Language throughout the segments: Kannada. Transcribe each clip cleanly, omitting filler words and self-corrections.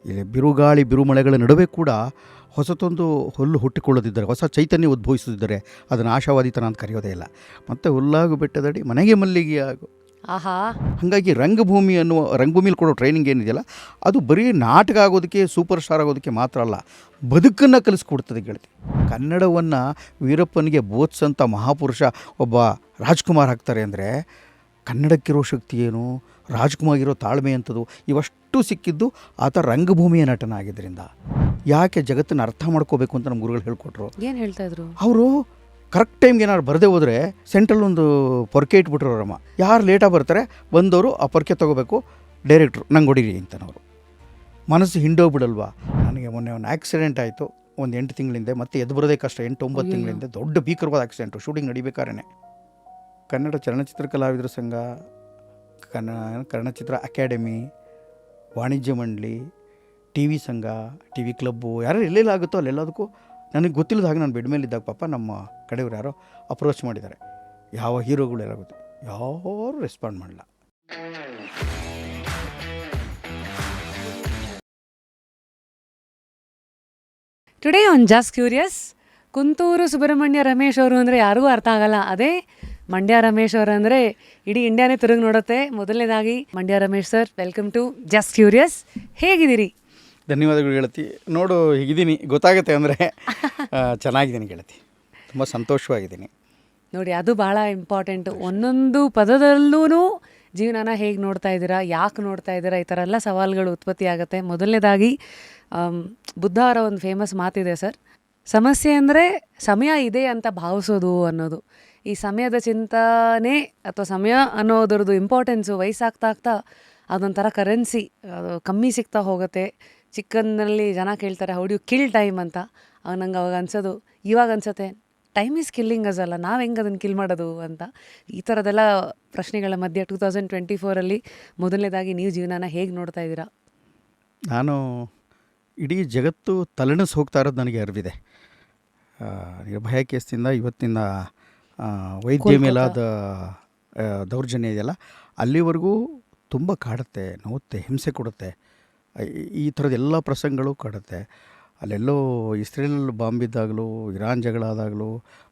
ಇಲ್ಲಿ ಬಿರುಗಾಳಿ ಬಿರುಮಳೆಗಳ ನಡುವೆ ಕೂಡ ಹೊಸತೊಂದು ಹುಲ್ಲು ಹುಟ್ಟಿಕೊಳ್ಳುತ್ತಿದ್ದಾರೆ, ಹೊಸ ಚೈತನ್ಯ ಉದ್ಭವಿಸುತ್ತಿದ್ದಾರೆ. ಅದನ್ನು ಆಶಾವಾದಿತನ ಅಂತ ಕರೆಯೋದೇ ಇಲ್ಲ. ಮತ್ತು ಹುಲ್ಲಾಗು ಬೆಟ್ಟದಡಿ ಮನೆಗೆ ಮಲ್ಲಿಗೆ ಆಗು. ಆಹಾ, ಹಾಗಾಗಿ ರಂಗಭೂಮಿಯಲ್ಲಿ ಕೊಡೋ ಟ್ರೈನಿಂಗ್ ಏನಿದೆಯಲ್ಲ ಅದು ಬರೀ ನಾಟಕ ಆಗೋದಕ್ಕೆ, ಸೂಪರ್ ಸ್ಟಾರ್ ಆಗೋದಕ್ಕೆ ಮಾತ್ರ ಅಲ್ಲ, ಬದುಕನ್ನು ಕಲಿಸ್ಕೊಡ್ತದೆ ಗೆಳತಿ. ಕನ್ನಡವನ್ನು ವೀರಪ್ಪನಿಗೆ ಬೋಧಿಸಂಥ ಮಹಾಪುರುಷ ಒಬ್ಬ ರಾಜ್ಕುಮಾರ್ ಆಗ್ತಾರೆ ಅಂದರೆ ಕನ್ನಡಕ್ಕಿರೋ ಶಕ್ತಿ ಏನು, ರಾಜ್ಕುಮಾರ್ಗಿರೋ ತಾಳ್ಮೆ ಅಂಥದ್ದು ಇವಷ್ಟು ಸಿಕ್ಕಿದ್ದು ಆತ ರಂಗಭೂಮಿಯ ನಟನ ಆಗಿದ್ದರಿಂದ. ಯಾಕೆ ಜಗತ್ತನ್ನು ಅರ್ಥ ಮಾಡ್ಕೋಬೇಕು ಅಂತ ನಮ್ಮ ಗುರುಗಳು ಹೇಳ್ಕೊಟ್ರು. ಏನು ಹೇಳ್ತಾ ಇದ್ರು ಅವರು? ಕರೆಕ್ಟ್ ಟೈಮ್ಗೆ ಏನಾದ್ರು ಬರದೇ ಹೋದರೆ ಸೆಂಟ್ರಲ್ ಒಂದು ಪೊರ್ಕೆ ಇಟ್ಬಿಟ್ರು ಅವರಮ್ಮ. ಯಾರು ಲೇಟಾಗಿ ಬರ್ತಾರೆ ಬಂದವರು ಆ ಪೊರ್ಕೆ ತೊಗೋಬೇಕು, ಡೈರೆಕ್ಟ್ರು ನಂಗೆ ಹೊಡೀರಿ ಅಂತನವರು. ಮನಸ್ಸು ಹಿಂಡೋಗ್ಬಿಡಲ್ವಾ? ನನಗೆ ಮೊನ್ನೆ ಒಂದು ಆಕ್ಸಿಡೆಂಟ್ ಆಯಿತು ಒಂದು 8 ತಿಂಗಳಿಂದ, ಮತ್ತೆ ಎದ್ದು ಬರೋದೇ ಕಷ್ಟ. 8-9 ತಿಂಗಳಿಂದ ದೊಡ್ಡ ಭೀಕರವಾದ ಆಕ್ಸಿಡೆಂಟು. ಶೂಟಿಂಗ್ ನಡಿಬೇಕಾದ್ರೆ ಕನ್ನಡ ಚಲನಚಿತ್ರ ಕಲಾವಿದರ ಸಂಘ, ಕನ್ನಡ ಚಿತ್ರ ಅಕಾಡೆಮಿ, ವಾಣಿಜ್ಯ ಮಂಡಳಿ, ಟಿ ವಿ ಸಂಘ, ಟಿ ವಿ ಕ್ಲಬ್ಬು, ಯಾರು ಎಲ್ಲೆಲ್ಲ ಆಗುತ್ತೋ ಅಲ್ಲೆಲ್ಲದಕ್ಕೂ ನನಗೆ ಗೊತ್ತಿಲ್ಲದ ಹಾಗೆ ನಾನು ಬೆಡ್ ಮೇಲಿದ್ದಾಗ ಪಾಪ ನಮ್ಮ ಕಡೆಯವ್ರು ಯಾರೋ ಅಪ್ರೋಚ್ ಮಾಡಿದ್ದಾರೆ. ಯಾವ ಹೀರೋಗಳು ಎಲ್ಲ ಗೊತ್ತು, ಯಾರು ರೆಸ್ಪಾಂಡ್ ಮಾಡಲ್ಲ. Today on Just Curious, Kunturu Subrahmanya Ramesh ಅವರು ಅಂದರೆ ಯಾರಿಗೂ ಅರ್ಥ ಆಗಲ್ಲ. ಅದೇ ಮಂಡ್ಯ ರಮೇಶ್ ಅವರು ಅಂದರೆ ಇಡೀ ಇಂಡಿಯಾನೇ ತಿರುಗಿ ನೋಡುತ್ತೆ. ಮೊದಲನೇದಾಗಿ Mandya Ramesh sir, welcome to Just Curious. ಹೇಗಿದ್ದೀರಿ? ಧನ್ಯವಾದಗಳು ಗೆಳತಿ. ನೋಡು ಹೀಗಿದ್ದೀನಿ ಗೊತ್ತಾಗುತ್ತೆ ಅಂದರೆ ಚೆನ್ನಾಗಿದ್ದೀನಿ ಗೆಳತಿ, ತುಂಬ ಸಂತೋಷವಾಗಿದ್ದೀನಿ. ನೋಡಿ, ಅದು ಭಾಳ ಇಂಪಾರ್ಟೆಂಟು. ಒಂದೊಂದು ಪದದಲ್ಲೂ ಜೀವನನ ಹೇಗೆ ನೋಡ್ತಾ ಇದ್ದೀರಾ, ಯಾಕೆ ನೋಡ್ತಾ ಇದ್ದೀರಾ, ಈ ಥರ ಎಲ್ಲ ಸವಾಲುಗಳು ಉತ್ಪತ್ತಿ ಆಗುತ್ತೆ. ಮೊದಲನೇದಾಗಿ ಬುದ್ಧ ಅವರ ಒಂದು ಫೇಮಸ್ ಮಾತಿದೆ ಸರ್, ಸಮಸ್ಯೆ ಅಂದರೆ ಸಮಯ ಇದೆ ಅಂತ ಭಾವಿಸೋದು ಅನ್ನೋದು. ಈ ಸಮಯದ ಚಿಂತನೆ ಅಥವಾ ಸಮಯ ಅನ್ನೋದ್ರದ್ದು ಇಂಪಾರ್ಟೆನ್ಸು ವಯಸ್ಸಾಗ್ತಾ ಅದೊಂಥರ ಕರೆನ್ಸಿ, ಅದು ಕಮ್ಮಿ ಸಿಗ್ತಾ ಹೋಗುತ್ತೆ. ಚಿಕ್ಕಂದಲ್ಲಿ ಜನ ಕೇಳ್ತಾರೆ how do you kill time ಅಂತ. ನಂಗೆ ಅವಾಗ ಅನ್ಸೋದು, ಇವಾಗ ಅನ್ಸುತ್ತೆ ಟೈಮ್ ಈಸ್ ಕಿಲ್ಲಿಂಗ್ ಅಸ್ ಅಲ್ಲ, ನಾವು ಹೆಂಗೆ ಅದನ್ನು ಕಿಲ್ ಮಾಡೋದು ಅಂತ. ಈ ಥರದ್ದೆಲ್ಲ ಪ್ರಶ್ನೆಗಳ ಮಧ್ಯೆ 2024 ಮೊದಲನೇದಾಗಿ ನೀವು ಜೀವನನ ಹೇಗೆ ನೋಡ್ತಾ ಇದ್ದೀರಾ? ನಾನು ಇಡೀ ಜಗತ್ತು ತಲೆಣಿಸಿ ಹೋಗ್ತಾ ಇರೋದು ನನಗೆ ಅರಿವಿದೆ. ನಿರ್ಭಯ ಕೇಸ್ನಿಂದ ಇವತ್ತಿನ ವೈದ್ಯ ಮೇಲಾದ ದೌರ್ಜನ್ಯ ಇದೆಯಲ್ಲ, ಅಲ್ಲಿವರೆಗೂ ತುಂಬ ಕಾಡುತ್ತೆ, ನೋವುತ್ತೆ, ಹಿಂಸೆ ಕೊಡುತ್ತೆ. ಈ ಥರದ ಎಲ್ಲ ಪ್ರಸಂಗಗಳು ಕಾಡುತ್ತೆ. ಅಲ್ಲೆಲ್ಲೋ ಇಸ್ರೇಲ್ ಬಾಂಬಿದ್ದಾಗಲೂ, ಇರಾನ್ ಜಗಳ ಆದಾಗಲೂ,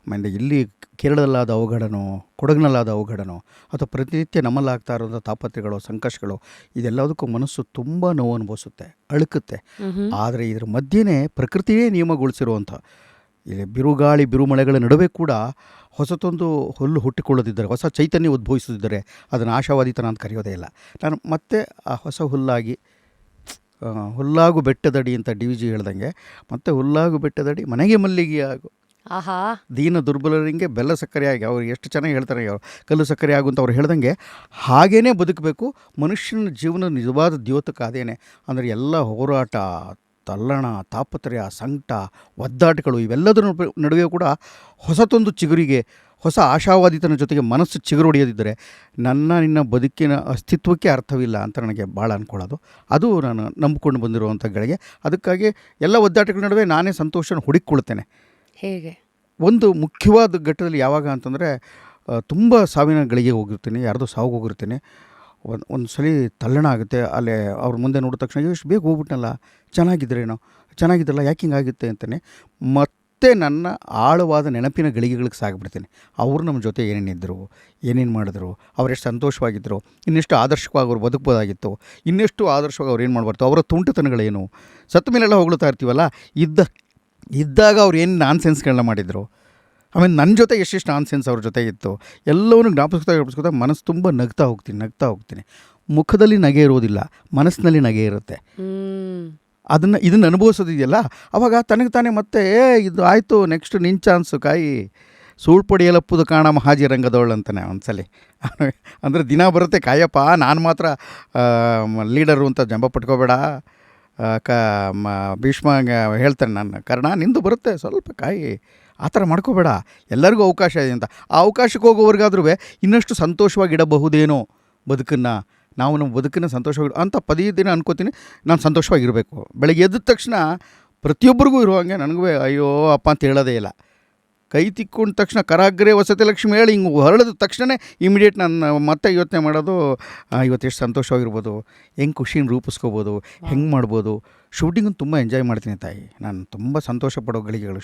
ಆಮೇಲೆ ಇಲ್ಲಿ ಕೇರಳದಲ್ಲಾದ ಅವಘಡನೋ, ಕೊಡಗಿನಲ್ಲಾದ ಅವಘಡನೋ, ಅಥವಾ ಪ್ರತಿನಿತ್ಯ ನಮ್ಮಲ್ಲಾಗ್ತಾ ಇರೋಂಥ ತಾಪತ್ರೆಗಳು, ಸಂಕಷ್ಟಗಳು, ಇದೆಲ್ಲದಕ್ಕೂ ಮನಸ್ಸು ತುಂಬ ನೋವು ಅನುಭವಿಸುತ್ತೆ, ಅಳುಕುತ್ತೆ. ಆದರೆ ಇದರ ಮಧ್ಯೆಯೇ ಪ್ರಕೃತಿಯೇ ನಿಯಮಗೊಳಿಸಿರುವಂಥ ಇಲ್ಲಿ ಬಿರುಗಾಳಿ ಬಿರುಮಳೆಗಳ ನಡುವೆ ಕೂಡ ಹೊಸತೊಂದು ಹುಲ್ಲು ಹುಟ್ಟಿಕೊಳ್ಳುತ್ತಿದ್ದಾರೆ, ಹೊಸ ಚೈತನ್ಯ ಉದ್ಭವಿಸುತ್ತಿದ್ದಾರೆ. ಅದನ್ನು ಆಶಾವಾದಿತನ ಅಂತ ಕರೆಯೋದೇ ಇಲ್ಲ. ನಾನು ಮತ್ತೆ ಆ ಹೊಸ ಹುಲ್ಲಾಗು ಬೆಟ್ಟದಡಿ ಅಂತ DVG ಹೇಳ್ದಂಗೆ, ಮತ್ತೆ ಹುಲ್ಲಾಗು ಬೆಟ್ಟದಡಿ ಮನೆಗೆ ಮಲ್ಲಿಗೆ ಆಗು. ಆಹಾ, ದೀನ ದುರ್ಬಲರಿಗೆ ಬೆಲ್ಲ ಸಕ್ಕರೆ ಆಗಿ, ಅವ್ರು ಎಷ್ಟು ಚೆನ್ನಾಗಿ ಹೇಳ್ತಾರೆ, ಕಲ್ಲು ಸಕ್ಕರೆ ಆಗು ಅಂತ ಅವ್ರು ಹೇಳ್ದಂಗೆ ಹಾಗೇ ಬದುಕಬೇಕು. ಮನುಷ್ಯನ ಜೀವನ ನಿಜವಾದ ದ್ಯೋತಕ ಅದೇನೆ. ಅಂದರೆ ಎಲ್ಲ ಹೋರಾಟ, ತಲ್ಲಣ, ತಾಪತ್ರಯ, ಸಂಕಟ, ಒದ್ದಾಟಗಳು ಇವೆಲ್ಲದರ ನಡುವೆ ಕೂಡ ಹೊಸತೊಂದು ಚಿಗುರಿಗೆ, ಹೊಸ ಆಶಾವಾದಿತನ ಜೊತೆಗೆ ಮನಸ್ಸು ಚಿಗುರೊಡೆಯದಿದ್ದರೆ ನಿನ್ನ ಬದುಕಿನ ಅಸ್ತಿತ್ವಕ್ಕೆ ಅರ್ಥವಿಲ್ಲ ಅಂತ ನನಗೆ ಭಾಳ ಅಂದ್ಕೊಳ್ಳೋದು. ಅದು ನಾನು ನಂಬಿಕೊಂಡು ಬಂದಿರುವಂಥ ಗಳಿಗೆ. ಅದಕ್ಕಾಗಿ ಎಲ್ಲ ಒದ್ದಾಟಗಳ ನಡುವೆ ನಾನೇ ಸಂತೋಷನ ಹುಡುಕಿಕೊಳ್ತೇನೆ. ಹೇಗೆ? ಒಂದು ಮುಖ್ಯವಾದ ಘಟ್ಟದಲ್ಲಿ ಯಾವಾಗ ಅಂತಂದರೆ, ತುಂಬ ಸಾವಿನ ಗಳಿಗೆ ಹೋಗಿರ್ತೀನಿ, ಯಾರ್ದೋ ಸಾವಿಗೆ ಹೋಗಿರ್ತೀನಿ. ಒಂದು ಸಲ ತಲ್ಲಣ ಆಗುತ್ತೆ. ಅಲ್ಲೇ ಅವ್ರ ಮುಂದೆ ನೋಡಿದ ತಕ್ಷಣ ಎಷ್ಟು ಬೇಗ ಹೋಗ್ಬಿಟ್ನಲ್ಲ, ಚೆನ್ನಾಗಿದ್ರಲ್ಲ, ಯಾಕೆ ಹಿಂಗಾಗುತ್ತೆ ಅಂತಲೇ ಮತ್ತೆ ನನ್ನ ಆಳವಾದ ನೆನಪಿನ ಗಳಿಗೆಗಳಿಗೆ ಸಾಗಿಬಿಡ್ತೀನಿ. ಅವರು ನಮ್ಮ ಜೊತೆ ಏನೇನಿದ್ದರು, ಏನೇನು ಮಾಡಿದ್ರು, ಅವರೆಷ್ಟು ಸಂತೋಷವಾಗಿದ್ದರು, ಇನ್ನೆಷ್ಟು ಆದರ್ಶವಾಗಿ ಅವ್ರು ಬದುಕ್ಬೋದಾಗಿತ್ತು, ಇನ್ನೆಷ್ಟು ಆದರ್ಶವಾಗಿ ಅವ್ರು ಏನು ಮಾಡಬಾರ್ದು, ಅವರ ತುಂಟತನಗಳೇನು, ಸತ್ತ ಮೇಲೆಲ್ಲ ಹೊಗಳ್ತಾ ಇರ್ತೀವಲ್ಲ, ಇದ್ದಾಗ ಅವ್ರು ಏನು ನಾನ್ ಸೆನ್ಸ್ಗಳನ್ನ ಮಾಡಿದರು, ಆಮೇಲೆ ನನ್ನ ಜೊತೆ ಎಷ್ಟೆಷ್ಟು ನಾನ್ ಸೆನ್ಸ್ ಅವ್ರ ಜೊತೆ ಇತ್ತು, ಎಲ್ಲವನ್ನೂ ಜ್ಞಾಪಿಸ್ಕೊತಾ ಮನಸ್ಸು ತುಂಬ ನಗ್ತಾ ಹೋಗ್ತೀನಿ. ಮುಖದಲ್ಲಿ ನಗೆ ಇರೋದಿಲ್ಲ, ಮನಸ್ಸಿನಲ್ಲಿ ನಗೆ ಇರುತ್ತೆ. ಇದನ್ನು ಅನುಭವಿಸೋದಿದೆಯಲ್ಲ, ಅವಾಗ ತನಗೆ ತಾನೇ ಮತ್ತೆ ಇದು ಆಯಿತು, ನೆಕ್ಸ್ಟ್ ನಿನ್ನ ಚಾನ್ಸು, ಕಾಯಿ ಸೂಳ್ಪಡಿಯಲಪ್ಪುದು ಕಾಣ ಮಹಾಜಿ ರಂಗದವಳು ಅಂತಾನೆ ಒಂದ್ಸಲಿ. ಅಂದರೆ ದಿನ ಬರುತ್ತೆ, ಕಾಯಪ್ಪ ನಾನು ಮಾತ್ರ ಲೀಡರು ಅಂತ ಜಂಬ ಪಟ್ಕೋಬೇಡ, ಭೀಷ್ಮ ಹೇಳ್ತಾನೆ, ನಾನು ಕರ್ಣ ನಿಂದು ಬರುತ್ತೆ, ಸ್ವಲ್ಪ ಕಾಯಿ, ಆ ಥರ ಮಾಡ್ಕೋಬೇಡ, ಎಲ್ಲರಿಗೂ ಅವಕಾಶ ಇದೆ ಅಂತ. ಆ ಅವಕಾಶಕ್ಕೆ ಹೋಗೋವರೆಗಾದ್ರೂ ಇನ್ನಷ್ಟು ಸಂತೋಷವಾಗಿಡಬಹುದೇನೋ ಬದುಕನ್ನು, ನಾವು ನಮ್ಮ ಬದುಕನ್ನು ಸಂತೋಷವಾಗಿ ಅಂತ ಪದೇ ದಿನ ಅನ್ಕೋತೀನಿ. ನಾನು ಸಂತೋಷವಾಗಿರಬೇಕು. ಬೆಳಗ್ಗೆ ಎದ್ದ ತಕ್ಷಣ ಪ್ರತಿಯೊಬ್ಬರಿಗೂ ಇರುವಂಗೆ ನನಗೂ ಅಯ್ಯೋ ಅಪ್ಪ ಅಂತ ಹೇಳೋದೇ ಇಲ್ಲ. ಕೈ ತಿಕ್ಕೊಂಡ ತಕ್ಷಣ ಕರಾಗ್ರೆ ವಸತಿ ಲಕ್ಷ್ಮಿ ಹೇಳಿ ಹಿಂಗೆ ಹೊರಳಿದ ತಕ್ಷಣ ಇಮಿಡಿಯೇಟ್ ನಾನು ಮತ್ತೆ ಯೋಚನೆ ಮಾಡೋದು ಇವತ್ತು ಎಷ್ಟು ಸಂತೋಷವಾಗಿರ್ಬೋದು, ಹೆಂಗೆ ಖುಷಿನ ರೂಪಿಸ್ಕೋಬೋದು, ಹೆಂಗೆ ಮಾಡ್ಬೋದು. ಶೂಟಿಂಗನ್ನು ತುಂಬ ಎಂಜಾಯ್ ಮಾಡ್ತೀನಿ ತಾಯಿ. ನಾನು ತುಂಬ ಸಂತೋಷ ಪಡೋ ಗಳಿಗೆಗಳು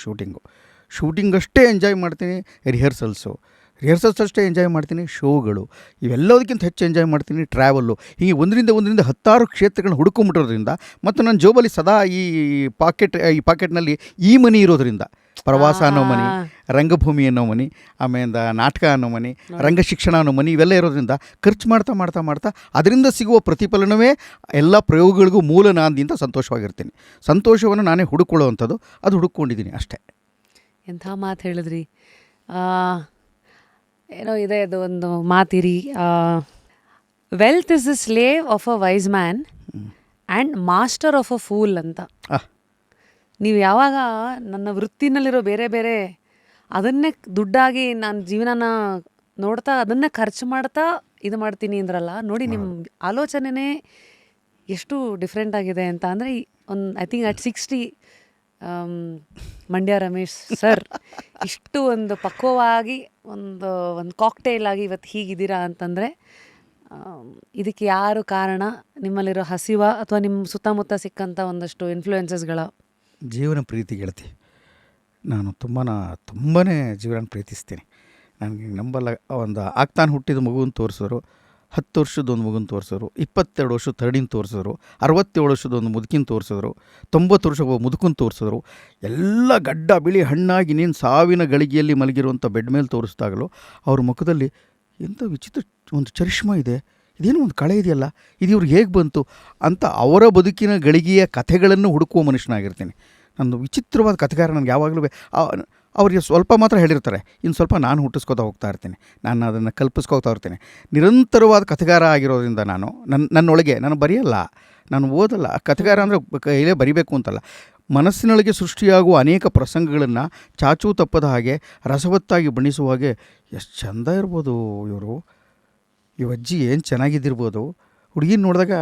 ಶೂಟಿಂಗ್ ಅಷ್ಟೇ ಎಂಜಾಯ್ ಮಾಡ್ತೀನಿ. ರಿಹರ್ಸಲ್ಸ್ ಅಷ್ಟೇ ಎಂಜಾಯ್ ಮಾಡ್ತೀನಿ. ಶೋಗಳು ಇವೆಲ್ಲದಕ್ಕಿಂತ ಹೆಚ್ಚು ಎಂಜಾಯ್ ಮಾಡ್ತೀನಿ ಟ್ರಾವೆಲ್ಲು. ಹೀಗೆ ಒಂದರಿಂದ 10 ಕ್ಷೇತ್ರಗಳನ್ನ ಹುಡ್ಕೊಂಬಿಟ್ಟಿರೋದ್ರಿಂದ ಮತ್ತು ನನ್ನ ಜೋಬಲ್ಲಿ ಸದಾ ಈ ಪಾಕೆಟ್ನಲ್ಲಿ ಈ ಮನಿ ಇರೋದ್ರಿಂದ, ಪ್ರವಾಸ ಅನ್ನೋ ಮನಿ, ರಂಗಭೂಮಿ ಅನ್ನೋ ಮನಿ, ಆಮೇಲೆ ನಾಟಕ ಅನ್ನೋ ಮನಿ, ರಂಗಶಿಕ್ಷಣ ಅನ್ನೋ ಮನಿ, ಇವೆಲ್ಲ ಇರೋದ್ರಿಂದ ಖರ್ಚು ಮಾಡ್ತಾ ಅದರಿಂದ ಸಿಗುವ ಪ್ರತಿಫಲನವೇ ಎಲ್ಲ ಪ್ರಯೋಗಗಳಿಗೂ ಮೂಲ ನಾಂದಿ ಅಂತ ಸಂತೋಷವಾಗಿರ್ತೀನಿ. ಸಂತೋಷವನ್ನು ನಾನೇ ಹುಡುಕೊಳ್ಳುವಂಥದ್ದು, ಅದು ಹುಡುಕೊಂಡಿದ್ದೀನಿ ಅಷ್ಟೇ. ಎಂಥ ಮಾತು ಹೇಳಿದ್ರಿ. ಏನೋ ಇದೆ, ಅದು ಒಂದು ಮಾತಿರಿ, wealth is the slave of a wise man and master of a fool ಅಂತ. ನೀವು ಯಾವಾಗ ನನ್ನ ವೃತ್ತಿನಲ್ಲಿರೋ ಬೇರೆ ಅದನ್ನೇ ದುಡ್ಡಾಗಿ ನಾನು ಜೀವನನ ನೋಡ್ತಾ ಅದನ್ನೇ ಖರ್ಚು ಮಾಡ್ತಾ ಇದು ಮಾಡ್ತೀನಿ ಅಂದ್ರಲ್ಲ, ನೋಡಿ ನಿಮ್ಮ ಆಲೋಚನೆನೇ ಎಷ್ಟು ಡಿಫ್ರೆಂಟ್ ಆಗಿದೆ ಅಂತ. ಅಂದರೆ I think at 60 Mandya Ramesh sir ಇಷ್ಟು ಒಂದು ಪಕ್ವವಾಗಿ ಒಂದು ಕಾಕ್ಟೇಲ್ ಆಗಿ ಇವತ್ತು ಹೀಗಿದ್ದೀರಾ ಅಂತಂದರೆ ಇದಕ್ಕೆ ಯಾರು ಕಾರಣ? ನಿಮ್ಮಲ್ಲಿರೋ ಹಸಿವ ಅಥವಾ ನಿಮ್ಮ ಸುತ್ತಮುತ್ತ ಸಿಕ್ಕಂಥ ಒಂದಷ್ಟು ಇನ್ಫ್ಲೂಯೆನ್ಸಸ್ಗಳ? ಜೀವನ ಪ್ರೀತಿ ಗೆಳತಿ. ನಾನು ತುಂಬಾ ಜೀವನ ಪ್ರೀತಿಸ್ತೀನಿ. ನನಗೆ ನಂಬಲ್ಲ, ಒಂದು ಆಗ್ತಾನೆ ಹುಟ್ಟಿದ ಮಗುವನ್ನು ತೋರಿಸೋರು, 10 ವರ್ಷದ ಒಂದು ಮಗುನ ತೋರಿಸೋರು, 22 ವರ್ಷದ ತರಡಿನ ತೋರಿಸಿದ್ರು, 67 ವರ್ಷದ ಒಂದು ಮುದುಕಿನ ತೋರಿಸಿದ್ರು, 90 ವರ್ಷದ ಮುದುಕನ ತೋರಿಸಿದ್ರು. ಎಲ್ಲ ಗಡ್ಡ ಬಿಳಿ ಹಣ್ಣಾಗಿ ನೀನು ಸಾವಿನ ಗಳಿಗೆಯಲ್ಲಿ ಮಲಗಿರುವಂಥ ಬೆಡ್ ಮೇಲೆ ತೋರಿಸಿದಾಗಲೂ ಅವ್ರ ಮುಖದಲ್ಲಿ ಎಂಥ ವಿಚಿತ್ರ ಒಂದು ಚರಿಷ್ಮಾ ಇದೆ, ಇದೇನೋ ಒಂದು ಕಳೆ ಇದೆಯಲ್ಲ, ಇದು ಇವ್ರಿಗೆ ಹೇಗೆ ಬಂತು ಅಂತ ಅವರ ಬದುಕಿನ ಗಳಿಗೆಯ ಕಥೆಗಳನ್ನು ಹುಡುಕುವ ಮನುಷ್ಯನಾಗಿರ್ತೀನಿ. ನಂದು ವಿಚಿತ್ರವಾದ ಕಥೆಗಾರ. ನನಗೆ ಯಾವಾಗಲೂ ಅವರಿಗೆ ಸ್ವಲ್ಪ ಮಾತ್ರ ಹೇಳಿರ್ತಾರೆ, ಇನ್ನು ಸ್ವಲ್ಪ ನಾನು ಹುಟ್ಟಿಸ್ಕೋತಾ ಹೋಗ್ತಾ ಇರ್ತೀನಿ, ನಾನು ಅದನ್ನು ಕಲ್ಪಿಸ್ಕೋತಾ ಇರ್ತೀನಿ. ನಿರಂತರವಾದ ಕಥೆಗಾರ ಆಗಿರೋದ್ರಿಂದ ನನ್ನೊಳಗೆ ನಾನು ಬರೆಯಲ್ಲ, ನಾನು ಓದಲ್ಲ. ಕಥೆಗಾರ ಅಂದರೆ ಕೈಲೇ ಬರಿಬೇಕು ಅಂತಲ್ಲ, ಮನಸ್ಸಿನೊಳಗೆ ಸೃಷ್ಟಿಯಾಗುವ ಅನೇಕ ಪ್ರಸಂಗಗಳನ್ನು ಚಾಚೂ ತಪ್ಪದ ಹಾಗೆ ರಸವತ್ತಾಗಿ ಬಣ್ಣಿಸುವ ಹಾಗೆ ಎಷ್ಟು ಚೆಂದ ಇರ್ಬೋದು ಇವರು, ಈ ಅಜ್ಜಿ ಏನು ಚೆನ್ನಾಗಿದ್ದಿರ್ಬೋದು. ಹುಡುಗಿನ ನೋಡಿದಾಗ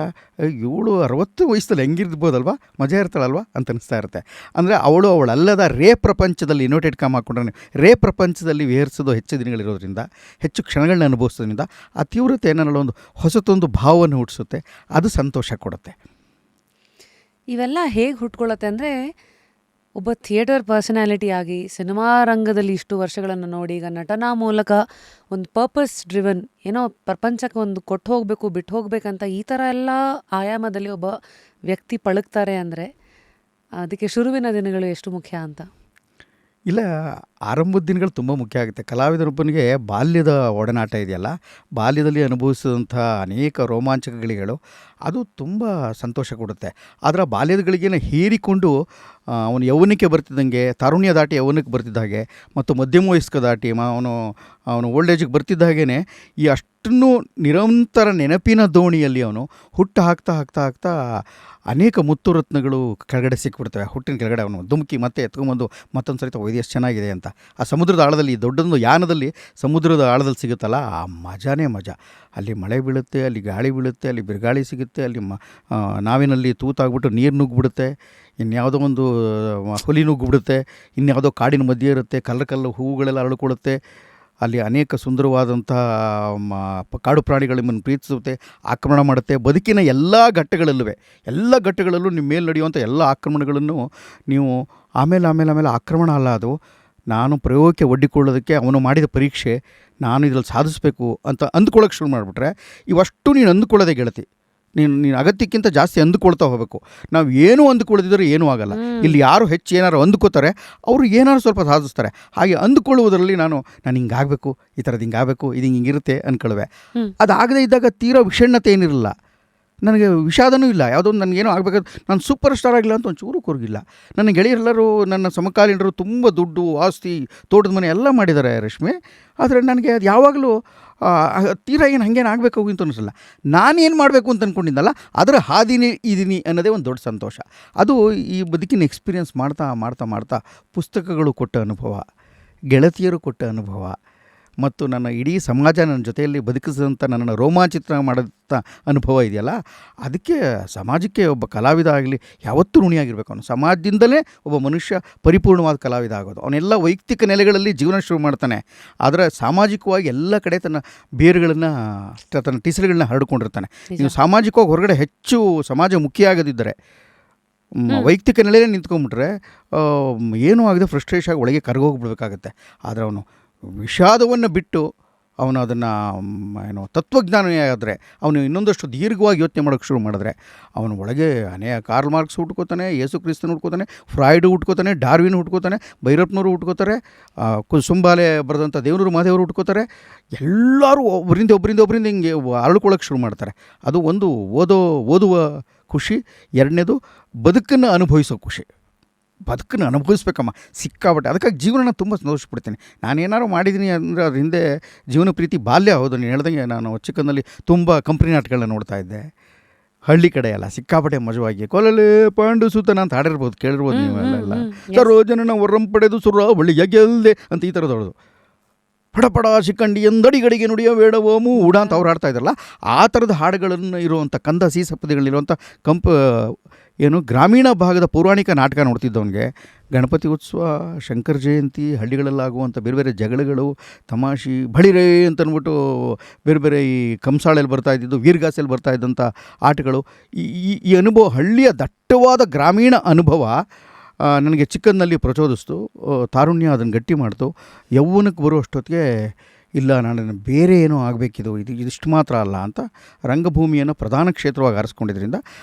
60 ವಯಸ್ಸಲ್ಲಿ ಹೆಂಗಿರ್ಬೋದಲ್ವ, ಮಜಾ ಇರ್ತಾಳಲ್ವ ಅಂತ ಅನಿಸ್ತಾ ಇರುತ್ತೆ. ಅಂದರೆ ಅವಳಲ್ಲದ ರೇ ಪ್ರಪಂಚದಲ್ಲಿ ಇನ್ವರ್ಟೆಡ್ ಕಾಮ್ ಹಾಕ್ಕೊಂಡ್ರೆ ರೇ ಪ್ರಪಂಚದಲ್ಲಿ ವಿಹರಿಸೋದು ಹೆಚ್ಚು ದಿನಗಳಿರೋದ್ರಿಂದ, ಹೆಚ್ಚು ಕ್ಷಣಗಳನ್ನ ಅನುಭವಿಸೋದ್ರಿಂದ ಆ ತೀವ್ರತೆ ನನ್ನಲ್ಲಿ ಒಂದು ಹೊಸತೊಂದು ಭಾವವನ್ನು ಹುಟ್ಟಿಸುತ್ತೆ. ಅದು ಸಂತೋಷ ಕೊಡುತ್ತೆ. ಇವೆಲ್ಲ ಹೇಗೆ ಹುಟ್ಕೊಳ್ಳುತ್ತೆ ಅಂದರೆ, ಒಬ್ಬ ಥಿಯೇಟರ್ ಪರ್ಸನಾಲಿಟಿ ಆಗಿ ಸಿನಿಮಾ ರಂಗದಲ್ಲಿ ಇಷ್ಟು ವರ್ಷಗಳನ್ನು ನೋಡಿ ಈಗ ನಟನಾ ಮೂಲಕ ಒಂದು ಪರ್ಪಸ್ ಡ್ರಿವನ್, ಏನೋ ಪ್ರಪಂಚಕ್ಕೆ ಒಂದು ಕೊಟ್ಟು ಹೋಗಬೇಕು, ಬಿಟ್ಟು ಹೋಗ್ಬೇಕಂತ ಈ ಥರ ಎಲ್ಲ ಆಯಾಮದಲ್ಲಿ ಒಬ್ಬ ವ್ಯಕ್ತಿ ಪಳಗ್ತಾರೆ ಅಂದರೆ ಅದಕ್ಕೆ ಶುರುವಿನ ದಿನಗಳು ಎಷ್ಟು ಮುಖ್ಯ ಅಂತ. ಇಲ್ಲ, ಆರಂಭದ ದಿನಗಳು ತುಂಬ ಮುಖ್ಯ ಆಗುತ್ತೆ. ಕಲಾವಿದರೊಬ್ಬನಿಗೆ ಬಾಲ್ಯದ ಒಡನಾಟ ಇದೆಯಲ್ಲ, ಬಾಲ್ಯದಲ್ಲಿ ಅನುಭವಿಸಿದಂಥ ಅನೇಕ ರೋಮಾಂಚಕ ಗಳಿಗೆಗಳು ಅದು ತುಂಬ ಸಂತೋಷ ಕೊಡುತ್ತೆ. ಆದರೆ ಬಾಲ್ಯದ ಗಳಿಗೆನ ಹೀರಿಕೊಂಡು ಅವನು ಯೌವನಕ್ಕೆ ಬರ್ತಿದ್ದಂಗೆ, ತಾರುಣ್ಯ ದಾಟಿ ಯೌವನಕ್ಕೆ ಬರ್ತಿದ್ದ ಹಾಗೆ, ಮತ್ತು ಮಧ್ಯಮ ವಯಸ್ಕ ದಾಟಿ ಅವನು ಓಲ್ಡ್ ಏಜಿಗೆ ಬರ್ತಿದ್ದ ಹಾಗೇ ಈ ಅಷ್ಟನ್ನು ನಿರಂತರ ನೆನಪಿನ ದೋಣಿಯಲ್ಲಿ ಅವನು ಹುಟ್ಟು ಹಾಕ್ತಾ ಅನೇಕ ಮುತ್ತು ರತ್ನಗಳು ಕೆಳಗಡೆ ಸಿಕ್ಬಿಡ್ತವೆ. ಹುಟ್ಟಿನ ಕೆಳಗಡೆ ಅವನು ಧುಮುಕಿ ಮತ್ತೆ ಎತ್ಕೊಂಬಂದು ಮತ್ತೊಂದು ಸರಿತ ಒಯ್ದು ಎಷ್ಟು ಚೆನ್ನಾಗಿದೆ ಅಂತ. ಆ ಸಮುದ್ರದ ಆಳದಲ್ಲಿ, ದೊಡ್ಡದೊಂದು ಯಾನದಲ್ಲಿ ಸಮುದ್ರದ ಆಳದಲ್ಲಿ ಸಿಗುತ್ತಲ್ಲ, ಆ ಮಜಾನೇ ಮಜಾ. ಅಲ್ಲಿ ಮಳೆ ಬೀಳುತ್ತೆ, ಅಲ್ಲಿ ಗಾಳಿ ಬೀಳುತ್ತೆ, ಅಲ್ಲಿ ಬಿರುಗಾಳಿ ಸಿಗುತ್ತೆ, ಅಲ್ಲಿ ನಾವಿನಲ್ಲಿ ತೂತಾಗ್ಬಿಟ್ಟು ನೀರು ನುಗ್ಗಿಬಿಡುತ್ತೆ, ಇನ್ಯಾವುದೋ ಒಂದು ಹುಲಿ ನುಗ್ಗಿಬಿಡುತ್ತೆ, ಇನ್ಯಾವುದೋ ಕಾಡಿನ ಮಧ್ಯೆ ಇರುತ್ತೆ, ಕಲ್ಲು ಹೂವುಗಳೆಲ್ಲ ಅರಳಿಕೊಳ್ಳುತ್ತೆ. ಅಲ್ಲಿ ಅನೇಕ ಸುಂದರವಾದಂಥ ಕಾಡು ಪ್ರಾಣಿಗಳು ನಿಮ್ಮನ್ನು ಪ್ರೀತಿಸುತ್ತೆ, ಆಕ್ರಮಣ ಮಾಡುತ್ತೆ. ಬದುಕಿನ ಎಲ್ಲ ಘಟ್ಟಗಳಲ್ಲೂ ನಿಮ್ಮ ಮೇಲೆ ನಡೆಯುವಂಥ ಎಲ್ಲ ಆಕ್ರಮಣಗಳನ್ನು ನೀವು ಆಮೇಲೆ ಆಕ್ರಮಣ ಅಲ್ಲ, ಅದು ನಾನು ಪ್ರಯೋಗಕ್ಕೆ ಒಡ್ಡಿಕೊಳ್ಳೋದಕ್ಕೆ ಅವನು ಮಾಡಿದ ಪರೀಕ್ಷೆ, ನಾನು ಇದರಲ್ಲಿ ಸಾಧಿಸಬೇಕು ಅಂತ ಅಂದ್ಕೊಳ್ಳೋಕೆ ಶುರು ಮಾಡಿಬಿಟ್ರೆ ಇವಷ್ಟು ನೀನು ಅಂದುಕೊಳ್ಳೋದೇ ಗೆಳತಿ. ನೀನು ಅಗತ್ಯಕ್ಕಿಂತ ಜಾಸ್ತಿ ಅಂದುಕೊಳ್ತಾ ಹೋಗಬೇಕು. ನಾವು ಏನೂ ಅಂದುಕೊಳ್ಳದಿದ್ದರೆ ಏನೂ ಆಗಲ್ಲ. ಇಲ್ಲಿ ಯಾರು ಹೆಚ್ಚು ಏನಾರು ಅಂದುಕೋತಾರೆ ಅವರು ಏನಾದ್ರು ಸ್ವಲ್ಪ ಸಾಧಿಸ್ತಾರೆ. ಹಾಗೆ ಅಂದುಕೊಳ್ಳುವುದರಲ್ಲಿ ನಾನು ಹಿಂಗಾಗಬೇಕು, ಈ ಥರದ್ದು ಹಿಂಗಾಗಬೇಕು, ಇದು ಹಿಂಗಿರುತ್ತೆ ಅಂದ್ಕೊಳ್ವೆ. ಅದಾಗದೇ ಇದ್ದಾಗ ತೀರಾ ವಿಷಣ್ಣತೆ ಏನಿರಲ್ಲ, ನನಗೆ ವಿಷಾದನೂ ಇಲ್ಲ. ಯಾವುದೋ ನನಗೇನೋ ಆಗಬೇಕಾದ್ರೆ ನಾನು ಸೂಪರ್ ಸ್ಟಾರ್ ಆಗಿಲ್ಲ ಅಂತ ಒಂದು ಚೂರು ಕೊರಗಿಲ್ಲ. ನನ್ನ ಗೆಳೆಯರೆಲ್ಲರೂ, ನನ್ನ ಸಮಕಾಲೀನರು ತುಂಬ ದುಡ್ಡು, ಆಸ್ತಿ, ತೋಟದ ಮನೆ ಎಲ್ಲ ಮಾಡಿದ್ದಾರೆ ರಶ್ಮಿ. ಆದರೆ ನನಗೆ ಅದು ಯಾವಾಗಲೂ ತೀರಾ ಏನು ಹಾಗೇನು ಆಗಬೇಕು ಅಂತ ಅನಿಸಲ್ಲ. ನಾನೇನು ಮಾಡಬೇಕು ಅಂತ ಅಂದ್ಕೊಂಡಿದ್ದಲ್ಲ, ಅದರ ಹಾದಿನೇ ಇದೀನಿ ಅನ್ನೋದೇ ಒಂದು ದೊಡ್ಡ ಸಂತೋಷ. ಅದು ಈ ಬದುಕಿನ ಎಕ್ಸ್ಪೀರಿಯೆನ್ಸ್ ಮಾಡ್ತಾ ಪುಸ್ತಕಗಳು ಕೊಟ್ಟ ಅನುಭವ, ಗೆಳತಿಯರು ಕೊಟ್ಟ ಅನುಭವ, ಮತ್ತು ನನ್ನ ಇಡೀ ಸಮಾಜ ನನ್ನ ಜೊತೆಯಲ್ಲಿ ಬದುಕಿಸಿದಂಥ ನನ್ನನ್ನು ರೋಮಾಂಚಿತ ಮಾಡೋಂಥ ಅನುಭವ ಇದೆಯಲ್ಲ, ಅದಕ್ಕೆ ಸಮಾಜಕ್ಕೆ ಒಬ್ಬ ಕಲಾವಿದ ಆಗಲಿ ಯಾವತ್ತೂ ಋಣಿಯಾಗಿರಬೇಕು. ಅವನು ಸಮಾಜದಿಂದಲೇ ಒಬ್ಬ ಮನುಷ್ಯ ಪರಿಪೂರ್ಣವಾದ ಕಲಾವಿದ ಆಗೋದು. ಅವನೆಲ್ಲ ವೈಯಕ್ತಿಕ ನೆಲೆಗಳಲ್ಲಿ ಜೀವನ ಶುರು ಮಾಡ್ತಾನೆ, ಆದರೆ ಸಾಮಾಜಿಕವಾಗಿ ಎಲ್ಲ ಕಡೆ ತನ್ನ ಬೇರುಗಳನ್ನು, ತನ್ನ ಟೀಸರ್ಗಳನ್ನ ಹರಡ್ಕೊಂಡಿರ್ತಾನೆ. ನೀವು ಸಾಮಾಜಿಕವಾಗಿ ಹೊರಗಡೆ ಹೆಚ್ಚು ಸಮಾಜ ಮುಖ್ಯ ಆಗದಿದ್ದರೆ, ವೈಯಕ್ತಿಕ ನೆಲೆಯೇ ನಿಂತ್ಕೊಂಡ್ಬಿಟ್ರೆ ಏನೂ ಆಗದೆ ಫ್ರಸ್ಟ್ರೇಷನ್ ಆಗಿ ಒಳಗೆ ಕರಗೋಗ್ಬಿಡ್ಬೇಕಾಗತ್ತೆ. ಆದರೆ ಅವನು ವಿಷಾದವನ್ನು ಬಿಟ್ಟು ಅವನು ಅದನ್ನು ತತ್ವಜ್ಞಾನ ಆದರೆ ಅವನು ಇನ್ನೊಂದಷ್ಟು ದೀರ್ಘವಾಗಿ ಯೋಚನೆ ಮಾಡೋಕ್ಕೆ ಶುರು ಮಾಡಿದ್ರೆ ಅವನ ಒಳಗೆ ಕಾರ್ಲ್ ಮಾರ್ಕ್ಸ್ ಹುಟ್ಕೋತಾನೆ, ಯೇಸು ಕ್ರಿಸ್ತನ ಹುಟ್ಕೋತಾನೆ, ಫ್ರಾಯ್ಡ್ ಹುಟ್ಕೋತಾನೆ, ಡಾರ್ವಿನ್ ಹುಟ್ಕೋತಾನೆ, ಭೈರಪ್ಪನವರು ಹುಟ್ಕೋತಾರೆ, ಕುಸುಂಬಾಲೆ ಬರೆದಂಥ ದೇವನೂರು ಮಹಾದೇವರು ಹುಟ್ಕೋತಾರೆ. ಎಲ್ಲರೂ ಒಬ್ಬರಿಂದ ಹಿಂಗೆ ಅರಳ್ಕೊಳ್ಳೋಕೆ ಶುರು ಮಾಡ್ತಾರೆ. ಅದು ಒಂದು ಓದುವ ಖುಷಿ. ಎರಡನೇದು ಬದುಕನ್ನು ಅನುಭವಿಸೋ ಖುಷಿ. ಬದುಕನ್ನು ಅನುಭವಿಸ್ಬೇಕಮ್ಮ ಸಿಕ್ಕಾಬಟ್ಟೆ. ಅದಕ್ಕಾಗಿ ಜೀವನನ ತುಂಬ ಸಂತೋಷಪಡ್ತೀನಿ. ನಾನೇನಾದ್ರು ಮಾಡಿದ್ದೀನಿ ಅಂದರೆ ಅದ್ರ ಹಿಂದೆ ಜೀವನ ಪ್ರೀತಿ ಬಾಲ್ಯ. ಹೌದು, ನೀನು ಹೇಳ್ದಂಗೆ ನಾನು ಚಿಕ್ಕಂದಲ್ಲಿ ತುಂಬ ಕಂಪ್ನಿ ನಾಟಕಗಳನ್ನ ನೋಡ್ತಾ ಇದ್ದೆ. ಹಳ್ಳಿ ಕಡೆ ಎಲ್ಲ ಸಿಕ್ಕಾಪಟ್ಟೆ ಮಜವಾಗಿ ಕೊಲಲೆ ಪಾಂಡು ಸೂತನ ಅಂತ ಹಾಡಿರ್ಬೋದು, ಕೇಳಿರ್ಬೋದು ನೀವೆಲ್ಲ. ಸರೋಜನನ ವರಂ ಪಡೆದು ಸುರ ಬಳ್ಳಿಯ ಗೆಲ್ದೆ ಅಂತ ಈ ಥರದವ್ರದು. ಪಡಪಡ ಶಿಕ್ಕಂಡಿ ಎಂದಡಿಗಡಿಗೆ ನುಡಿಯ ಬೇಡವೋ ಮೂಡ ಅಂತ ಅವ್ರು ಹಾಡ್ತಾ ಇದ್ದಾರಲ್ಲ, ಆ ಥರದ ಹಾಡುಗಳನ್ನು ಇರುವಂಥ ಕಂದ ಸೀಸಪ್ಪದಿಗಳಿರುವಂಥ ಗ್ರಾಮೀಣ ಭಾಗದ ಪೌರಾಣಿಕ ನಾಟಕ ನೋಡ್ತಿದ್ದವನಿಗೆ ಗಣಪತಿ ಉತ್ಸವ, ಶಂಕರ ಜಯಂತಿ, ಹಳ್ಳಿಗಳಲ್ಲಾಗುವಂಥ ಬೇರೆ ಬೇರೆ ಜಗಳಗಳು, ತಮಾಷೆ, ಬಳಿರೇ ಅಂತ ಅಂದ್ಬಿಟ್ಟು ಬೇರೆ ಬೇರೆ ಈ ಕಂಸಾಳೆಯಲ್ಲಿ ಬರ್ತಾ ಇದ್ದಿದ್ದು, ವೀರ್ಗಾಸಲ್ಲಿ ಬರ್ತಾ ಇದ್ದಂಥ ಆಟಗಳು, ಈ ಅನುಭವ, ಹಳ್ಳಿಯ ದಟ್ಟವಾದ ಗ್ರಾಮೀಣ ಅನುಭವ ನನಗೆ ಚಿಕ್ಕಂದಲ್ಲಿ ಪ್ರಚೋದಿಸ್ತು. ತಾರುಣ್ಯ ಅದನ್ನು ಗಟ್ಟಿ ಮಾಡ್ತು. ಯೌವನಕ್ಕೆ ಬರುವಷ್ಟೊತ್ತಿಗೆ ಇಲ್ಲ, ನಾನು ಬೇರೆ ಏನೋ ಆಗಬೇಕಿದು, ಇದಿಷ್ಟು ಮಾತ್ರ ಅಲ್ಲ ಅಂತ ರಂಗಭೂಮಿಯನ್ನು ಪ್ರಧಾನ ಕ್ಷೇತ್ರವಾಗಿ ಆರಿಸ್ಕೊಂಡಿದ್ದರಿಂದ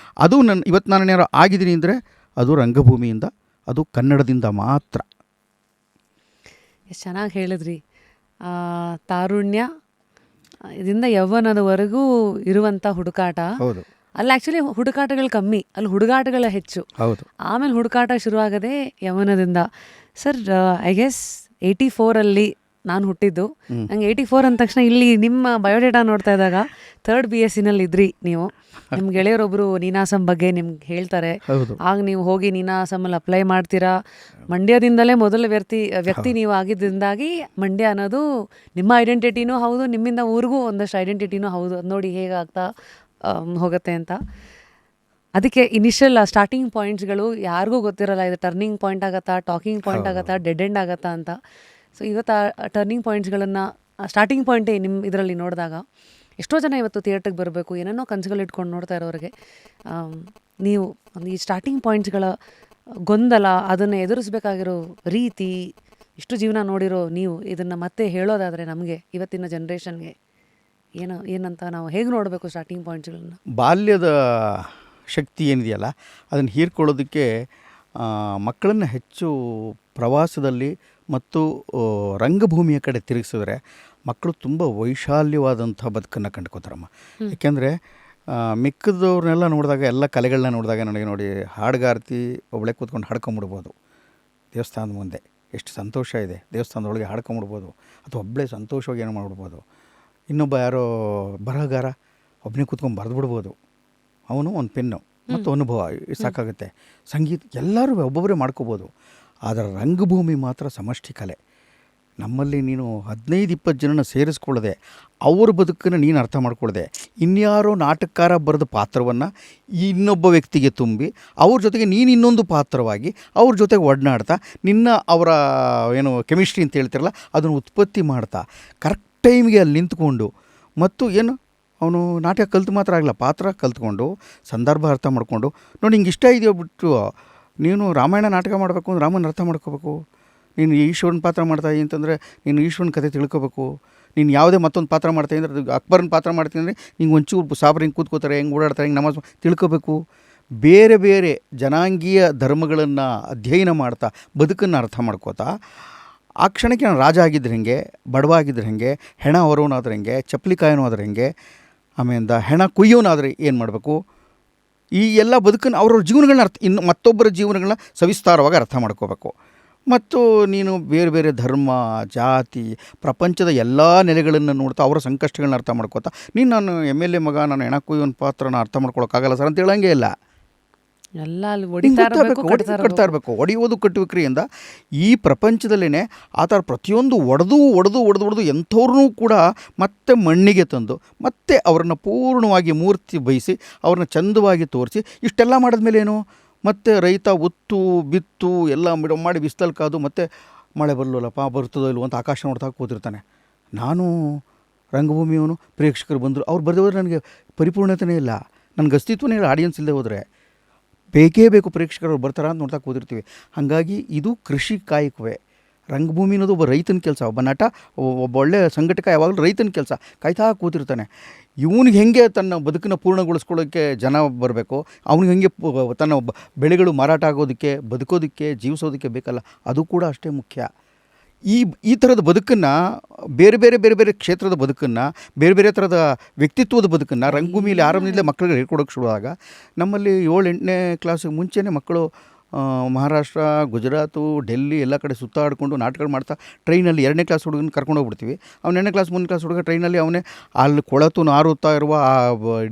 ಅದು ಇವತ್ತು ನಾನು ಏನಾರು ಆಗಿದ್ದೀನಿ ಅಂದರೆ ಅದು ರಂಗಭೂಮಿಯಿಂದ, ಅದು ಕನ್ನಡದಿಂದ ಮಾತ್ರ. ಎಷ್ಟು ಚೆನ್ನಾಗಿ ಹೇಳಿದ್ರಿ. ತಾರುಣ್ಯ ಇದರಿಂದ ಯೌವನದವರೆಗೂ ಇರುವಂಥ ಹುಡುಕಾಟ. ಹೌದು, ಅಲ್ಲಿ ಆ್ಯಕ್ಚುಲಿ ಹುಡುಕಾಟಗಳು ಕಮ್ಮಿ, ಅಲ್ಲಿ ಹುಡುಗಾಟಗಳ ಹೆಚ್ಚು. ಹೌದು, ಆಮೇಲೆ ಹುಡುಕಾಟ ಶುರುವಾಗದೆ ಯೌವನದಿಂದ. ಸರ್, ಐ ಗೆಸ್ 84 ನಾನು ಹುಟ್ಟಿದ್ದು. ನಂಗೆ 84 ಅಂದ ತಕ್ಷಣ ಇಲ್ಲಿ ನಿಮ್ಮ ಬಯೋಡೇಟಾ ನೋಡ್ತಾ ಇದ್ದಾಗ 3rd BSc ಇದ್ರಿ ನೀವು. ನಿಮ್ಮ ಗೆಳೆಯರೊಬ್ಬರು ನೀನಾಸಂ ಬಗ್ಗೆ ನಿಮ್ಗೆ ಹೇಳ್ತಾರೆ. ಆಗ ನೀವು ಹೋಗಿ ನೀನಾಸಮಲ್ಲಿ ಅಪ್ಲೈ ಮಾಡ್ತೀರಾ. ಮಂಡ್ಯದಿಂದಲೇ ಮೊದಲ ವ್ಯಕ್ತಿ ನೀವು ಆಗಿದ್ದರಿಂದಾಗಿ ಮಂಡ್ಯ ಅನ್ನೋದು ನಿಮ್ಮ ಐಡೆಂಟಿಟಿನೂ ಹೌದು, ನಿಮ್ಮಿಂದ ಊರಿಗೂ ಒಂದಷ್ಟು ಐಡೆಂಟಿಟಿನೂ ಹೌದು. ಅದು ನೋಡಿ ಹೇಗಾಗ್ತಾ ಹೋಗುತ್ತೆ ಅಂತ. ಅದಕ್ಕೆ ಇನಿಷಿಯಲ್ ಸ್ಟಾರ್ಟಿಂಗ್ ಪಾಯಿಂಟ್ಸ್ಗಳು ಯಾರಿಗೂ ಗೊತ್ತಿರಲ್ಲ, ಇದು ಟರ್ನಿಂಗ್ ಪಾಯಿಂಟ್ ಆಗುತ್ತಾ, ಟಾಕಿಂಗ್ ಪಾಯಿಂಟ್ ಆಗುತ್ತಾ, ಡೆಡ್ ಎಂಡ್ ಆಗುತ್ತಾ ಅಂತ. ಸೊ ಇವತ್ತು ಆ ಟರ್ನಿಂಗ್ ಪಾಯಿಂಟ್ಸ್ಗಳನ್ನು, ಸ್ಟಾರ್ಟಿಂಗ್ ಪಾಯಿಂಟೇ ನಿಮ್ಮ ಇದರಲ್ಲಿ ನೋಡಿದಾಗ ಎಷ್ಟೋ ಜನ ಇವತ್ತು ಥಿಯೇಟ್ರಿಗೆ ಬರಬೇಕು ಏನೇನೋ ಕನಸುಗಳು ಇಟ್ಕೊಂಡು ನೋಡ್ತಾ ಇರೋರಿಗೆ ನೀವು ಈ ಸ್ಟಾರ್ಟಿಂಗ್ ಪಾಯಿಂಟ್ಸ್ಗಳ ಗೊಂದಲ, ಅದನ್ನು ಎದುರಿಸಬೇಕಾಗಿರೋ ರೀತಿ, ಇಷ್ಟು ಜೀವನ ನೋಡಿರೋ ನೀವು ಇದನ್ನು ಮತ್ತೆ ಹೇಳೋದಾದರೆ ನಮಗೆ ಇವತ್ತಿನ ಜನ್ರೇಷನ್ಗೆ ಏನಂತ ನಾವು ಹೇಗೆ ನೋಡಬೇಕು ಸ್ಟಾರ್ಟಿಂಗ್ ಪಾಯಿಂಟ್ಸ್ಗಳನ್ನ? ಬಾಲ್ಯದ ಶಕ್ತಿ ಏನಿದೆಯಲ್ಲ ಅದನ್ನು ಹೀರ್ಕೊಳ್ಳೋದಕ್ಕೆ ಮಕ್ಕಳನ್ನು ಹೆಚ್ಚು ಪ್ರವಾಸದಲ್ಲಿ ಮತ್ತು ರಂಗಭೂಮಿಯ ಕಡೆ ತಿರುಗಿಸಿದ್ರೆ ಮಕ್ಕಳು ತುಂಬ ವೈಶಾಲ್ಯವಾದಂಥ ಬದುಕನ್ನು ಕಂಡುಕೋತಾರಮ್ಮ. ಏಕೆಂದರೆ ಮಿಕ್ಕದವ್ರನ್ನೆಲ್ಲ ನೋಡಿದಾಗ, ಎಲ್ಲ ಕಲೆಗಳನ್ನ ನೋಡಿದಾಗ ನನಗೆ ನೋಡಿ ಹಾಡುಗಾರ್ತಿ ಒಬ್ಬಳೆ ಕೂತ್ಕೊಂಡು ಹಾಡ್ಕೊಂಬಿಡ್ಬೋದು. ದೇವಸ್ಥಾನದ ಮುಂದೆ ಎಷ್ಟು ಸಂತೋಷ ಇದೆ, ದೇವಸ್ಥಾನದೊಳಗೆ ಹಾಡ್ಕೊಂಬಿಡ್ಬೋದು, ಅಥವಾ ಒಬ್ಬಳೇ ಸಂತೋಷವಾಗಿ ಏನೋ ಮಾಡಿಬಿಡ್ಬೋದು. ಇನ್ನೊಬ್ಬ ಯಾರೋ ಬರಹಗಾರ ಒಬ್ಬನೇ ಕೂತ್ಕೊಂಡು ಬರೆದ್ಬಿಡ್ಬೋದು. ಅವನು ಒಂದು ಪೆನ್ನು ಮತ್ತು ಅನುಭವ ಸಾಕಾಗುತ್ತೆ. ಸಂಗೀತ ಎಲ್ಲರೂ ಒಬ್ಬೊಬ್ಬರೇ ಮಾಡ್ಕೋಬೋದು. ಆದರೆ ರಂಗಭೂಮಿ ಮಾತ್ರ ಸಮಷ್ಟಿ ಕಲೆ. ನಮ್ಮಲ್ಲಿ ನೀನು 15-20 ಜನನ ಸೇರಿಸ್ಕೊಳ್ಳದೆ, ಅವ್ರ ಬದುಕನ್ನು ನೀನು ಅರ್ಥ ಮಾಡ್ಕೊಳ್ಳದೆ, ಇನ್ಯಾರೋ ನಾಟಕಕಾರ ಬರೆದ ಪಾತ್ರವನ್ನು ಇನ್ನೊಬ್ಬ ವ್ಯಕ್ತಿಗೆ ತುಂಬಿ ಅವ್ರ ಜೊತೆಗೆ ನೀನು ಇನ್ನೊಂದು ಪಾತ್ರವಾಗಿ ಅವ್ರ ಜೊತೆಗೆ ಒಡನಾಡ್ತಾ ಅವರ ಕೆಮಿಸ್ಟ್ರಿ ಅಂತ ಹೇಳ್ತಿರಲ್ಲ ಅದನ್ನು ಉತ್ಪತ್ತಿ ಮಾಡ್ತಾ ಕರೆಕ್ಟ್ ಟೈಮ್ಗೆ ಅಲ್ಲಿ ನಿಂತ್ಕೊಂಡು, ಮತ್ತು ಅವನು ನಾಟಕ ಕಲ್ತು ಮಾತ್ರ ಆಗಲ್ಲ, ಪಾತ್ರ ಕಲ್ತ್ಕೊಂಡು ಸಂದರ್ಭ ಅರ್ಥ ಮಾಡಿಕೊಂಡು, ನೋಡಿ ಹಿಂಗೆ ಇಷ್ಟ ಇದೆಯೋ ಬಿಟ್ಟು ನೀನು ರಾಮಾಯಣ ನಾಟಕ ಮಾಡಬೇಕು ಅಂದ್ರೆ ರಾಮನ ಅರ್ಥ ಮಾಡ್ಕೋಬೇಕು. ನೀನು ಈಶ್ವರನ ಪಾತ್ರ ಮಾಡ್ತಾಯಿ ಅಂತಂದರೆ ನೀನು ಈಶ್ವರನ ಕಥೆ ತಿಳ್ಕೊಬೇಕು. ನೀನು ಯಾವುದೇ ಮತ್ತೊಂದು ಪಾತ್ರ ಮಾಡ್ತಾಯಿ ಅಂದರೆ ಅಕ್ಬರನ ಪಾತ್ರ ಮಾಡ್ತೀನಿ ಅಂದರೆ ಹಿಂಗೆ ಒಂಚೂರು ಸಾಬ್ರು ಹಿಂಗೆ ಕೂತ್ಕೋತಾರೆ, ಹೆಂಗೆ ಓಡಾಡ್ತಾರೆ, ಹಿಂಗೆ ನಮಾಜ್ ತಿಳ್ಕೊಬೇಕು. ಬೇರೆ ಬೇರೆ ಜನಾಂಗೀಯ ಧರ್ಮಗಳನ್ನು ಅಧ್ಯಯನ ಮಾಡ್ತಾ ಬದುಕನ್ನು ಅರ್ಥ ಮಾಡ್ಕೋತಾ, ಆ ಕ್ಷಣಕ್ಕೆ ನಾನು ರಾಜ ಆಗಿದ್ರೆ ಹೆಂಗೆ, ಬಡವ ಆಗಿದ್ರೆ ಹೆಂಗೆ, ಹೆಣ ಹೊರೋನಾದ್ರೆ ಹೆಂಗೆ, ಚಪ್ಪಲಿ ಕಾಯೋನು ಆದ್ರೆ ಹೆಂಗೆ, ಆಮೇಲಿಂದ ಹೆಣ ಕುಯ್ಯೋನಾದರೆ ಏನು ಮಾಡಬೇಕು, ಈ ಎಲ್ಲ ಬದುಕನ್ನು ಅವ್ರವ್ರ ಜೀವನಗಳನ್ನ ಇನ್ನು ಮತ್ತೊಬ್ಬರ ಜೀವನಗಳನ್ನ ಸವಿಸ್ತಾರವಾಗಿ ಅರ್ಥ ಮಾಡ್ಕೋಬೇಕು. ಮತ್ತು ನೀನು ಬೇರೆ ಬೇರೆ ಧರ್ಮ, ಜಾತಿ, ಪ್ರಪಂಚದ ಎಲ್ಲ ನೆಲೆಗಳನ್ನು ನೋಡ್ತಾ ಅವರ ಸಂಕಷ್ಟಗಳನ್ನ ಅರ್ಥ ಮಾಡ್ಕೋತಾ, ನಾನು MLA ಮಗ, ನಾನು ಹೆಣ ಕುಯ್ಯೋನ ಪಾತ್ರನ ಅರ್ಥ ಮಾಡ್ಕೊಳಕ್ಕಾಗಲ್ಲ ಸರ್ ಅಂತ ಹೇಳಂಗೆ ಇಲ್ಲ. ಎಲ್ಲ ಅಲ್ಲಿ ಹೊಡಿತಾ ಇರಬೇಕು, ಕಟ್ತಾ ಇರಬೇಕು. ಹೊಡೆಯೋದು ಕಟ್ಟುವ ಕ್ರಿಯೆಯಿಂದ ಈ ಪ್ರಪಂಚದಲ್ಲೇ ಆ ಥರ ಪ್ರತಿಯೊಂದು ಒಡೆದು ಎಂಥವ್ರನ್ನೂ ಕೂಡ ಮತ್ತೆ ಮಣ್ಣಿಗೆ ತಂದು ಮತ್ತೆ ಅವ್ರನ್ನ ಪೂರ್ಣವಾಗಿ ಮೂರ್ತಿ ಬಯಸಿ ಅವ್ರನ್ನ ಚಂದವಾಗಿ ತೋರಿಸಿ ಇಷ್ಟೆಲ್ಲ ಮಾಡಿದ್ಮೇಲೆ ಏನು, ಮತ್ತು ರೈತ ಉತ್ತು ಬಿತ್ತು ಎಲ್ಲ ಮಾಡಿ ಬಿಸ್ತಲ್ಲಿ ಕಾದು ಮತ್ತೆ ಮಳೆ ಬರಲಲ್ಲಪ್ಪ ಬರ್ತದೋ ಇಲ್ವೋ ಅಂತ ಆಕಾಶ ನೋಡ್ತಾ ಕೂತಿರ್ತಾನೆ. ನಾನು ರಂಗಭೂಮಿಯವನು, ಪ್ರೇಕ್ಷಕರು ಬಂದರು, ಅವ್ರು ಬರದೇ ಹೋದರೆ ನನಗೆ ಪರಿಪೂರ್ಣತೆಯೇ ಇಲ್ಲ, ನನಗೆ ಅಸ್ತಿತ್ವನೇ ಇಲ್ಲ. ಆಡಿಯನ್ಸ್ ಇಲ್ಲದೆ ಹೋದರೆ ಬೇಕೇ ಬೇಕು, ಪ್ರೇಕ್ಷಕರು ಬರ್ತಾರ ಅಂತ ನೋಡ್ತಾ ಕೂತಿರ್ತೀವಿ. ಹಾಗಾಗಿ ಇದು ಕೃಷಿ ಕಾಯಕವೇ. ರಂಗಭೂಮಿ ಅನ್ನೋದು ಒಬ್ಬ ರೈತನ ಕೆಲಸ. ಒಬ್ಬ ನಟ, ಒಬ್ಬ ಒಳ್ಳೆಯ ಸಂಘಟಕ ಯಾವಾಗಲೂ ರೈತನ ಕೆಲಸ. ಕಾಯ್ತಾ ಕೂತಿರ್ತಾನೆ. ಇವನಿಗೆ ಹೆಂಗೆ ತನ್ನ ಬದುಕನ್ನು ಪೂರ್ಣಗೊಳಿಸ್ಕೊಳ್ಳೋಕ್ಕೆ ಜನ ಬರಬೇಕು, ಅವ್ನಿಗೆ ಹೆಂಗೆ ತನ್ನ ಬೆಳೆಗಳು ಮಾರಾಟ ಆಗೋದಕ್ಕೆ, ಬದುಕೋದಕ್ಕೆ, ಜೀವಿಸೋದಕ್ಕೆ ಬೇಕಲ್ಲ, ಅದು ಕೂಡ ಅಷ್ಟೇ ಮುಖ್ಯ. ಈ ಥರದ ಬದುಕನ್ನು, ಬೇರೆ ಬೇರೆ ಕ್ಷೇತ್ರದ ಬದುಕನ್ನು, ಬೇರೆ ಥರದ ವ್ಯಕ್ತಿತ್ವದ ಬದುಕನ್ನು ರಂಗಭೂಮಿಯಲ್ಲಿ ಆರಂಭದಿಂದಲೇ ಮಕ್ಕಳಿಗೆ ಹೇಳ್ಕೊಡೋಕ್ಕೆ ಶುರುವಾಗ, ನಮ್ಮಲ್ಲಿ 7-8ನೇ ಕ್ಲಾಸಿಗೆ ಮುಂಚೆನೇ ಮಕ್ಕಳು ಮಹಾರಾಷ್ಟ್ರ, ಗುಜರಾತು, ಡೆಲ್ಲಿ ಎಲ್ಲ ಕಡೆ ಸುತ್ತಾಡಿಕೊಂಡು ನಾಟಕಗಳು ಮಾಡ್ತಾ ಟ್ರೈನಲ್ಲಿ 2ನೇ ಕ್ಲಾಸ್ ಹುಡುಗನ ಕರ್ಕೊಂಡು ಹೋಗ್ಬಿಡ್ತೀವಿ. ಅವ್ನು 2ನೇ ಕ್ಲಾಸ್ 3ನೇ ಕ್ಲಾಸ್ ಹುಡುಗ ಟ್ರೈನಲ್ಲಿ ಅವನೇ ಅಲ್ಲಿ ಕೊಳತು ನಾರುತ್ತಾ ಇರುವ ಆ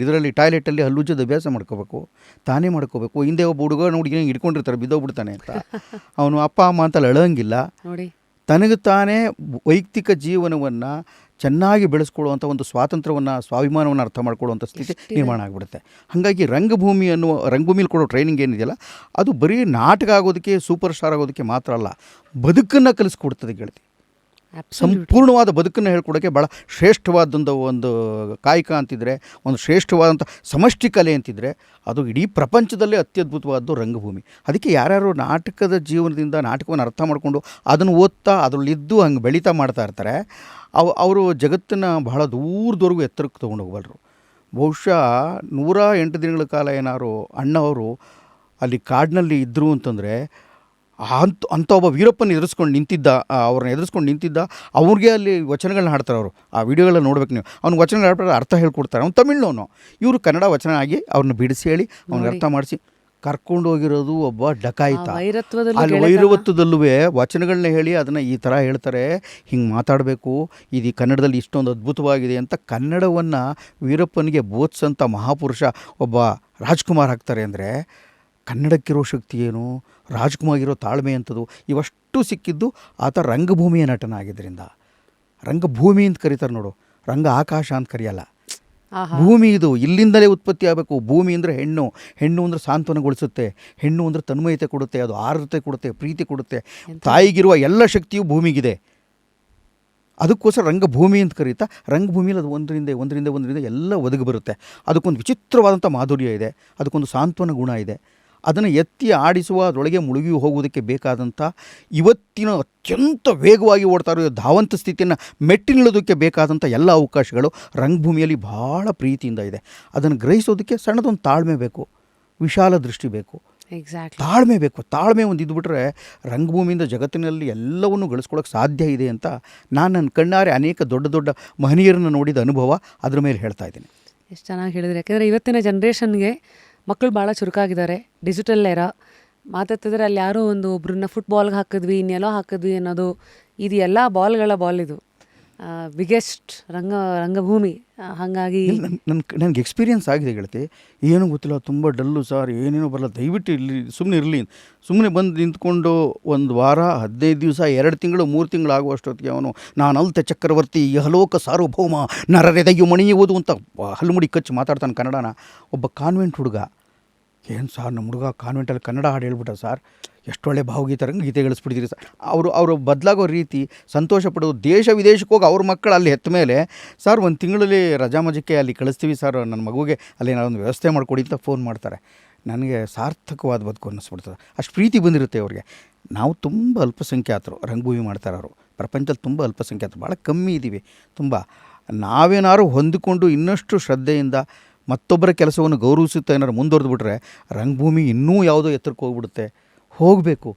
ಇದರಲ್ಲಿ ಟಾಯ್ಲೆಟಲ್ಲಿ ಹಲ್ಲುಜ್ಜದ ಅಭ್ಯಾಸ ಮಾಡ್ಕೋಬೇಕು, ತಾನೇ ಮಾಡ್ಕೋಬೇಕು. ಹಿಂದೆ ಒಬ್ಬ ಹುಡುಗ ಹುಡುಗಿನ ಹಿಡ್ಕೊಂಡಿರ್ತಾರೆ, ಬಿದ್ದೋಗ್ಬಿಡ್ತಾನೆ ಅಂತ. ಅವನು ಅಪ್ಪ ಅಮ್ಮ ಅಂತ ಅಳಂಗಿಲ್ಲ. ನೋಡಿ, ತನಗೆ ತಾನೇ ವೈಯಕ್ತಿಕ ಜೀವನವನ್ನು ಚೆನ್ನಾಗಿ ಬೆಳೆಸ್ಕೊಳ್ಳುವಂಥ ಒಂದು ಸ್ವಾತಂತ್ರ್ಯವನ್ನು, ಸ್ವಾಭಿಮಾನವನ್ನು ಅರ್ಥ ಮಾಡ್ಕೊಳ್ಳುವಂಥ ಸ್ಥಿತಿ ನಿರ್ಮಾಣ ಆಗಿಬಿಡುತ್ತೆ. ಹಾಗಾಗಿ ರಂಗಭೂಮಿಯಲ್ಲಿ ಕೊಡೋ ಟ್ರೈನಿಂಗ್ ಏನಿದೆಯಲ್ಲ, ಅದು ಬರೀ ನಾಟಕ ಆಗೋದಕ್ಕೆ, ಸೂಪರ್ ಸ್ಟಾರ್ ಆಗೋದಕ್ಕೆ ಮಾತ್ರ ಅಲ್ಲ, ಬದುಕನ್ನು ಕಲಿಸ್ಕೊಡ್ತದೆ ಗೆಳತಿ. ಸಂಪೂರ್ಣವಾದ ಬದುಕನ್ನು ಹೇಳ್ಕೊಡೋಕ್ಕೆ ಭಾಳ ಶ್ರೇಷ್ಠವಾದಂಥ ಒಂದು ಕಾಯಕ ಅಂತಿದ್ರೆ, ಒಂದು ಶ್ರೇಷ್ಠವಾದಂಥ ಸಮಷ್ಟಿ ಕಲೆ ಅಂತಿದ್ರೆ, ಅದು ಇಡೀ ಪ್ರಪಂಚದಲ್ಲೇ ಅತ್ಯದ್ಭುತವಾದ್ದು ರಂಗಭೂಮಿ. ಅದಕ್ಕೆ ಯಾರ್ಯಾರು ನಾಟಕದ ಜೀವನದಿಂದ ನಾಟಕವನ್ನು ಅರ್ಥ ಮಾಡಿಕೊಂಡು ಅದನ್ನು ಓದ್ತಾ ಅದರಲ್ಲಿದ್ದು ಹಂಗೆ ಬೆಳೀತಾ ಮಾಡ್ತಾ ಇರ್ತಾರೆ, ಅವರು ಜಗತ್ತನ್ನು ಬಹಳ ದೂರದವರೆಗೂ ಎತ್ತರಕ್ಕೆ ತೊಗೊಂಡು ಹೋಗಬಲ್ಲರು. ಬಹುಶಃ 108 ದಿನಗಳ ಕಾಲ ಏನಾರು ಅಣ್ಣವರು ಅಲ್ಲಿ ಕಾಡಿನಲ್ಲಿ ಇದ್ದರು ಅಂತಂದರೆ, ಅಂಥ ಒಬ್ಬ ವೀರಪ್ಪನ ಅವ್ರನ್ನ ಎದುರಿಸ್ಕೊಂಡು ನಿಂತಿದ್ದ ಅವ್ರಿಗೆ ಅಲ್ಲಿ ವಚನಗಳನ್ನ ಹಾಡ್ತಾರೆ. ಅವರು ಆ ವಿಡಿಯೋಗಳನ್ನ ನೋಡ್ಬೇಕು ನೀವು. ಅವ್ನಿಗೆ ವಚನಗಳು ಹಾಡ್ತಾರೆ, ಅರ್ಥ ಹೇಳ್ಕೊಡ್ತಾರೆ. ಅವ್ನು ತಮಿಳ್ನವನು, ಇವರು ಕನ್ನಡ ವಚನ ಆಗಿ ಅವ್ರನ್ನ ಬಿಡಿಸಿ ಹೇಳಿ ಅವ್ನಿಗೆ ಅರ್ಥ ಮಾಡಿಸಿ ಕರ್ಕೊಂಡು ಹೋಗಿರೋದು ಒಬ್ಬ ಡಕಾಯಿತ. ಅಲ್ಲಿ ವೈರವತ್ವದಲ್ಲೂ ವಚನಗಳನ್ನ ಹೇಳಿ ಅದನ್ನು ಈ ಥರ ಹೇಳ್ತಾರೆ, ಹಿಂಗೆ ಮಾತಾಡಬೇಕು, ಇದು ಕನ್ನಡದಲ್ಲಿ ಇಷ್ಟೊಂದು ಅದ್ಭುತವಾಗಿದೆ ಅಂತ ಕನ್ನಡವನ್ನು ವೀರಪ್ಪನಿಗೆ ಬೋಧಿಸಂಥ ಮಹಾಪುರುಷ ಒಬ್ಬ ರಾಜ್ಕುಮಾರ್ ಆಗ್ತಾರೆ ಅಂದರೆ, ಕನ್ನಡಕ್ಕಿರೋ ಶಕ್ತಿ ಏನು, ರಾಜ್ಕುಮಾರ್ಗಿರೋ ತಾಳ್ಮೆ ಅಂಥದ್ದು, ಇವಷ್ಟು ಸಿಕ್ಕಿದ್ದು ಆತ ರಂಗಭೂಮಿಯ ನಟನಾಗಿದ್ದರಿಂದ. ರಂಗಭೂಮಿ ಅಂತ ಕರೀತಾರೆ ನೋಡು, ರಂಗ ಆಕಾಶ ಅಂತ ಕರೆಯಲ್ಲ. ಭೂಮಿ ಇದು, ಇಲ್ಲಿಂದಲೇ ಉತ್ಪತ್ತಿ ಆಗಬೇಕು. ಭೂಮಿ ಅಂದರೆ ಹೆಣ್ಣು ಅಂದರೆ ಸಾಂತ್ವನಗೊಳಿಸುತ್ತೆ, ಹೆಣ್ಣು ಅಂದರೆ ತನ್ಮಯತೆ ಕೊಡುತ್ತೆ, ಅದು ಆರ್ದ್ರತೆ ಕೊಡುತ್ತೆ, ಪ್ರೀತಿ ಕೊಡುತ್ತೆ. ತಾಯಿಗಿರುವ ಎಲ್ಲ ಶಕ್ತಿಯೂ ಭೂಮಿಗಿದೆ. ಅದಕ್ಕೋಸ್ಕರ ರಂಗಭೂಮಿ ಅಂತ ಕರೀತಾ, ರಂಗಭೂಮಿಯಲ್ಲಿ ಅದು ಒಂದರಿಂದ ಎಲ್ಲ ಒದಗಿ ಬರುತ್ತೆ. ಅದಕ್ಕೊಂದು ವಿಚಿತ್ರವಾದಂಥ ಮಾಧುರ್ಯ ಇದೆ, ಅದಕ್ಕೊಂದು ಸಾಂತ್ವನ ಗುಣ ಇದೆ. ಅದನ್ನು ಎತ್ತಿ ಆಡಿಸುವ, ಅದರೊಳಗೆ ಮುಳುಗಿ ಹೋಗುವುದಕ್ಕೆ ಬೇಕಾದಂಥ ಇವತ್ತಿನ ಅತ್ಯಂತ ವೇಗವಾಗಿ ಓಡ್ತಾ ಇರೋ ಧಾವಂತ ಸ್ಥಿತಿಯನ್ನು ಮೆಟ್ಟಿ ನಿಲ್ಲೋದಕ್ಕೆ ಬೇಕಾದಂಥ ಎಲ್ಲ ಅವಕಾಶಗಳು ರಂಗಭೂಮಿಯಲ್ಲಿ ಭಾಳ ಪ್ರೀತಿಯಿಂದ ಇದೆ. ಅದನ್ನು ಗ್ರಹಿಸೋದಕ್ಕೆ ಸಣ್ಣದೊಂದು ತಾಳ್ಮೆ ಬೇಕು, ವಿಶಾಲ ದೃಷ್ಟಿ ಬೇಕು, ತಾಳ್ಮೆ ಬೇಕು. ತಾಳ್ಮೆ ಒಂದು ಇದ್ಬಿಟ್ರೆ ರಂಗಭೂಮಿಯಿಂದ ಜಗತ್ತಿನಲ್ಲಿ ಎಲ್ಲವನ್ನೂ ಗಳಿಸ್ಕೊಳ್ಳೋಕೆ ಸಾಧ್ಯ ಇದೆ ಅಂತ ನಾನು ನನ್ನ ಕಣ್ಣಾರೆ ಅನೇಕ ದೊಡ್ಡ ಮಹನೀಯರನ್ನು ನೋಡಿದ ಅನುಭವ ಅದ್ರ ಮೇಲೆ ಹೇಳ್ತಾ ಇದ್ದೀನಿ. ಎಷ್ಟು ಚೆನ್ನಾಗಿ ಹೇಳಿದ್ರೆ, ಯಾಕೆಂದರೆ ಇವತ್ತಿನ ಜನ್ರೇಷನ್ಗೆ ಮಕ್ಕಳು ಭಾಳ ಚುರುಕಾಗಿದ್ದಾರೆ. ಡಿಜಿಟಲ್ ಎರ ಮಾತಾಡ್ತಿದ್ರೆ, ಅಲ್ಲಿ ಯಾರೋ ಒಬ್ಬರನ್ನ ಫುಟ್ಬಾಲ್ಗೆ ಹಾಕಿದ್ವಿ, ಇನ್ನೆಲ್ಲೋ ಹಾಕಿದ್ವಿ ಅನ್ನೋದು, ಇದು ಎಲ್ಲ ಬಾಲ್ಗಳ ಬಾಲ್. ಇದು ಬಿಗ್ಗೆಸ್ಟ್ ರಂಗಭೂಮಿ. ಹಾಗಾಗಿ ನನಗೆ ಎಕ್ಸ್ಪೀರಿಯನ್ಸ್ ಆಗಿದೆ ಗೆಳತಿ. ಏನೂ ಗೊತ್ತಿಲ್ಲ, ತುಂಬ ಡಲ್ಲು ಸರ್, ಏನೇನೋ ಬರಲ್ಲ, ದಯವಿಟ್ಟು ಇಲ್ಲಿ ಸುಮ್ಮನೆ ಬಂದು ನಿಂತ್ಕೊಂಡು 1 ವಾರ 15 ದಿವಸ 2 ತಿಂಗಳು 3 ತಿಂಗಳು ಆಗುವಷ್ಟೊತ್ತಿಗೆ ಅವನು ನಾನು ಅಲ್ತೆ ಚಕ್ರವರ್ತಿ ಯಹಲೋಕ ಸಾರ್ವಭೌಮ ನರರೆದೆಯು ಮಣಿಯುವುದು ಅಂತ ಹಲ್ಮುಡಿ ಕಚ್ಚಿ ಮಾತಾಡ್ತಾನೆ ಕನ್ನಡನ. ಒಬ್ಬ ಕಾನ್ವೆಂಟ್ ಹುಡುಗ, ಏನು ಸರ್ ನಮ್ಮ ಹುಡುಗ ಕಾನ್ವೆಂಟಲ್ಲಿ ಕನ್ನಡ ಹಾಡು ಹೇಳ್ಬಿಟ್ಟ ಸರ್, ಎಷ್ಟೊಳ್ಳೆ ಭಾವಗೀತೆ ಗೀತೆ ಗಳಿಸ್ಬಿಟ್ಟಿದ್ದೀರಿ ಸರ್. ಅವರು ಬದಲಾಗೋ ರೀತಿ, ಸಂತೋಷ ಪಡೋದು. ದೇಶ ವಿದೇಶಕ್ಕೆ ಹೋಗಿ ಅವ್ರ ಮಕ್ಕಳು ಅಲ್ಲಿ ಹೆತ್ತ ಮೇಲೆ, ಸರ್ 1 ತಿಂಗಳಲ್ಲಿ ರಜಾ ಮಜಕ್ಕೆ ಅಲ್ಲಿ ಕಳಿಸ್ತೀವಿ ಸರ್, ನನ್ನ ಮಗುಗೆ ಅಲ್ಲಿ ನಾನೊಂದು ವ್ಯವಸ್ಥೆ ಮಾಡಿಕೊಡಿ ಅಂತ ಫೋನ್ ಮಾಡ್ತಾರೆ. ನನಗೆ ಸಾರ್ಥಕವಾದ ಬದುಕು ಅನ್ನಿಸ್ಬಿಡ್ತದೆ, ಅಷ್ಟು ಪ್ರೀತಿ ಬಂದಿರುತ್ತೆ ಅವ್ರಿಗೆ. ನಾವು ತುಂಬ ಅಲ್ಪಸಂಖ್ಯಾತರು ರಂಗಭೂಮಿ ಮಾಡ್ತಾರವರು, ಪ್ರಪಂಚದಲ್ಲಿ ತುಂಬ ಅಲ್ಪಸಂಖ್ಯಾತರು, ಭಾಳ ಕಮ್ಮಿ ಇದ್ದೀವಿ. ತುಂಬ ನಾವೇನಾದ್ರು ಹೊಂದಿಕೊಂಡು ಇನ್ನಷ್ಟು ಶ್ರದ್ಧೆಯಿಂದ ಮತ್ತೊಬ್ಬರ ಕೆಲಸವನ್ನು ಗೌರವಿಸುತ್ತಾ ಏನಾದ್ರು ಮುಂದುವರೆದು ರಂಗಭೂಮಿ ಇನ್ನೂ ಯಾವುದೋ ಎತ್ತರಕ್ಕೆ ಹೋಗ್ಬಿಡುತ್ತೆ. ಹೋಗಬೇಕು,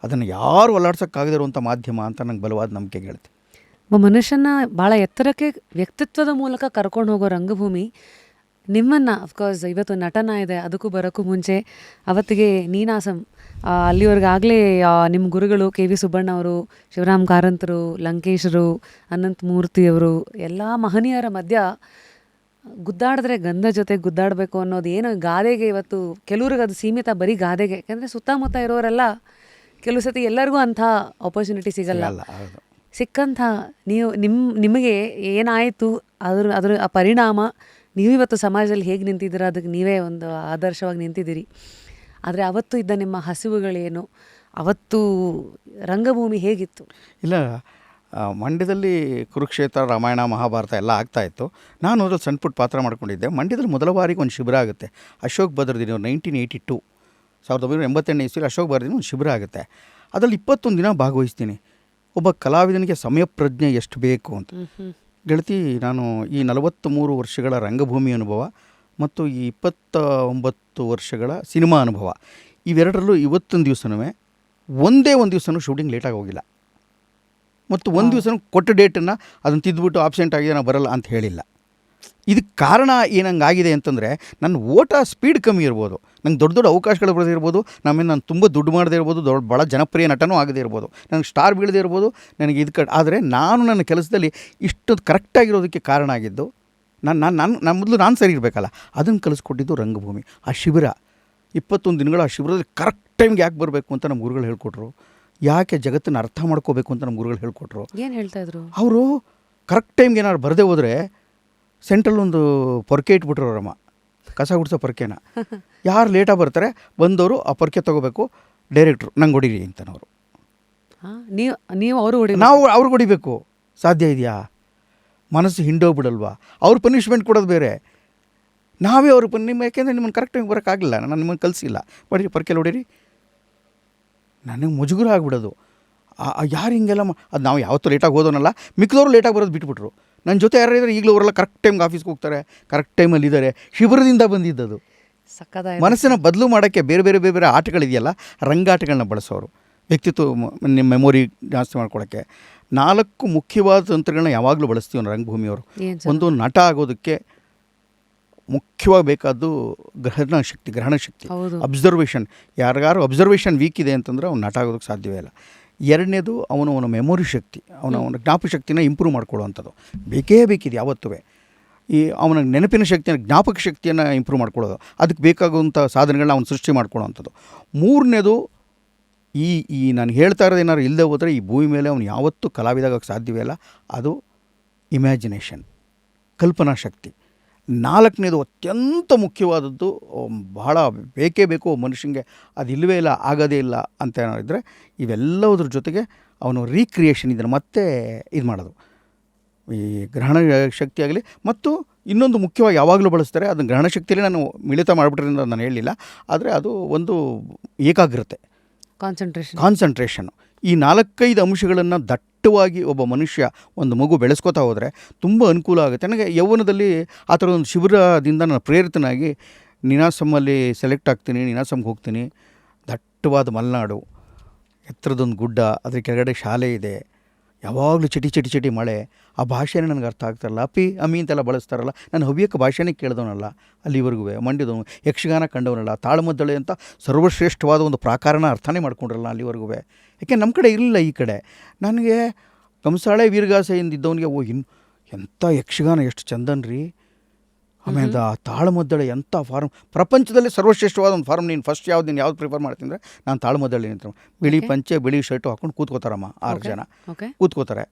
ಅದನ್ನು ಯಾರು ಒಲ್ಲಾಡ್ಸೋಕ್ಕಾಗದಿರುವಂಥ ಮಾಧ್ಯಮ ಅಂತ ನಂಗೆ ಬಲವಾದ ನಂಬಿಕೆ ಗೆಳತಿ. ಒಬ್ಬ ಮನುಷ್ಯನ ಭಾಳ ಎತ್ತರಕ್ಕೆ ವ್ಯಕ್ತಿತ್ವದ ಮೂಲಕ ಕರ್ಕೊಂಡು ಹೋಗೋ ರಂಗಭೂಮಿ ನಿಮ್ಮನ್ನು, ಅಫ್ಕೋರ್ಸ್ ಇವತ್ತು ನಟನ ಇದೆ, ಅದಕ್ಕೂ ಬರೋಕ್ಕೂ ಮುಂಚೆ ಅವತ್ತಿಗೆ ನೀನಾಸಂ, ಅಲ್ಲಿವರೆಗಾಗಲೇ ನಿಮ್ಮ ಗುರುಗಳು KV ಸುಬ್ಬಣ್ಣ ಅವರು, ಶಿವರಾಮ್ ಕಾರಂತರು, ಲಂಕೇಶರು, ಅನಂತ ಮೂರ್ತಿಯವರು, ಎಲ್ಲ ಮಹನೀಯರ ಮಧ್ಯ ಗುದ್ದಾಡಿದ್ರೆ ಗಂಧ ಜೊತೆ ಗುದ್ದಾಡಬೇಕು ಅನ್ನೋದು ಏನು ಗಾದೆಗೆ ಇವತ್ತು ಕೆಲವ್ರಿಗೆ ಅದು ಸೀಮಿತ ಬರೀ ಗಾದೆಗೆ. ಯಾಕಂದರೆ ಸುತ್ತಮುತ್ತ ಇರೋರೆಲ್ಲ ಕೆಲವು ಸತಿ ಎಲ್ಲರಿಗೂ ಅಂಥ ಆಪರ್ಚುನಿಟಿ ಸಿಗಲ್ಲ. ಅಲ್ಲ ಹೌದು. ಸಿಕ್ಕಂಥ ನೀವು ನಿಮಗೆ ಏನಾಯಿತು ಅದ್ರ ಆ ಪರಿಣಾಮ ನೀವಿವತ್ತು ಸಮಾಜದಲ್ಲಿ ಹೇಗೆ ನಿಂತಿದ್ದೀರಾ ಅದಕ್ಕೆ ನೀವೇ ಒಂದು ಆದರ್ಶವಾಗಿ ನಿಂತಿದ್ದೀರಿ. ಆದರೆ ಅವತ್ತು ಇದ್ದ ನಿಮ್ಮ ಹಸಿವುಗಳೇನು, ಅವತ್ತು ರಂಗಭೂಮಿ ಹೇಗಿತ್ತು? ಇಲ್ಲ, ಮಂಡ್ಯದಲ್ಲಿ ಕುರುಕ್ಷೇತ್ರ, ರಾಮಾಯಣ, ಮಹಾಭಾರತ ಎಲ್ಲ ಆಗ್ತಾಯಿತ್ತು. ನಾನು ಅದ್ರಲ್ಲಿ ಸಣ್ಣ ಪುಟ್ಟ ಪಾತ್ರ ಮಾಡ್ಕೊಂಡಿದ್ದೆ. ಮಂಡ್ಯದಲ್ಲಿ ಮೊದಲ ಬಾರಿಗೆ ಒಂದು ಶಿಬಿರ ಆಗುತ್ತೆ. ಅಶೋಕ್ ಭದ್ರದಿನ 1982 1988 ಇಸ್ವಿಯಲ್ಲಿ ಅಶೋಕ್ ಭದ್ರದಿನ ಒಂದು ಶಿಬಿರ ಆಗುತ್ತೆ. ಅದರಲ್ಲಿ 21 ದಿನ ಭಾಗವಹಿಸ್ತೀನಿ. ಒಬ್ಬ ಕಲಾವಿದನಿಗೆ ಸಮಯ ಪ್ರಜ್ಞೆ ಎಷ್ಟು ಬೇಕು ಅಂತ. ಗೆಳತಿ, ನಾನು ಈ 43 ವರ್ಷಗಳ ರಂಗಭೂಮಿ ಅನುಭವ ಮತ್ತು ಈ 29 ವರ್ಷಗಳ ಸಿನಿಮಾ ಅನುಭವ ಇವೆರಡರಲ್ಲೂ ಇವತ್ತಿನ ದಿವಸನೂ ಒಂದೇ ಒಂದು ದಿವಸನೂ ಶೂಟಿಂಗ್ ಲೇಟಾಗಿ ಹೋಗಿಲ್ಲ. ಮತ್ತು ಒಂದು ದಿವಸನೂ ಕೊಟ್ಟ ಡೇಟನ್ನು ಅದನ್ನು ತಿದ್ದುಬಿಟ್ಟು ಆಬ್ಸೆಂಟ್ ಆಗಿದೆ ನಾನು ಬರಲ್ಲ ಅಂತ ಹೇಳಿಲ್ಲ. ಇದಕ್ಕೆ ಕಾರಣ ಏನಂಗಾಗಿದೆ ಅಂತಂದರೆ ನನ್ನ ಓಟ ಸ್ಪೀಡ್ ಕಮ್ಮಿ ಇರ್ಬೋದು, ನಂಗೆ ದೊಡ್ಡ ದೊಡ್ಡ ಅವಕಾಶಗಳು ಬರದೇ ಇರ್ಬೋದು, ನಾನು ತುಂಬ ದುಡ್ಡು ಮಾಡದೇ ಇರ್ಬೋದು, ಭಾಳ ಜನಪ್ರಿಯ ನಟನೂ ಆಗದೇ ಇರ್ಬೋದು, ನನಗೆ ಸ್ಟಾರ್ ಬೀಳದೇ ಇರ್ಬೋದು, ನನಗೆ ಆದರೆ ನಾನು ನನ್ನ ಕೆಲಸದಲ್ಲಿ ಇಷ್ಟೊಂದು ಕರೆಕ್ಟಾಗಿರೋದಕ್ಕೆ ಕಾರಣ ಆಗಿದ್ದು ನಾನು ಮೊದಲು ನಾನು ಸರಿ ಇರಬೇಕಲ್ಲ, ಅದನ್ನು ಕಲಿಸ್ಕೊಟ್ಟಿದ್ದು ರಂಗಭೂಮಿ. ಆ ಶಿಬಿರ 21 ದಿನಗಳ ಆ ಶಿಬಿರದಲ್ಲಿ ಕರೆಕ್ಟ್ ಟೈಮ್ಗೆ ಯಾಕೆ ಬರಬೇಕು ಅಂತ ನಮ್ಮ ಗುರುಗಳು ಹೇಳ್ಕೊಟ್ರು. ಯಾಕೆ ಜಗತ್ತನ್ನು ಅರ್ಥ ಮಾಡ್ಕೋಬೇಕು ಅಂತ ನಮ್ಮ ಗುರುಗಳು ಹೇಳ್ಕೊಟ್ರು. ಏನು ಹೇಳ್ತಾಯಿದ್ರು ಅವರು? ಕರೆಕ್ಟ್ ಟೈಮ್ಗೆ ಏನಾದ್ರು ಬರದೇ ಹೋದರೆ ಸೆಂಟ್ರಲ್ ಒಂದು ಪೊರ್ಕೆ ಇಟ್ಬಿಟ್ರು ಅವರಮ್ಮ, ಕಸ ಗುಡಿಸೋ ಪೊರ್ಕೆನ. ಯಾರು ಲೇಟಾಗಿ ಬರ್ತಾರೆ ಬಂದವರು ಆ ಪೊರ್ಕೆ ತೊಗೋಬೇಕು, ಡೈರೆಕ್ಟ್ರು ನಂಗೆ ಹೊಡೀರಿ ಅಂತನವರು. ನೀವು ಅವರು ನಾವು ಅವ್ರಿಗೆ ಹೊಡಿಬೇಕು. ಸಾಧ್ಯ ಇದೆಯಾ? ಮನಸ್ಸು ಹಿಂಡೋಗ್ಬಿಡಲ್ವಾ? ಅವ್ರು ಪನಿಷ್ಮೆಂಟ್ ಕೊಡೋದು ಬೇರೆ, ನಾವೇ ಅವ್ರಿಗೆ ಯಾಕೆಂದರೆ ನಿಮ್ಮನ್ನು ಕರೆಕ್ಟ್ ಟೈಮ್ ಬರೋಕ್ಕಾಗಲಿಲ್ಲ, ನಾನು ನಿಮ್ಮನ್ನು ಕಲಿಸಿಲ್ಲ, ಬರೀ ಪೊರ್ಕೆಲಿ ಹೊಡೀರಿ. ನನಗೆ ಮುಜುಗರ ಆಗ್ಬಿಡೋದು. ಯಾರು ಹಿಂಗೆಲ್ಲ ಅದು ನಾವು ಯಾವತ್ತೂ ಲೇಟಾಗಿ ಹೋದೋನಲ್ಲ, ಮಿಕ್ಕಿದವರು ಲೇಟಾಗಿ ಬರೋದು ಬಿಟ್ಬಿಟ್ರು. ನನ್ನ ಜೊತೆ ಯಾರು ಇದ್ದಾರೆ ಈಗಲೂ ಅವರೆಲ್ಲ ಕರೆಕ್ಟ್ ಟೈಮ್ಗೆ ಆಫೀಸ್ಗೆ ಹೋಗ್ತಾರೆ, ಕರೆಕ್ಟ್ ಟೈಮಲ್ಲಿ ಇದ್ದಾರೆ. ಶಿಬಿರದಿಂದ ಬಂದಿದ್ದದು. ಮನಸ್ಸನ್ನು ಬದಲು ಮಾಡೋಕ್ಕೆ ಬೇರೆ ಬೇರೆ ಬೇರೆ ಬೇರೆ ಆಟಗಳಿದೆಯಲ್ಲ, ರಂಗಾಟಗಳನ್ನ ಬಳಸೋರು. ವ್ಯಕ್ತಿತ್ವ ನಿಮ್ಮ ಮೆಮೊರಿ ಜಾಸ್ತಿ ಮಾಡ್ಕೊಳ್ಳೋಕ್ಕೆ 4 ಮುಖ್ಯವಾದ ತಂತ್ರಗಳನ್ನ ಯಾವಾಗಲೂ ಬಳಸ್ತೀವಿ ನಾವು ರಂಗಭೂಮಿಯವರು. ಒಂದು, ನಟ ಆಗೋದಕ್ಕೆ ಮುಖ್ಯವಾಗಿ ಬೇಕಾದ್ದು ಗ್ರಹಣ ಶಕ್ತಿ, ಅಬ್ಸರ್ವೇಷನ್. ಯಾರಿಗಾರು ಅಬ್ಸರ್ವೇಷನ್ ವೀಕ್ ಇದೆ ಅಂತಂದರೆ ಅವ್ನು ನಟ ಆಗೋದಕ್ಕೆ ಸಾಧ್ಯವೇ ಇಲ್ಲ. ಎರಡನೇದು ಅವನ ಮೆಮೊರಿ ಶಕ್ತಿ, ಅವನ ಜ್ಞಾಪಕ ಶಕ್ತಿನ ಇಂಪ್ರೂವ್ ಮಾಡ್ಕೊಳ್ಳೋವಂಥದ್ದು ಬೇಕೇ ಬೇಕಿದೆ ಯಾವತ್ತೂ. ಅವನ ನೆನಪಿನ ಶಕ್ತಿಯನ್ನು, ಜ್ಞಾಪಕ ಶಕ್ತಿಯನ್ನು ಇಂಪ್ರೂವ್ ಮಾಡ್ಕೊಳ್ಳೋದು, ಅದಕ್ಕೆ ಬೇಕಾಗುವಂಥ ಸಾಧನೆಗಳನ್ನ ಅವನು ಸೃಷ್ಟಿ ಮಾಡ್ಕೊಳ್ಳೋವಂಥದ್ದು. ಮೂರನೇದು, ಈ ನಾನು ಹೇಳ್ತಾ ಇರೋದು ಏನಾದ್ರು ಇಲ್ಲದೆ ಹೋದರೆ ಈ ಭೂಮಿ ಮೇಲೆ ಅವನು ಯಾವತ್ತೂ ಕಲಾವಿದಾಗಕ್ಕೆ ಸಾಧ್ಯವೇ ಇಲ್ಲ. ಅದು ಇಮ್ಯಾಜಿನೇಷನ್, ಕಲ್ಪನಾ ಶಕ್ತಿ. 4ನೇದು ಅತ್ಯಂತ ಮುಖ್ಯವಾದದ್ದು, ಬಹಳ ಬೇಕೇ ಬೇಕು ಮನುಷ್ಯನಿಗೆ, ಅದು ಇಲ್ಲವೇ ಇಲ್ಲ, ಆಗೋದೇ ಇಲ್ಲ ಅಂತ ಏನಾರಿದ್ರೆ ಇವೆಲ್ಲದ್ರ ಜೊತೆಗೆ ಅವನು ರೀಕ್ರಿಯೇಷನ್, ಇದನ್ನು ಮತ್ತೆ ಇದು ಮಾಡೋದು, ಈ ಗ್ರಹಣ ಶಕ್ತಿ ಆಗಲಿ. ಮತ್ತು ಇನ್ನೊಂದು ಮುಖ್ಯವಾಗಿ ಯಾವಾಗಲೂ ಬಳಸ್ತಾರೆ, ಅದನ್ನು ಗ್ರಹಣ ಶಕ್ತಿಯಲ್ಲಿ ನಾನು ಮಿಳಿತ ಮಾಡಿಬಿಟ್ರಿಂದ ನಾನು ಹೇಳಲಿಲ್ಲ, ಆದರೆ ಅದು ಒಂದು ಏಕಾಗ್ರತೆ, ಕಾನ್ಸಂಟ್ರೇಷನ್ನು. ಈ 4-5 ಅಂಶಗಳನ್ನು ದಟ್ಟವಾಗಿ ಒಬ್ಬ ಮನುಷ್ಯ, ಒಂದು ಮಗು ಬೆಳೆಸ್ಕೋತಾ ಹೋದರೆ ತುಂಬ ಅನುಕೂಲ ಆಗುತ್ತೆ. ನನಗೆ ಯೌವನದಲ್ಲಿ ಆ ಥರ ಒಂದು ಶಿಬಿರದಿಂದ ನಾನು ಪ್ರೇರಿತನಾಗಿ ನೀನಾಸಮ್ಮಲ್ಲಿ ಸೆಲೆಕ್ಟ್ ಆಗ್ತೀನಿ, ನೀನಾಸಮ್ಗೆ ಹೋಗ್ತೀನಿ. ದಟ್ಟವಾದ ಮಲೆನಾಡು, ಎತ್ತರದೊಂದು ಗುಡ್ಡ, ಅದ್ರ ಕೆಳಗಡೆ ಶಾಲೆ ಇದೆ, ಯಾವಾಗಲೂ ಚಟಿ ಮಳೆ. ಆ ಭಾಷೆನೇ ನನಗೆ ಅರ್ಥ ಆಗ್ತಾರಲ್ಲ, ಅಪ್ಪಿ ಅಮ್ಮಿ ಅಂತೆಲ್ಲ ಬಳಸ್ತಾರಲ್ಲ. ನಾನು ಹವ್ಯಕ ಭಾಷೆನೇ ಕೇಳಿದವನಲ್ಲ ಅಲ್ಲಿವರೆಗೂ, ಮಂಡ್ಯದವನು, ಯಕ್ಷಗಾನ ಕಂಡವನಲ್ಲ, ತಾಳಮದ್ದಳೆ ಅಂತ ಸರ್ವಶ್ರೇಷ್ಠವಾದ ಒಂದು ಪ್ರಾಕಾರನ ಅರ್ಥನೇ ಮಾಡ್ಕೊಂಡ್ರಲ್ಲ ಅಲ್ಲಿವರೆಗೂ. ಯಾಕೆ ನಮ್ಮ ಕಡೆ ಇರಲಿಲ್ಲ ಈ ಕಡೆ. ನನಗೆ ಕಂಸಾಳೆ ವೀರಗಾಸೆಯಿಂದ ಇದ್ದವನಿಗೆ ಎಂಥ ಯಕ್ಷಗಾನ ಎಷ್ಟು ಚಂದನ್ರಿ, ಆಮೇಲೆ ಆ ತಾಳಮದ್ದಳೆ ಎಂಥ ಫಾರ್ಮ್, ಪ್ರಪಂಚದಲ್ಲಿ ಸರ್ವಶ್ರೇಷ್ಠವಾದ ಒಂದು ಫಾರ್ಮ್. ನೀನು ಫಸ್ಟ್ ನೀನು ಯಾವ್ದು ಪ್ರಿಫರ್ ಮಾಡ್ತೀನಿ ಅಂದರೆ ನಾನು ತಾಳಮದ್ದಳೆ ನಿಂತ. ಬಿಳಿ ಪಂಚೆ, ಬಿಳಿ ಶರ್ಟು ಹಾಕ್ಕೊಂಡು ಕೂತ್ಕೋತಾರಮ್ಮ 6 ಜನ ಕೂತ್ಕೋತಾರೆ.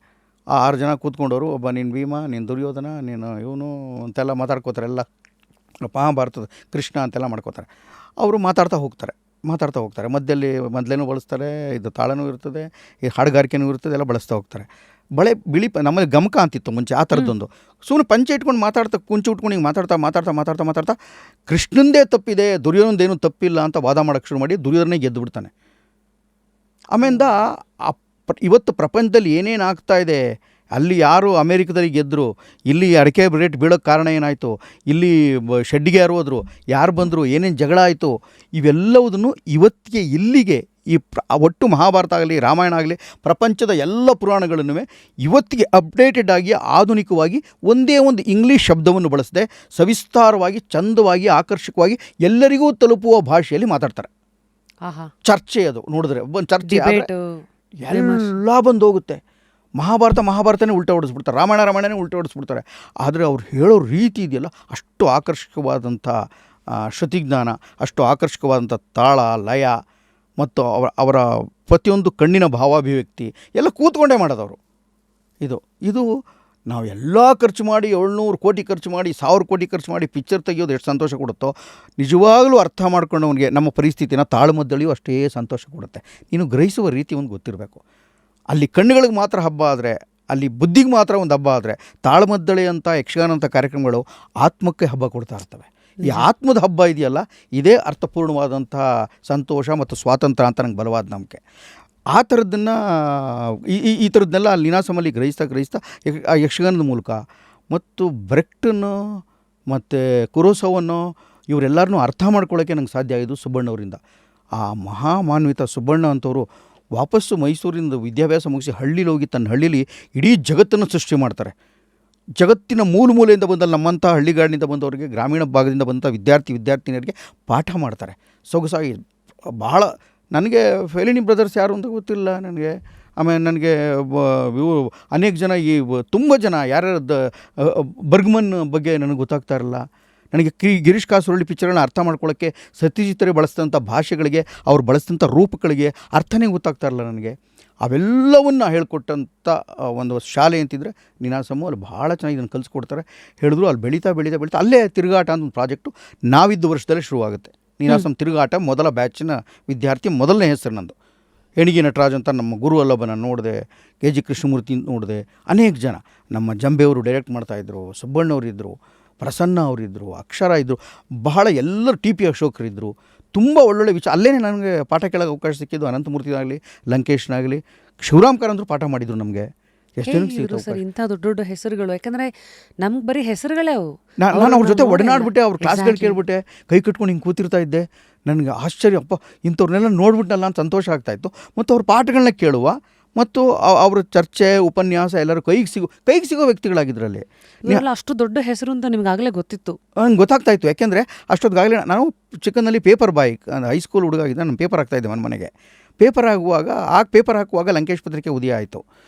ಆ 6 ಜನ ಕೂತ್ಕೊಂಡವರು, ಒಬ್ಬ ನೀನು ಭೀಮ, ನೀನು ದುರ್ಯೋಧನ, ನೀನು ಇವನು ಅಂತೆಲ್ಲ ಮಾತಾಡ್ಕೋತಾರೆ. ಎಲ್ಲ ಮಹಾಭಾರತದ ಕೃಷ್ಣ ಅಂತೆಲ್ಲ ಮಾಡ್ಕೋತಾರೆ. ಅವರು ಮಾತಾಡ್ತಾ ಹೋಗ್ತಾರೆ. ಮೊದಲೇನೂ ಬಳಸ್ತಾರೆ, ಇದು ತಾಳನೂ ಇರ್ತದೆ, ಈ ಹಾಡುಗಾರಿಕೆನೂ ಇರ್ತದೆ, ಎಲ್ಲ ಬಳಸ್ತಾ ಹೋಗ್ತಾರೆ. ಬಿಳಿ ನಮ್ಮಲ್ಲಿ ಗಮಕ ಅಂತಿತ್ತು ಮುಂಚೆ, ಆ ಥರದ್ದೊಂದು. ಸುಮ್ಮನೆ ಪಂಚೆ ಇಟ್ಕೊಂಡು ಮಾತಾಡ್ತಾ, ಕುಂಚು ಉಟ್ಕೊಂಡು ಹಿಂಗೆ ಮಾತಾಡ್ತಾ ಕೃಷ್ಣಂದೇ ತಪ್ಪಿದೆ, ದುರ್ಯೋಧನದೇನೂ ತಪ್ಪಿಲ್ಲ ಅಂತ ವಾದ ಮಾಡೋಕ್ಕೆ ಶುರು ಮಾಡಿ ದುರ್ಯೋಧನೇ ಗೆದ್ದು ಬಿಡ್ತಾನೆ. ಆಮೇಲೆ ಇವತ್ತು ಪ್ರಪಂಚದಲ್ಲಿ ಏನೇನು ಆಗ್ತಾ ಇದೆ, ಅಲ್ಲಿ ಯಾರು ಅಮೇರಿಕದಲ್ಲಿ ಗೆದ್ದರು, ಇಲ್ಲಿ ಅಡಿಕೆ ರೇಟ್ ಬೀಳೋಕ್ಕೆ ಕಾರಣ ಏನಾಯಿತು, ಇಲ್ಲಿ ಶೆಡ್ಡಿಗೆ ಯಾರು ಹೋದರು, ಯಾರು ಬಂದರು, ಏನೇನು ಜಗಳ ಆಯಿತು, ಇವೆಲ್ಲವುದನ್ನು ಇವತ್ತಿಗೆ ಇಲ್ಲಿಗೆ ಈ ಒಟ್ಟು ಮಹಾಭಾರತ ಆಗಲಿ, ರಾಮಾಯಣ ಆಗಲಿ, ಪ್ರಪಂಚದ ಎಲ್ಲ ಪುರಾಣಗಳನ್ನು ಇವತ್ತಿಗೆ ಅಪ್ಡೇಟೆಡ್ ಆಗಿ, ಆಧುನಿಕವಾಗಿ, ಒಂದೇ ಒಂದು ಇಂಗ್ಲೀಷ್ ಶಬ್ದವನ್ನು ಬಳಸದೆ ಸವಿಸ್ತಾರವಾಗಿ, ಚಂದವಾಗಿ, ಆಕರ್ಷಕವಾಗಿ ಎಲ್ಲರಿಗೂ ತಲುಪುವ ಭಾಷೆಯಲ್ಲಿ ಮಾತಾಡ್ತಾರೆ. ಚರ್ಚೆ, ಅದು ನೋಡಿದ್ರೆ ಒಂದು ಚರ್ಚೆ ಎಲ್ಲ ಬಂದು ಹೋಗುತ್ತೆ. ಮಹಾಭಾರತನೇ ಉಲ್ಟಾ ಹೊಡಿಸ್ಬಿಡ್ತಾರೆ, ರಾಮಾಯಣನೇ ಉಲ್ಟಾ ಹೊಡಿಸ್ಬಿಡ್ತಾರೆ. ಆದರೆ ಅವ್ರು ಹೇಳೋ ರೀತಿ ಇದೆಯಲ್ಲ ಅಷ್ಟು ಆಕರ್ಷಕವಾದಂಥ ಶ್ರುತಿಜ್ಞಾನ, ಅಷ್ಟು ಆಕರ್ಷಕವಾದಂಥ ತಾಳ ಲಯ ಮತ್ತು ಅವರ ಪ್ರತಿಯೊಂದು ಕಣ್ಣಿನ ಭಾವಾಭಿವ್ಯಕ್ತಿ ಎಲ್ಲ ಕೂತ್ಕೊಂಡೇ ಮಾಡೋದವರು. ಇದು ನಾವು ಎಲ್ಲ ಖರ್ಚು ಮಾಡಿ 700 ಕೋಟಿ ಖರ್ಚು ಮಾಡಿ 1000 ಕೋಟಿ ಖರ್ಚು ಮಾಡಿ ಪಿಕ್ಚರ್ ತೆಗೆಯೋದು ಎಷ್ಟು ಸಂತೋಷ ಕೊಡುತ್ತೋ, ನಿಜವಾಗಲೂ ಅರ್ಥ ಮಾಡ್ಕೊಂಡವನಿಗೆ ನಮ್ಮ ಪರಿಸ್ಥಿತಿನ ತಾಳ್ಮದ್ದಳಿಯೂ ಅಷ್ಟೇ ಸಂತೋಷ ಕೊಡುತ್ತೆ. ನೀನು ಗ್ರಹಿಸುವ ರೀತಿ ಒಂದು ಗೊತ್ತಿರಬೇಕು. ಅಲ್ಲಿ ಕಣ್ಣುಗಳಿಗೆ ಮಾತ್ರ ಹಬ್ಬ ಆದರೆ, ಅಲ್ಲಿ ಬುದ್ಧಿಗೆ ಮಾತ್ರ ಒಂದು ಹಬ್ಬ ಆದರೆ, ತಾಳ್ಮದ್ದಳೆ ಅಂತ ಯಕ್ಷಗಾನ ಅಂತ ಕಾರ್ಯಕ್ರಮಗಳು ಆತ್ಮಕ್ಕೆ ಹಬ್ಬ ಕೊಡ್ತಾ ಇರ್ತವೆ. ಈ ಆತ್ಮದ ಹಬ್ಬ ಇದೆಯಲ್ಲ, ಇದೇ ಅರ್ಥಪೂರ್ಣವಾದಂಥ ಸಂತೋಷ ಮತ್ತು ಸ್ವಾತಂತ್ರ್ಯ ಅಂತ ನಂಗೆ ಬಲವಾದ ನಂಬಿಕೆ. ಆ ಥರದ್ದನ್ನು ಈ ಥರದ್ದನ್ನೆಲ್ಲ ಅಲ್ಲಿ ನೀನಾಸಮಲ್ಲಿ ಗ್ರಹಿಸ್ತಾ ಆ ಯಕ್ಷಗಾನದ ಮೂಲಕ ಮತ್ತು ಬ್ರೆಕ್ಟನ್ನು ಮತ್ತು ಕುರೋಸವನ್ನು ಇವರೆಲ್ಲರನ್ನೂ ಅರ್ಥ ಮಾಡ್ಕೊಳ್ಳೋಕ್ಕೆ ನಂಗೆ ಸಾಧ್ಯ ಆಯಿತು ಸುಬ್ಬಣ್ಣವರಿಂದ. ಆ ಮಹಾಮಾನ್ವಿತ ಸುಬ್ಬಣ್ಣ ಅಂಥವರು ವಾಪಸ್ಸು ಮೈಸೂರಿಂದ ವಿದ್ಯಾಭ್ಯಾಸ ಮುಗಿಸಿ ಹಳ್ಳಿಲಿ ಹೋಗಿ ತನ್ನ ಹಳ್ಳಿಲಿ ಇಡೀ ಜಗತ್ತನ್ನು ಸೃಷ್ಟಿ ಮಾಡ್ತಾರೆ. ಜಗತ್ತಿನ ಮೂಲೆಯಿಂದ ಬಂದಲ್ಲಿ ನಮ್ಮಂಥ ಹಳ್ಳಿಗಾಡಿನಿಂದ ಬಂದವರಿಗೆ, ಗ್ರಾಮೀಣ ಭಾಗದಿಂದ ಬಂದ ವಿದ್ಯಾರ್ಥಿನಿಯರಿಗೆ ಪಾಠ ಮಾಡ್ತಾರೆ ಸೊಗಸಾಗಿ. ಬಹಳ ನನಗೆ ಫೆಲಿನಿ ಬ್ರದರ್ಸ್ ಯಾರು ಅಂತ ಗೊತ್ತಿಲ್ಲ ನನಗೆ. ಆಮೇಲೆ ನನಗೆ ಅನೇಕ ಜನ ತುಂಬ ಜನ ಯಾರ್ಯಾರು ಬರ್ಗ್ಮನ್ ಬಗ್ಗೆ ನನಗೆ ಗೊತ್ತಾಗ್ತಾ ಇರಲ್ಲ. ನನಗೆ ಗಿರೀಶ್ ಕಾಸರವಳ್ಳಿ ಪಿಕ್ಚರ್ಗಳನ್ನ ಅರ್ಥ ಮಾಡ್ಕೊಳ್ಳೋಕ್ಕೆ ಸತ್ಯಜಿತರೇ ಬಳಸಿದಂಥ ಭಾಷೆಗಳಿಗೆ, ಅವ್ರು ಬಳಸಿದಂಥ ರೂಪಗಳಿಗೆ ಅರ್ಥನೇ ಗೊತ್ತಾಗ್ತಾ ಇರಲ್ಲ ನನಗೆ. ಅವೆಲ್ಲವನ್ನು ಹೇಳ್ಕೊಟ್ಟಂಥ ಒಂದು ಶಾಲೆ ಅಂತಿದ್ರೆ ನೀನಾಸಮ್ಮು. ಅಲ್ಲಿ ಭಾಳ ಚೆನ್ನಾಗಿ ಇದನ್ನು ಕಲಿಸ್ಕೊಡ್ತಾರೆ. ಹೇಳಿದ್ರು ಅಲ್ಲಿ ಬೆಳೀತಾ ಅಲ್ಲೇ ತಿರುಗಾಟ ಅಂತ ಒಂದು ಪ್ರಾಜೆಕ್ಟು ನಾವಿದ್ದ ವರ್ಷದಲ್ಲೇ ಶುರುವಾಗುತ್ತೆ. ನೀನಾಸಮ್ ತಿರುಗಾಟ ಮೊದಲ ಬ್ಯಾಚಿನ ವಿದ್ಯಾರ್ಥಿ, ಮೊದಲನೇ ಹೆಸರು ನಂದು. ಎಣಿಗೆ ನಟರಾಜ್ ಅಂತ ನಮ್ಮ ಗುರು ಅಲ್ಲೊಬ್ಬನ ನೋಡಿದೆ, KG ಕೃಷ್ಣಮೂರ್ತಿ ನೋಡಿದೆ, ಅನೇಕ ಜನ ನಮ್ಮ ಜಂಬೆಯವರು ಡೈರೆಕ್ಟ್ ಮಾಡ್ತಾಯಿದ್ರು, ಸುಬ್ಬಣ್ಣವರಿದ್ದರು, ಪ್ರಸನ್ನ ಅವರಿದ್ದರು, ಅಕ್ಷರ ಇದ್ದರು, ಬಹಳ ಎಲ್ಲರೂ TP ಅಶೋಕರಿದ್ದರು. ತುಂಬ ಒಳ್ಳೊಳ್ಳೆ ವಿಚಾರ. ಅಲ್ಲೇ ನನಗೆ ಪಾಠ ಕೇಳೋಕ್ಕೆ ಅವಕಾಶ ಸಿಕ್ಕಿದ್ದು. ಅನಂತಮೂರ್ತಿನಾಗಲಿ, ಲಂಕೇಶ್ನಾಗಲಿ, ಶಿವರಾಮ್ ಕಾರಂತರು ಪಾಠ ಮಾಡಿದರು ನಮಗೆ. ಎಷ್ಟು ಸರ್ ಇಂಥ ದೊಡ್ಡ ಹೆಸರುಗಳು, ಯಾಕಂದರೆ ನಮ್ಗೆ ಬರೀ ಹೆಸರುಗಳೇ ಅವು. ನಾನು ಅವ್ರ ಜೊತೆ ಒಡನಾಡ್ಬಿಟ್ಟೆ, ಅವ್ರ ಕ್ಲಾಸ್ಗಳು ಕೇಳ್ಬಿಟ್ಟೆ, ಕೈ ಕಟ್ಕೊಂಡು ಹಿಂಗೆ ಕೂತಿರ್ತಾ ಇದ್ದೆ. ನನಗೆ ಆಶ್ಚರ್ಯ, ಅಪ್ಪ ಇಂಥವ್ರನ್ನೆಲ್ಲ ನೋಡ್ಬಿಟ್ಟಲ್ಲ ಅಂತ ಸಂತೋಷ ಆಗ್ತಾಯಿತ್ತು. ಮತ್ತು ಅವ್ರ ಪಾಠಗಳನ್ನ ಕೇಳುವ ಮತ್ತು ಅವರ ಚರ್ಚೆ ಉಪನ್ಯಾಸ ಎಲ್ಲರೂ ಕೈಗೆ ಸಿಗೋ ವ್ಯಕ್ತಿಗಳಾಗಿದ್ರಲ್ಲಿ. ಅಷ್ಟು ದೊಡ್ಡ ಹೆಸರು ಅಂತ ನಿಮಗಾಗಲೇ ಗೊತ್ತಿತ್ತು? ನಂಗೆ ಗೊತ್ತಾಗ್ತಾಯಿತ್ತು. ಯಾಕೆಂದರೆ ಅಷ್ಟೊತ್ತಿಗಾಗಲೇ ನಾನು ಚಿಕ್ಕನಲ್ಲಿ ಪೇಪರ್ ಬಾಯ್, ಹೈಸ್ಕೂಲ್ ಹುಡುಗ ಆಗಿದ್ದೆ. ನಾನು ಪೇಪರ್ ಹಾಕ್ತಾಯಿದ್ದೆ ಮನೆಗೆ. ಪೇಪರ್ ಹಾಕುವಾಗ ಲಂಕೇಶ್ ಪತ್ರಿಕೆ ಉದಯ ಆಯಿತು.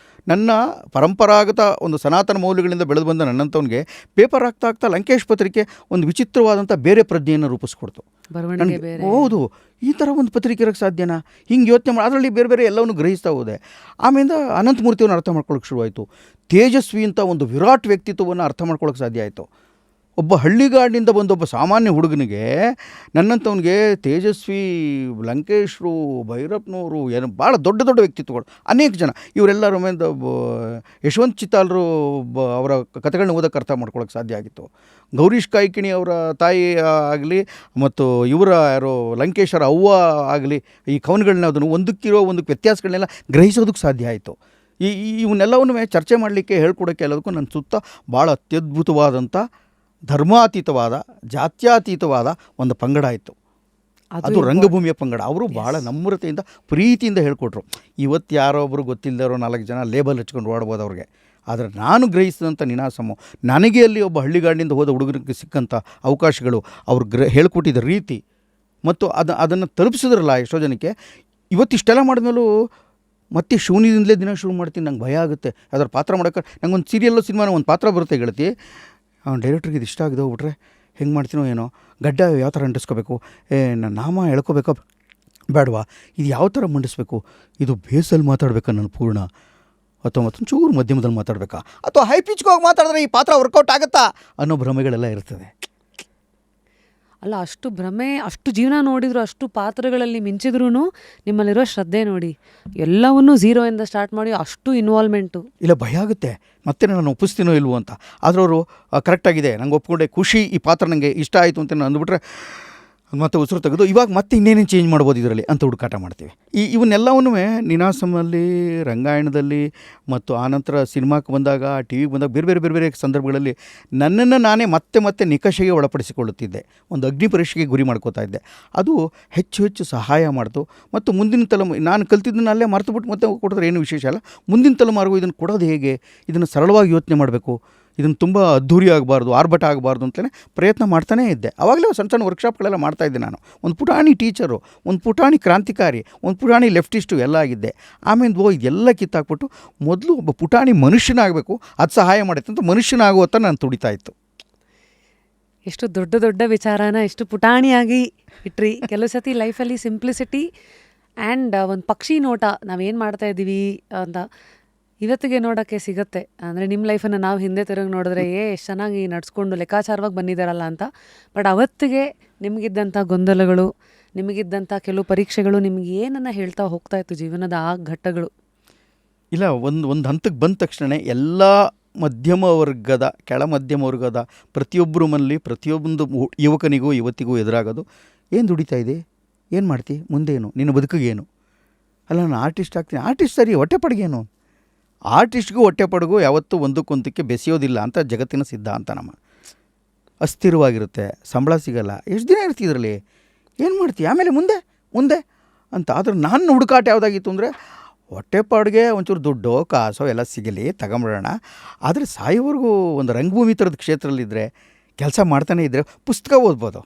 ನನ್ನ ಪರಂಪರಾಗತ ಒಂದು ಸನಾತನ ಮೌಲ್ಯಗಳಿಂದ ಬೆಳೆದು ಬಂದ ನನ್ನಂಥವನಿಗೆ ಪೇಪರ್ ಆಗ್ತಾ ಲಂಕೇಶ್ ಪತ್ರಿಕೆ ಒಂದು ವಿಚಿತ್ರವಾದಂಥ ಬೇರೆ ಪ್ರಜ್ಞೆಯನ್ನು ರೂಪಿಸ್ಕೊಡ್ತು. ಹೌದು, ಈ ಥರ ಒಂದು ಪತ್ರಿಕೆ ಇರೋಕ್ಕೆ ಸಾಧ್ಯನಾ, ಹಿಂಗೆ ಯೋಚನೆ ಮಾಡಿ ಅದರಲ್ಲಿ ಬೇರೆ ಎಲ್ಲವನ್ನು ಗ್ರಹಿಸ್ತಾ ಹೋದೆ. ಆಮೇಲೆ ಅನಂತಮೂರ್ತಿಯನ್ನು ಅರ್ಥ ಮಾಡ್ಕೊಳ್ಳೋಕೆ ಶುರುವಾಯಿತು. ತೇಜಸ್ವಿ ಅಂತ ಒಂದು ವಿರಾಟ್ ವ್ಯಕ್ತಿತ್ವವನ್ನು ಅರ್ಥ ಮಾಡ್ಕೊಳ್ಳೋಕೆ ಸಾಧ್ಯ ಆಯಿತು. ಒಬ್ಬ ಹಳ್ಳಿಗಾಡಿನಿಂದ ಬಂದೊಬ್ಬ ಸಾಮಾನ್ಯ ಹುಡುಗನಿಗೆ, ನನ್ನಂಥವನಿಗೆ ತೇಜಸ್ವಿ, ಲಂಕೇಶ್ರು, ಭೈರಪ್ಪನವರು, ಏನು ಭಾಳ ದೊಡ್ಡ ವ್ಯಕ್ತಿತ್ವಗಳು, ಅನೇಕ ಜನ ಇವರೆಲ್ಲರ ಮೇಲೆ ಯಶವಂತ್ ಚಿತ್ತಾಲರು ಅವರ ಕಥೆಗಳನ್ನ ಓದೋಕ್ಕೆ ಅರ್ಥ ಮಾಡ್ಕೊಳ್ಳೋಕೆ ಸಾಧ್ಯ ಆಗಿತ್ತು. ಗೌರೀಶ್ ಕಾಯ್ಕಿಣಿ ಅವರ ತಾಯಿ ಆಗಲಿ ಮತ್ತು ಇವರ ಯಾರೋ ಲಂಕೇಶರ ಅವ್ವ ಆಗಲಿ, ಈ ಕವನಗಳನ್ನ ಅದನ್ನು ಒಂದಕ್ಕೆ ವ್ಯತ್ಯಾಸಗಳನ್ನೆಲ್ಲ ಗ್ರಹಿಸೋದಕ್ಕೆ ಸಾಧ್ಯ ಆಯಿತು. ಇವನ್ನೆಲ್ಲವನ್ನೂ ಚರ್ಚೆ ಮಾಡಲಿಕ್ಕೆ, ಹೇಳ್ಕೊಡೋಕ್ಕೆ ಎಲ್ಲದಕ್ಕೂ ನನ್ನ ಸುತ್ತ ಭಾಳ ಅತ್ಯದ್ಭುತವಾದಂಥ ಧರ್ಮಾತೀತವಾದ, ಜಾತ್ಯಾತೀತವಾದ ಒಂದು ಪಂಗಡ ಇತ್ತು. ಅದು ರಂಗಭೂಮಿಯ ಪಂಗಡ. ಅವರು ಭಾಳ ನಮ್ರತೆಯಿಂದ, ಪ್ರೀತಿಯಿಂದ ಹೇಳ್ಕೊಟ್ರು. ಇವತ್ತು ಯಾರೋ ಒಬ್ಬರು ಗೊತ್ತಿಲ್ಲದರೋ 4 ಜನ ಲೇಬಲ್ ಹಚ್ಕೊಂಡು ಓಡ್ಬೋದು ಅವ್ರಿಗೆ. ಆದರೆ ನಾನು ಗ್ರಹಿಸಿದಂಥ ನೀನಾಸಮ್ಮು, ನನಗೆ ಅಲ್ಲಿ ಒಬ್ಬ ಹಳ್ಳಿಗಾಡಿನಿಂದ ಹೋದ ಹುಡುಗರಿಗೆ ಸಿಕ್ಕಂಥ ಅವಕಾಶಗಳು, ಅವ್ರು ಹೇಳ್ಕೊಟ್ಟಿದ್ದ ರೀತಿ ಮತ್ತು ಅದನ್ನು ತಲುಪಿಸಿದ್ರಲ್ಲ ಎಷ್ಟೋ ಜನಕ್ಕೆ. ಇವತ್ತಿಷ್ಟೆಲ್ಲ ಮಾಡಿದ್ಮೇಲೂ ಮತ್ತೆ ಶೂನ್ಯದಿಂದಲೇ ದಿನ ಶುರು ಮಾಡ್ತೀನಿ. ನಂಗೆ ಭಯ ಆಗುತ್ತೆ ಅದರ ಪಾತ್ರ ಮಾಡೋಕ್ಕೆ. ನಂಗೊಂದು ಸೀರಿಯಲ್ಲೋ ಸಿನಿಮಾನ ಒಂದು ಪಾತ್ರ ಬರುತ್ತೆ ಗೆಳತಿ, ಡೈರೆಕ್ಟ್ರಿಗೆ ಇದು ಇಷ್ಟ ಆಗಿದೆ ಹೋಗ್ಬಿಟ್ರೆ ಹೆಂಗೆ ಮಾಡ್ತೀನೋ ಏನೋ, ಗಡ್ಡ ಯಾವ ಥರ ಅಂಟಿಸ್ಕೋಬೇಕು, ನನ್ನ ನಾಮ ಎಳ್ಕೋಬೇಕೋ ಬೇಡವಾ, ಇದು ಯಾವ ಥರ ಮಂಡಿಸ್ಬೇಕು, ಇದು ಬೇಸಲ್ಲಿ ಮಾತಾಡಬೇಕಾ ನನ್ನ ಪೂರ್ಣ, ಅಥವಾ ಮತ್ತೊಂಚೂರು ಮಧ್ಯಮದಲ್ಲಿ ಮಾತಾಡಬೇಕಾ, ಅಥವಾ ಹೈ ಪಿಚ್ಗೆ ಹೋಗಿ ಮಾತಾಡಿದ್ರೆ ಈ ಪಾತ್ರ ವರ್ಕೌಟ್ ಆಗುತ್ತಾ ಅನ್ನೋ ಭ್ರಮೆಗಳೆಲ್ಲ ಇರ್ತದೆ. ಅಲ್ಲ, ಅಷ್ಟು ಭ್ರಮೆ, ಅಷ್ಟು ಜೀವನ ನೋಡಿದ್ರು, ಅಷ್ಟು ಪಾತ್ರಗಳಲ್ಲಿ ಮಿಂಚಿದ್ರೂ ನಿಮ್ಮಲ್ಲಿರೋ ಶ್ರದ್ಧೆ ನೋಡಿ, ಎಲ್ಲವನ್ನೂ ಝೀರೋಯಿಂದ ಸ್ಟಾರ್ಟ್ ಮಾಡಿ ಅಷ್ಟು ಇನ್ವಾಲ್ವ್ಮೆಂಟು. ಇಲ್ಲ, ಭಯ ಆಗುತ್ತೆ ಮತ್ತೆ ನಾನು ಒಪ್ಪಿಸ್ತೀನೋ ಇಲ್ವೋ ಅಂತ. ಆದರೆ ಅವರು ಕರೆಕ್ಟಾಗಿದೆ, ನಂಗೆ ಒಪ್ಕೊಂಡೆ, ಖುಷಿ, ಈ ಪಾತ್ರ ನನಗೆ ಇಷ್ಟ ಆಯಿತು ಅಂತ ನಾನು ಅಂದ್ಬಿಟ್ರೆ ಮತ್ತೆ ಉಸಿರು ತೆಗೆದು ಇವಾಗ ಮತ್ತೆ ಇನ್ನೇನೇನು ಚೇಂಜ್ ಮಾಡ್ಬೋದು ಇದರಲ್ಲಿ ಅಂತ ಹುಡುಕಾಟ ಮಾಡ್ತೀವಿ. ಇವನ್ನೆಲ್ಲವನ್ನೂ ನೀನಾಸಮಲ್ಲಿ, ರಂಗಾಯಣದಲ್ಲಿ ಮತ್ತು ಆನಂತರ ಸಿನಿಮಾಕ್ಕೆ ಬಂದಾಗ, TVಗೆ ಬಂದಾಗ, ಬೇರೆ ಸಂದರ್ಭಗಳಲ್ಲಿ ನನ್ನನ್ನು ನಾನೇ ಮತ್ತೆ ನಿಕಷೆಗೆ ಒಳಪಡಿಸಿಕೊಳ್ಳುತ್ತಿದ್ದೆ. ಒಂದು ಅಗ್ನಿ ಪರೀಕ್ಷೆಗೆ ಗುರಿ ಮಾಡ್ಕೋತಾ ಇದ್ದೆ. ಅದು ಹೆಚ್ಚು ಸಹಾಯ ಮಾಡ್ತು. ಮತ್ತು ಮುಂದಿನ ನಾನು ಕಲ್ತಿದ್ದನ್ನು ಅಲ್ಲೇ ಮರೆತುಬಿಟ್ಟು ಮತ್ತೆ ಕೊಡಿದ್ರೆ ಏನು ವಿಶೇಷ ಅಲ್ಲ. ಮುಂದಿನ ತಲೆಮಾರಿಗೂ ಇದನ್ನು ಕೊಡೋದು ಹೇಗೆ, ಇದನ್ನು ಸರಳವಾಗಿ ಯೋಚನೆ ಮಾಡಬೇಕು, ಇದನ್ನು ತುಂಬ ಅದ್ಧೂರಿ ಆಗಬಾರ್ದು, ಆರ್ಭಟ ಆಗಬಾರ್ದು ಅಂತಲೇ ಪ್ರಯತ್ನ ಮಾಡ್ತಾನೇ ಇದ್ದೆ. ಆವಾಗಲೇ ಸಣ್ಣ ಸಣ್ಣ ವರ್ಕ್ಶಾಪ್ಗಳೆಲ್ಲ ಮಾಡ್ತಾಯಿದ್ದೆ ನಾನು. ಒಂದು ಪುಟಾಣಿ ಟೀಚರು, ಒಂದು ಪುಟಾಣಿ ಕ್ರಾಂತಿಕಾರಿ, ಒಂದು ಪುಟಾಣಿ ಲೆಫ್ಟಿಸ್ಟು ಎಲ್ಲ ಆಗಿದ್ದೆ. ಆಮೇಲೆ ಇದೆಲ್ಲ ಕಿತ್ತಾಕ್ಬಿಟ್ಟು ಮೊದಲು ಒಬ್ಬ ಪುಟಾಣಿ ಮನುಷ್ಯನಾಗಬೇಕು, ಅದು ಸಹಾಯ ಮಾಡುತ್ತೆ ಅಂತ ಮನುಷ್ಯನಾಗುವತ್ತ ನಾನು ತುಡಿತಾ ಇತ್ತು. ಎಷ್ಟು ದೊಡ್ಡ ದೊಡ್ಡ ವಿಚಾರನ ಎಷ್ಟು ಪುಟಾಣಿಯಾಗಿ ಇಟ್ರಿ. ಕೆಲವು ಸತಿ ಲೈಫಲ್ಲಿ ಸಿಂಪ್ಲಿಸಿಟಿ ಆ್ಯಂಡ್ ಒಂದು ಪಕ್ಷಿ ನೋಟ ನಾವೇನು ಮಾಡ್ತಾ ಇದ್ದೀವಿ ಅಂತ ಇವತ್ತಿಗೆ ನೋಡೋಕ್ಕೆ ಸಿಗುತ್ತೆ. ಅಂದರೆ ನಿಮ್ಮ ಲೈಫನ್ನು ನಾವು ಹಿಂದೆ ತಿರುಗಿ ನೋಡಿದ್ರೆ ಎಷ್ಟು ಚೆನ್ನಾಗಿ ನಡ್ಸ್ಕೊಂಡು ಲೆಕ್ಕಾಚಾರವಾಗಿ ಬಂದಿದ್ದಾರಲ್ಲ ಅಂತ. ಬಟ್ ಅವತ್ತಿಗೆ ನಿಮಗಿದ್ದಂಥ ಗೊಂದಲಗಳು, ನಿಮಗಿದ್ದಂಥ ಕೆಲವು ಪರೀಕ್ಷೆಗಳು ನಿಮ್ಗೆ ಏನನ್ನು ಹೇಳ್ತಾ ಹೋಗ್ತಾ ಇತ್ತು ಜೀವನದ ಆ ಘಟ್ಟಗಳು? ಇಲ್ಲ, ಒಂದು ಹಂತಕ್ಕೆ ಬಂದ ತಕ್ಷಣ ಎಲ್ಲ ಮಧ್ಯಮ ವರ್ಗದ, ಕೆಳ ಮಧ್ಯಮ ವರ್ಗದ ಪ್ರತಿಯೊಬ್ಬರ ಮನೇಲಿ ಪ್ರತಿಯೊಂದು ಯುವಕನಿಗೂ ಯುವತಿಗೂ ಎದುರಾಗೋದು, ಏನು ದುಡಿತಾ ಇದೆ, ಏನು ಮಾಡ್ತಿ, ಮುಂದೇನು, ನಿನ್ನ ಬದುಕಿಗೇನು? ಅಲ್ಲ, ನಾನು ಆರ್ಟಿಸ್ಟ್ ಆಗ್ತೀನಿ. ಆರ್ಟಿಸ್ಟ್ ಸರಿ, ಹೊಟ್ಟೆಪಾಡಿಗೇನು? ಆರ್ಟಿಸ್ಟ್ಗೂ ಹೊಟ್ಟೆಪಾಡಿಗೂ ಯಾವತ್ತೂ ಒಂದಕ್ಕೊಂದಕ್ಕೆ ಬೆಸೆಯೋದಿಲ್ಲ ಅಂತ ಜಗತ್ತಿನ ಸಿದ್ಧಾಂತ. ನಮ್ಮ ಅಸ್ಥಿರವಾಗಿರುತ್ತೆ, ಸಂಬಳ ಸಿಗಲ್ಲ, ಎಷ್ಟು ದಿನ ಇರ್ತಿ ಇದರಲ್ಲಿ, ಏನು ಮಾಡ್ತೀವಿ, ಆಮೇಲೆ ಮುಂದೆ ಮುಂದೆ ಅಂತ. ಆದರೆ ನಾನು ಹುಡುಕಾಟ ಯಾವುದಾಗಿತ್ತು ಅಂದರೆ, ಹೊಟ್ಟೆಪಾಡಿಗೆ ಒಂಚೂರು ದುಡ್ಡೋ ಕಾಸೋ ಎಲ್ಲ ಸಿಗಲಿ, ತಗೊಂಬಿಡೋಣ. ಆದರೆ ಸಾಯೋವರೆಗೂ ಒಂದು ರಂಗಭೂಮಿ ಥರದ ಕ್ಷೇತ್ರದಲ್ಲಿದ್ದರೆ, ಕೆಲಸ ಮಾಡ್ತಾನೆ ಇದ್ದರೆ ಪುಸ್ತಕ ಓದ್ಬೋದು,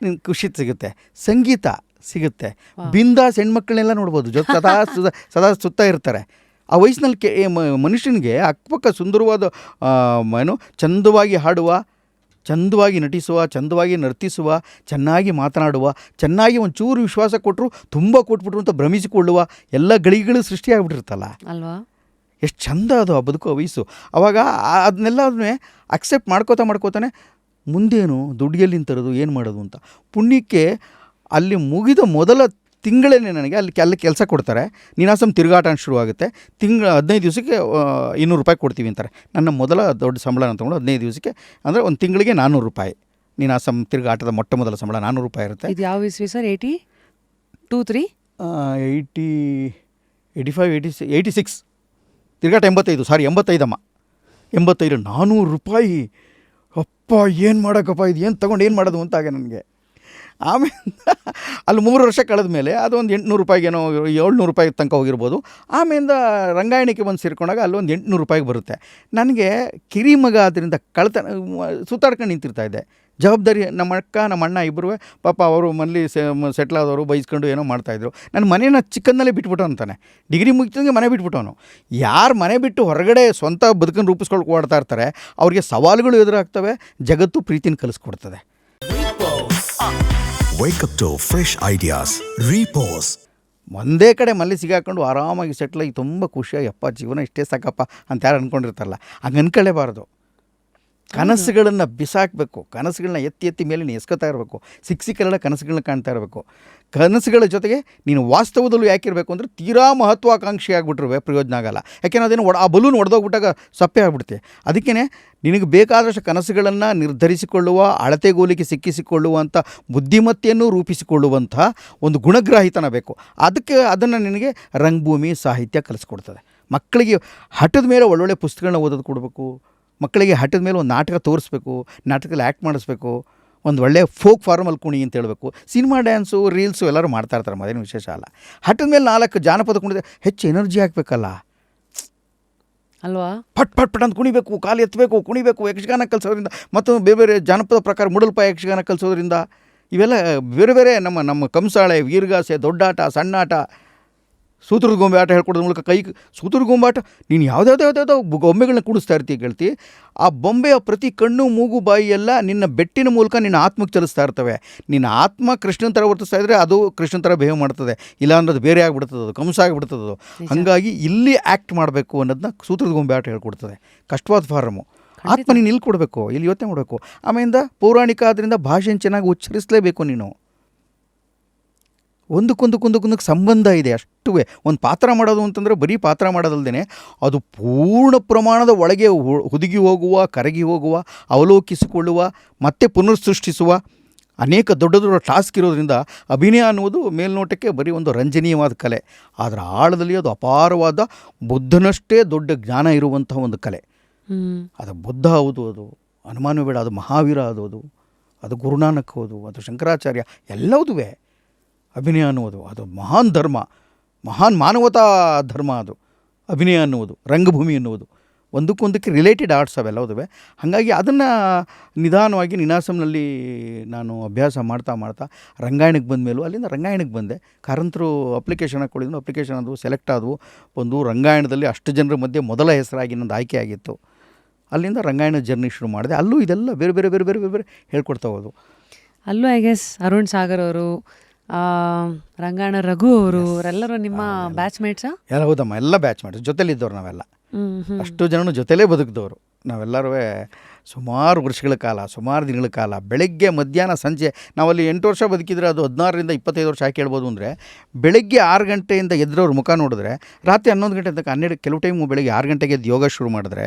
ನಿಮ್ಗೆ ಖುಷಿ ಸಿಗುತ್ತೆ, ಸಂಗೀತ ಸಿಗುತ್ತೆ, ಬಿಂದಾಸ್ ಹೆಣ್ಮಕ್ಳನ್ನೆಲ್ಲ ನೋಡ್ಬೋದು, ಜೊತೆ ಸದಾ ಸುತ್ತ ಇರ್ತಾರೆ. ಆ ವಯಸ್ಸಿನಲ್ಲಿ ಮನುಷ್ಯನಿಗೆ ಅಕ್ಕಪಕ್ಕ ಸುಂದರವಾದ ಏನು ಚಂದವಾಗಿ ಹಾಡುವ, ಚಂದವಾಗಿ ನಟಿಸುವ, ಚಂದವಾಗಿ ನರ್ತಿಸುವ, ಚೆನ್ನಾಗಿ ಮಾತನಾಡುವ, ಚೆನ್ನಾಗಿ ಒಂಚೂರು ವಿಶ್ವಾಸ ಕೊಟ್ಟರು ತುಂಬ ಕೊಟ್ಬಿಟ್ರು ಅಂತ ಭ್ರಮಿಸಿಕೊಳ್ಳುವ ಎಲ್ಲ ಗಳಿಗಳು ಸೃಷ್ಟಿಯಾಗ್ಬಿಟ್ಟಿರುತ್ತಲ್ಲ ಅಲ್ವಾ? ಎಷ್ಟು ಚಂದ ಅದು ಆ ಬದುಕೋ ವಯಸ್ಸು. ಆವಾಗ ಅದನ್ನೆಲ್ಲದನ್ನೇ ಅಕ್ಸೆಪ್ಟ್ ಮಾಡ್ಕೋತಾನೆ ಮುಂದೇನು, ದುಡ್ಡಿಗೆಲ್ಲಿಂದ ತರೋದು, ಏನು ಮಾಡೋದು ಅಂತ. ಪುಣ್ಯಕ್ಕೆ ಅಲ್ಲಿ ಮುಗಿದ ಮೊದಲ ತಿಂಗಳೇ ನನಗೆ ಅಲ್ಲಿ ಕೆಲಸ ಕೊಡ್ತಾರೆ. ನೀನಾಸಮ್ ತಿರುಗಾಟ ಅಂತ ಶುರುವಾಗುತ್ತೆ. 15 ದಿವಸಕ್ಕೆ 200 ರೂಪಾಯಿ ಕೊಡ್ತೀವಿ ಅಂತಾರೆ. ನನ್ನ ಮೊದಲ ದೊಡ್ಡ ಸಂಬಳ ಅಂತ ತೊಗೊಂಡು 15 ದಿವಸಕ್ಕೆ ಅಂದರೆ ಒಂದು ತಿಂಗಳಿಗೆ 400 ರೂಪಾಯಿ. ನೀನಾಸಮ್ ತಿರುಗಾಟದ ಮೊದಲ ಸಂಬಳ 400 ರೂಪಾಯಿ ಇರುತ್ತೆ. ಇದು ಯಾವ ಇಸ್ವಿ ಸರ್? 82, 3 86 ತಿರುಗಾಟ 85, ಸಾರಿ 85 ಅಮ್ಮ, 85 400 ರೂಪಾಯಿ. ಅಪ್ಪ ಏನು ಮಾಡೋಕ್ಕಪ್ಪ, ಇದು ಏನು ತೊಗೊಂಡು ಏನು ಮಾಡೋದು ಅಂತಾಗ ನನಗೆ. ಆಮೇಲೆ ಅಲ್ಲಿ 3 ವರ್ಷ ಕಳೆದ ಮೇಲೆ ಅದು ಒಂದು 800 ರೂಪಾಯಿಗೇನೋ 700 ರೂಪಾಯಿ ತನಕ ಹೋಗಿರ್ಬೋದು. ಆಮೇಲೆ ರಂಗಾಯಣಕ್ಕೆ ಬಂದು ಸೇರ್ಕೊಂಡಾಗ ಅಲ್ಲೊಂದು 800 ರೂಪಾಯಿಗೆ ಬರುತ್ತೆ. ನನಗೆ ಕಿರಿಮಗ ಆದ್ದರಿಂದ ಸುತ್ತಾಡ್ಕೊಂಡು ನಿಂತಿರ್ತಾಯಿದ್ದೆ. ಜವಾಬ್ದಾರಿ ನಮ್ಮ ಅಕ್ಕ ನಮ್ಮ ಅಣ್ಣ ಇಬ್ಬರು ಪಾಪ ಅವರು ಮನೇಲಿ ಸೆಟ್ಲ್ ಆದವರು ಬೈಸ್ಕೊಂಡು ಏನೋ ಮಾಡ್ತಾಯಿದ್ರು. ನನ್ನ ಮನೇನ ಚಿಕ್ಕನ್ನಲ್ಲೇ ಬಿಟ್ಬಿಟ್ಟು ಅಂತಾನೆ. ಡಿಗ್ರಿ ಮುಗಿತಂಗೆ ಮನೆ ಬಿಟ್ಬಿಟ್ಟವನು. ಯಾರು ಮನೆ ಬಿಟ್ಟು ಹೊರಗಡೆ ಸ್ವಂತ ಬದುಕನ್ನು ರೂಪಿಸ್ಕೊಂಡು ಓಡ್ತಾ ಇರ್ತಾರೆ ಅವ್ರಿಗೆ ಸವಾಲುಗಳು ಎದುರಾಗ್ತವೆ, ಜಗತ್ತು ಪ್ರೀತಿನ ಕಲಿಸ್ಕೊಡ್ತದೆ. Wake up to fresh ideas. Repose. ಒಂದೇ ಕಡೆ ಮಲ್ಲಿ ಸಿಗಾಕೊಂಡು ಆರಾಮಾಗಿ ಸೆಟ್ಲಾಗಿ ತುಂಬ ಖುಷಿಯಾಗಿ ಅಪ್ಪ ಜೀವನ ಇಷ್ಟೇ ಸಾಕಪ್ಪ ಅಂತ ಯಾರು ಅಂದ್ಕೊಂಡಿರ್ತಾರಲ್ಲ, ಹಂಗೆ ಅನ್ಕೊಳ್ಳೇಬಾರ್ದು. ಕನಸುಗಳನ್ನು ಬಿಸಾಕಬೇಕು, ಕನಸುಗಳನ್ನ ಎತ್ತಿ ಮೇಲೆ ನೀನು ಎಸ್ಕೊತಾ ಇರಬೇಕು. ಸಿಕ್ಕೆಲ್ಲ ಕನಸುಗಳನ್ನ ಕಾಣ್ತಾ ಇರಬೇಕು. ಕನಸುಗಳ ಜೊತೆಗೆ ನೀನು ವಾಸ್ತವದಲ್ಲೂ ಯಾಕಿರಬೇಕು ಅಂದರೆ ತೀರಾ ಮಹತ್ವಾಕಾಂಕ್ಷಿ ಆಗಿಬಿಟ್ರುವೆ ಪ್ರಯೋಜನ ಆಗಲ್ಲ. ಯಾಕೆಂದರೆ ಅದೇನು ಆ ಬಲೂನ್ ಹೊಡೆದೋಗ್ಬಿಟ್ಟಾಗ ಸಪ್ಪೆ ಆಗಿಬಿಡುತ್ತೆ. ಅದಕ್ಕೇ ನಿನಗೆ ಬೇಕಾದಷ್ಟು ಕನಸುಗಳನ್ನು ನಿರ್ಧರಿಸಿಕೊಳ್ಳುವ, ಅಳತೆಗೋಲಿಗೆ ಸಿಕ್ಕಿಸಿಕೊಳ್ಳುವಂಥ ಬುದ್ಧಿಮತ್ತೆಯನ್ನು ರೂಪಿಸಿಕೊಳ್ಳುವಂಥ ಒಂದು ಗುಣಗ್ರಾಹಿತನ ಬೇಕು. ಅದನ್ನು ನಿನಗೆ ರಂಗಭೂಮಿ ಸಾಹಿತ್ಯ ಕಲಿಸ್ಕೊಡ್ತದೆ. ಮಕ್ಕಳಿಗೆ ಹಠದ ಮೇಲೆ ಒಳ್ಳೊಳ್ಳೆ ಪುಸ್ತಕಗಳನ್ನ ಓದೋದು ಕೊಡಬೇಕು. ಮಕ್ಕಳಿಗೆ ಹಠದ ಮೇಲೆ ಒಂದು ನಾಟಕ ತೋರಿಸ್ಬೇಕು, ನಾಟಕದಲ್ಲಿ ಆ್ಯಕ್ಟ್ ಮಾಡಿಸ್ಬೇಕು, ಒಂದು ಒಳ್ಳೆಯ ಫೋಕ್ ಫಾರ್ಮಲ್ಲಿ ಕುಣಿ ಅಂತ ಹೇಳಬೇಕು. ಸಿನಿಮಾ ಡ್ಯಾನ್ಸು, ರೀಲ್ಸು ಎಲ್ಲರೂ ಮಾಡ್ತಾಯಿರ್ತಾರೆ, ಅದೇನು ವಿಶೇಷ ಅಲ್ಲ. ಹಠದ ಮೇಲೆ 4 ಜಾನಪದ ಕುಣಿದ್ರೆ ಹೆಚ್ಚು ಎನರ್ಜಿ ಹಾಕಬೇಕಲ್ಲ ಅಲ್ವಾ? ಪಟ್ ಪಟ್ ಪಟ್ ಅಂತ ಕುಣಿಬೇಕು, ಕಾಲು ಎತ್ತಬೇಕು, ಕುಣಿಬೇಕು. ಯಕ್ಷಗಾನ ಕಲಿಸೋದ್ರಿಂದ ಮತ್ತು ಬೇರೆ ಬೇರೆ ಜಾನಪದ ಪ್ರಕಾರ ಮುಡಲ್ಪಾಯ ಯಕ್ಷಗಾನ ಕಲಿಸೋದ್ರಿಂದ ಇವೆಲ್ಲ ಬೇರೆ ಬೇರೆ ನಮ್ಮ ಕಂಸಾಳೆ, ವೀರಗಾಸೆ, ದೊಡ್ಡಾಟ, ಸಣ್ಣಾಟ, ಸೂತ್ರದ ಗೊಂಬೆ ಆಟ ಹೇಳ್ಕೊಡೋದ್ರ ಮೂಲಕ ಸೂತ್ರದ ಗೊಂಬೆ ಆಟ ನೀನು ಯಾವುದ್ಯಾವುದ್ಯಾವುದೋ ಗೊಂಬೆಗಳನ್ನ ಕೂಡಿಸ್ತಾ ಇರ್ತೀವಿ ಗೆಳ್ತಿ. ಆ ಬೊಂಬೆಯ ಪ್ರತಿ ಕಣ್ಣು ಮೂಗು ಬಾಯಿ ಎಲ್ಲ ನಿನ್ನ ಬೆಟ್ಟಿನ ಮೂಲಕ ನಿನ್ನ ಆತ್ಮಕ್ಕೆ ಚಲಿಸ್ತಾ ಇರ್ತವೆ. ನಿನ್ನ ಆತ್ಮ ಕೃಷ್ಣನ ಥರ ವರ್ತಿಸ್ತಾ ಇದ್ದರೆ ಅದು ಕೃಷ್ಣನ ಥರ ಬಿಹೇವ್ ಮಾಡ್ತದೆ, ಇಲ್ಲಾಂದ್ರೆ ಅದು ಬೇರೆ ಆಗಿಬಿಡ್ತದೆ, ಅದು ಕಂಸ ಆಗಿಬಿಡ್ತದೆ. ಹಾಗಾಗಿ ಇಲ್ಲಿ ಆ್ಯಕ್ಟ್ ಮಾಡಬೇಕು ಅನ್ನೋದನ್ನ ಸೂತ್ರದ ಗೊಂಬೆ ಆಟ ಹೇಳ್ಕೊಡ್ತದೆ. ಕಷ್ಟವಾದ ಫಾರಮು. ಆತ್ಮ ನೀನು ಇಲ್ಲಿ ಕೊಡಬೇಕು, ಇಲ್ಲಿ ಯೋಚನೆ ಮಾಡಬೇಕು. ಆಮೇಲಿಂದ ಪೌರಾಣಿಕ ಆದ್ದರಿಂದ ಭಾಷೆನ ಚೆನ್ನಾಗಿ ಉಚ್ಚರಿಸಲೇಬೇಕು ನೀನು. ಒಂದಕ್ಕೊಂದಕ್ಕೆ ಸಂಬಂಧ ಇದೆ ಅಷ್ಟೂ. ಒಂದು ಪಾತ್ರ ಮಾಡೋದು ಅಂತಂದರೆ ಬರೀ ಪಾತ್ರ ಮಾಡೋದಲ್ದೇ ಅದು ಪೂರ್ಣ ಪ್ರಮಾಣದ ಒಳಗೆ ಹುದುಗಿ ಹೋಗುವ, ಕರಗಿ ಹೋಗುವ, ಅವಲೋಕಿಸಿಕೊಳ್ಳುವ, ಮತ್ತೆ ಪುನರ್ಸೃಷ್ಟಿಸುವ ಅನೇಕ ದೊಡ್ಡ ದೊಡ್ಡ ಟಾಸ್ಕ್ ಇರೋದ್ರಿಂದ ಅಭಿನಯ ಅನ್ನುವುದು ಮೇಲ್ನೋಟಕ್ಕೆ ಬರೀ ಒಂದು ರಂಜನೀಯವಾದ ಕಲೆ. ಅದರ ಆಳದಲ್ಲಿ ಅದು ಅಪಾರವಾದ ಬುದ್ಧನಷ್ಟೇ ದೊಡ್ಡ ಜ್ಞಾನ ಇರುವಂತಹ ಒಂದು ಕಲೆ. ಅದು ಬುದ್ಧ ಹೌದು, ಅದು ಅನುಮಾನ ಬೇಡ. ಅದು ಮಹಾವೀರ ಅದು ಗುರುನಾನಕ್ ಹೌದು, ಅದು ಶಂಕರಾಚಾರ್ಯ, ಎಲ್ಲವುದುವೆ. ಅಭಿನಯ ಅನ್ನುವುದು ಅದು ಮಹಾನ್ ಧರ್ಮ, ಮಹಾನ್ ಮಾನವತಾ ಧರ್ಮ. ಅದು ಅಭಿನಯ ಅನ್ನುವುದು, ರಂಗಭೂಮಿ ಎನ್ನುವುದು ಒಂದಕ್ಕೊಂದಕ್ಕೆ ರಿಲೇಟೆಡ್ ಆರ್ಟ್ಸ್ ಅವೆಲ್ಲವುವೆ. ಹಾಗಾಗಿ ಅದನ್ನು ನಿಧಾನವಾಗಿ ನೀನಾಸಂನಲ್ಲಿ ನಾನು ಅಭ್ಯಾಸ ಮಾಡ್ತಾ ರಂಗಾಯಣಕ್ಕೆ ಬಂದ ಮೇಲೂ ಅಲ್ಲಿಂದ ರಂಗಾಯಣಕ್ಕೆ ಬಂದೆ. ಕಾರಂತರು ಅಪ್ಲಿಕೇಶನ್ ಹಾಕ್ಕೊಂಡಿದ್ದು, ಅಪ್ಲಿಕೇಶನ್ ಅದು ಸೆಲೆಕ್ಟ್ ಆದವು. ಒಂದು ರಂಗಾಯಣದಲ್ಲಿ ಅಷ್ಟು ಜನರ ಮಧ್ಯೆ ಮೊದಲ ಹೆಸರಾಗಿ ನಂದು ಆಯ್ಕೆ ಆಗಿತ್ತು. ಅಲ್ಲಿಂದ ರಂಗಾಯಣ ಜರ್ನಿ ಶುರು ಮಾಡಿದೆ. ಅಲ್ಲೂ ಇದೆಲ್ಲ ಬೇರೆ ಬೇರೆ ಬೇರೆ ಬೇರೆ ಬೇರೆ ಬೇರೆ ಹೇಳ್ಕೊಡ್ತಾ ಹೋದು. ಅಲ್ಲೂ ಐ ಗೆಸ್ ಅರುಣ್ ಸಾಗರ್ ಅವರು, ರಂಗಾಯಣ ರಘು ಅವರು ಅವರೆಲ್ಲರೂ ನಿಮ್ಮ ಬ್ಯಾಚ್ಮೇಟ್ಸಾ? ಎಲ್ಲ ಹೌದಮ್ಮ, ಎಲ್ಲ ಬ್ಯಾಚ್ ಮಾಡಿ ಜೊತೆಲಿದ್ದವ್ರು ನಾವೆಲ್ಲ. ಅಷ್ಟು ಜನನು ಜೊತೆಲೇ ಬದುಕಿದವರು ನಾವೆಲ್ಲರೂ. ಸುಮಾರು ವರ್ಷಗಳ ಕಾಲ, ಸುಮಾರು ದಿನಗಳ ಕಾಲ, ಬೆಳಗ್ಗೆ ಮಧ್ಯಾಹ್ನ ಸಂಜೆ, ನಾವಲ್ಲಿ 8 ವರ್ಷ ಬದುಕಿದ್ರೆ ಅದು 16ರಿಂದ 25 ವರ್ಷ ಯಾಕೆ ಹೇಳ್ಬೋದು ಅಂದರೆ, ಬೆಳಗ್ಗೆ 6 ಗಂಟೆಯಿಂದ ಎದ್ರವ್ರ ಮುಖ ನೋಡಿದ್ರೆ ರಾತ್ರಿ 11 ಗಂಟೆ ತನಕ 12, ಕೆಲವು ಟೈಮು ಬೆಳಗ್ಗೆ 6 ಗಂಟೆಗೆ ಎದ್ದು ಯೋಗ ಶುರು ಮಾಡಿದ್ರೆ,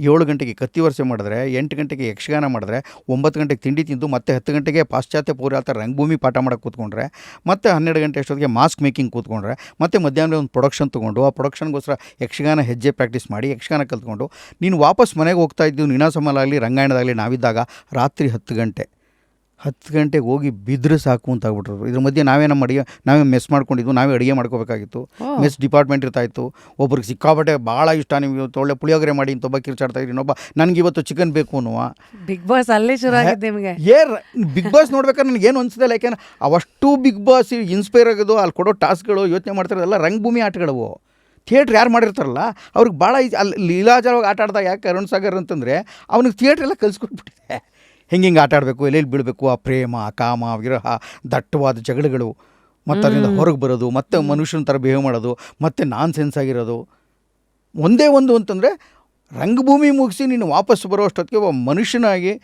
7 ಗಂಟೆಗೆ ಕತ್ತಿ ವರ್ಷೆ ಮಾಡಿದ್ರೆ, 8 ಗಂಟೆಗೆ ಯಕ್ಷಗಾನ ಮಾಡಿದ್ರೆ, 9 ಗಂಟೆಗೆ ತಿಂಡಿ ತಿಂದು ಮತ್ತೆ 10 ಗಂಟೆಗೆ ಪಾಶ್ಚಾತ್ಯ ಪೌರಾತ ರಂಗಭೂಮಿ ಪಾಠ ಮಾಡೋಕ್ಕೆ ಕೂತ್ಕೊಂಡ್ರೆ, ಮತ್ತೆ 12 ಗಂಟೆ ಅಷ್ಟೊತ್ತಿಗೆ ಮಾಸ್ಕ್ ಮೇಕಿಂಗ್ ಕೂತ್ಕೊಂಡ್ರೆ, ಮತ್ತೆ ಮಧ್ಯಾಹ್ನ ಒಂದು ಪ್ರೊಡಕ್ಷನ್ ತೊಗೊಂಡು ಆ ಪ್ರೊಡಕ್ಷನ್ಗೋಸ್ಕರ ಯಕ್ಷಗಾನ ಹೆಜ್ಜೆ ಪ್ರಾಕ್ಟೀಸ್ ಮಾಡಿ ಯಕ್ಷಗಾನ ಕಲ್ತ್ಕೊಂಡು ನೀನು ವಾಪಸ್ ಮನೆಗೆ ಹೋಗ್ತಾ ಇದ್ದೀವಿ. ನೀನಾಸಮಲಾಗಲಿ ರಂಗಾಯಣದಾಗಲಿ ನಾವಿದ್ದಾಗ ರಾತ್ರಿ 10 ಗಂಟೆಗೆ ಹೋಗಿ ಬಿದ್ದರೆ ಸಾಕು ಅಂತ ಆಗ್ಬಿಟ್ರು. ಇದ್ರ ಮಧ್ಯೆ ನಾವೇ ಮೆಸ್ ಮಾಡ್ಕೊಂಡಿದ್ವು, ನಾವೇ ಅಡುಗೆ ಮಾಡ್ಕೋಬೇಕಾಗಿತ್ತು. ಮೆಸ್ ಡಿಪಾರ್ಟ್ಮೆಂಟ್ ಇರ್ತಾಯಿತ್ತು. ಒಬ್ರಿಗೆ ಸಿಕ್ಕಾಬಟ್ಟೆ ಭಾಳ ಇಷ್ಟ, ನಿಮಗೆ ಒಳ್ಳೆ ಪುಳಿಯೋಗರೆ ಮಾಡಿ ಇಂತೊಬ್ಬ ಕಿರ್ಚಾಡ್ತಾ ಇದ್ರಿ, ಇನ್ನೊಬ್ಬ ನನಗೆ ಇವತ್ತು ಚಿಕನ್ ಬೇಕು ಅನ್ನುವ. ಬಿಗ್ ಬಾಸ್ ಅಲ್ಲೇ ಶುರು ಆಗಿದ್ದು ನಿಮಗೆ? ಬಿಗ್ ಬಾಸ್ ನೋಡ್ಬೇಕಾದ್ರೆ ನನಗೆ ಏನು ಅನಿಸಿದೆ, ಯಾಕೆಂದ್ರೆ ಅವಷ್ಟು ಬಿಗ್ ಬಾಸ್ ಇನ್ಸ್ಪೈರ್ ಆಗೋದು, ಅಲ್ಲಿ ಕೊಡೋ ಟಾಸ್ಕ್ಗಳು, ಯೋಚನೆ ಮಾಡ್ತಾರಲ್ಲ ರಂಗಭೂಮಿ ಆಟಗಳವು. ಥಿಯೇಟ್ರ್ ಯಾರು ಮಾಡಿರ್ತಾರಲ್ಲ ಅವ್ರಿಗೆ ಭಾಳ ಅಲ್ಲಿ ಲೀಲಾಜಾರವಾಗಿ ಆಟ ಆಡ್ದಾಗ. ಯಾಕೆ ಅರುಣ್ ಸಾಗರ್ ಅಂತಂದರೆ ಅವನಿಗೆ ಥಿಯೇಟ್ರೆಲ್ಲ ಕಲಿಸ್ಕೊಟ್ಬಿಟ್ಟಿದೆ. ಹೆಂಗೆ ಆಟ ಆಡಬೇಕು, ಎಲ್ಲೆಲ್ಲಿ ಬೀಳಬೇಕು, ಆ ಪ್ರೇಮ, ಕಾಮ, ವಿರಹ, ದಟ್ಟವಾದ ಜಗಳಗಳು, ಮತ್ತು ಅದರಿಂದ ಹೊರಗೆ ಬರೋದು, ಮತ್ತು ಮನುಷ್ಯನ ಥರ ಬಿಹೇವ್ ಮಾಡೋದು, ಮತ್ತು ನಾನ್ ಸೆನ್ಸ್ ಆಗಿರೋದು. ಒಂದೇ ಒಂದು ಅಂತಂದರೆ ರಂಗಭೂಮಿ ಮುಗಿಸಿ ನೀನು ವಾಪಸ್ ಬರೋ ಅಷ್ಟೊತ್ತಿಗೆ ಒಬ್ಬ ಮನುಷ್ಯನಾಗಿ,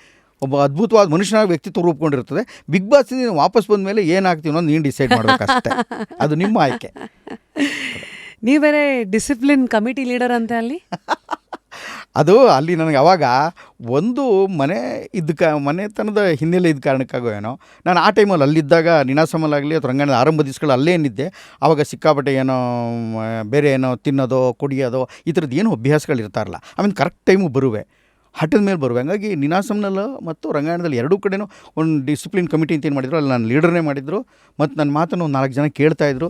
ಒಬ್ಬ ಅದ್ಭುತವಾದ ಮನುಷ್ಯನಾಗಿ ವ್ಯಕ್ತಿತ್ವ ರೂಪುಗೊಂಡಿರ್ತದೆ. ಬಿಗ್ ಬಾಸ್ ನೀನು ವಾಪಸ್ ಬಂದ ಮೇಲೆ ಏನಾಗ್ತೀವಿ ಅನ್ನೋದು ನೀನು ಡಿಸೈಡ್ ಮಾಡಬೇಕಷ್ಟೇ. ಅದು ನಿಮ್ಮ ಆಯ್ಕೆ. ನೀವು ಬೇರೆ ಡಿಸಿಪ್ಲಿನ್ ಕಮಿಟಿ ಲೀಡರ್ ಅಂತ ಅಲ್ಲಿ. ಅದು ಅಲ್ಲಿ ನನಗೆ ಅವಾಗ ಒಂದು ಮನೆತನದ ಹಿನ್ನೆಲೆ ಇದ್ದ ಕಾರಣಕ್ಕಾಗೋ ಏನೋ, ನಾನು ಆ ಟೈಮಲ್ಲಿ ಅಲ್ಲಿದ್ದಾಗ ನೀನಾಸಮಲಾಗಲಿ ಅಥವಾ ರಂಗಾಯಣದ ಆರಂಭ ದಿವಸಗಳು ಅಲ್ಲೇ ಏನಿದ್ದೆ. ಆವಾಗ ಸಿಕ್ಕಾಪಟ್ಟೆ ಏನೋ ಬೇರೆ ಏನೋ ತಿನ್ನೋದೋ ಕುಡಿಯೋದೋ ಈ ಥರದ್ದು ಏನೋ ಅಭ್ಯಾಸಗಳು ಇರ್ತಾರಲ್ಲ. ಆಮೇಲೆ ಕರೆಕ್ಟ್ ಟೈಮು ಬರುವೆ, ಹಠದ ಮೇಲೆ ಬರುವೆ. ಹಂಗಾಗಿ ನೀನಾಸಂನಲ್ಲಿ ಮತ್ತು ರಂಗಾಯಣದಲ್ಲಿ ಎರಡೂ ಕಡೆನೂ ಒಂದು ಡಿಸಿಪ್ಲಿನ್ ಕಮಿಟಿ ಅಂತ ಏನು ಮಾಡಿದ್ರು, ಅಲ್ಲಿ ನಾನು ಲೀಡರ್ನೇ ಮಾಡಿದ್ರು. ಮತ್ತು ನನ್ನ ಮಾತನ್ನು ಒಂದು 4 ಜನ ಕೇಳ್ತಾಯಿದ್ರು.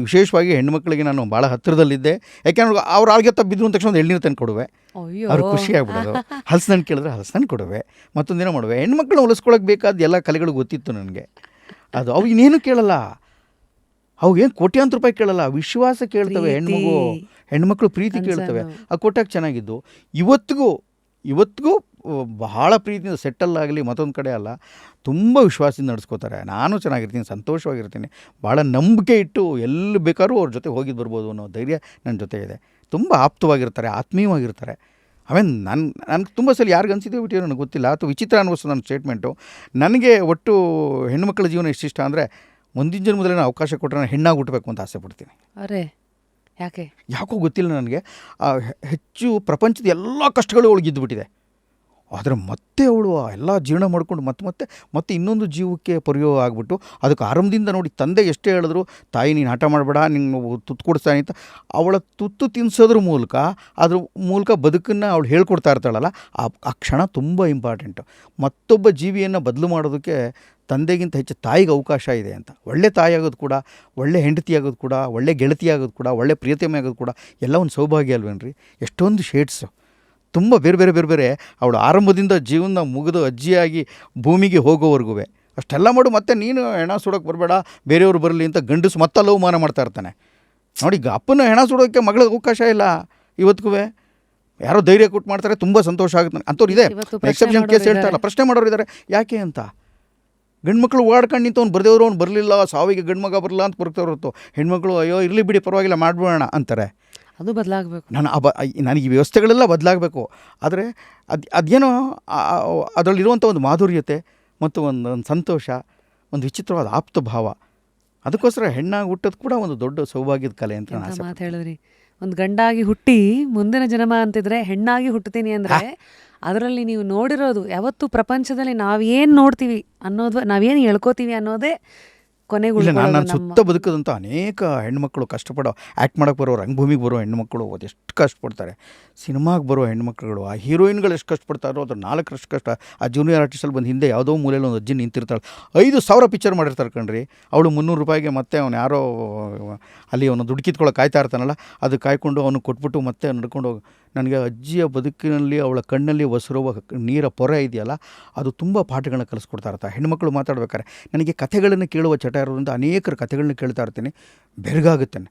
ವಿಶೇಷವಾಗಿ ಹೆಣ್ಮಕ್ಳಿಗೆ ನಾನು ಭಾಳ ಹತ್ತಿರದಲ್ಲಿದ್ದೆ. ಯಾಕೆಂದ್ರೆ ಅವ್ರು ಆಳ್ಗೆ ತಬ್ಬಿದ್ರು ಅಂದ ತಕ್ಷಣ ಒಂದು ಎಳ್ನೀರು ತಂದು ಕೊಡುವೆ, ಅವ್ರಿಗೆ ಖುಷಿ ಆಗ್ಬಿಡೋದು. ಹಲಸನ್ನು ಕೇಳಿದ್ರೆ ಹಲಸನ್ನು ಕೊಡುವೆ, ಮತ್ತೊಂದೇನೋ ಮಾಡುವೆ. ಹೆಣ್ಮಕ್ಳನ್ನ ಹೊಲಿಸ್ಕೊಳಕ್ಕೆ ಬೇಕಾದ ಎಲ್ಲ ಕಲೆಗಳು ಗೊತ್ತಿತ್ತು ನನಗೆ. ಅವು ಇನ್ನೇನು ಕೇಳಲ್ಲ, ಅವು ಏನು ಕೋಟ್ಯಾಂತರ ರೂಪಾಯಿ ಕೇಳಲ್ಲ, ವಿಶ್ವಾಸ ಕೇಳ್ತವೆ. ಹೆಣ್ಮಕ್ಳು ಪ್ರೀತಿ ಕೇಳ್ತವೆ. ಆ ಕೊಟ್ಟಾಗ ಚೆನ್ನಾಗಿದ್ದು. ಇವತ್ತಿಗೂ ಬಹಳ ಪ್ರೀತಿಯಿಂದ ಸೆಟ್ಟಲ್ಲಾಗಲಿ ಮತ್ತೊಂದು ಕಡೆ ಅಲ್ಲ, ತುಂಬ ವಿಶ್ವಾಸದಿಂದ ನಡೆಸ್ಕೋತಾರೆ. ನಾನು ಚೆನ್ನಾಗಿರ್ತೀನಿ, ಸಂತೋಷವಾಗಿರ್ತೀನಿ, ಭಾಳ ನಂಬಿಕೆ ಇಟ್ಟು ಎಲ್ಲಿ ಬೇಕಾದ್ರೂ ಅವ್ರ ಜೊತೆ ಹೋಗಿದ್ದು ಬರ್ಬೋದು ಅನ್ನೋ ಧೈರ್ಯ ನನ್ನ ಜೊತೆ ಇದೆ. ತುಂಬ ಆಪ್ತವಾಗಿರ್ತಾರೆ, ಆತ್ಮೀಯವಾಗಿರ್ತಾರೆ. ಆಮೇಲೆ ನನಗೆ ತುಂಬ ಸಲ ಯಾರಿಗೆ ಅನಿಸಿದೆ ಬಿಟ್ಟಿರೋ ನನಗೆ ಗೊತ್ತಿಲ್ಲ, ಅಥವಾ ವಿಚಿತ್ರ ಅನ್ನಿಸ್ತು ನನ್ನ ಸ್ಟೇಟ್ಮೆಂಟು. ನನಗೆ ಒಟ್ಟು ಹೆಣ್ಣುಮಕ್ಕಳ ಜೀವನ ಎಷ್ಟಿಷ್ಟ ಅಂದರೆ, ಮುಂದಿನ ಜನ್ಮದಲ್ಲಿ ನಾನು ಅವಕಾಶ ಕೊಟ್ಟರೆ ನಾನು ಹೆಣ್ಣಾಗಿ ಹುಟ್ಟಬೇಕು ಅಂತ ಆಸೆ ಪಡ್ತೀನಿ. ಯಾಕೋ ಗೊತ್ತಿಲ್ಲ ನನಗೆ. ಹೆಚ್ಚು ಪ್ರಪಂಚದ ಎಲ್ಲ ಕಷ್ಟಗಳು ಅವಳಿಗೆ ಇದ್ದುಬಿಟ್ಟಿದೆ. ಆದರೆ ಮತ್ತೆ ಅವಳು ಎಲ್ಲ ಜೀರ್ಣ ಮಾಡಿಕೊಂಡು ಮತ್ತೆ ಇನ್ನೊಂದು ಜೀವಕ್ಕೆ ಪರಿಯೋಗ ಆಗಿಬಿಟ್ಟು, ಅದಕ್ಕೆ ಆರಂಭದಿಂದ ನೋಡಿ ತಂದೆ ಎಷ್ಟೇ ಹೇಳಿದ್ರು, ತಾಯಿ ನೀನು ಹಠ ಮಾಡಬೇಡ, ನಿಂಗೆ ತುತ್ತು ಕೊಡಿಸ್ತಾನೆ ಅಂತ, ಅವಳ ತುತ್ತು ತಿನ್ನಿಸೋದ್ರ ಮೂಲಕ ಬದುಕನ್ನು ಅವಳು ಹೇಳ್ಕೊಡ್ತಾ ಇರ್ತಾಳಲ್ಲ, ಆ ಕ್ಷಣ ತುಂಬ ಇಂಪಾರ್ಟೆಂಟು. ಮತ್ತೊಬ್ಬ ಜೀವಿಯನ್ನು ಬದಲು ಮಾಡೋದಕ್ಕೆ ತಂದೆಗಿಂತ ಹೆಚ್ಚು ತಾಯಿಗೆ ಅವಕಾಶ ಇದೆ ಅಂತ. ಒಳ್ಳೆ ತಾಯಿ ಆಗೋದು ಕೂಡ, ಒಳ್ಳೆ ಹೆಂಡತಿ ಆಗೋದು ಕೂಡ, ಒಳ್ಳೆ ಗೆಳತಿ ಆಗೋದು ಕೂಡ, ಒಳ್ಳೆ ಪ್ರಿಯತಮೆ ಆಗೋದು ಕೂಡ ಎಲ್ಲ ಒಂದು ಸೌಭಾಗ್ಯ ಅಲ್ವೇನ್ರಿ? ಎಷ್ಟೊಂದು ಶೇಡ್ಸು, ತುಂಬ ಬೇರೆ ಅವಳು ಆರಂಭದಿಂದ ಜೀವನ ಮುಗಿದು ಅಜ್ಜಿಯಾಗಿ ಭೂಮಿಗೆ ಹೋಗೋವರೆಗೂ ಅಷ್ಟೆಲ್ಲ ಮಾಡು. ಮತ್ತು ನೀನು ಹೆಣ ಸುಡೋಕ್ಕೆ ಬರಬೇಡ, ಬೇರೆಯವರು ಬರಲಿ ಅಂತ ಗಂಡಸು ಮತ್ತೆ ಅವಮಾನ ಮಾಡ್ತಾ ಇರ್ತಾನೆ ನೋಡಿ. ಅಪ್ಪನ ಹೆಣ ಸುಡೋಕ್ಕೆ ಮಗಳಿಗೆ ಅವಕಾಶ ಇಲ್ಲ ಇವತ್ತಿಗೂ. ಯಾರೋ ಧೈರ್ಯ ಕೊಟ್ಟು ಮಾಡ್ತಾರೆ, ತುಂಬ ಸಂತೋಷ ಆಗುತ್ತೆ. ಅಂಥವ್ರು ಇದೆ, ಎಕ್ಸೆಪ್ಷನ್ ಕೇಸ್ ಹೇಳ್ತಾರಲ್ಲ, ಪ್ರಶ್ನೆ ಮಾಡೋರು ಇದ್ದಾರೆ, ಯಾಕೆ ಅಂತ. ಗಂಡ್ಮಕ್ಳು ಓಡಾಡ್ಕೊಂಡು ನಿಂತು ಅವ್ನು ಬರೆದೇವ್ರು, ಅವ್ನು ಬರಲಿಲ್ಲ, ಸಾವಿಗೆ ಗಂಡ್ಮಗ ಬರಲ್ಲ ಅಂತ ಬರ್ತಾ ಹೊರತು, ಹೆಣ್ಮಕ್ಳು ಅಯ್ಯೋ ಇರಲಿ ಬಿಡಿ ಪರವಾಗಿಲ್ಲ ಮಾಡ್ಬೋಣ ಅಂತಾರೆ. ಅದು ಬದಲಾಗಬೇಕು. ನನಗೆ ಈ ವ್ಯವಸ್ಥೆಗಳೆಲ್ಲ ಬದಲಾಗಬೇಕು. ಆದರೆ ಅದೇನೋ ಅದರಲ್ಲಿರುವಂಥ ಒಂದು ಮಾಧುರ್ಯತೆ ಮತ್ತು ಒಂದು ಸಂತೋಷ, ಒಂದು ವಿಚಿತ್ರವಾದ ಆಪ್ತ ಭಾವ, ಅದಕ್ಕೋಸ್ಕರ ಹೆಣ್ಣಾಗಿ ಹುಟ್ಟೋದು ಕೂಡ ಒಂದು ದೊಡ್ಡ ಸೌಭಾಗ್ಯದ ಕಲೆ ಅಂತ ನಾನು ಆಸೆ. ಮಾತು ಹೇಳಿದ್ರಿ, ಒಂದು ಗಂಡಾಗಿ ಹುಟ್ಟಿ ಮುಂದಿನ ಜನ್ಮ ಅಂತಿದ್ರೆ ಹೆಣ್ಣಾಗಿ ಹುಟ್ಟುತ್ತೀನಿ ಅಂದರೆ ಅದರಲ್ಲಿ ನೀವು ನೋಡಿರೋದು ಯಾವತ್ತು ಪ್ರಪಂಚದಲ್ಲಿ ನಾವೇನು ನೋಡ್ತೀವಿ ಅನ್ನೋದು, ನಾವೇನು ಹೇಳ್ಕೋತೀವಿ ಅನ್ನೋದೇ ಕೊನೆಗೂ. ನಾನು ಸುತ್ತ ಬದುಕದಂಥ ಅನೇಕ ಹೆಣ್ಮಕ್ಳು ಕಷ್ಟಪಡೋ, ಆ್ಯಕ್ಟ್ ಮಾಡೋಕ್ಕೆ ಬರೋ, ರಂಗಭೂಮಿಗೆ ಬರೋ ಹೆಣ್ಮಕ್ಳು ಅದೆಷ್ಟು ಕಷ್ಟಪಡ್ತಾರೆ. ಸಿನಿಮಾಗೆ ಬರೋ ಹೆಣ್ಮಕ್ಳುಗಳು, ಆ ಹೀರೋಯಿನ್ಗಳು ಎಷ್ಟು ಕಷ್ಟಪಡ್ತಾರೋ ಅದ್ರ 4 ಕಷ್ಟ. ಆ ಜೂನಿಯರ್ ಆರ್ಟಿಸ್ಟಲ್ಲಿ ಬಂದು ಹಿಂದೆ ಯಾವುದೋ ಮೂಲೆಯಲ್ಲಿ ಒಂದು ಅಜ್ಜಿ ನಿಂತಿರ್ತಾಳೆ, 5,000 ಪಿಕ್ಚರ್ ಮಾಡಿರ್ತಾರೆ ಕಣ್ರಿ. ಅವಳು 300 ರೂಪಾಯಿಗೆ ಮತ್ತೆ ಅವನು ಯಾರೋ ಅಲ್ಲಿ ಅವನು ದುಡ್ಡು ಕಿತ್ಕೊಳ್ಳೋ ಕಾಯ್ತಾ ಇರ್ತಾನಲ್ಲ, ಅದು ಕಾಯ್ಕೊಂಡು ಅವನು ಕೊಟ್ಬಿಟ್ಟು ಮತ್ತೆ ನಡ್ಕೊಂಡು ಹೋಗಿ ನನಗೆ ಅಜ್ಜಿಯ ಬದುಕಿನಲ್ಲಿ ಅವಳ ಕಣ್ಣಲ್ಲಿ ಒಸರುವ ನೀರ ಪೊರೆ ಇದೆಯಲ್ಲ, ಅದು ತುಂಬ ಪಾಠಗಳನ್ನ ಕಲಿಸ್ಕೊಡ್ತಾ ಇರ್ತಾರೆ. ಹೆಣ್ಮಕ್ಳು ಮಾತಾಡ್ಬೇಕಾದ್ರೆ ನನಗೆ ಕಥೆಗಳನ್ನು ಕೇಳುವ ಚಟ ಇರೋದ್ರಿಂದ ಅನೇಕರ ಕಥೆಗಳನ್ನ ಕೇಳ್ತಾ ಇರ್ತೀನಿ, ಬೆರಗಾಗುತ್ತೇನೆ.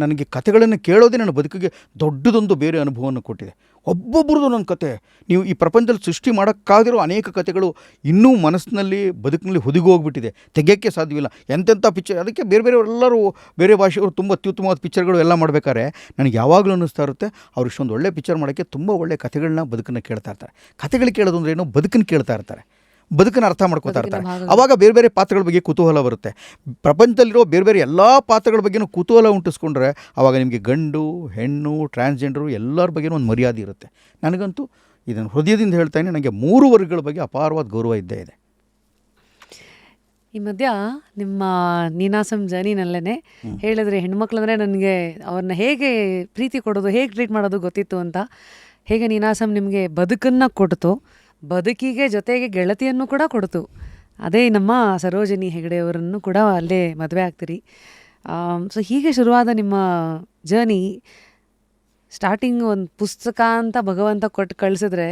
ನನಗೆ ಕಥೆಗಳನ್ನು ಕೇಳೋದೇ ನನ್ನ ಬದುಕಿಗೆ ದೊಡ್ಡದೊಂದು ಬೇರೆ ಅನುಭವವನ್ನು ಕೊಟ್ಟಿದೆ. ಒಬ್ಬೊಬ್ಬರದು ನನ್ನ ಕತೆ, ನೀವು ಈ ಪ್ರಪಂಚದಲ್ಲಿ ಸೃಷ್ಟಿ ಮಾಡೋಕ್ಕಾಗಿರೋ ಅನೇಕ ಕಥೆಗಳು ಇನ್ನೂ ಮನಸ್ಸಿನಲ್ಲಿ ಬದುಕಿನಲ್ಲಿ ಹುದುಗೋಗ್ಬಿಟ್ಟಿದೆ, ತೆಗೆಯೋಕ್ಕೆ ಸಾಧ್ಯವಿಲ್ಲ. ಎಂತೆಂಥ ಪಿಕ್ಚರ್, ಅದಕ್ಕೆ ಬೇರೆ ಬೇರೆಯವರೆಲ್ಲರೂ ಬೇರೆ ಭಾಷೆಯವರು ತುಂಬ ಅತ್ಯುತ್ತಮವಾದ ಪಿಕ್ಚರ್ಗಳು ಎಲ್ಲ ಮಾಡಬೇಕಾದ್ರೆ ನನಗೆ ಯಾವಾಗಲೂ ಅನ್ನಿಸ್ತಾ ಇರುತ್ತೆ, ಅವ್ರು ಇಷ್ಟೊಂದು ಒಳ್ಳೆ ಪಿಕ್ಚರ್ ಮಾಡೋಕ್ಕೆ ತುಂಬ ಒಳ್ಳೆ ಕಥೆಗಳನ್ನ ಬದುಕನ್ನು ಕೇಳ್ತಾ ಇರ್ತಾರೆ. ಕಥೆಗಳು ಕೇಳೋದು ಅಂದ್ರೆ ಏನೋ ಬದುಕನ್ನು ಕೇಳ್ತಾ ಇರ್ತಾರೆ, ಬದುಕನ್ನು ಅರ್ಥ ಮಾಡ್ಕೋತಾ ಇರ್ತಾರೆ. ಆವಾಗ ಬೇರೆ ಬೇರೆ ಪಾತ್ರಗಳ ಬಗ್ಗೆ ಕುತೂಹಲ ಬರುತ್ತೆ. ಪ್ರಪಂಚದಲ್ಲಿರೋ ಬೇರೆ ಬೇರೆ ಎಲ್ಲ ಪಾತ್ರಗಳ ಬಗ್ಗೆನೂ ಕುತೂಹಲ ಉಂಟಿಸ್ಕೊಂಡ್ರೆ ಆವಾಗ ನಿಮಗೆ ಗಂಡು ಹೆಣ್ಣು ಟ್ರಾನ್ಸ್ಜೆಂಡರು ಎಲ್ಲರ ಬಗ್ಗೆನೂ ಒಂದು ಮರ್ಯಾದೆ ಇರುತ್ತೆ. ನನಗಂತೂ ಇದನ್ನು ಹೃದಯದಿಂದ ಹೇಳ್ತಾನೆ, ನನಗೆ 3 ವರ್ಗಗಳ ಬಗ್ಗೆ ಅಪಾರವಾದ ಗೌರವ ಇದ್ದೇ ಇದೆ. ಈ ಮಧ್ಯ ನಿಮ್ಮ ನೀನಾಸಂ ಜರ್ನಿನಲ್ಲೇ ಹೇಳಿದ್ರೆ ಹೆಣ್ಮಕ್ಳಂದರೆ ನನಗೆ ಅವ್ರನ್ನ ಹೇಗೆ ಪ್ರೀತಿ ಕೊಡೋದು, ಹೇಗೆ ಟ್ರೀಟ್ ಮಾಡೋದು ಗೊತ್ತಿತ್ತು ಅಂತ. ಹೇಗೆ ನೀನಾಸಂ ನಿಮಗೆ ಬದುಕನ್ನು ಕೊಡ್ತು, ಬದುಕಿಗೆ ಜೊತೆಗೆ ಗೆಳತಿಯನ್ನು ಕೂಡ ಕೊಡ್ತು. ಅದೇ ನಮ್ಮ ಸರೋಜಿನಿ ಹೆಗಡೆಯವರನ್ನು ಕೂಡ ಅಲ್ಲೇ ಮದುವೆ ಆಗ್ತೀರಿ. ಸೊ ಹೀಗೆ ಶುರುವಾದ ನಿಮ್ಮ ಜರ್ನಿ, ಸ್ಟಾರ್ಟಿಂಗ್ ಒಂದು ಪುಸ್ತಕ ಅಂತ ಭಗವಂತ ಕೊಟ್ಟು ಕಳಿಸಿದ್ರೆ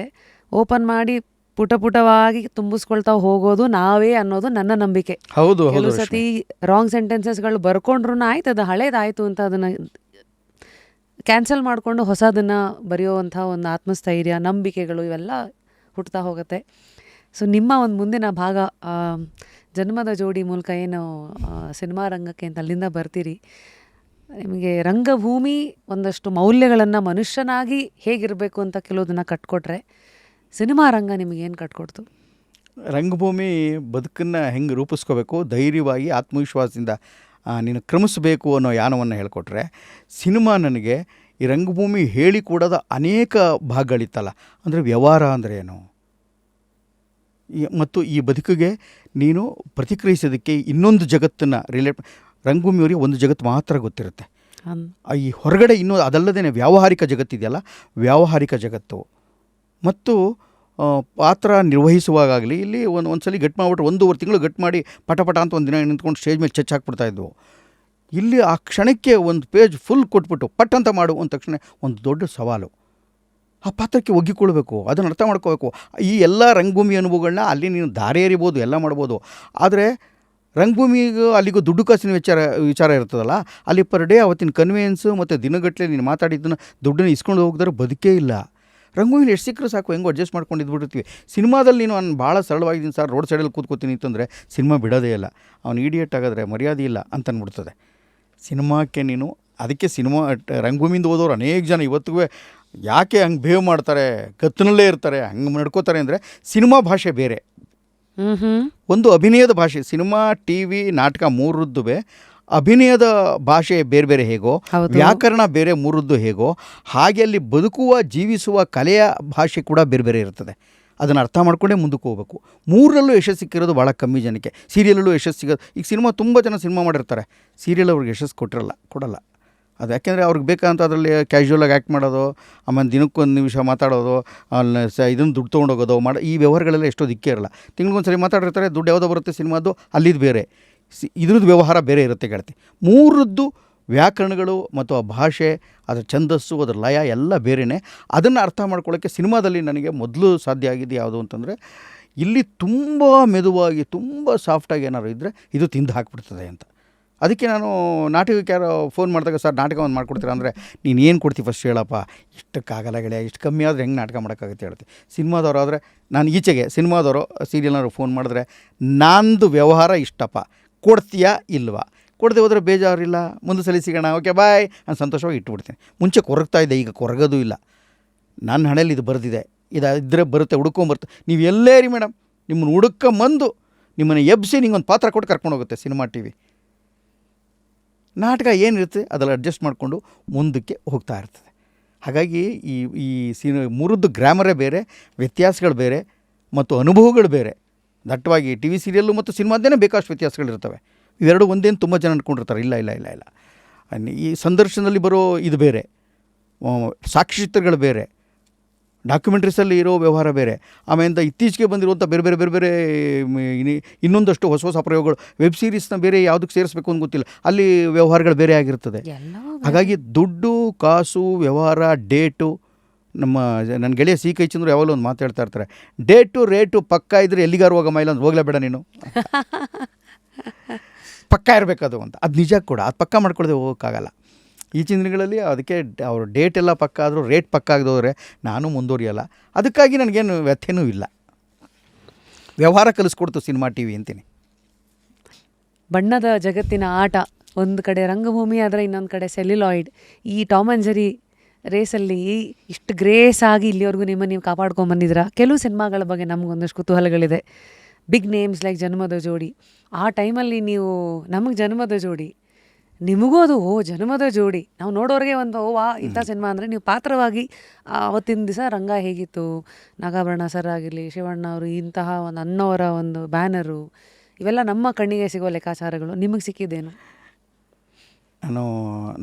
ಓಪನ್ ಮಾಡಿ ಪುಟವಾಗಿ ತುಂಬಿಸ್ಕೊಳ್ತಾ ಹೋಗೋದು ನಾವೇ ಅನ್ನೋದು ನನ್ನ ನಂಬಿಕೆ. ಹೌದು, ಕೆಲವು ಸತಿ ರಾಂಗ್ ಸೆಂಟೆನ್ಸಸ್ಗಳು ಬರ್ಕೊಂಡ್ರು ಆಯ್ತು, ಅದು ಹಳೇದಾಯಿತು ಅಂತ ಅದನ್ನು ಕ್ಯಾನ್ಸಲ್ ಮಾಡಿಕೊಂಡು ಹೊಸದನ್ನು ಬರೆಯುವಂಥ ಒಂದು ಆತ್ಮಸ್ಥೈರ್ಯ, ನಂಬಿಕೆಗಳು ಇವೆಲ್ಲ ಹುಟ್ಟುತ್ತಾ ಹೋಗುತ್ತೆ. ಸೊ ನಿಮ್ಮ ಒಂದು ಮುಂದಿನ ಭಾಗ ಜನ್ಮದ ಜೋಡಿ ಮೂಲಕ ಏನು ಸಿನಿಮಾ ರಂಗಕ್ಕೆ ಅಂತ ಅಲ್ಲಿಂದ ಬರ್ತೀರಿ, ನಿಮಗೆ ರಂಗಭೂಮಿ ಒಂದಷ್ಟು ಮೌಲ್ಯಗಳನ್ನು ಮನುಷ್ಯನಾಗಿ ಹೇಗಿರಬೇಕು ಅಂತ ಕೆಲವುದನ್ನು ಕಟ್ಕೊಟ್ರೆ, ಸಿನಿಮಾ ರಂಗ ನಿಮಗೇನು ಕಟ್ಕೊಡ್ತು? ರಂಗಭೂಮಿ ಬದುಕನ್ನು ಹೆಂಗೆ ರೂಪಿಸ್ಕೋಬೇಕು, ಧೈರ್ಯವಾಗಿ ಆತ್ಮವಿಶ್ವಾಸದಿಂದ ನೀನು ಕ್ರಮಿಸಬೇಕು ಅನ್ನೋ ಯಾನವನ್ನು ಹೇಳಿಕೊಟ್ರೆ, ಸಿನಿಮಾ ನನಗೆ ಈ ರಂಗಭೂಮಿ ಹೇಳಿಕೊಡೋದ ಅನೇಕ ಭಾಗಗಳಿತ್ತಲ್ಲ, ಅಂದರೆ ವ್ಯವಹಾರ ಅಂದರೆ ಏನು, ಮತ್ತು ಈ ಬದುಕಿಗೆ ನೀನು ಪ್ರತಿಕ್ರಿಯಿಸೋದಕ್ಕೆ ಇನ್ನೊಂದು ಜಗತ್ತನ್ನು ರಂಗಭೂಮಿಯವರಿಗೆ ಒಂದು ಜಗತ್ತು ಮಾತ್ರ ಗೊತ್ತಿರುತ್ತೆ. ಈ ಹೊರಗಡೆ ಇನ್ನೂ ಅದಲ್ಲದೇ ವ್ಯಾವಹಾರಿಕ ಜಗತ್ತಿದೆಯಲ್ಲ, ವ್ಯಾವಹಾರಿಕ ಜಗತ್ತು ಮತ್ತು ಪಾತ್ರ ನಿರ್ವಹಿಸುವಾಗಲಿ ಇಲ್ಲಿ ಒಂದು ಸಲ ಗಟ್ ಮಾಡಿಬಿಟ್ರೆ 1.5 ತಿಂಗಳು ಗಟ್ ಮಾಡಿ ಪಟ ಅಂತ ಒಂದು ದಿನ ನಿಂತ್ಕೊಂಡು ಸ್ಟೇಜ್ ಮೇಲೆ ಚಚ್ ಹಾಕ್ಬಿಡ್ತಾಯಿದ್ವು. ಇಲ್ಲಿ ಆ ಕ್ಷಣಕ್ಕೆ ಒಂದು ಪೇಜ್ ಫುಲ್ ಕೊಟ್ಬಿಟ್ಟು ಪಟ್ ಅಂತ ಮಾಡು ಅಂದ ತಕ್ಷಣ ಒಂದು ದೊಡ್ಡ ಸವಾಲು. ಆ ಪಾತ್ರಕ್ಕೆ ಒಗ್ಗಿಕೊಳ್ಬೇಕು, ಅದನ್ನು ಅರ್ಥ ಮಾಡ್ಕೋಬೇಕು. ಈ ಎಲ್ಲ ರಂಗಭೂಮಿ ಅನುಭವಗಳನ್ನ ಅಲ್ಲಿ ನೀನು ದಾರಿ ಎರಿಬೋದು, ಎಲ್ಲ ಮಾಡ್ಬೋದು. ಆದರೆ ರಂಗಭೂಮಿಗೂ ಅಲ್ಲಿಗೂ ದುಡ್ಡು ಕಾಸಿನ ವಿಚಾರ ಇರ್ತದಲ್ಲ, ಅಲ್ಲಿ ಪರ್ ಡೇ ಅವತ್ತಿನ ಕನ್ವೆನ್ಸು ಮತ್ತು ದಿನಗಟ್ಟಲೆ ನೀನು ಮಾತಾಡಿದ್ದನ್ನು ದುಡ್ಡನ್ನು ಇಸ್ಕೊಂಡು ಹೋಗಿದ್ರೆ ಬದುಕೇ ಇಲ್ಲ. ರಂಗಭೂಮಿಲಿ ಎಷ್ಟು ಸಿಕ್ಕರೂ ಸಾಕು, ಹೆಂಗೋ ಅಡ್ಜಸ್ಟ್ ಮಾಡ್ಕೊಂಡು ಇದ್ಬಿಟ್ಟಿರ್ತೀವಿ. ಸಿನಿಮಾದಲ್ಲಿ ನೀನು ನಾನು ಭಾಳ ಸರಳವಾಗಿದ್ದೀನಿ ಸರ್, ರೋಡ್ ಸೈಡಲ್ಲಿ ಕೂತ್ಕೋತೀನಿ ಅಂತಂದರೆ ಸಿನಿಮಾ ಬಿಡೋದೇ ಇಲ್ಲ. ಅವನು ಇಡಿಯೇಟ್ ಆಗಿದ್ರೆ ಮರ್ಯಾದೆ ಇಲ್ಲ ಅಂತನ್ಬಿಡ್ತದೆ ಸಿನಿಮಾಕ್ಕೆ. ನೀನು ಅದಕ್ಕೆ ಸಿನಿಮಾ ರಂಗಭೂಮಿಯಿಂದ ಹೋದವ್ರು ಅನೇಕ ಜನ ಇವತ್ತಿಗೂ ಯಾಕೆ ಹಂಗೆ ಬಿಹೇವ್ ಮಾಡ್ತಾರೆ, ಗತ್ತಿನಲ್ಲೇ ಇರ್ತಾರೆ, ಹಂಗೆ ನಡ್ಕೋತಾರೆ ಅಂದರೆ ಸಿನಿಮಾ ಭಾಷೆ ಬೇರೆ, ಒಂದು ಅಭಿನಯದ ಭಾಷೆ. ಸಿನಿಮಾ, ಟಿವಿ, ನಾಟಕ 3 ಅಭಿನಯದ ಭಾಷೆ ಬೇರೆ ಬೇರೆ ಹೇಗೋ, ವ್ಯಾಕರಣ ಬೇರೆ 3 ಹೇಗೋ, ಹಾಗೆ ಅಲ್ಲಿ ಬದುಕುವ ಜೀವಿಸುವ ಕಲೆಯ ಭಾಷೆ ಕೂಡ ಬೇರೆ ಬೇರೆ ಇರ್ತದೆ. ಅದನ್ನು ಅರ್ಥ ಮಾಡ್ಕೊಂಡೇ ಮುಂದಕ್ಕೆ ಹೋಗಬೇಕು. 3ರಲ್ಲೂ ಯಶಸ್ಸು ಸಿಕ್ಕಿರೋದು ಭಾಳ ಕಮ್ಮಿ ಜನಕ್ಕೆ. ಸೀರಿಯಲಲ್ಲೂ ಯಶಸ್ಸು ಸಿಗೋದು, ಈಗ ಸಿನಿಮಾ ತುಂಬ ಜನ ಸಿನಿಮಾ ಮಾಡಿರ್ತಾರೆ, ಸೀರಿಯಲ್ ಅವ್ರಿಗೆ ಯಶಸ್ಸು ಕೊಡಲ್ಲ. ಅದು ಯಾಕೆಂದರೆ ಅವ್ರಿಗೆ ಬೇಕಂತ ಅದರಲ್ಲಿ ಕ್ಯಾಶುವಲಾಗಿ ಆ್ಯಕ್ಟ್ ಮಾಡೋದು, ಆಮೇಲೆ ದಿನಕ್ಕೊಂದು ನಿಮಿಷ ಮಾತಾಡೋದು, ಇದನ್ನು ದುಡ್ಡು ತೊಗೊಂಡೋಗೋದು ಈ ವ್ಯವಹಾರಗಳೆಲ್ಲ ಎಷ್ಟೋ ದಿಕ್ಕೇ ಇರಲ್ಲ. ತಿಂಗಳಿಗೊಂದು ಸರಿ ಮಾತಾಡಿರ್ತಾರೆ, ದುಡ್ಡು ಯಾವುದೋ ಬರುತ್ತೆ ಸಿನಿಮಾದು, ಅಲ್ಲಿದ್ದು ಬೇರೆ, ಇದ್ರದ್ದು ವ್ಯವಹಾರ ಬೇರೆ ಇರುತ್ತೆ ಗೆಳತಿ. 3ರದ್ದು ವ್ಯಾಕರಣಗಳು ಮತ್ತು ಆ ಭಾಷೆ, ಅದರ ಛಂದಸ್ಸು, ಅದರ ಲಯ ಎಲ್ಲ ಬೇರೆಯೇ. ಅದನ್ನು ಅರ್ಥ ಮಾಡ್ಕೊಳ್ಳೋಕ್ಕೆ ಸಿನಿಮಾದಲ್ಲಿ ನನಗೆ ಮೊದಲು ಸಾಧ್ಯ ಆಗಿದ್ದು ಯಾವುದು ಅಂತಂದರೆ, ಇಲ್ಲಿ ತುಂಬ ಮೆದುವಾಗಿ ತುಂಬ ಸಾಫ್ಟಾಗಿ ಏನಾದ್ರು ಇದ್ದರೆ ಇದು ತಿಂದು ಹಾಕ್ಬಿಡ್ತದೆ ಅಂತ. ಅದಕ್ಕೆ ನಾನು ನಾಟಕಕ್ಕೆ ಯಾರೋ ಫೋನ್ ಮಾಡಿದಾಗ, ಸರ್ ನಾಟಕ ಒಂದು ಮಾಡ್ಕೊಡ್ತೀರಾ ಅಂದರೆ, ನೀನು ಏನು ಕೊಡ್ತೀವಿ ಫಸ್ಟ್ ಹೇಳಪ್ಪ, ಇಷ್ಟಕ್ಕಾಗಲ್ಲ ಗೆಳೆಯ, ಇಷ್ಟು ಕಮ್ಮಿ ಆದರೆ ಹೆಂಗೆ ನಾಟಕ ಮಾಡೋಕ್ಕಾಗುತ್ತೆ ಹೇಳ್ತೀವಿ. ಸಿನಿಮಾದವ್ರು ಆದರೆ ನಾನು ಈಚೆಗೆ ಸಿನಿಮಾದವರು ಸೀರಿಯಲ್ನವ್ರು ಫೋನ್ ಮಾಡಿದ್ರೆ, ನಂದು ವ್ಯವಹಾರ ಇಷ್ಟಪ್ಪ, ಕೊಡ್ತೀಯಾ ಇಲ್ವಾ, ಕೊಡದೆ ಹೋದರೆ ಬೇಜಾರಿಲ್ಲ, ಮುಂದೆ ಸಲ ಸಿಗೋಣ, ಓಕೆ ಬಾಯ್ ನಾನು ಸಂತೋಷವಾಗಿ ಇಟ್ಬಿಡ್ತೀನಿ. ಮುಂಚೆ ಕೊರಗ್ತಾ ಇದ್ದೆ, ಈಗ ಕೊರಗೋದು ಇಲ್ಲ. ನನ್ನ ಹಣೆಯಲ್ಲಿ ಇದು ಬರೆದಿದೆ, ಇದ್ರೆ ಬರುತ್ತೆ, ಹುಡ್ಕೊಂಬರುತ್ತೆ. ನೀವು ಎಲ್ಲೇ ರೀ ಮೇಡಮ್, ನಿಮ್ಮನ್ನು ಹುಡುಕೊಂಬಂದು ನಿಮ್ಮನ್ನು ಎಬ್ಬಿಸಿ ನಿಂಗೊಂದು ಪಾತ್ರ ಕೊಟ್ಟು ಕರ್ಕೊಂಡು ಹೋಗುತ್ತೆ ಸಿನಿಮಾ, ಟಿವಿ. ನಾಟಕ ಏನಿರುತ್ತೆ ಅದೆಲ್ಲ ಅಡ್ಜಸ್ಟ್ ಮಾಡಿಕೊಂಡು ಮುಂದಕ್ಕೆ ಹೋಗ್ತಾ ಇರ್ತದೆ. ಹಾಗಾಗಿ ಈ 3ರದ್ದು ಗ್ರಾಮರೇ ಬೇರೆ, ವ್ಯತ್ಯಾಸಗಳು ಬೇರೆ ಮತ್ತು ಅನುಭವಗಳು ಬೇರೆ. ದಟ್ಟವಾಗಿ ಟಿ ವಿ ಸೀರಿಯಲ್ಲು ಮತ್ತು ಸಿನಿಮಾದೇನೆ ಬೇಕಷ್ಟು ವ್ಯತ್ಯಾಸಗಳಿರ್ತವೆ. ಇವೆರಡು ಒಂದೇನು ತುಂಬ ಜನ ಅಂದ್ಕೊಂಡಿರ್ತಾರೆ. ಇಲ್ಲ. ಈ ಸಂದರ್ಶನದಲ್ಲಿ ಬರೋ ಇದು ಬೇರೆ, ಸಾಕ್ಷಿಚಿತ್ರಗಳು ಬೇರೆ, ಡಾಕ್ಯುಮೆಂಟ್ರೀಸಲ್ಲಿ ಇರೋ ವ್ಯವಹಾರ ಬೇರೆ, ಆಮೇಲೆ ಇತ್ತೀಚೆಗೆ ಬಂದಿರುವಂಥ ಬೇರೆ ಬೇರೆ ಇನ್ನೊಂದಷ್ಟು ಹೊಸ ಪ್ರಯೋಗಗಳು, ವೆಬ್ ಸೀರೀಸ್ನ ಬೇರೆ ಯಾವುದಕ್ಕೆ ಸೇರಿಸ್ಬೇಕು ಅಂತ ಗೊತ್ತಿಲ್ಲ, ಅಲ್ಲಿ ವ್ಯವಹಾರಗಳು ಬೇರೆ ಆಗಿರ್ತದೆ. ಹಾಗಾಗಿ ದುಡ್ಡು, ಕಾಸು, ವ್ಯವಹಾರ, ಡೇಟು ನನ್ನ ಗೆಳೆಯ ಸಿ ಕೈ ಚಂದ್ರು ಯಾವಾಗಲೂ ಒಂದು ಮಾತಾಡ್ತಾ ಇರ್ತಾರೆ, ಡೇಟು ರೇಟು ಪಕ್ಕ ಇದ್ದರೆ ಎಲ್ಲಿಗಾರು ಹೋಗೋ ಮೈಲ ಅಂತ ಹೋಗಲೇಬೇಡ ನೀನು, ಪಕ್ಕ ಇರಬೇಕದು ಅಂತ. ಅದು ನಿಜ ಕೂಡ, ಅದು ಪಕ್ಕ ಮಾಡ್ಕೊಳ್ಳದೆ ಹೋಗೋಕ್ಕಾಗಲ್ಲ. ಈಚಿನ ದಿನಗಳಲ್ಲಿ ಅದಕ್ಕೆ ಅವರು ಡೇಟ್ ಎಲ್ಲ ಪಕ್ಕ ಆದರೂ ರೇಟ್ ಪಕ್ಕ ಆಗದೋದ್ರೆ ನಾನು ಮುಂದುವರಿಯಲ್ಲ. ಅದಕ್ಕಾಗಿ ನನಗೇನು ವ್ಯಥೆನೂ ಇಲ್ಲ. ವ್ಯವಹಾರ ಕಲಿಸ್ಕೊಡ್ತು ಸಿನಿಮಾ ಟಿ ವಿ ಅಂತೀನಿ. ಬಣ್ಣದ ಜಗತ್ತಿನ ಆಟ, ಒಂದು ಕಡೆ ರಂಗಭೂಮಿ ಆದರೆ ಇನ್ನೊಂದು ಕಡೆ ಸೆಲ್ಯುಲಾಯ್ಡ್. ಈ ಟಾಮ್ ಆ್ಯಂಡ್ ಜೆರಿ ರೇಸಲ್ಲಿ ಇಷ್ಟು ಗ್ರೇಸ್ ಆಗಿ ಇಲ್ಲಿವರೆಗೂ ನೀವು ಕಾಪಾಡ್ಕೊಂಬಂದಿದ್ದೀರಾ. ಕೆಲವು ಸಿನಿಮಾಗಳ ಬಗ್ಗೆ ನಮಗೊಂದಷ್ಟು ಕುತೂಹಲಗಳಿದೆ. ಬಿಗ್ ನೇಮ್ಸ್ ಲೈಕ್ ಜನ್ಮದ ಜೋಡಿ. ಆ ಟೈಮಲ್ಲಿ ನೀವು ನಮಗೆ ಜನ್ಮದ ಜೋಡಿ, ನಿಮಗೂ ಅದು ಜನ್ಮದ ಜೋಡಿ, ನಾವು ನೋಡೋರಿಗೆ ಒಂದು ಇಂಥ ಸಿನಿಮಾ ಅಂದರೆ ನೀವು ಪಾತ್ರವಾಗಿ ಅವತ್ತಿನ ದಿವಸ ರಂಗ ಹೇಗಿತ್ತು, ನಾಗಾಭರಣ ಸರ್ ಆಗಿರಲಿ, ಶಿವಣ್ಣ ಅವರು, ಇಂತಹ ಒಂದು ಅನ್ನೋರ ಒಂದು ಬ್ಯಾನರು, ಇವೆಲ್ಲ ನಮ್ಮ ಕಣ್ಣಿಗೆ ಸಿಗೋ ಲೆಕ್ಕಾಚಾರಗಳು. ನಿಮಗೆ ಸಿಕ್ಕಿದ್ದೇನು? ನಾನು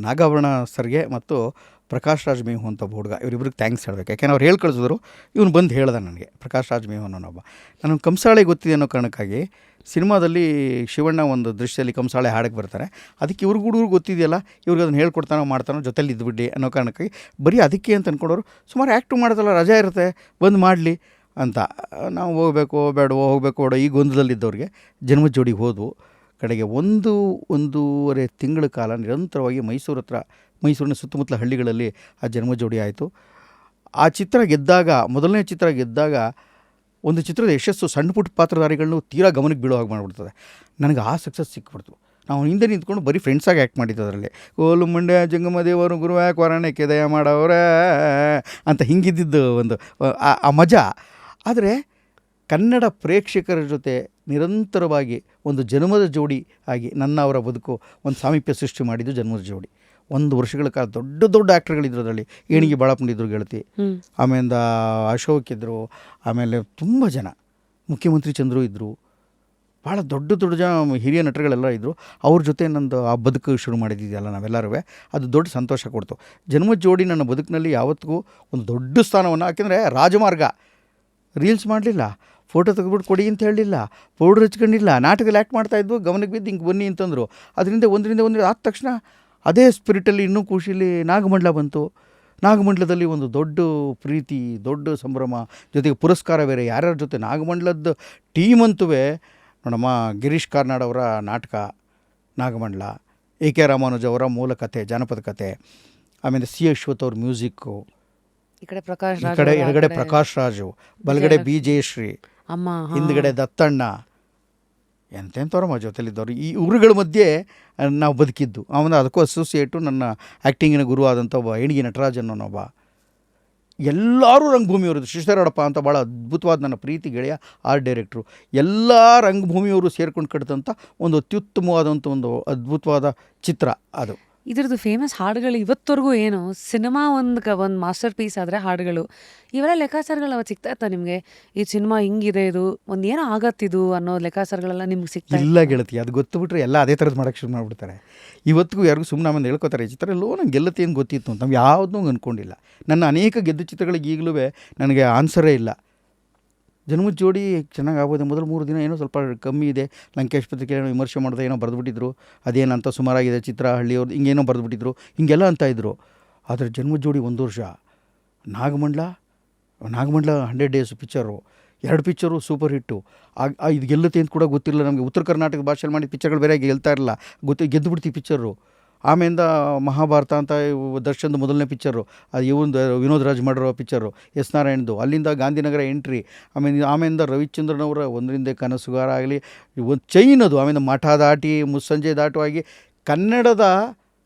ನಾಗಾಭರಣ ಸರ್ಗೆ ಮತ್ತು ಪ್ರಕಾಶ್ ರಾಜ್ ಮೇಹು ಅಂತ ಒಬ್ಬ ಹುಡುಗ, ಇವರಿಬ್ರಿಗೆ ಥ್ಯಾಂಕ್ಸ್ ಹೇಳಬೇಕು. ಯಾಕೆಂದ್ರೆ ಅವ್ರು ಹೇಳಿ ಕಳಿಸಿದ್ರು, ಇವನು ಬಂದು ಹೇಳ್ದೆ ನನಗೆ. ಪ್ರಕಾಶ್ ರಾಜ್ ಮೇಹು ಅನ್ನೋನೊಬ್ಬ, ನನಗೆ ಕಂಸಾಳೆ ಗೊತ್ತಿದೆ ಅನ್ನೋ ಕಾರಣಕ್ಕಾಗಿ ಸಿನಿಮಾದಲ್ಲಿ ಶಿವಣ್ಣ ಒಂದು ದೃಶ್ಯದಲ್ಲಿ ಕಂಸಾಳೆ ಹಾಡಕ್ಕೆ ಬರ್ತಾರೆ. ಅದಕ್ಕೆ ಇವ್ರಿಗೆ ಹುಡುಗರು ಗೊತ್ತಿದೆಯಲ್ಲ, ಇವ್ರಿಗೆ ಅದನ್ನು ಹೇಳ್ಕೊಡ್ತಾನೋ ಮಾಡ್ತಾನೋ, ಜೊತೆಲಿ ಇದ್ಬಿಟ್ಟು ಅನ್ನೋ ಕಾರಣಕ್ಕಾಗಿ ಬರೀ ಅದಕ್ಕೆ ಅಂತ ಅಂದ್ಕೊಂಡವ್ರು, ಸುಮಾರು ಆ್ಯಕ್ಟು ಮಾಡೋದಲ್ಲ, ರಜಾ ಇರುತ್ತೆ ಬಂದು ಮಾಡಲಿ ಅಂತ. ನಾವು ಹೋಗಬೇಕು ಬೇಡವೋ ಹೋಗಬೇಕು ಬೇಡೋ ಈ ಗೊಂದಲದಲ್ಲಿದ್ದವ್ರಿಗೆ ಜನ್ಮದ ಜೋಡಿಗೆ ಹೋದವು. ಕಡೆಗೆ ಒಂದೂವರೆ ತಿಂಗಳ ಕಾಲ ನಿರಂತರವಾಗಿ ಮೈಸೂರಿನ ಸುತ್ತಮುತ್ತಲ ಹಳ್ಳಿಗಳಲ್ಲಿ ಆ ಜನ್ಮ ಜೋಡಿ ಆಯಿತು. ಆ ಚಿತ್ರ ಗೆದ್ದಾಗ, ಮೊದಲನೇ ಚಿತ್ರ ಗೆದ್ದಾಗ, ಒಂದು ಚಿತ್ರದ ಯಶಸ್ಸು ಸಣ್ಣ ಪುಟ್ಟ ಪಾತ್ರಧಾರಿಗಳನ್ನು ತೀರಾ ಗಮನಕ್ಕೆ ಬೀಳೋ ಹಾಗೆ ಮಾಡಿಬಿಡ್ತದೆ. ನನಗೆ ಆ ಸಕ್ಸಸ್ ಸಿಕ್ಬಿಡ್ತು. ನಾವು ಹಿಂದೆ ನಿಂತ್ಕೊಂಡು ಬರೀ ಫ್ರೆಂಡ್ಸಾಗಿ ಆ್ಯಕ್ಟ್ ಮಾಡಿದ್ದು ಅದರಲ್ಲಿ. ಓಲು ಮಂಡ್ಯ ಜಂಗಮ ದೇವರು ಗುರುವ್ಯಾಕ ವರಣಕ್ಕೆ ದಯ ಮಾಡವ್ರೆ ಅಂತ ಹಿಂಗಿದ್ದಿದ್ದು ಒಂದು ಆ ಮಜಾ. ಆದರೆ ಕನ್ನಡ ಪ್ರೇಕ್ಷಕರ ಜೊತೆ ನಿರಂತರವಾಗಿ ಒಂದು ಜನ್ಮದ ಜೋಡಿ ಆಗಿ ಅವರ ಬದುಕು ಒಂದು ಸಾಮೀಪ್ಯ ಸೃಷ್ಟಿ ಮಾಡಿದ್ದು ಜನ್ಮದ ಜೋಡಿ. 1 ವರ್ಷಗಳ ಕಾಲ ದೊಡ್ಡ ದೊಡ್ಡ ಆ್ಯಕ್ಟರ್ಗಳಿದ್ರು ಅದರಲ್ಲಿ. ಏಣಿಗೆ ಬಾಳಪ್ಪನಿದ್ರು ಗೆಳತಿ, ಆಮೇಲೆ ಅಶೋಕ್ ಇದ್ದರು, ಆಮೇಲೆ ತುಂಬ ಜನ, ಮುಖ್ಯಮಂತ್ರಿ ಚಂದ್ರು ಇದ್ದರು, ಭಾಳ ದೊಡ್ಡ ದೊಡ್ಡ ಜನ ಹಿರಿಯ ನಟರುಗಳೆಲ್ಲ ಇದ್ದರು. ಅವ್ರ ಜೊತೆ ನಂದು ಆ ಬದುಕು ಶುರು ಮಾಡಿದ್ದಿದೆಯಲ್ಲ ನಾವೆಲ್ಲರೂ, ಅದು ದೊಡ್ಡ ಸಂತೋಷ ಕೊಡ್ತು. ಜನ್ಮದ ಜೋಡಿ ನನ್ನ ಬದುಕಿನಲ್ಲಿ ಯಾವತ್ತಿಗೂ ಒಂದು ದೊಡ್ಡ ಸ್ಥಾನವನ್ನು, ಯಾಕೆಂದರೆ ರಾಜಮಾರ್ಗ, ರೀಲ್ಸ್ ಮಾಡಲಿಲ್ಲ, ಫೋಟೋ ತೆಗೆದ್ಬಿಟ್ಟು ಕೊಡಿ ಅಂತ ಹೇಳಲಿಲ್ಲ, ಪೌಡ್ರ್ ಹಚ್ಕೊಂಡಿಲ್ಲ, ನಾಟಕದಲ್ಲಿ ಆ್ಯಕ್ಟ್ ಮಾಡ್ತಾಯಿದ್ವು, ಗಮನಕ್ಕೆ ಬಿದ್ದು ಹಿಂಗೆ ಬನ್ನಿ ಅಂತಂದರು. ಅದರಿಂದ ಒಂದರಿಂದ ಆದ ತಕ್ಷಣ ಅದೇ ಸ್ಪಿರಿಟಲ್ಲಿ ಇನ್ನೂ ಖುಷಿಲಿ ನಾಗಮಂಡಲ ಬಂತು. ನಾಗಮಂಡಲದಲ್ಲಿ ಒಂದು ದೊಡ್ಡ ಪ್ರೀತಿ, ದೊಡ್ಡ ಸಂಭ್ರಮ, ಜೊತೆಗೆ ಪುರಸ್ಕಾರ ಬೇರೆ ಯಾರ್ಯಾರ ಜೊತೆ. ನಾಗಮಂಡಲದ ಟೀಮ್ ಅಂತೂ ನೋಡಮ್ಮ, ಗಿರೀಶ್ ಕಾರ್ನಾಡ್ ಅವರ ನಾಟಕ ನಾಗಮಂಡಲ, ಎ ಕೆ ರಾಮಾನುಜ ಅವರ ಮೂಲ ಕಥೆ, ಜಾನಪದ ಕಥೆ, ಆಮೇಲೆ ಸಿ ಅಶ್ವಥ್ ಅವ್ರ ಮ್ಯೂಸಿಕ್ಕು, ಈ ಕಡೆ ಎಡಗಡೆ ಪ್ರಕಾಶ್ ರಾಜು, ಬಲಗಡೆ ಬಿ ಜಯಶ್ರೀ, ಹಿಂದ್ಗಡೆ ದತ್ತಣ್ಣ, ಎಂತೆಂಥವ್ರಮ್ಮ ಜೊತೆಲಿದ್ದವರು. ಈ ಊರುಗಳ ಮಧ್ಯೆ ನಾವು ಬದುಕಿದ್ದು. ಆಮೇಲೆ ಅದಕ್ಕೂ ಅಸೋಸಿಯೇಟು ನನ್ನ ಆ್ಯಕ್ಟಿಂಗಿನ ಗುರು ಆದಂಥ ಒಬ್ಬ ಏಣಿಗೆ ನಟರಾಜ್ ಅನ್ನೋನೊಬ್ಬ. ಎಲ್ಲರೂ ರಂಗಭೂಮಿಯವರು, ಶ್ರೀಧರಡಪ್ಪ ಅಂತ ಭಾಳ ಅದ್ಭುತವಾದ ನನ್ನ ಪ್ರೀತಿ ಗೆಳೆಯ ಆರ್ಟ್ ಡೈರೆಕ್ಟ್ರು, ಎಲ್ಲ ರಂಗಭೂಮಿಯವರು ಸೇರ್ಕೊಂಡು ಕಟ್ಟಿದಂಥ ಒಂದು ಅತ್ಯುತ್ತಮವಾದಂಥ ಒಂದು ಅದ್ಭುತವಾದ ಚಿತ್ರ ಅದು. ಇದ್ರದ್ದು ಫೇಮಸ್ ಹಾಡುಗಳು ಇವತ್ತವರೆಗೂ ಏನು, ಸಿನಿಮಾ ಒಂದು ಮಾಸ್ಟರ್ ಪೀಸ್ ಆದರೆ ಹಾಡುಗಳು, ಇವೆಲ್ಲ ಲೆಕ್ಕಾಚಾರಗಳು ಅವತ್ತು ಸಿಗ್ತಾ ಇತ್ತಾ ನಿಮಗೆ? ಈ ಸಿನಿಮಾ ಹಿಂಗಿದೆ, ಇದು ಒಂದು ಏನೋ ಆಗತ್ತಿದು ಅನ್ನೋ ಲೆಕ್ಕಾಚಾರಗಳೆಲ್ಲ ನಿಮ್ಗೆ ಸಿಗ್ತಾ ಇಲ್ಲ ಗೆಳತಿ. ಅದು ಗೊತ್ತುಬಿಟ್ರೆ ಎಲ್ಲ ಅದೇ ಥರದ್ದು ಮಾಡೋಕ್ಕೆ ಶುರು ಮಾಡಿಬಿಡ್ತಾರೆ. ಇವತ್ತಿಗೂ ಯಾರಿಗೂ ಸುಮ್ಮನೆ ಆಮೇಲೆ ಹೇಳ್ಕೊತಾರೆ, ಈ ಚಿತ್ರ ಎಲ್ಲೋ ನಂಗೆ ಗೆಲ್ಲತ್ತೆ ಏನು ಗೊತ್ತಿತ್ತು ಅಂತ. ನಾವು ಯಾವುದೂ ಅಂದ್ಕೊಂಡಿಲ್ಲ. ನನ್ನ ಅನೇಕ ಗೆದ್ದ ಚಿತ್ರಗಳಿಗೆ ಈಗಲೂ ನನಗೆ ಆನ್ಸರೇ ಇಲ್ಲ. ಜನ್ಮದ ಜೋಡಿ ಚೆನ್ನಾಗಿ ಆಗ್ಬೋದು. ಮೊದಲು 3 ದಿನ ಏನೋ ಸ್ವಲ್ಪ ಕಮ್ಮಿ ಇದೆ, ಲಂಕೇಶ್ ಪತ್ರಿಕೆ ಏನೋ ವಿಮರ್ಶೆ ಮಾಡಿದೆ, ಏನೋ ಬರೆದುಬಿಟ್ಟಿದ್ರು, ಅದೇನಂತ ಸುಮಾರಾಗಿದೆ ಚಿತ್ರ, ಹಳ್ಳಿಯವ್ರದ್ದು ಹಿಂಗೇನೋ ಬರೆದುಬಿಟ್ಟಿದ್ರು, ಹಿಂಗೆಲ್ಲ ಅಂತ ಇದ್ದರು. ಆದರೆ ಜನ್ಮದ ಜೋಡಿ 1 ವರ್ಷ, Nagamandala 100 days picture, 2 picture super ಹಿಟ್ಟು. ಇದು ಗೆಲ್ಲುತ್ತೆ ಅಂತ ಕೂಡ ಗೊತ್ತಿರಲಿಲ್ಲ ನಮಗೆ. ಉತ್ತರ ಕರ್ನಾಟಕ ಭಾಷೆಯಲ್ಲಿ ಮಾಡಿದ ಪಿಕ್ಚರ್ಗಳು ಬೇರೆ ಗೆಲ್ತಾ ಇರಲಿಲ್ಲ, ಗೆದ್ದು ಬಿಡ್ತೀವಿ ಪಿಕ್ಚರು. ಆಮೇಲಿಂದ ಮಹಾಭಾರತ ಅಂತ ದರ್ಶನ್ದು ಮೊದಲನೇ ಪಿಕ್ಚರು, ಅದು ಇವಂದು ವಿನೋದ್ ರಾಜ್ ಮಾಡಿರೋ ಪಿಕ್ಚರು, ಎಸ್ ನಾರಾಯಣ್ದು. ಅಲ್ಲಿಂದ ಗಾಂಧಿನಗರ ಎಂಟ್ರಿ, ಆಮೇಲಿಂದ ರವಿಚಂದ್ರನವರ ಒಂದರಿಂದ ಕನಸುಗಾರ ಆಗಲಿ, ಒಂದು ಚೈನ್ ಅದು. ಆಮೇಲೆ ಮಠ ದಾಟಿ ಮುಸ್ಸಂಜೆ ದಾಟುವಾಗಿ ಕನ್ನಡದ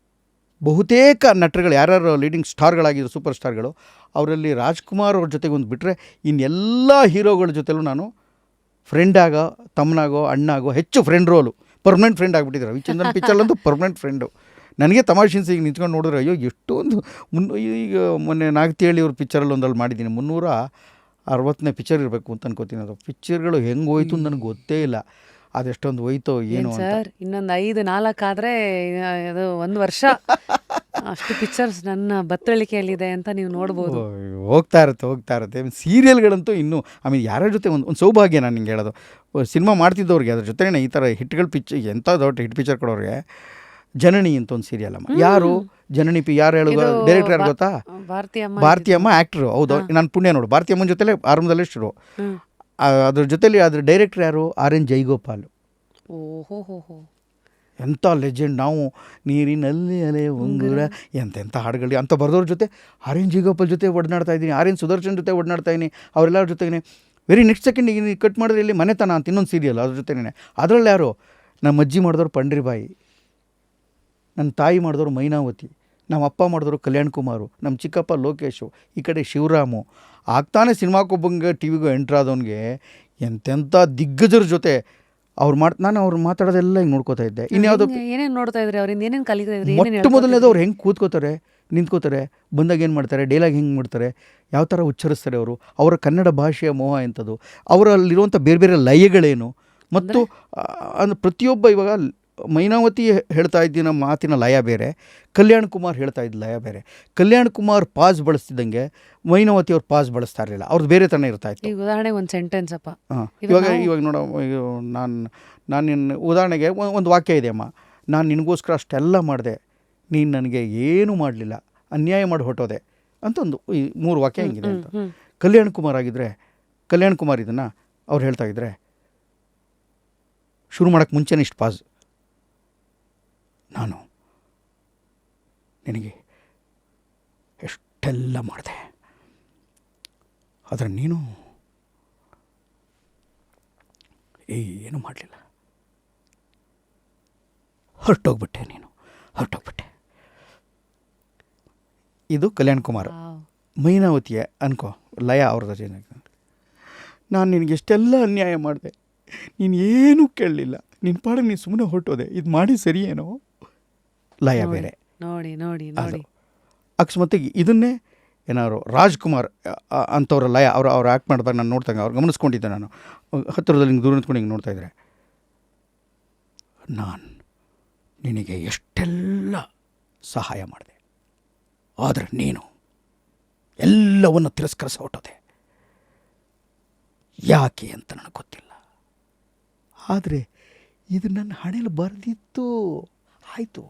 ಬಹುತೇಕ ನಟರುಗಳು ಯಾರ್ಯಾರು ಲೀಡಿಂಗ್ ಸ್ಟಾರ್ಗಳಾಗಿದ್ರು, ಸೂಪರ್ ಸ್ಟಾರ್ಗಳು, ಅವರಲ್ಲಿ ರಾಜ್ಕುಮಾರ್ ಅವ್ರ ಜೊತೆಗೆ ಒಂದು ಬಿಟ್ಟರೆ ಇನ್ನೆಲ್ಲ ಹೀರೋಗಳ ಜೊತೆಲೂ ನಾನು ಫ್ರೆಂಡಾಗೋ, ತಮ್ಮನಾಗೋ, ಅಣ್ಣಾಗೋ, ಹೆಚ್ಚು ಫ್ರೆಂಡ್ ರೋಲು, ಪರ್ಮನೆಂಟ್ ಫ್ರೆಂಡ್ ಆಗಿಬಿಟ್ಟಿದ್ರು. ರವಿಚಂದ್ರನ್ ಪಿಕ್ಚರ್ಲಂತೂ ಪರ್ಮನೆಂಟ್ ಫ್ರೆಂಡು. ನನಗೆ ತಮಾಷೆನ್ಸಿ ಈಗ ನಿಂತ್ಕೊಂಡು ನೋಡಿದ್ರೆ, ಅಯ್ಯೋ ಎಷ್ಟೊಂದು ಈಗ ಮೊನ್ನೆ ನಾಗತಿಹಳ್ಳಿ ಅವ್ರ ಪಿಕ್ಚರಲ್ಲಿ ಒಂದಲ್ಲಿ ಮಾಡಿದ್ದೀನಿ, 360ನೇ ಪಿಕ್ಚರ್ ಇರಬೇಕು ಅಂತ ಅನ್ಕೋತೀನಿ. ಅದು ಪಿಕ್ಚರ್ಗಳು ಹೆಂಗೆ ಹೋಯ್ತು ನನಗೆ ಗೊತ್ತೇ ಇಲ್ಲ, ಅದೆಷ್ಟೊಂದು ಹೋಯ್ತೋ ಏನು ಸರ್. ಇನ್ನೊಂದು 5-4 ಆದರೆ ಅದು 1 ವರ್ಷ ಅಷ್ಟು ಪಿಕ್ಚರ್ಸ್ ನನ್ನ ಬತ್ತಳಿಕೆಯಲ್ಲಿದೆ ಅಂತ ನೀವು ನೋಡ್ಬೋದು. ಹೋಗ್ತಾ ಇರುತ್ತೆ. ಸೀರಿಯಲ್ಗಳಂತೂ ಇನ್ನೂ, ಆಮೇಲೆ ಯಾರ ಜೊತೆ ಒಂದು ಸೌಭಾಗ್ಯ ನಾನು ನಿಂಗೆ ಹೇಳೋದು, ಸಿನಿಮಾ ಮಾಡ್ತಿದ್ದವ್ರಿಗೆ ಅದ್ರ ಜೊತೆನೇ ಈ ಥರ ಹಿಟ್ಗಳು ಎಂಥ ದೊಡ್ಡ ಹಿಟ್ ಪಿಕ್ಚರ್ ಕೊಡೋರಿಗೆ ಜನನಿ ಅಂತ ಒಂದು ಸೀರಿಯಲ್ ಅಮ್ಮ. ಯಾರು ಜನನಿ ಯಾರು ಹೇಳುವ ಡೈರೆಕ್ಟರ್ ಯಾರು ಗೊತ್ತಾ? ಭಾರತೀಯಮ್ಮ ಆ್ಯಕ್ಟ್ರು. ಹೌದು, ನಾನು ಪುಣ್ಯ ನೋಡು, ಭಾರತೀಯಮ್ಮನ ಜೊತೆಲೆ ಆರಂಭದಲ್ಲೇ ಶುರು. ಅದ್ರ ಜೊತೆಲಿ ಅದ್ರ ಡೈರೆಕ್ಟರ್ ಯಾರು? RN ಜೈಗೋಪಾಲ್. ಓಹೋ, ಎಂಥ ಲೆಜೆಂಡ್. ನಾವು ನೀರಿನಲ್ಲಿ ಅಲೆ ಉಂಗುರ ಎಂತೆಂಥ ಹಾಡುಗಳು ಅಂತ ಬರೆದವ್ರ ಜೊತೆ RN ಜೈಗೋಪಾಲ್ ಜೊತೆ ಒಡನಾಡ್ತಾ ಇದ್ದೀನಿ, RN ಸುದರ್ಶನ್ ಜೊತೆ ಒಡನಾಡ್ತಾ ಇದ್ದೀನಿ, ಅವರೆಲ್ಲರ ಜೊತೆಗೇ. ವೆರಿ ನೆಕ್ಸ್ಟ್ ಸೆಕೆಂಡ್ ಈಗ ಕಟ್ ಮಾಡಿದ್ರೆ ಇಲ್ಲಿ ಮನೆತನ ಅಂತ ಇನ್ನೊಂದು ಸೀರಿಯಲ್, ಅದ್ರ ಜೊತೆನೇ. ಅದರಲ್ಲಿ ಯಾರು? ನಮ್ಮ ಅಜ್ಜಿ ಮಾಡಿದವರು ಪಂಡ್ರಿಬಾಯಿ, ನನ್ನ ತಾಯಿ ಮಾಡಿದವರು ಮೈನಾವತಿ, ನಮ್ಮ ಅಪ್ಪ ಮಾಡಿದವರು ಕಲ್ಯಾಣ್ ಕುಮಾರು, ನಮ್ಮ ಚಿಕ್ಕಪ್ಪ ಲೋಕೇಶು, ಈ ಕಡೆ ಶಿವರಾಮು. ಆಗ್ತಾನೆ ಸಿನಿಮಾಕ್ಕೊಬ್ಬಂಗೆ ಟಿ ವಿಗೂ ಎಂಟ್ರಾದವನಿಗೆ ಎಂತೆಂಥ ದಿಗ್ಗಜರ ಜೊತೆ ನಾನು ಅವ್ರು ಮಾತಾಡೋದೆಲ್ಲ ಹಿಂಗೆ ನೋಡ್ಕೋತಾ ಇದ್ದೆ. ಇನ್ಯಾವುದೋ ಏನೇನು ನೋಡ್ತಾ ಇದ್ರಿ ಅವರಿಂದ, ಏನೇನು ಕಲಿತಾ ಇದ್ರಿ? ಮೊಟ್ಟ ಮೊದಲನೇದು ಅವ್ರು ಹೆಂಗೆ ಕೂತ್ಕೋತಾರೆ, ನಿಂತ್ಕೋತಾರೆ, ಬಂದಾಗ ಏನು ಮಾಡ್ತಾರೆ, ಡೈಲಾಗ್ ಹೆಂಗೆ ಮಾಡ್ತಾರೆ, ಯಾವ ಥರ ಉಚ್ಚರಿಸ್ತಾರೆ ಅವರು, ಅವರ ಕನ್ನಡ ಭಾಷೆಯ ಮೋಹ ಎಂಥದ್ದು, ಅವರಲ್ಲಿರುವಂಥ ಬೇರೆ ಬೇರೆ ಲಯಗಳೇನು, ಮತ್ತು ಪ್ರತಿಯೊಬ್ಬ ಇವಾಗ ಮೈನಾವತಿ ಹೇಳ್ತಾ ಇದ್ದಿನ ಮಾತಿನ ಲಯ ಬೇರೆ, ಕಲ್ಯಾಣ್ ಕುಮಾರ್ ಹೇಳ್ತಾ ಇದ್ದ ಲಯ ಬೇರೆ. ಕಲ್ಯಾಣ್ ಕುಮಾರ್ ಪಾಸ್ ಬಳಸ್ತಿದ್ದಂಗೆ ಮೈನಾವತಿ ಅವ್ರು ಪಾಸ್ ಬಳಸ್ತಾ ಇರಲಿಲ್ಲ, ಅವ್ರದ್ದು ಬೇರೆ ಥರ ಇರ್ತಾ ಇತ್ತು. ಈಗ ಉದಾಹರಣೆ ಒಂದು ಸೆಂಟೆನ್ಸ್ ಅಪ್ಪ. ಹಾಂ, ಇವಾಗ ನೋಡೋ, ನಾನು ನಿನ್ನ ಉದಾಹರಣೆಗೆ ಒಂದು ವಾಕ್ಯ ಇದೆ ಅಮ್ಮ. ನಾನು ನಿನಗೋಸ್ಕರ ಅಷ್ಟೆಲ್ಲ ಮಾಡಿದೆ, ನೀನು ನನಗೆ ಏನೂ ಮಾಡಲಿಲ್ಲ, ಅನ್ಯಾಯ ಮಾಡಿ ಹೊಟ್ಟೋದೆ ಅಂತ ಒಂದು ಈ 3 ವಾಕ್ಯ ಹೆಂಗಿದೆ ಅಂತ. ಕಲ್ಯಾಣ್ ಕುಮಾರ್ ಇದನ್ನು ಅವ್ರು ಹೇಳ್ತಾ ಇದ್ರೆ, ಶುರು ಮಾಡೋಕ್ಕೆ ಮುಂಚೆನೇ ಇಷ್ಟು ಪಾಸ್, ನಾನು ನಿನಗೆ ಎಷ್ಟೆಲ್ಲ ಮಾಡಿದೆ, ಆದರೆ ನೀನು ಏನೂ ಮಾಡಲಿಲ್ಲ, ಹೊರಟೋಗ್ಬಿಟ್ಟೆ, ಹೊರಟೋಗ್ಬಿಟ್ಟೆ. ಇದು ಕಲ್ಯಾಣ್ ಕುಮಾರ್. ಮೈನಾವತಿಯ ಅನ್ಕೋ ಲಯ ಅವ್ರದ್ದು. ನಾನು ನಿನಗೆ ಎಷ್ಟೆಲ್ಲ ಅನ್ಯಾಯ ಮಾಡಿದೆ, ನೀನು ಏನೂ ಕೇಳಲಿಲ್ಲ, ನಿನ್ನ ಪಾಡಿಗೆ ನೀನು ಸುಮ್ಮನೆ ಹೊರಟೋದೆ, ಇದು ಮಾಡಿ ಸರಿಯೇನೋ. ಲಯ ಬೇರೆ. ನೋಡಿ ಅಕಸ್ಮಾತ್ ಇದನ್ನೇ ಏನಾದ್ರು ರಾಜ್ಕುಮಾರ್ ಅಂಥವ್ರ ಲಯ ಅವ್ರು ಆ್ಯಕ್ಟ್ ಮಾಡಿದಾಗ ನಾನು ನೋಡ್ದಂಗೆ ಅವ್ರು ಗಮನಿಸ್ಕೊಂಡಿದ್ದೆ. ನಾನು ಹತ್ತಿರದಲ್ಲಿ ಹಿಂಗೆ ದೂರ ನಿಂತ್ಕೊಂಡು ಹಿಂಗೆ ನೋಡ್ತಾ ಇದ್ದರೆ, ನಾನು ನಿನಗೆ ಎಷ್ಟೆಲ್ಲ ಸಹಾಯ ಮಾಡಿದೆ, ಆದರೆ ನೀನು ಎಲ್ಲವನ್ನು ತಿರಸ್ಕರಿಸಿ ಹೊರಟೋದೆ. ಯಾಕೆ ಅಂತ ನನಗೆ ಗೊತ್ತಿಲ್ಲ, ಆದರೆ ಇದು ನನ್ನ ಹಣೆಯಲ್ಲಿ ಬರೆದಿತ್ತು, ಆಯಿತು.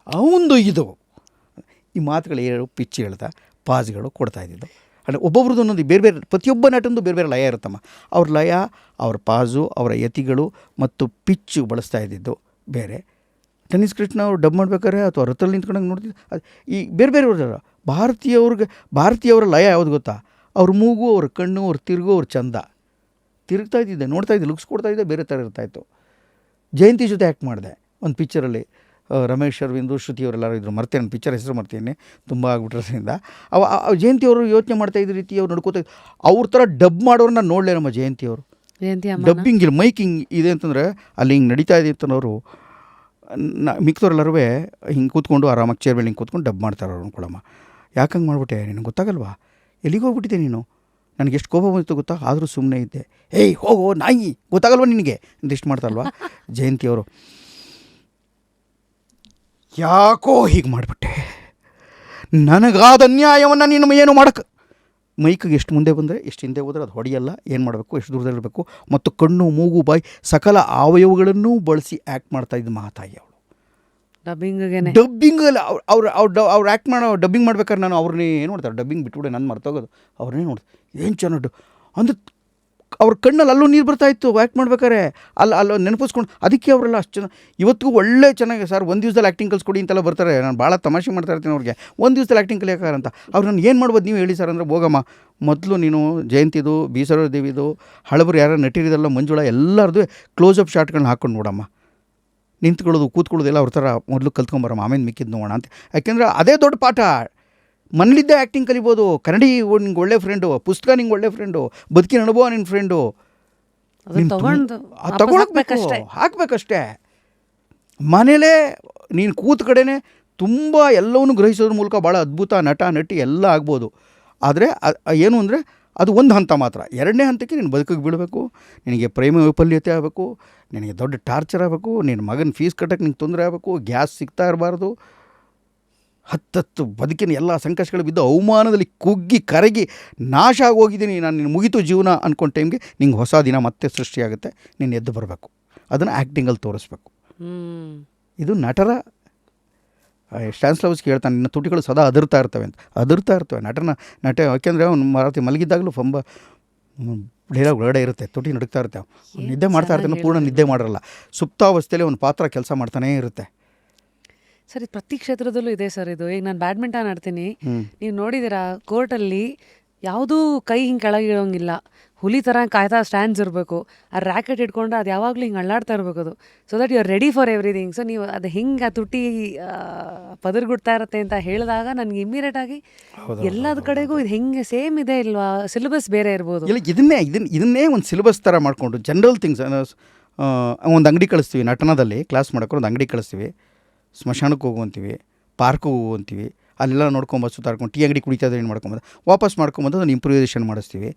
ಅವಂದು ಇದು ಈ ಮಾತುಗಳು ಹೇಳು ಪಿಚ್ಚಿ ಹೇಳ್ತಾ ಪಾಸ್ಗಳು ಕೊಡ್ತಾ ಇದ್ದಿದ್ದು. ಅಂದರೆ ಒಬ್ಬೊಬ್ರದ್ದು ಒಂದೊಂದು ಬೇರೆ ಬೇರೆ, ಪ್ರತಿಯೊಬ್ಬ ನಟಂದು ಬೇರೆ ಬೇರೆ ಲಯ ಇರುತ್ತಮ್ಮ. ಅವ್ರ ಲಯ, ಅವ್ರ ಪಾಸು, ಅವರ ಯತಿಗಳು ಮತ್ತು ಪಿಚ್ಚು ಬಳಸ್ತಾ ಇದ್ದಿದ್ದು ಬೇರೆ. ಟೆನ್ನಿಸ್ ಕೃಷ್ಣ ಅವ್ರು ಡಬ್ ಮಾಡ್ಬೇಕಾದ್ರೆ ಅಥವಾ ರಥದಲ್ಲಿ ನಿಂತ್ಕೊಂಡಂಗೆ ನೋಡ್ತಿದ್ದು ಅದು ಈ ಬೇರೆ ಬೇರೆ ಅವ್ರ ಭಾರತೀಯವರ ಲಯ ಯಾವುದು ಗೊತ್ತಾ? ಅವ್ರ ಮೂಗು, ಅವ್ರ ಕಣ್ಣು, ಅವ್ರ ತಿರುಗು, ಅವ್ರ ಚಂದ ತಿರುಗ್ತಾ ಇದ್ದಿದ್ದೆ, ನೋಡ್ತಾ ಇದ್ದೆ, ಲುಕ್ಸ್ ಕೊಡ್ತಾ ಇದ್ದೆ, ಬೇರೆ ಥರ ಇರ್ತಾಯಿತ್ತು. ಜಯಂತಿ ಜೊತೆ ಆ್ಯಕ್ಟ್ ಮಾಡಿದೆ ಒಂದು ಪಿಕ್ಚರಲ್ಲಿ. ರಮೇಶ್ ಅರವಿಂದು, ಶ್ರುತಿ ಅವರೆಲ್ಲರೂ ಇದ್ರು, ಮರ್ತೇನೆ, ಪಿಕ್ಚರ್ ಹೆಸರು ಮರ್ತೇನೆ, ತುಂಬ ಆಗ್ಬಿಟ್ರಿಂದ. ಜಯಂತಿ ಅವರು ಯೋಚನೆ ಮಾಡ್ತಾ ಇದ್ದ ರೀತಿ ಅವ್ರು ನಡ್ಕೋತಾ ಇದ್ದು, ಅವ್ರ ಥರ ಡಬ್ ಮಾಡೋರು ನಾನು ನೋಡಲೇ ನಮ್ಮ ಜಯಂತಿ ಅವರು. ಡಬ್ಬಿಂಗ್ ಇಲ್ಲ, ಮೈಕಿಂಗ್ ಇದೆ ಅಂತಂದರೆ ಅಲ್ಲಿ ಹಿಂಗೆ ನಡೀತಾ ಇದೆ ಅಂತನವರು ಮಿಕ್ದವ್ರೆಲ್ಲರೂ ಹಿಂಗೆ ಕೂತ್ಕೊಂಡು ಆರಾಮಾಗಿ ಚೇರ್ ಮೇಲೆ ಹಿಂಗೆ ಕೂತ್ಕೊಂಡು ಡಬ್ ಮಾಡ್ತಾರೆ ಅವ್ರು. ಅನ್ಕೊಳಮ್ಮ, ಯಾಕಂಗೆ ಮಾಡಿಬಿಟ್ಟೆ, ನಿನಗೆ ಗೊತ್ತಾಗಲ್ವಾ, ಎಲ್ಲಿಗೆ ಹೋಗ್ಬಿಟ್ಟಿದೆ ನೀನು, ನನಗೆ ಎಷ್ಟು ಕೋಪ ಬಂತು ಗೊತ್ತಾ, ಆದರೂ ಸುಮ್ಮನೆ ಇದ್ದೆ. ಏಯ್ ಹೋಗೋ ನಾಯಿ, ಗೊತ್ತಾಗಲ್ವ ನಿನಗೆ ಇಂದಿಷ್ಟು ಮಾಡ್ತಾರಲ್ವ ಜಯಂತಿಯವರು. ಯಾಕೋ ಹೀಗೆ ಮಾಡಿಬಿಟ್ಟೆ, ನನಗಾದ ಅನ್ಯಾಯವನ್ನು ನೀನು ಏನು ಮಾಡೋಕ್ಕೆ. ಮೈಕಿಗೆ ಎಷ್ಟು ಮುಂದೆ ಬಂದರೆ ಎಷ್ಟು ಹಿಂದೆ ಹೋದರೆ ಅದು ಹೊಡೆಯಲ್ಲ, ಏನು ಮಾಡಬೇಕು, ಎಷ್ಟು ದೂರದಲ್ಲಿರಬೇಕು, ಮತ್ತು ಕಣ್ಣು, ಮೂಗು, ಬಾಯಿ ಸಕಲ ಅವಯವಗಳನ್ನೂ ಬಳಸಿ ಆ್ಯಕ್ಟ್ ಮಾಡ್ತಾಯಿದ್ದು ಮಹಾತಾಯಿ ಅವಳು. ಡಬ್ಬಿಂಗಲ್ಲಿ ಅವ್ರು ಆ್ಯಕ್ಟ್ ಮಾಡೋ ಡಬ್ಬಿಂಗ್ ಮಾಡ್ಬೇಕಾದ್ರೆ ನಾನು ಅವ್ರನ್ನೇ ಏನು ನೋಡ್ತಾರೆ, ಡಬ್ಬಿಂಗ್ ಬಿಟ್ಬಿಡೆ ನಾನು ಮರ್ತೋಗೋದು, ಅವ್ರನ್ನೇ ನೋಡ್ತಾರೆ, ಏನು ಚೆನ್ನಾಗಿ ಅಂದ್ರೆ ಅವ್ರ ಕಣ್ಣಲ್ಲಿ ಅಲ್ಲೂ ನೀರು ಬರ್ತಾಯಿತ್ತು ಆ್ಯಕ್ಟ್ ಮಾಡ್ಬೇಕಾರೆ, ಅಲ್ಲೋ ನೆನಪಿಸ್ಕೊಂಡು. ಅದಕ್ಕೆ ಅವರೆಲ್ಲ ಅಷ್ಟು ಚೆನ್ನಾಗಿ ಇವತ್ತಿಗೂ ಒಳ್ಳೆ ಚೆನ್ನಾಗಿ ಸರ್ ಒಂದು ದಿವಸದಲ್ಲಿ ಆ್ಯಕ್ಟಿಂಗ್ ಕಲಿಸ್ಕೊಡಿ ಅಂತೆಲ್ಲ ಬರ್ತಾರೆ. ನಾನು ಭಾಳ ತಮಾಷೆ ಮಾಡ್ತಾ ಇರ್ತೀನಿ ಅವ್ರಿಗೆ, ಒಂದು ದಿವಸದಲ್ಲಿ ಆ್ಯಕ್ಟಿಂಗ್ ಕಲಿಯೋಕ್ಕಾರ ಅಂತ. ಅವ್ರು ನಾನು ಏನು ಮಾಡ್ಬೋದು ನೀವು ಹೇಳಿ ಸರ್ ಅಂದರೆ, ಹೋಗಮ್ಮ ಮೊದಲು ನೀನು ಜಯಂತಿದು, ಬಿ ಸರೋಜದೇವಿದು, ಹಳಬರು ಯಾರು ನಟಿರಿದಲ್ಲ, ಮಂಜುಳಾ ಎಲ್ಲರದು ಕ್ಲೋಸಪ್ ಶಾಟ್ಗಳನ್ನ ಹಾಕ್ಕೊಂಡು ನೋಡಮ್ಮ, ನಿಂತ್ಕೊಳ್ಳೋದು ಕೂತ್ಕೊಳ್ಳೋದು ಎಲ್ಲ ಅವ್ರ ಥರ ಮೊದಲು ಕಲ್ತ್ಕೊಂಬರಮ್ಮ, ಆಮೇಲೆ ಮಿಕ್ಕಿದ್ದು ನೋಡೋಣ ಅಂತ. ಯಾಕೆಂದರೆ ಅದೇ ದೊಡ್ಡ ಪಾಠ. ಮನೇಲಿದ್ದೇ ಆ್ಯಕ್ಟಿಂಗ್ ಕಲಿಬೋದು, ಕನ್ನಡಿ ನಿಂಗೆ ಒಳ್ಳೆ ಫ್ರೆಂಡು, ಪುಸ್ತಕ ನಿಂಗೆ ಒಳ್ಳೆ ಫ್ರೆಂಡು, ಬದುಕಿನ ಅನುಭವ ನಿನ್ನ ಫ್ರೆಂಡು, ತಗೊಳಕ್ಬೇಕು, ಹಾಕಬೇಕಷ್ಟೇ. ಮನೇಲೇ ನೀನು ಕೂತ ಕಡೆನೇ ತುಂಬ ಎಲ್ಲವನ್ನೂ ಗ್ರಹಿಸೋದ್ರ ಮೂಲಕ ಭಾಳ ಅದ್ಭುತ ನಟ ನಟಿ ಎಲ್ಲ ಆಗ್ಬೋದು. ಆದರೆ ಏನು ಅಂದರೆ ಅದು ಒಂದು ಹಂತ ಮಾತ್ರ. ಎರಡನೇ ಹಂತಕ್ಕೆ ನೀನು ಬದುಕಿಗೆ ಬೀಳಬೇಕು, ನಿನಗೆ ಪ್ರೇಮ ವೈಫಲ್ಯತೆ ಆಗಬೇಕು, ನಿನಗೆ ದೊಡ್ಡ ಟಾರ್ಚರ್ ಆಗಬೇಕು, ನಿನ್ನ ಮಗನ ಫೀಸ್ ಕಟ್ಟಕ್ಕೆ ನಿಂಗೆ ತೊಂದರೆ ಆಗಬೇಕು, ಗ್ಯಾಸ್ ಸಿಗ್ತಾ ಇರಬಾರ್ದು, ಹತ್ತತ್ತು ಬದುಕಿನ ಎಲ್ಲ ಸಂಕಷ್ಟಗಳು ಬಿದ್ದು ಅವಮಾನದಲ್ಲಿ ಕುಗ್ಗಿ ಕರಗಿ ನಾಶ ಆಗೋಗಿದ್ದೀನಿ ನಾನು, ನಿನ್ನ ಮುಗಿತು ಜೀವನ ಅಂದ್ಕೊಂಡು ಟೈಮ್ಗೆ ನಿಂಗೆ ಹೊಸ ದಿನ ಮತ್ತೆ ಸೃಷ್ಟಿಯಾಗುತ್ತೆ, ನೀನು ಎದ್ದು ಬರಬೇಕು. ಅದನ್ನು ಆ್ಯಕ್ಟಿಂಗಲ್ಲಿ ತೋರಿಸ್ಬೇಕು. ಇದು ನಟರ ಸ್ಟ್ಯಾನ್ಸ್ಲಾವ್ಸ್ಕಿ ಹೇಳ್ತಾನೆ, ನಿನ್ನ ತುಟಿಗಳು ಸದಾ ಅದರ್ತಾ ಇರ್ತವೆ ಅಂತ. ಅದರ್ತಾ ಇರ್ತವೆ ನಟ ಯಾಕೆಂದರೆ ಅವ್ನು ರಾತ್ರಿ ಮಲಗಿದ್ದಾಗಲೂ ಡೈಲಾಗ್ ಒಳಗಡೆ ಇರುತ್ತೆ, ತುಟಿ ನಡುಕ್ತಾ ಇರುತ್ತೆ. ನಿದ್ದೆ ಮಾಡ್ತಾ ಇರ್ತಾನೆ, ಪೂರ್ಣ ನಿದ್ದೆ ಮಾಡಿರಲ್ಲ. ಸುಪ್ತಾವಸ್ಥೆಯಲ್ಲಿ ಒಂದು ಪಾತ್ರ ಕೆಲಸ ಮಾಡ್ತಾನೇ ಇರುತ್ತೆ. ಸರ್ ಇದು ಪ್ರತಿ ಕ್ಷೇತ್ರದಲ್ಲೂ ಇದೆ ಸರ್ ಇದು. ಈಗ ನಾನು ಬ್ಯಾಡ್ಮಿಂಟನ್ ಆಡ್ತೀನಿ, ನೀವು ನೋಡಿದ್ದೀರಾ ಕೋರ್ಟಲ್ಲಿ ಯಾವುದೂ ಕೈ ಹಿಂಗೆ ಕೆಳಗಿಡೋಂಗಿಲ್ಲ, ಹುಲಿ ಥರ ಕಾಯ್ತಾ ಸ್ಟ್ಯಾಂಡ್ಸ್ ಇರಬೇಕು, ಆ ರ್ಯಾಕೆಟ್ ಇಟ್ಕೊಂಡ್ರೆ ಅದು ಯಾವಾಗಲೂ ಹಿಂಗೆ ಅಳ್ಳಾಡ್ತಾ ಇರಬೇಕು ಅದು, so that you are ready for everything. So ನೀವು ಅದು ಹಿಂಗೆ ಆ ತುಟಿ ಪದರ್ಗುಡ್ತಾ ಇರುತ್ತೆ ಅಂತ ಹೇಳಿದಾಗ ನನಗೆ ಇಮ್ಮಿಡಿಯೇಟಾಗಿ ಎಲ್ಲದ ಕಡೆಗೂ ಇದು ಹೆಂಗೆ ಸೇಮ್ ಇದೆ ಇಲ್ವಾ, ಸಿಲೆಬಸ್ ಬೇರೆ ಇರ್ಬೋದು. ಇಲ್ಲ, ಇದನ್ನೇ ಒಂದು ಸಿಲೆಬಸ್ ಥರ ಮಾಡಿಕೊಂಡು ಜನರಲ್ ಥಿಂಗ್ಸ್. ಒಂದು ಅಂಗಡಿ ಕಳಿಸ್ತೀವಿ, ನಟನದಲ್ಲಿ ಕ್ಲಾಸ್ ಮಾಡೋಕೆ ಒಂದು ಅಂಗಡಿ ಕಳಿಸ್ತೀವಿ, ಸ್ಮಶಾನಕ್ಕೆ ಹೋಗುವಂತೀವಿ, ಪಾರ್ಕ್ಗೆ ಹೋಗುವಂತೀವಿ, ಅಲ್ಲೆಲ್ಲ ನೋಡ್ಕೊಂಬಂದು ಸುತ್ತಾಡ್ಕೊಂಡು ಟೀ ಅಂಗಡಿ ಕುಡಿತಾ ಏನು ಮಾಡ್ಕೊಂಬಂದು ವಾಪಸ್ ಮಾಡ್ಕೊಂಬಂದು ಅದನ್ನು ಇಂಪ್ರೂವೈಸೇಷನ್ ಮಾಡಿಸ್ತೀವಿ.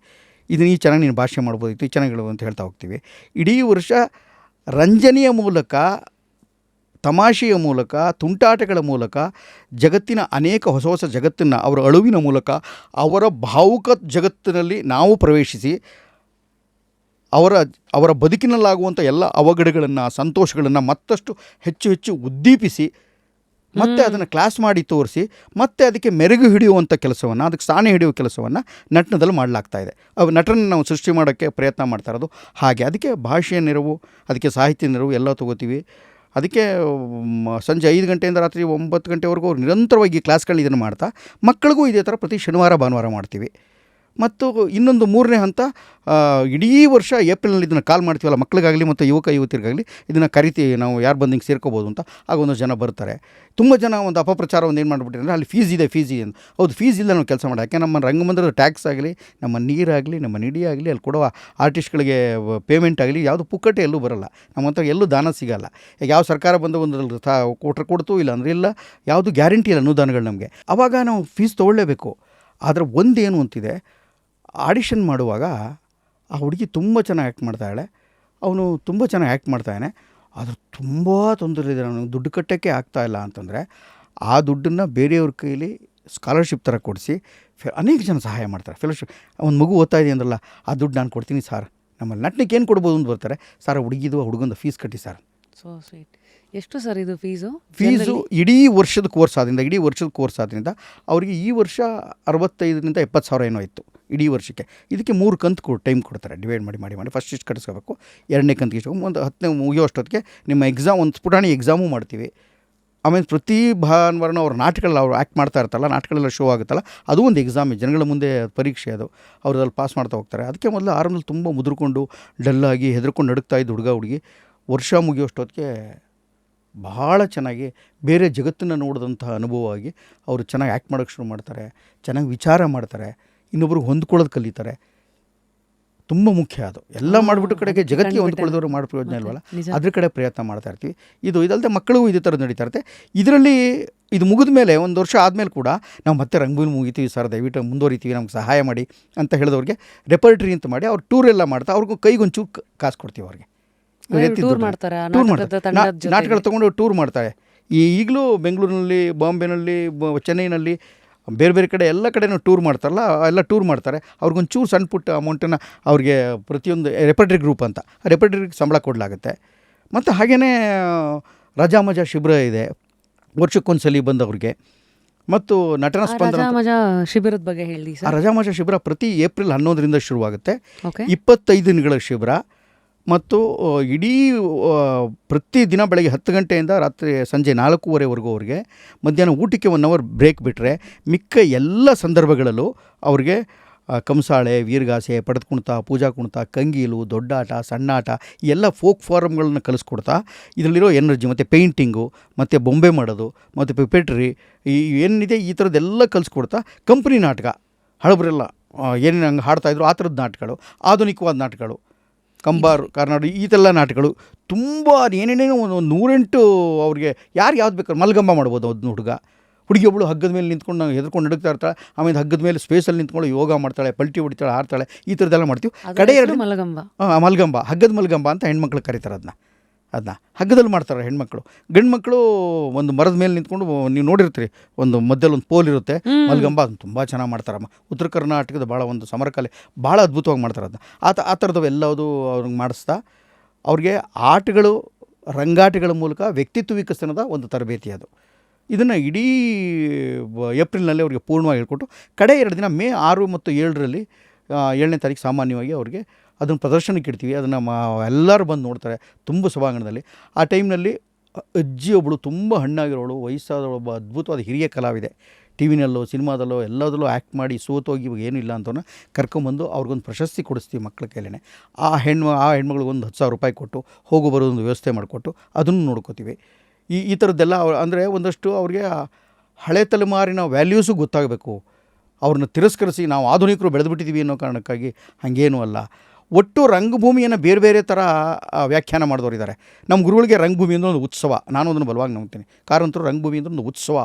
ಇದನ್ನು ಈ ಚೆನ್ನಾಗಿ ನೀನು ಭಾಷೆ ಮಾಡ್ಬೋದಿತ್ತು, ಈ ಚೆನ್ನಾಗಿ ಹೇಳು ಅಂತ ಹೇಳ್ತಾ ಹೋಗ್ತೀವಿ. ಇಡೀ ವರ್ಷ ರಂಜನೆಯ ಮೂಲಕ, ತಮಾಷೆಯ ಮೂಲಕ, ತುಂಟಾಟಗಳ ಮೂಲಕ ಜಗತ್ತಿನ ಅನೇಕ ಹೊಸ ಹೊಸ ಜಗತ್ತನ್ನು, ಅವರ ಅಳುವಿನ ಮೂಲಕ, ಅವರ ಭಾವುಕ ಜಗತ್ತಿನಲ್ಲಿ ನಾವು ಪ್ರವೇಶಿಸಿ ಅವರ ಬದುಕಿನಲ್ಲಾಗುವಂಥ ಎಲ್ಲ ಅವಘಡಗಳನ್ನು, ಸಂತೋಷಗಳನ್ನು ಮತ್ತಷ್ಟು ಹೆಚ್ಚು ಹೆಚ್ಚು ಉದ್ದೀಪಿಸಿ ಮತ್ತೆ ಅದನ್ನು ಕ್ಲಾಸ್ ಮಾಡಿ ತೋರಿಸಿ ಮತ್ತೆ ಅದಕ್ಕೆ ಮೆರುಗು ಹಿಡಿಯುವಂಥ ಕೆಲಸವನ್ನು, ಅದಕ್ಕೆ ಸ್ಥಾನ ಹಿಡಿಯುವ ಕೆಲಸವನ್ನು ನಟನದಲ್ಲಿ ಮಾಡಲಾಗ್ತಾ ಇದೆ. ನಟನನ್ನು ನಾವು ಸೃಷ್ಟಿ ಮಾಡೋಕ್ಕೆ ಪ್ರಯತ್ನ ಮಾಡ್ತಾ ಇರೋದು ಹಾಗೆ. ಅದಕ್ಕೆ ಭಾಷೆಯ ನೆರವು, ಅದಕ್ಕೆ ಸಾಹಿತ್ಯ ನೆರವು ಎಲ್ಲ ತೊಗೋತೀವಿ. ಅದಕ್ಕೆ ಸಂಜೆ 5 ಗಂಟೆಯಿಂದ ರಾತ್ರಿ 9 ಗಂಟೆವರೆಗೂ ಅವ್ರು ನಿರಂತರವಾಗಿ ಕ್ಲಾಸ್ಗಳು ಇದನ್ನು ಮಾಡ್ತಾ ಮಕ್ಕಳಿಗೂ ಇದೇ ಥರ ಪ್ರತಿ ಶನಿವಾರ ಭಾನುವಾರ ಮಾಡ್ತೀವಿ. ಮತ್ತು ಇನ್ನೊಂದು 3ನೇ ಹಂತ, ಇಡೀ ವರ್ಷ ಏಪ್ರಿಲ್ನಲ್ಲಿ ಇದನ್ನು ಕಾಲ್ ಮಾಡ್ತೀವಲ್ಲ ಮಕ್ಕಳಿಗಾಗಲಿ ಮತ್ತು ಯುವಕ ಯುವತಿಯರಿಗಾಗಲಿ, ಇದನ್ನು ಕರಿತೀವಿ ನಾವು, ಯಾರು ಬಂದು ಹಿಂಗೆ ಸೇರ್ಕೋಬೋದು ಅಂತ. ಆಗ ಒಂದು ಜನ ಬರ್ತಾರೆ. ತುಂಬ ಜನ ಒಂದು ಅಪಪ್ರಚಾರ ಒಂದು ಏನು ಮಾಡಿಬಿಟ್ಟಿದ್ರೆ ಅಲ್ಲಿ ಫೀಸ್ ಇದೆ ಅಂತ. ಹೌದು, ಫೀಸ್ ಇಲ್ಲ ನಾವು ಕೆಲಸ ಮಾಡಿ. ಯಾಕೆ ನಮ್ಮ ರಂಗಮಂದಿರದ ಟ್ಯಾಕ್ಸ್ ಆಗಲಿ, ನಮ್ಮ ನೀರಾಗಲಿ, ನಮ್ಮ ನಿಡಿ ಆಗಲಿ, ಅಲ್ಲಿ ಕೊಡುವ ಆರ್ಟಿಸ್ಟ್ಗಳಿಗೆ ಪೇಮೆಂಟ್ ಆಗಲಿ ಯಾವುದು ಪುಕ್ಕಟ್ಟೆ ಎಲ್ಲೂ ಬರೋಲ್ಲ. ನಮ್ಮ ಹತ್ರ ಎಲ್ಲೂ ದಾನ ಸಿಗೋಲ್ಲ. ಈಗ ಯಾವ ಸರ್ಕಾರ ಬಂದು ಒಂದು ಕೊಡ್ತು ಇಲ್ಲ ಅಂದರೆ ಇಲ್ಲ, ಯಾವುದು ಗ್ಯಾರಂಟಿ ಇಲ್ಲ ಅನುದಾನಗಳು ನಮಗೆ. ಆವಾಗ ನಾವು ಫೀಸ್ ತೊಗೊಳ್ಳೇಬೇಕು. ಆದರೆ ಒಂದೇನು ಅಂತಿದೆ, ಆಡಿಷನ್ ಮಾಡುವಾಗ ಆ ಹುಡುಗಿ ತುಂಬ ಚೆನ್ನಾಗಿ ಆ್ಯಕ್ಟ್ ಮಾಡ್ತಾಳೆ, ಅವನು ತುಂಬ ಚೆನ್ನಾಗಿ ಆ್ಯಕ್ಟ್ ಮಾಡ್ತಾನೆ, ಆದರೆ ತುಂಬ ತೊಂದರೆ ಇದೆ, ಅವನು ದುಡ್ಡು ಕಟ್ಟೋಕ್ಕೆ ಆಗ್ತಾಯಿಲ್ಲ ಅಂತಂದರೆ ಆ ದುಡ್ಡನ್ನು ಬೇರೆಯವ್ರ ಕೈಲಿ ಸ್ಕಾಲರ್ಶಿಪ್ ಥರ ಕೊಡಿಸಿ ಅನೇಕ ಜನ ಸಹಾಯ ಮಾಡ್ತಾರೆ. ಫೆಲೋಶಿಪ್, ಒಂದು ಮಗು ಓದ್ತಾ ಇದೆ ಅಂದ್ರಲ್ಲ, ಆ ದುಡ್ಡು ನಾನು ಕೊಡ್ತೀನಿ ಸರ್, ನಮ್ಮಲ್ಲಿ ನಟನಿಗೆ ಏನು ಕೊಡ್ಬೋದು ಅಂತ ಬರ್ತಾರೆ, ಸರ್ ಹುಡುಗಂದು ಫೀಸ್ ಕಟ್ಟಿ ಸರ್. So sweet. ಎಷ್ಟು ಸರ್ ಇದು ಫೀಸು? ಇಡೀ ವರ್ಷದ ಕೋರ್ಸ್ ಆದ್ದರಿಂದ ಅವರಿಗೆ ಈ ವರ್ಷ 65,000 70,000 ಏನೋ ಇತ್ತು ಇಡೀ ವರ್ಷಕ್ಕೆ. ಇದಕ್ಕೆ 3 ಕಂತು ಟೈಮ್ ಕೊಡ್ತಾರೆ, ಡಿವೈಡ್ ಮಾಡಿ ಫಸ್ಟ್ ಇಷ್ಟು ಕಟ್ಟಿಸ್ಕೋಬೇಕು, 2ನೇ ಕಂತಿಗೆ ಇಷ್ಟು, ಒಂದು 10ನೇ ಮುಗಿಯೋಷ್ಟೊತ್ತಿಗೆ ನಿಮ್ಮ ಎಕ್ಸಾಮ್, ಒಂದು ಪುಟಾಣಿ ಎಕ್ಸಾಮು ಮಾಡ್ತೀವಿ. ಆಮೇಲೆ ಪ್ರತಿ ಭಾನುವಾರನೂ ಅವ್ರ ನಾಟಕಗಳು ಅವ್ರು ಆ್ಯಕ್ಟ್ ಮಾಡ್ತಾ ಇರ್ತಾರಲ್ಲ, ನಾಟಕಗಳೆಲ್ಲ ಶೋ ಆಗುತ್ತಲ್ಲ, ಅದು ಒಂದು ಎಕ್ಸಾಮ್, ಜನಗಳ ಮುಂದೆ ಪರೀಕ್ಷೆ, ಅದು ಅವ್ರು ಅಲ್ಲಿ ಪಾಸ್ ಮಾಡ್ತಾ ಹೋಗ್ತಾರೆ. ಅದಕ್ಕೆ ಮೊದಲು ಆರಂಭದಲ್ಲಿ ತುಂಬ ಮುದುರ್ಕೊಂಡು ಡಲ್ಲಾಗಿ ಹೆದರ್ಕೊಂಡು ನಡುಕ್ತಾ ಇದ್ದು ಹುಡುಗಿ ವರ್ಷ ಮುಗಿಯೋಷ್ಟೊತ್ತಿಗೆ ಭಾಳ ಚೆನ್ನಾಗಿ ಬೇರೆ ಜಗತ್ತನ್ನು ನೋಡಿದಂತಹ ಅನುಭವವಾಗಿ ಅವರು ಚೆನ್ನಾಗಿ ಆ್ಯಕ್ಟ್ ಮಾಡೋಕ್ಕೆ ಶುರು ಮಾಡ್ತಾರೆ, ಚೆನ್ನಾಗಿ ವಿಚಾರ ಮಾಡ್ತಾರೆ, ಇನ್ನೊಬ್ರಿಗೆ ಹೊಂದ್ಕೊಳ್ಳೋದು ಕಲಿತಾರೆ. ತುಂಬ ಮುಖ್ಯ ಅದು. ಎಲ್ಲ ಮಾಡಿಬಿಟ್ಟು ಕಡೆಗೆ ಜಗತ್ತಿಗೆ ಹೊಂದ್ಕೊಳ್ಳೋದವ್ರು ಮಾಡೋ ಪ್ರಯೋಜನ ಇಲ್ವಲ್ಲ, ಅದ್ರ ಕಡೆ ಪ್ರಯತ್ನ ಮಾಡ್ತಾ ಇರ್ತೀವಿ. ಇದಲ್ಲದೆ ಮಕ್ಕಳಿಗೂ ಇದೇ ಥರದ್ದು ನಡೀತಾ ಇರುತ್ತೆ. ಇದರಲ್ಲಿ ಇದು ಮುಗಿದ ಮೇಲೆ 1 ವರ್ಷ ಆದಮೇಲೆ ಕೂಡ ನಾವು ಮತ್ತೆ ರಂಗಭೂಮಿ ಮುಗಿತೀವಿ ಸರ್, ದಯವಿಟ್ಟು ಮುಂದುವರಿತೀವಿ, ನಮ್ಗೆ ಸಹಾಯ ಮಾಡಿ ಅಂತ ಹೇಳಿದವ್ರಿಗೆ ರೆಪರ್ಟ್ರಿ ಅಂತ ಮಾಡಿ ಅವ್ರು ಟೂರೆಲ್ಲ ಮಾಡ್ತಾ ಅವ್ರಿಗೂ ಕೈಗೊಂಚೂರು ಕಾಸು ಕೊಡ್ತೀವಿ ಅವ್ರಿಗೆ. ನಾಟಕಗಳು ತೊಗೊಂಡು ಟೂರ್ ಮಾಡ್ತಾರೆ. ಈಗಲೂ ಬೆಂಗಳೂರಿನಲ್ಲಿ, ಬಾಂಬೆನಲ್ಲಿ, ಚೆನ್ನೈನಲ್ಲಿ, ಬೇರೆ ಬೇರೆ ಕಡೆ ಎಲ್ಲ ಕಡೆನೂ ಟೂರ್ ಮಾಡ್ತಾರಲ್ಲ, ಎಲ್ಲ ಟೂರ್ ಮಾಡ್ತಾರೆ. ಅವ್ರಿಗೊಂಚೂರು ಸಣ್ಣ ಪುಟ್ಟ ಅಮೌಂಟನ್ನು ಅವ್ರಿಗೆ ಪ್ರತಿಯೊಂದು ರೆಪರ್ಟ್ರಿ ಗ್ರೂಪ್ ಅಂತ ರೆಪರ್ಟ್ರಿಗೆ ಸಂಬಳ ಕೊಡಲಾಗುತ್ತೆ. ಮತ್ತು ಹಾಗೆಯೇ ರಜಾ ಮಜಾ ಶಿಬಿರ ಇದೆ, ವರ್ಷಕ್ಕೊಂದ್ಸಲಿ ಬಂದವ್ರಿಗೆ. ಮತ್ತು ನಟನ ಸ್ಪಂದನ ಶಿಬಿರದ ಬಗ್ಗೆ ಹೇಳಿ ಸರ್. ಆ ರಜಾ ಮಜಾ ಶಿಬಿರ ಪ್ರತಿ ಏಪ್ರಿಲ್ 11ರಿಂದ ಶುರುವಾಗುತ್ತೆ, 25 ದಿನಗಳ ಶಿಬಿರ. ಮತ್ತು ಇಡೀ ಪ್ರತಿದಿನ ಬೆಳಗ್ಗೆ 10 ಗಂಟೆಯಿಂದ ರಾತ್ರಿ ಸಂಜೆ 4:15ವರೆಗೂ ಅವ್ರಿಗೆ, ಮಧ್ಯಾಹ್ನ ಊಟಕ್ಕೆ 1 ಅವರ್ ಬ್ರೇಕ್ ಬಿಟ್ಟರೆ ಮಿಕ್ಕ ಎಲ್ಲ ಸಂದರ್ಭಗಳಲ್ಲೂ ಅವ್ರಿಗೆ ಕಂಸಾಳೆ, ವೀರಗಾಸೆ, ಪಡೆದ ಕುಣಿತ, ಪೂಜಾ ಕುಣಿತ, ಕಂಗೀಲು, ದೊಡ್ಡಾಟ, ಸಣ್ಣಾಟ, ಈ ಎಲ್ಲ ಫೋಕ್ ಫಾರಮ್ಗಳನ್ನ ಕಲಿಸ್ಕೊಡ್ತಾ ಇದರಲ್ಲಿರೋ ಎನರ್ಜಿ ಮತ್ತು ಪೇಂಟಿಂಗು ಮತ್ತು ಬೊಂಬೆ ಮಾಡೋದು ಮತ್ತು ಪಿಪೆಟ್ರಿ ಏನಿದೆ ಈ ಥರದ್ದೆಲ್ಲ ಕಲಿಸ್ಕೊಡ್ತಾ ಕಂಪ್ನಿ ನಾಟಕ, ಹಳಬರೆಲ್ಲ ಏನೇನು ಹಂಗೆ ಹಾಡ್ತಾಯಿದ್ರು ಆ ಥರದ್ದು ನಾಟಕಗಳು, ಆಧುನಿಕವಾದ ನಾಟಕಗಳು, ಕಂಬಾರು, ಕಾರ್ನಾಡು, ಈ ಥರ ನಾಟಕಗಳು ತುಂಬ ಏನೇನೇನೋ ಒಂದು 108 ಅವ್ರಿಗೆ ಯಾವ್ದು ಬೇಕಾದ್ರೆ ಮಲ್ಗಂಬ ಮಾಡ್ಬೋದು. ಒಂದು ಹುಡುಗಿ ಒಬ್ಬಳು ಹಗ್ಗದ ಮೇಲೆ ನಿಂತ್ಕೊಂಡು ನಾವು ಹೆದರ್ಕೊಂಡು ನಡುಗ್ತಾ ಇರ್ತಾಳೆ, ಆಮೇಲೆ ಹಗ್ಗದ ಮೇಲೆ ಸ್ಪೇಸಲ್ಲಿ ನಿಂತ್ಕೊಂಡು ಯೋಗ ಮಾಡ್ತಾಳೆ, ಪಲ್ಟಿ ಹೊಡಿತಾಳೆ, ಆಡ್ತಾಳೆ, ಈ ಥರದ್ದೆಲ್ಲ ಮಾಡ್ತೀವಿ. ಕಡೆ ಮಲ್ಗಂಬ, ಹಗ್ಗದ ಮಲ್ಗಂಬ ಅಂತ ಹೆಣ್ಮಕ್ಳು ಕರೀತಾರೆ. ಅದನ್ನ ಹಗ್ಗದಲ್ಲಿ ಮಾಡ್ತಾರೆ ಹೆಣ್ಮಕ್ಳು. ಗಂಡು ಮಕ್ಕಳು ಒಂದು ಮರದ ಮೇಲೆ ನಿಂತ್ಕೊಂಡು, ನೀವು ನೋಡಿರ್ತೀರಿ, ಒಂದು ಮಧ್ಯದಲ್ಲಿ ಒಂದು ಪೋಲ್ ಇರುತ್ತೆ, ಮಲ್ಗಂಬ, ಅದನ್ನು ತುಂಬ ಚೆನ್ನಾಗಿ ಮಾಡ್ತಾರಮ್ಮ. ಉತ್ತರ ಕರ್ನಾಟಕದ ಭಾಳ ಒಂದು ಸಮರಕಲೆ ಭಾಳ ಅದ್ಭುತವಾಗಿ ಮಾಡ್ತಾರೆ ಅದನ್ನ. ಆ ಥರದವು ಎಲ್ಲದೂ ಅವ್ರಿಗೆ ಮಾಡಿಸ್ತಾ ಅವ್ರಿಗೆ ಆಟಗಳು ರಂಗಾಟಗಳ ಮೂಲಕ ವ್ಯಕ್ತಿತ್ವ ವಿಕಸನದ ಒಂದು ತರಬೇತಿ ಅದು. ಇದನ್ನು ಇಡೀ ಏಪ್ರಿಲ್ನಲ್ಲಿ ಅವರಿಗೆ ಪೂರ್ಣವಾಗಿ ಹೇಳ್ಕೊಟ್ಟು ಕಡೆ 2 ದಿನ ಮೇ 6 ಮತ್ತು 7ರಲ್ಲಿ 7ನೇ ತಾರೀಕು ಸಾಮಾನ್ಯವಾಗಿ ಅವ್ರಿಗೆ ಅದನ್ನು ಪ್ರದರ್ಶನಕ್ಕೆ ಇಡ್ತೀವಿ. ಅದನ್ನು ಎಲ್ಲರೂ ಬಂದು ನೋಡ್ತಾರೆ ತುಂಬ ಸಭಾಂಗಣದಲ್ಲಿ. ಆ ಟೈಮ್ನಲ್ಲಿ ಅಜ್ಜಿ ಒಬ್ಬಳು ತುಂಬ ಹಣ್ಣಾಗಿರೋಳು, ವಯಸ್ಸಾದವಳು, ಒಬ್ಬ ಅದ್ಭುತವಾದ ಹಿರಿಯ ಕಲಾವಿದೆ, ಟಿ ವಿನಲ್ಲೋ ಸಿನಿಮಾದಲ್ಲೋ ಎಲ್ಲದರಲ್ಲೂ ಆ್ಯಕ್ಟ್ ಮಾಡಿ ಸೋತೋಗಿ ಇವಾಗ ಏನೂ ಇಲ್ಲ ಅಂತವನ್ನ ಕರ್ಕೊಂಬಂದು ಅವ್ರಿಗೊಂದು ಪ್ರಶಸ್ತಿ ಕೊಡಿಸ್ತೀವಿ ಮಕ್ಕಳ ಕೈಲೇ. ಆ ಹೆಣ್ಮಗಳಿಗೆ ಒಂದು 10,000 ರೂಪಾಯಿ ಕೊಟ್ಟು ಹೋಗೋ ಬರೋದೊಂದು ವ್ಯವಸ್ಥೆ ಮಾಡಿಕೊಟ್ಟು ಅದನ್ನು ನೋಡ್ಕೋತೀವಿ. ಈ ಥರದ್ದೆಲ್ಲ ಅಂದರೆ ಒಂದಷ್ಟು ಅವ್ರಿಗೆ ಹಳೆ ತಲೆಮಾರಿನ ವ್ಯಾಲ್ಯೂಸು ಗೊತ್ತಾಗಬೇಕು. ಅವ್ರನ್ನ ತಿರಸ್ಕರಿಸಿ ನಾವು ಆಧುನಿಕರು ಬೆಳೆದುಬಿಟ್ಟಿದ್ದೀವಿ ಅನ್ನೋ ಕಾರಣಕ್ಕಾಗಿ ಹಾಗೇನೂ ಅಲ್ಲ. ಒಟ್ಟು ರಂಗಭೂಮಿಯನ್ನು ಬೇರೆ ಬೇರೆ ಥರ ವ್ಯಾಖ್ಯಾನ ಮಾಡಿದವರಿದ್ದಾರೆ. ನಮ್ಮ ಗುರುಗಳಿಗೆ ರಂಗಭೂಮಿ ಅಂದರೆ ಒಂದು ಉತ್ಸವ, ನಾನು ಅದನ್ನು ಬಲವಾಗಿ ನಂಬ್ತೀನಿ. ಕಾರಂತರು ರಂಗಭೂಮಿ ಅಂದರೆ ಒಂದು ಉತ್ಸವ,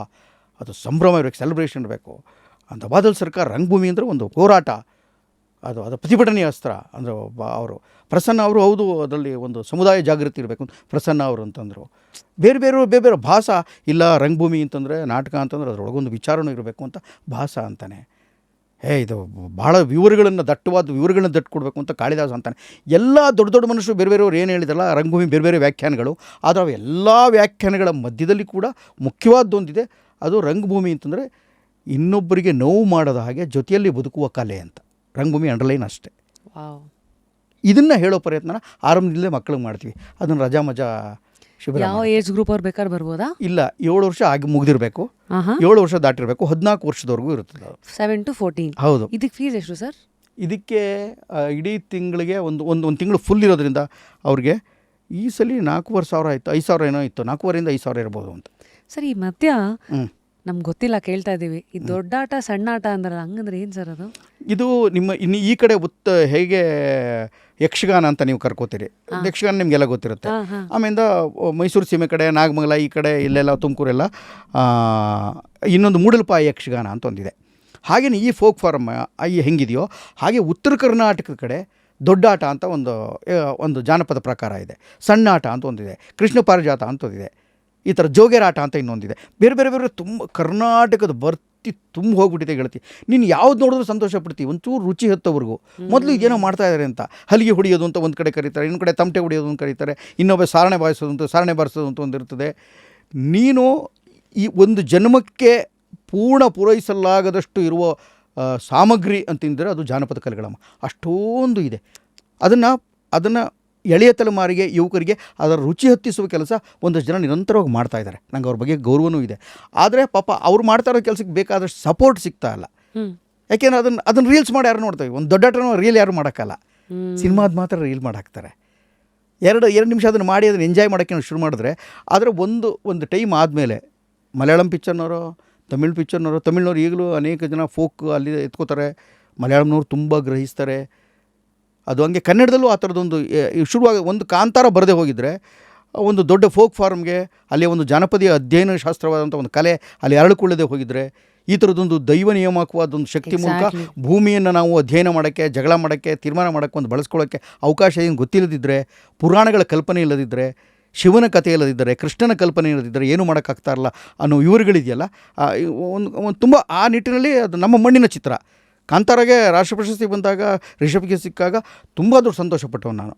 ಅದು ಸಂಭ್ರಮ ಇರಬೇಕು, ಸೆಲೆಬ್ರೇಷನ್ ಇರಬೇಕು ಅಂತ. ಬಾದಲ್ ಸರ್ಕಾರ ರಂಗಭೂಮಿ ಅಂದರೆ ಒಂದು ಹೋರಾಟ, ಅದು ಪ್ರತಿಭಟನೆಯ ಅಸ್ತ್ರ. ಅಂದರೆ ಅವರು ಪ್ರಸನ್ನ ಅವರು ಹೌದು ಅದರಲ್ಲಿ ಒಂದು ಸಮುದಾಯ ಜಾಗೃತಿ ಇರಬೇಕು ಪ್ರಸನ್ನ ಅವರು ಅಂತಂದರು. ಬೇರೆ ಬೇರೆ ಭಾಷಾ ಇಲ್ಲ. ರಂಗಭೂಮಿ ಅಂತಂದರೆ ನಾಟಕ ಅಂತಂದರೆ ಅದರೊಳಗೊಂದು ವಿಚಾರನೂ ಇರಬೇಕು ಅಂತ ಭಾಷಾ ಅಂತಾನೆ. ಇದು ಭಾಳ ದಟ್ಟವಾದ ವಿವರಗಳನ್ನ ದಟ್ಟು ಕೊಡಬೇಕು ಅಂತ ಕಾಳಿದಾಸ ಅಂತಾನೆ. ಎಲ್ಲ ದೊಡ್ಡ ಮನುಷ್ಯರು ಬೇರೆಯವ್ರು ಏನು ಹೇಳಿದಾರಲ್ಲ, ರಂಗಭೂಮಿ ಬೇರೆ ವ್ಯಾಖ್ಯಾನಗಳು. ಆದರೆ ಅವು ಎಲ್ಲ ವ್ಯಾಖ್ಯಾನಗಳ ಮಧ್ಯದಲ್ಲಿ ಕೂಡ ಮುಖ್ಯವಾದೊಂದಿದೆ, ಅದು ರಂಗಭೂಮಿ ಅಂತಂದರೆ ಇನ್ನೊಬ್ಬರಿಗೆ ನೋವು ಮಾಡದ ಹಾಗೆ ಜೊತೆಯಲ್ಲಿ ಬದುಕುವ ಕಲೆ ಅಂತ. ರಂಗಭೂಮಿ ಅಂಡರ್ಲೈನ್ ಅಷ್ಟೇ. ಇದನ್ನು ಹೇಳೋ ಪ್ರಯತ್ನ ಆರಂಭದಲ್ಲೇ ಮಕ್ಕಳಿಗೆ ಮಾಡ್ತೀವಿ. ಅದನ್ನು ರಜಾ ಮಜಾ ಶಿಬಿರ. ಯಾವ ಏಜ್ ಗ್ರೂಪ್ ಅವ್ರು ಬೇಕಾದ್ರೆ ಬರ್ಬೋದಾ? ಇಲ್ಲ, 7 ವರ್ಷ ಆಗಿ ಮುಗಿದಿರಬೇಕು, 7 ವರ್ಷ ದಾಟಿರಬೇಕು, 14 ವರ್ಷದವರೆಗೂ ಇರುತ್ತದೆ. 7 to 14. ಹೌದು. ಇದಕ್ಕೆ ಫೀಸ್ ಎಷ್ಟು ಸರ್? ಇದಕ್ಕೆ ಇಡೀ ತಿಂಗಳಿಗೆ ಒಂದು ತಿಂಗಳು ಫುಲ್ ಇರೋದ್ರಿಂದ ಅವ್ರಿಗೆ ಈ ಸಲ 4,500 ಆಯಿತು, 5,000 ಏನೋ ಇತ್ತು, 4,500 5,000 ಇರ್ಬೋದು ಅಂತ. ಸರ್, ಈ ಮಧ್ಯ ನಮ್ಗೆ ಗೊತ್ತಿಲ್ಲ, ಕೇಳ್ತಾ ಇದ್ದೀವಿ, ಈ ದೊಡ್ಡಾಟ ಸಣ್ಣಾಟ ಅಂದ್ರೆ ಹಂಗಂದ್ರೆ ಏನು ಸರ್ ಅದು? ಇದು ಇನ್ನು ಈ ಕಡೆ ಹೇಗೆ ಯಕ್ಷಗಾನ ಅಂತ ನೀವು ಕರ್ಕೋತೀರಿ, ಯಕ್ಷಗಾನ ನಿಮಗೆಲ್ಲ ಗೊತ್ತಿರುತ್ತೆ. ಆಮೇಲೆ ಮೈಸೂರು ಸೀಮೆ ಕಡೆ, ನಾಗಮಂಗಲ ಈ ಕಡೆ, ಇಲ್ಲೆಲ್ಲ ತುಮಕೂರೆಲ್ಲ ಇನ್ನೊಂದು ಮೂಡಲ್ಪಾಯ ಯಕ್ಷಗಾನ ಅಂತ ಒಂದಿದೆ. ಹಾಗೆಯೇ ಈ ಫೋಕ್ ಫಾರ್ಮ್ ಹೆಂಗಿದೆಯೋ ಹಾಗೆ ಉತ್ತರ ಕರ್ನಾಟಕದ ಕಡೆ ದೊಡ್ಡಾಟ ಅಂತ ಒಂದು ಜಾನಪದ ಪ್ರಕಾರ ಇದೆ. ಸಣ್ಣಾಟ ಅಂತ ಒಂದಿದೆ, ಕೃಷ್ಣ ಪಾರಿಜಾತ ಅಂತ ಒಂದಿದೆ, ಈ ಥರ ಜೋಗೇರಾಟ ಅಂತ ಇನ್ನೊಂದಿದೆ. ಬೇರೆ ತುಂಬ ಕರ್ನಾಟಕದ ಬರ್ತಿ ತುಂಬ ಹೋಗ್ಬಿಟ್ಟಿದೆ ಗೆಳತಿ. ನೀನು ಯಾವ್ದು ನೋಡಿದ್ರು ಸಂತೋಷ ಪಡ್ತೀವಿ, ಒಂಚೂರು ರುಚಿ ಹತ್ತೋವರೆಗೂ. ಮೊದಲು ಇದೇನೋ ಮಾಡ್ತಾ ಇದ್ದಾರೆ ಅಂತ, ಹಲಿಗೆ ಹೊಡಿಯೋದು ಅಂತ ಒಂದು ಕಡೆ ಕರೀತಾರೆ, ಇನ್ನೊಂದು ಕಡೆ ತಮಟೆ ಹೊಡಿಯೋದು ಅಂತ ಕರೀತಾರೆ, ಇನ್ನೊಬ್ಬ ಸಾರಣೆ ಬಾರಿಸೋದು ಅಂತ ಒಂದಿರ್ತದೆ. ನೀನು ಈ ಒಂದು ಜನ್ಮಕ್ಕೆ ಪೂರ್ಣ ಪೂರೈಸಲಾಗದಷ್ಟು ಇರುವ ಸಾಮಗ್ರಿ ಅಂತಿದ್ದರೆ ಅದು ಜಾನಪದ ಕಲೆಗಳಮ್ಮ. ಅಷ್ಟೊಂದು ಇದೆ. ಅದನ್ನು ಎಳೆಯ ತಲೆಮಾರಿಗೆ, ಯುವಕರಿಗೆ ಅದರ ರುಚಿ ಹತ್ತಿಸುವ ಕೆಲಸ ಒಂದಷ್ಟು ಜನ ನಿರಂತರವಾಗಿ ಮಾಡ್ತಾಯಿದ್ದಾರೆ. ನಂಗೆ ಅವ್ರ ಬಗ್ಗೆ ಗೌರವನೂ ಇದೆ. ಆದರೆ ಪಾಪ ಅವ್ರು ಮಾಡ್ತಾ ಇರೋ ಕೆಲಸಕ್ಕೆ ಬೇಕಾದಷ್ಟು ಸಪೋರ್ಟ್ ಸಿಗ್ತಾ ಇಲ್ಲ. ಯಾಕೆಂದರೆ ಅದನ್ನು ರೀಲ್ಸ್ ಮಾಡಿ ಯಾರು ನೋಡ್ತೀವಿ, ಒಂದು ದೊಡ್ಡಾಟನೂ ರೀಲ್ ಯಾರು ಮಾಡೋಕ್ಕಲ್ಲ. ಸಿನಿಮಾದ ಮಾತ್ರ ರೀಲ್ ಮಾಡಾಕ್ತಾರೆ. ಎರಡು ನಿಮಿಷ ಅದನ್ನು ಮಾಡಿ ಅದನ್ನು ಎಂಜಾಯ್ ಮಾಡೋಕ್ಕೆ ಶುರು ಮಾಡಿದ್ರೆ, ಆದರೆ ಒಂದು ಟೈಮ್ ಆದಮೇಲೆ ಮಲಯಾಳಂ ಪಿಕ್ಚರ್ನವರು, ತಮಿಳ್ ಪಿಕ್ಚರ್ನವರು, ತಮಿಳ್ನವ್ರು ಈಗಲೂ ಅನೇಕ ಜನ ಫೋಕ್ ಅಲ್ಲಿ ಎತ್ಕೋತಾರೆ, ಮಲಯಾಳಂನವ್ರು ತುಂಬ ಗ್ರಹಿಸ್ತಾರೆ. ಅದು ಹಂಗೆ ಕನ್ನಡದಲ್ಲೂ ಆ ಥರದೊಂದು ಶುರುವಾಗಿ ಒಂದು ಕಾಂತಾರ ಬರದೇ ಹೋಗಿದ್ರೆ, ಒಂದು ದೊಡ್ಡ ಫೋಕ್ ಫಾರ್ಮ್ಗೆ ಅಲ್ಲಿ ಒಂದು ಜಾನಪದೀಯ ಅಧ್ಯಯನ ಶಾಸ್ತ್ರವಾದಂಥ ಒಂದು ಕಲೆ ಅಲ್ಲಿ ಅರಳಿಕೊಳ್ಳದೆ ಹೋಗಿದ್ರೆ, ಈ ಥರದೊಂದು ದೈವ ನಿಯಾಮಕವಾದೊಂದು ಶಕ್ತಿ ಮೂಲಕ ಭೂಮಿಯನ್ನು ನಾವು ಅಧ್ಯಯನ ಮಾಡೋಕ್ಕೆ, ಜಗಳ ಮಾಡೋಕ್ಕೆ, ತೀರ್ಮಾನ ಮಾಡೋಕ್ಕೆ, ಒಂದು ಬಳಸ್ಕೊಳ್ಳೋಕ್ಕೆ ಅವಕಾಶ ಏನು ಗೊತ್ತಿಲ್ಲದಿದ್ದರೆ, ಪುರಾಣಗಳ ಕಲ್ಪನೆ ಇಲ್ಲದಿದ್ದರೆ, ಶಿವನ ಕಥೆ ಇಲ್ಲದಿದ್ದರೆ, ಕೃಷ್ಣನ ಕಲ್ಪನೆ ಇಲ್ಲದಿದ್ದರೆ ಏನು ಮಾಡೋಕ್ಕಾಗ್ತಾರಲ್ಲ ಅನ್ನೋ ವಿವರಗಳಿದೆಯಲ್ಲ, ಒಂದು ತುಂಬ ಆ ನಿಟ್ಟಿನಲ್ಲಿ ಅದು ನಮ್ಮ ಮಣ್ಣಿನ ಚಿತ್ರ. ಕಾಂತಾರಾಗೆ ರಾಷ್ಟ್ರ ಪ್ರಶಸ್ತಿ ಬಂದಾಗ, ರಿಷಬ್ಗೆ ಸಿಕ್ಕಾಗ ತುಂಬ ದೊಡ್ಡ ಸಂತೋಷಪಟ್ಟವನು ನಾನು.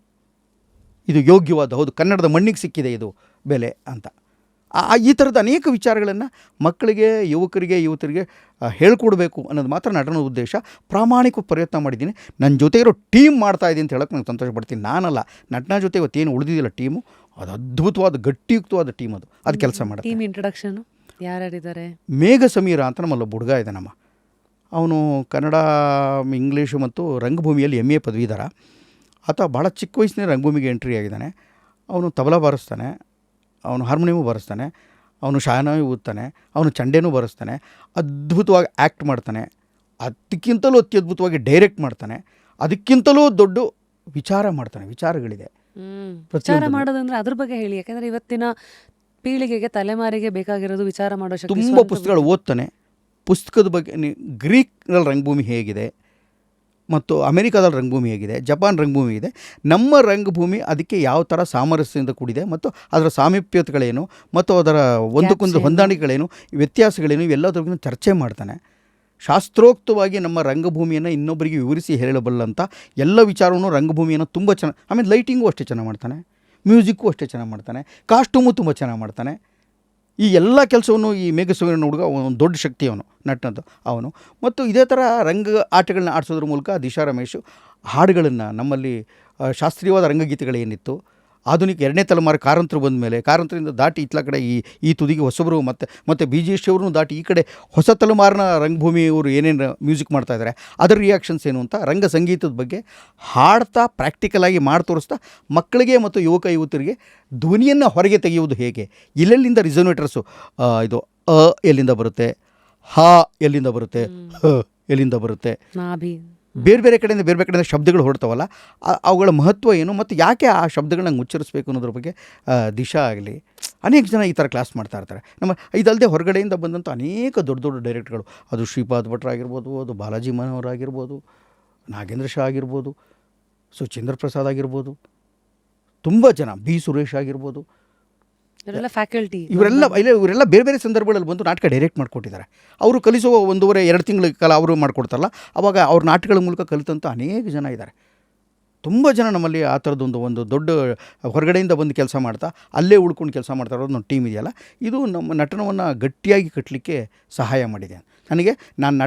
ಇದು ಯೋಗ್ಯವಾದ, ಹೌದು ಕನ್ನಡದ ಮಣ್ಣಿಗೆ ಸಿಕ್ಕಿದೆ ಇದು ಬೆಲೆ ಅಂತ. ಈ ಥರದ ಅನೇಕ ವಿಚಾರಗಳನ್ನು ಮಕ್ಕಳಿಗೆ, ಯುವಕರಿಗೆ ಹೇಳ್ಕೊಡ್ಬೇಕು ಅನ್ನೋದು ಮಾತ್ರ ನಟನ ಉದ್ದೇಶ. ಪ್ರಾಮಾಣಿಕ ಪ್ರಯತ್ನ ಮಾಡಿದ್ದೀನಿ. ನನ್ನ ಜೊತೆ ಇರೋ ಟೀಮ್ ಮಾಡ್ತಾಯಿದ್ದೀನಿ ಅಂತ ಹೇಳೋಕ್ಕೆ ನಂಗೆ ಸಂತೋಷ ಪಡ್ತೀನಿ. ನಾನಲ್ಲ, ನಟನ ಜೊತೆ ಇವತ್ತೇನು ಉಳಿದಿದ್ದಿಲ್ಲ ಟೀಮು, ಅದು ಅದ್ಭುತವಾದ ಗಟ್ಟಿಯುಕ್ತವಾದ ಟೀಮ್. ಅದು ಕೆಲಸ ಮಾಡುತ್ತೆ. ಟೀಮ್ ಇಂಟ್ರಡಕ್ಷನ್ ಯಾರ್ಯಾರಿದ್ದಾರೆ? ಮೇಘ ಸಮೀರ ಅಂತ ನಮ್ಮಲ್ಲೊಬ್ಬ ಹುಡುಗ ಇದ್ದಾನಮ್ಮ. ಅವನು ಕನ್ನಡ, ಇಂಗ್ಲೀಷು ಮತ್ತು ರಂಗಭೂಮಿಯಲ್ಲಿ MA ಪದವೀಧರ. ಆತ ಭಾಳ ಚಿಕ್ಕ ವಯಸ್ಸಿನ ರಂಗಭೂಮಿಗೆ ಎಂಟ್ರಿ ಆಗಿದ್ದಾನೆ. ಅವನು ತಬಲಾ ಬಾರಿಸ್ತಾನೆ, ಅವನು ಹಾರ್ಮೋನಿಯಮು ಬಾರಿಸ್ತಾನೆ, ಅವನು ಶಾನಾವಿ ಊದ್ತಾನೆ, ಅವನು ಚಂಡೇನೂ ಬಾರಿಸ್ತಾನೆ, ಅದ್ಭುತವಾಗಿ ಆ್ಯಕ್ಟ್ ಮಾಡ್ತಾನೆ, ಅದಕ್ಕಿಂತಲೂ ಅತ್ಯದ್ಭುತವಾಗಿ ಡೈರೆಕ್ಟ್ ಮಾಡ್ತಾನೆ, ಅದಕ್ಕಿಂತಲೂ ದೊಡ್ಡ ವಿಚಾರ ಮಾಡ್ತಾನೆ. ವಿಚಾರಗಳಿದೆ. ವಿಚಾರ ಮಾಡೋದಂದ್ರೆ ಅದ್ರ ಬಗ್ಗೆ ಹೇಳಿ. ಯಾಕಂದರೆ ಇವತ್ತಿನ ಪೀಳಿಗೆಗೆ, ತಲೆಮಾರಿಗೆ ಬೇಕಾಗಿರೋದು ವಿಚಾರ ಮಾಡೋ ಶಕ್ತಿ. ತುಂಬ ಪುಸ್ತಕಗಳು ಓದ್ತಾನೆ. ಪುಸ್ತಕದ ಬಗ್ಗೆ ಗ್ರೀಕ್ನಲ್ಲಿ ರಂಗಭೂಮಿ ಹೇಗಿದೆ ಮತ್ತು ಅಮೆರಿಕಾದಲ್ಲಿ ರಂಗಭೂಮಿ ಹೇಗಿದೆ, ಜಪಾನ್ ರಂಗಭೂಮಿ ಇದೆ, ನಮ್ಮ ರಂಗಭೂಮಿ ಅದಕ್ಕೆ ಯಾವ ಥರ ಸಾಮರಸ್ಯದಿಂದ ಕೂಡಿದೆ ಮತ್ತು ಅದರ ಸಾಮೀಪ್ಯತೆಗಳೇನು ಮತ್ತು ಅದರ ಒಂದಕ್ಕೊಂದು ಹೊಂದಾಣಿಕೆಗಳೇನು, ವ್ಯತ್ಯಾಸಗಳೇನು, ಇವೆಲ್ಲದ್ರ ಬಗ್ಗೆ ಚರ್ಚೆ ಮಾಡ್ತಾನೆ. ಶಾಸ್ತ್ರೋಕ್ತವಾಗಿ ನಮ್ಮ ರಂಗಭೂಮಿಯನ್ನು ಇನ್ನೊಬ್ಬರಿಗೆ ವಿವರಿಸಿ ಹೇಳಬಲ್ಲಂಥ ಎಲ್ಲ ವಿಚಾರವನ್ನು ರಂಗಭೂಮಿಯನ್ನು ತುಂಬ ಚೆನ್ನಾಗಿ. ಆಮೇಲೆ ಲೈಟಿಂಗು ಅಷ್ಟೇ ಚೆನ್ನಾಗಿ ಮಾಡ್ತಾನೆ, ಮ್ಯೂಸಿಕ್ಕು ಅಷ್ಟೇ ಚೆನ್ನಾಗಿ ಮಾಡ್ತಾನೆ, ಕಾಸ್ಟ್ಯೂಮು ತುಂಬ ಚೆನ್ನಾಗಿ ಮಾಡ್ತಾನೆ. ಈ ಎಲ್ಲ ಕೆಲಸವನ್ನು ಈ ಮೇಘಸೂರ್ಯನ ಹುಡುಗ ಒಂದು ದೊಡ್ಡ ಶಕ್ತಿ ಅವನು ನಟನದ್ದು ಅವನು. ಮತ್ತು ಇದೇ ಥರ ರಂಗ ಆಟಗಳನ್ನ ಆಡಿಸೋದ್ರ ಮೂಲಕ ದಿಶಾ ರಮೇಶು ಹಾಡುಗಳನ್ನು ನಮ್ಮಲ್ಲಿ ಶಾಸ್ತ್ರೀಯವಾದ ರಂಗಗೀತೆಗಳೇನಿತ್ತು ಆಧುನಿಕ 2ನೇ ತಲೆಮಾರು ಕಾರಂತರು ಬಂದ ಮೇಲೆ ಕಾರಂತರಿಂದ ದಾಟಿ ಇತ್ಲ ಕಡೆ ಈ ತುದಿಗೆ ಹೊಸಬರು ಮತ್ತು ಬಿ ಜಿ ಎಸ್ ಅವ್ರನ್ನೂ ದಾಟಿ ಈ ಕಡೆ ಹೊಸ ತಲೆಮಾರಿನ ರಂಗಭೂಮಿಯವರು ಏನೇನು ಮ್ಯೂಸಿಕ್ ಮಾಡ್ತಾಯಿದ್ದಾರೆ ಅದರ ರಿಯಾಕ್ಷನ್ಸ್ ಏನು ಅಂತ ರಂಗ ಸಂಗೀತದ ಬಗ್ಗೆ ಹಾಡ್ತಾ ಪ್ರಾಕ್ಟಿಕಲಾಗಿ ಮಾಡಿ ತೋರಿಸ್ತಾ ಮಕ್ಕಳಿಗೆ ಮತ್ತು ಯುವಕ ಯುವತಿಯರಿಗೆ ಧ್ವನಿಯನ್ನು ಹೊರಗೆ ತೆಗೆಯುವುದು ಹೇಗೆ, ಎಲ್ಲೆಲ್ಲಿಂದ ರಿಸೊನೇಟರ್ಸು ಇದು ಎಲ್ಲಿಂದ ಬರುತ್ತೆ, ಹ ಎಲ್ಲಿಂದ ಬರುತ್ತೆ, ಹ ಎಲ್ಲಿಂದ ಬರುತ್ತೆ, ನಾಭಿ ಬೇರೆ ಬೇರೆ ಕಡೆಯಿಂದ ಶಬ್ದಗಳು ಹೊರಡ್ತಾವಲ್ಲ ಅವುಗಳ ಮಹತ್ವ ಏನು ಮತ್ತು ಯಾಕೆ ಆ ಶಬ್ದಗಳನ್ನ ಉಚ್ಚರಿಸಬೇಕು ಅನ್ನೋದ್ರ ಬಗ್ಗೆ ದಿಶಾ ಆಗಲಿ ಅನೇಕ ಜನ ಈ ಥರ ಕ್ಲಾಸ್ ಮಾಡ್ತಾ ಇರ್ತಾರೆ. ಇದಲ್ಲದೆ ಹೊರಗಡೆಯಿಂದ ಬಂದಂಥ ಅನೇಕ ದೊಡ್ಡ ದೊಡ್ಡ ಡೈರೆಕ್ಟ್ಗಳು, ಅದು ಶ್ರೀಪಾದ್ ಭಟ್ರು ಆಗಿರ್ಬೋದು, ಅದು ಬಾಲಾಜಿ ಮನೋಹರ್ ಆಗಿರ್ಬೋದು, ನಾಗೇಂದ್ರ ಶಾ ಆಗಿರ್ಬೋದು, ಸುಚೇಂದ್ರ ಪ್ರಸಾದ್ ಆಗಿರ್ಬೋದು, ತುಂಬ ಜನ ಬಿ ಸುರೇಶ್ ಆಗಿರ್ಬೋದು, ಇವರೆಲ್ಲ ಫ್ಯಾಕಲ್ಟಿ ಇವರೆಲ್ಲ ಬೇರೆ ಬೇರೆ ಸಂದರ್ಭಗಳಲ್ಲಿ ಬಂದು ನಾಟಕ ಡೈರೆಕ್ಟ್ ಮಾಡಿಕೊಟ್ಟಿದ್ದಾರೆ. ಅವರು ಕಲಿಸುವ 1.5-2 ತಿಂಗಳ ಕಾಲ ಅವರು ಮಾಡಿಕೊಡ್ತಾರಲ್ಲ, ಆವಾಗ ಅವ್ರ ನಾಟಕಗಳ ಮೂಲಕ ಕಲಿತಂಥ ಅನೇಕ ಜನ ಇದ್ದಾರೆ. ತುಂಬ ಜನ ನಮ್ಮಲ್ಲಿ ಆ ಥರದೊಂದು ದೊಡ್ಡ ಹೊರಗಡೆಯಿಂದ ಬಂದು ಕೆಲಸ ಮಾಡ್ತಾ ಅಲ್ಲೇ ಉಳ್ಕೊಂಡು ಕೆಲಸ ಮಾಡ್ತಾ ಇರೋದು ನಮ್ಮ ಟೀಮ್ ಇದೆಯಲ್ಲ, ಇದು ನಮ್ಮ ನಟನವನ್ನು ಗಟ್ಟಿಯಾಗಿ ಕಟ್ಟಲಿಕ್ಕೆ ಸಹಾಯ ಮಾಡಿದೆ ನನಗೆ. ನಾನು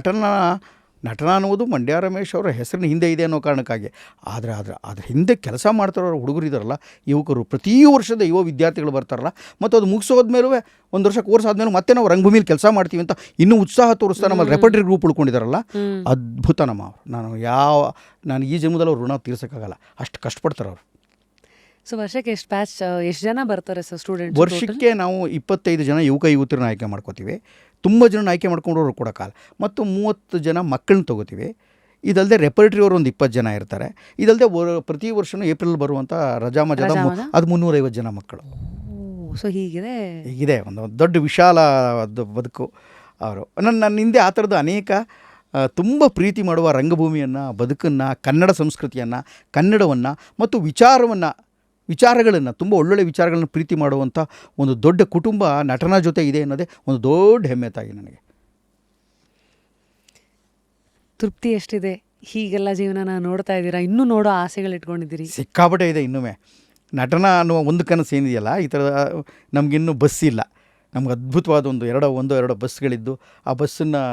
ನಟನ ಅನ್ನೋದು ಮಂಡ್ಯ ರಮೇಶ್ ಅವರ ಹೆಸರಿನ ಹಿಂದೆ ಇದೆ ಅನ್ನೋ ಕಾರಣಕ್ಕಾಗಿ. ಅದ್ರ ಹಿಂದೆ ಕೆಲಸ ಮಾಡ್ತಾರೋ ಹುಡುಗರು ಇದ್ದಾರಲ್ಲ, ಯುವಕರು, ಪ್ರತಿ ವರ್ಷದ ಯುವ ವಿದ್ಯಾರ್ಥಿಗಳು ಬರ್ತಾರಲ್ಲ, ಮತ್ತು ಅದು ಮುಗಿಸೋದ್ಮೇಲೂ 1 ವರ್ಷ ಕೋರ್ಸ್ ಆದಮೇಲೆ ಮತ್ತೆ ನಾವು ರಂಗಭೂಮಿಲಿ ಕೆಲಸ ಮಾಡ್ತೀವಿ ಅಂತ ಇನ್ನೂ ಉತ್ಸಾಹ ತೋರಿಸ್ತಾ ನಮ್ಮಲ್ಲಿ ರೆಪರ್ಟರಿ ಗ್ರೂಪ್ ಉಳ್ಕೊಂಡಿದ್ದಾರಲ್ಲ, ಅದ್ಭುತ ನಮ್ಮ ಅವರು. ನಾನು ಈ ಜನ್ಮದಲ್ಲಿ ಅವ್ರು ಋಣ ತೀರ್ಸೋಕ್ಕಾಗಲ್ಲ, ಅಷ್ಟು ಕಷ್ಟಪಡ್ತಾರೆ ಅವರು. ಸೊ ವರ್ಷಕ್ಕೆ ಎಷ್ಟು ಜನ ಬರ್ತಾರೆ ಸರ್ ಸ್ಟೂಡೆಂಟ್? ವರ್ಷಕ್ಕೆ ನಾವು 25 ಜನ ಯುವಕ ಯುವತಿಯರನ್ನ ಆಯ್ಕೆ ಮಾಡ್ಕೋತೀವಿ. ತುಂಬ ಜನ ಆಯ್ಕೆ ಮಾಡ್ಕೊಂಡವ್ರು ಕೊಡೋಕ್ಕಲ್ಲ. ಮತ್ತು 30 ಜನ ಮಕ್ಕಳನ್ನ ತೊಗೋತೀವಿ. ಇದಲ್ಲದೆ ರೆಪರ್ಟ್ರಿ ಅವರು ಒಂದು 20 ಜನ ಇರ್ತಾರೆ. ಇದಲ್ಲದೆ ಪ್ರತಿ ವರ್ಷವೂ ಏಪ್ರಿಲ್ ಬರುವಂಥ ರಜಾಮಜಾದ ಅದು 350 ಜನ ಮಕ್ಕಳು. ಸೊ ಹೀಗಿದೆ ಒಂದು ದೊಡ್ಡ ವಿಶಾಲ ಬದುಕು ಅವರು. ನನ್ನ ಹಿಂದೆ ಆ ಥರದ ಅನೇಕ ತುಂಬ ಪ್ರೀತಿ ಮಾಡುವ ರಂಗಭೂಮಿಯನ್ನು, ಬದುಕನ್ನು, ಕನ್ನಡ ಸಂಸ್ಕೃತಿಯನ್ನು, ಕನ್ನಡವನ್ನು ಮತ್ತು ವಿಚಾರಗಳನ್ನು ತುಂಬ ಒಳ್ಳೊಳ್ಳೆ ವಿಚಾರಗಳನ್ನು ಪ್ರೀತಿ ಮಾಡುವಂಥ ಒಂದು ದೊಡ್ಡ ಕುಟುಂಬ ನಟನ ಜೊತೆ ಇದೆ ಅನ್ನೋದೇ ಒಂದು ದೊಡ್ಡ ಹೆಮ್ಮೆ ತಾಯಿ ನನಗೆ. ತೃಪ್ತಿ ಎಷ್ಟಿದೆ ಹೀಗೆಲ್ಲ ಜೀವನನ ನೋಡ್ತಾ ಇದ್ದೀರಾ? ಇನ್ನೂ ನೋಡೋ ಆಸೆಗಳು ಇಟ್ಕೊಂಡಿದ್ದೀರಿ? ಸಿಕ್ಕಾಪಟ್ಟೆ ಇದೆ ಇನ್ನೂ. ನಟನ ಅನ್ನುವ ಒಂದು ಕನಸು ಏನಿದೆಯಲ್ಲ, ಈ ಥರ ನಮಗಿನ್ನೂ ಬಸ್ ಇಲ್ಲ. ನಮ್ಗೆ ಅದ್ಭುತವಾದ ಎರಡು ಬಸ್ಗಳಿದ್ದು ಆ ಬಸ್ಸನ್ನು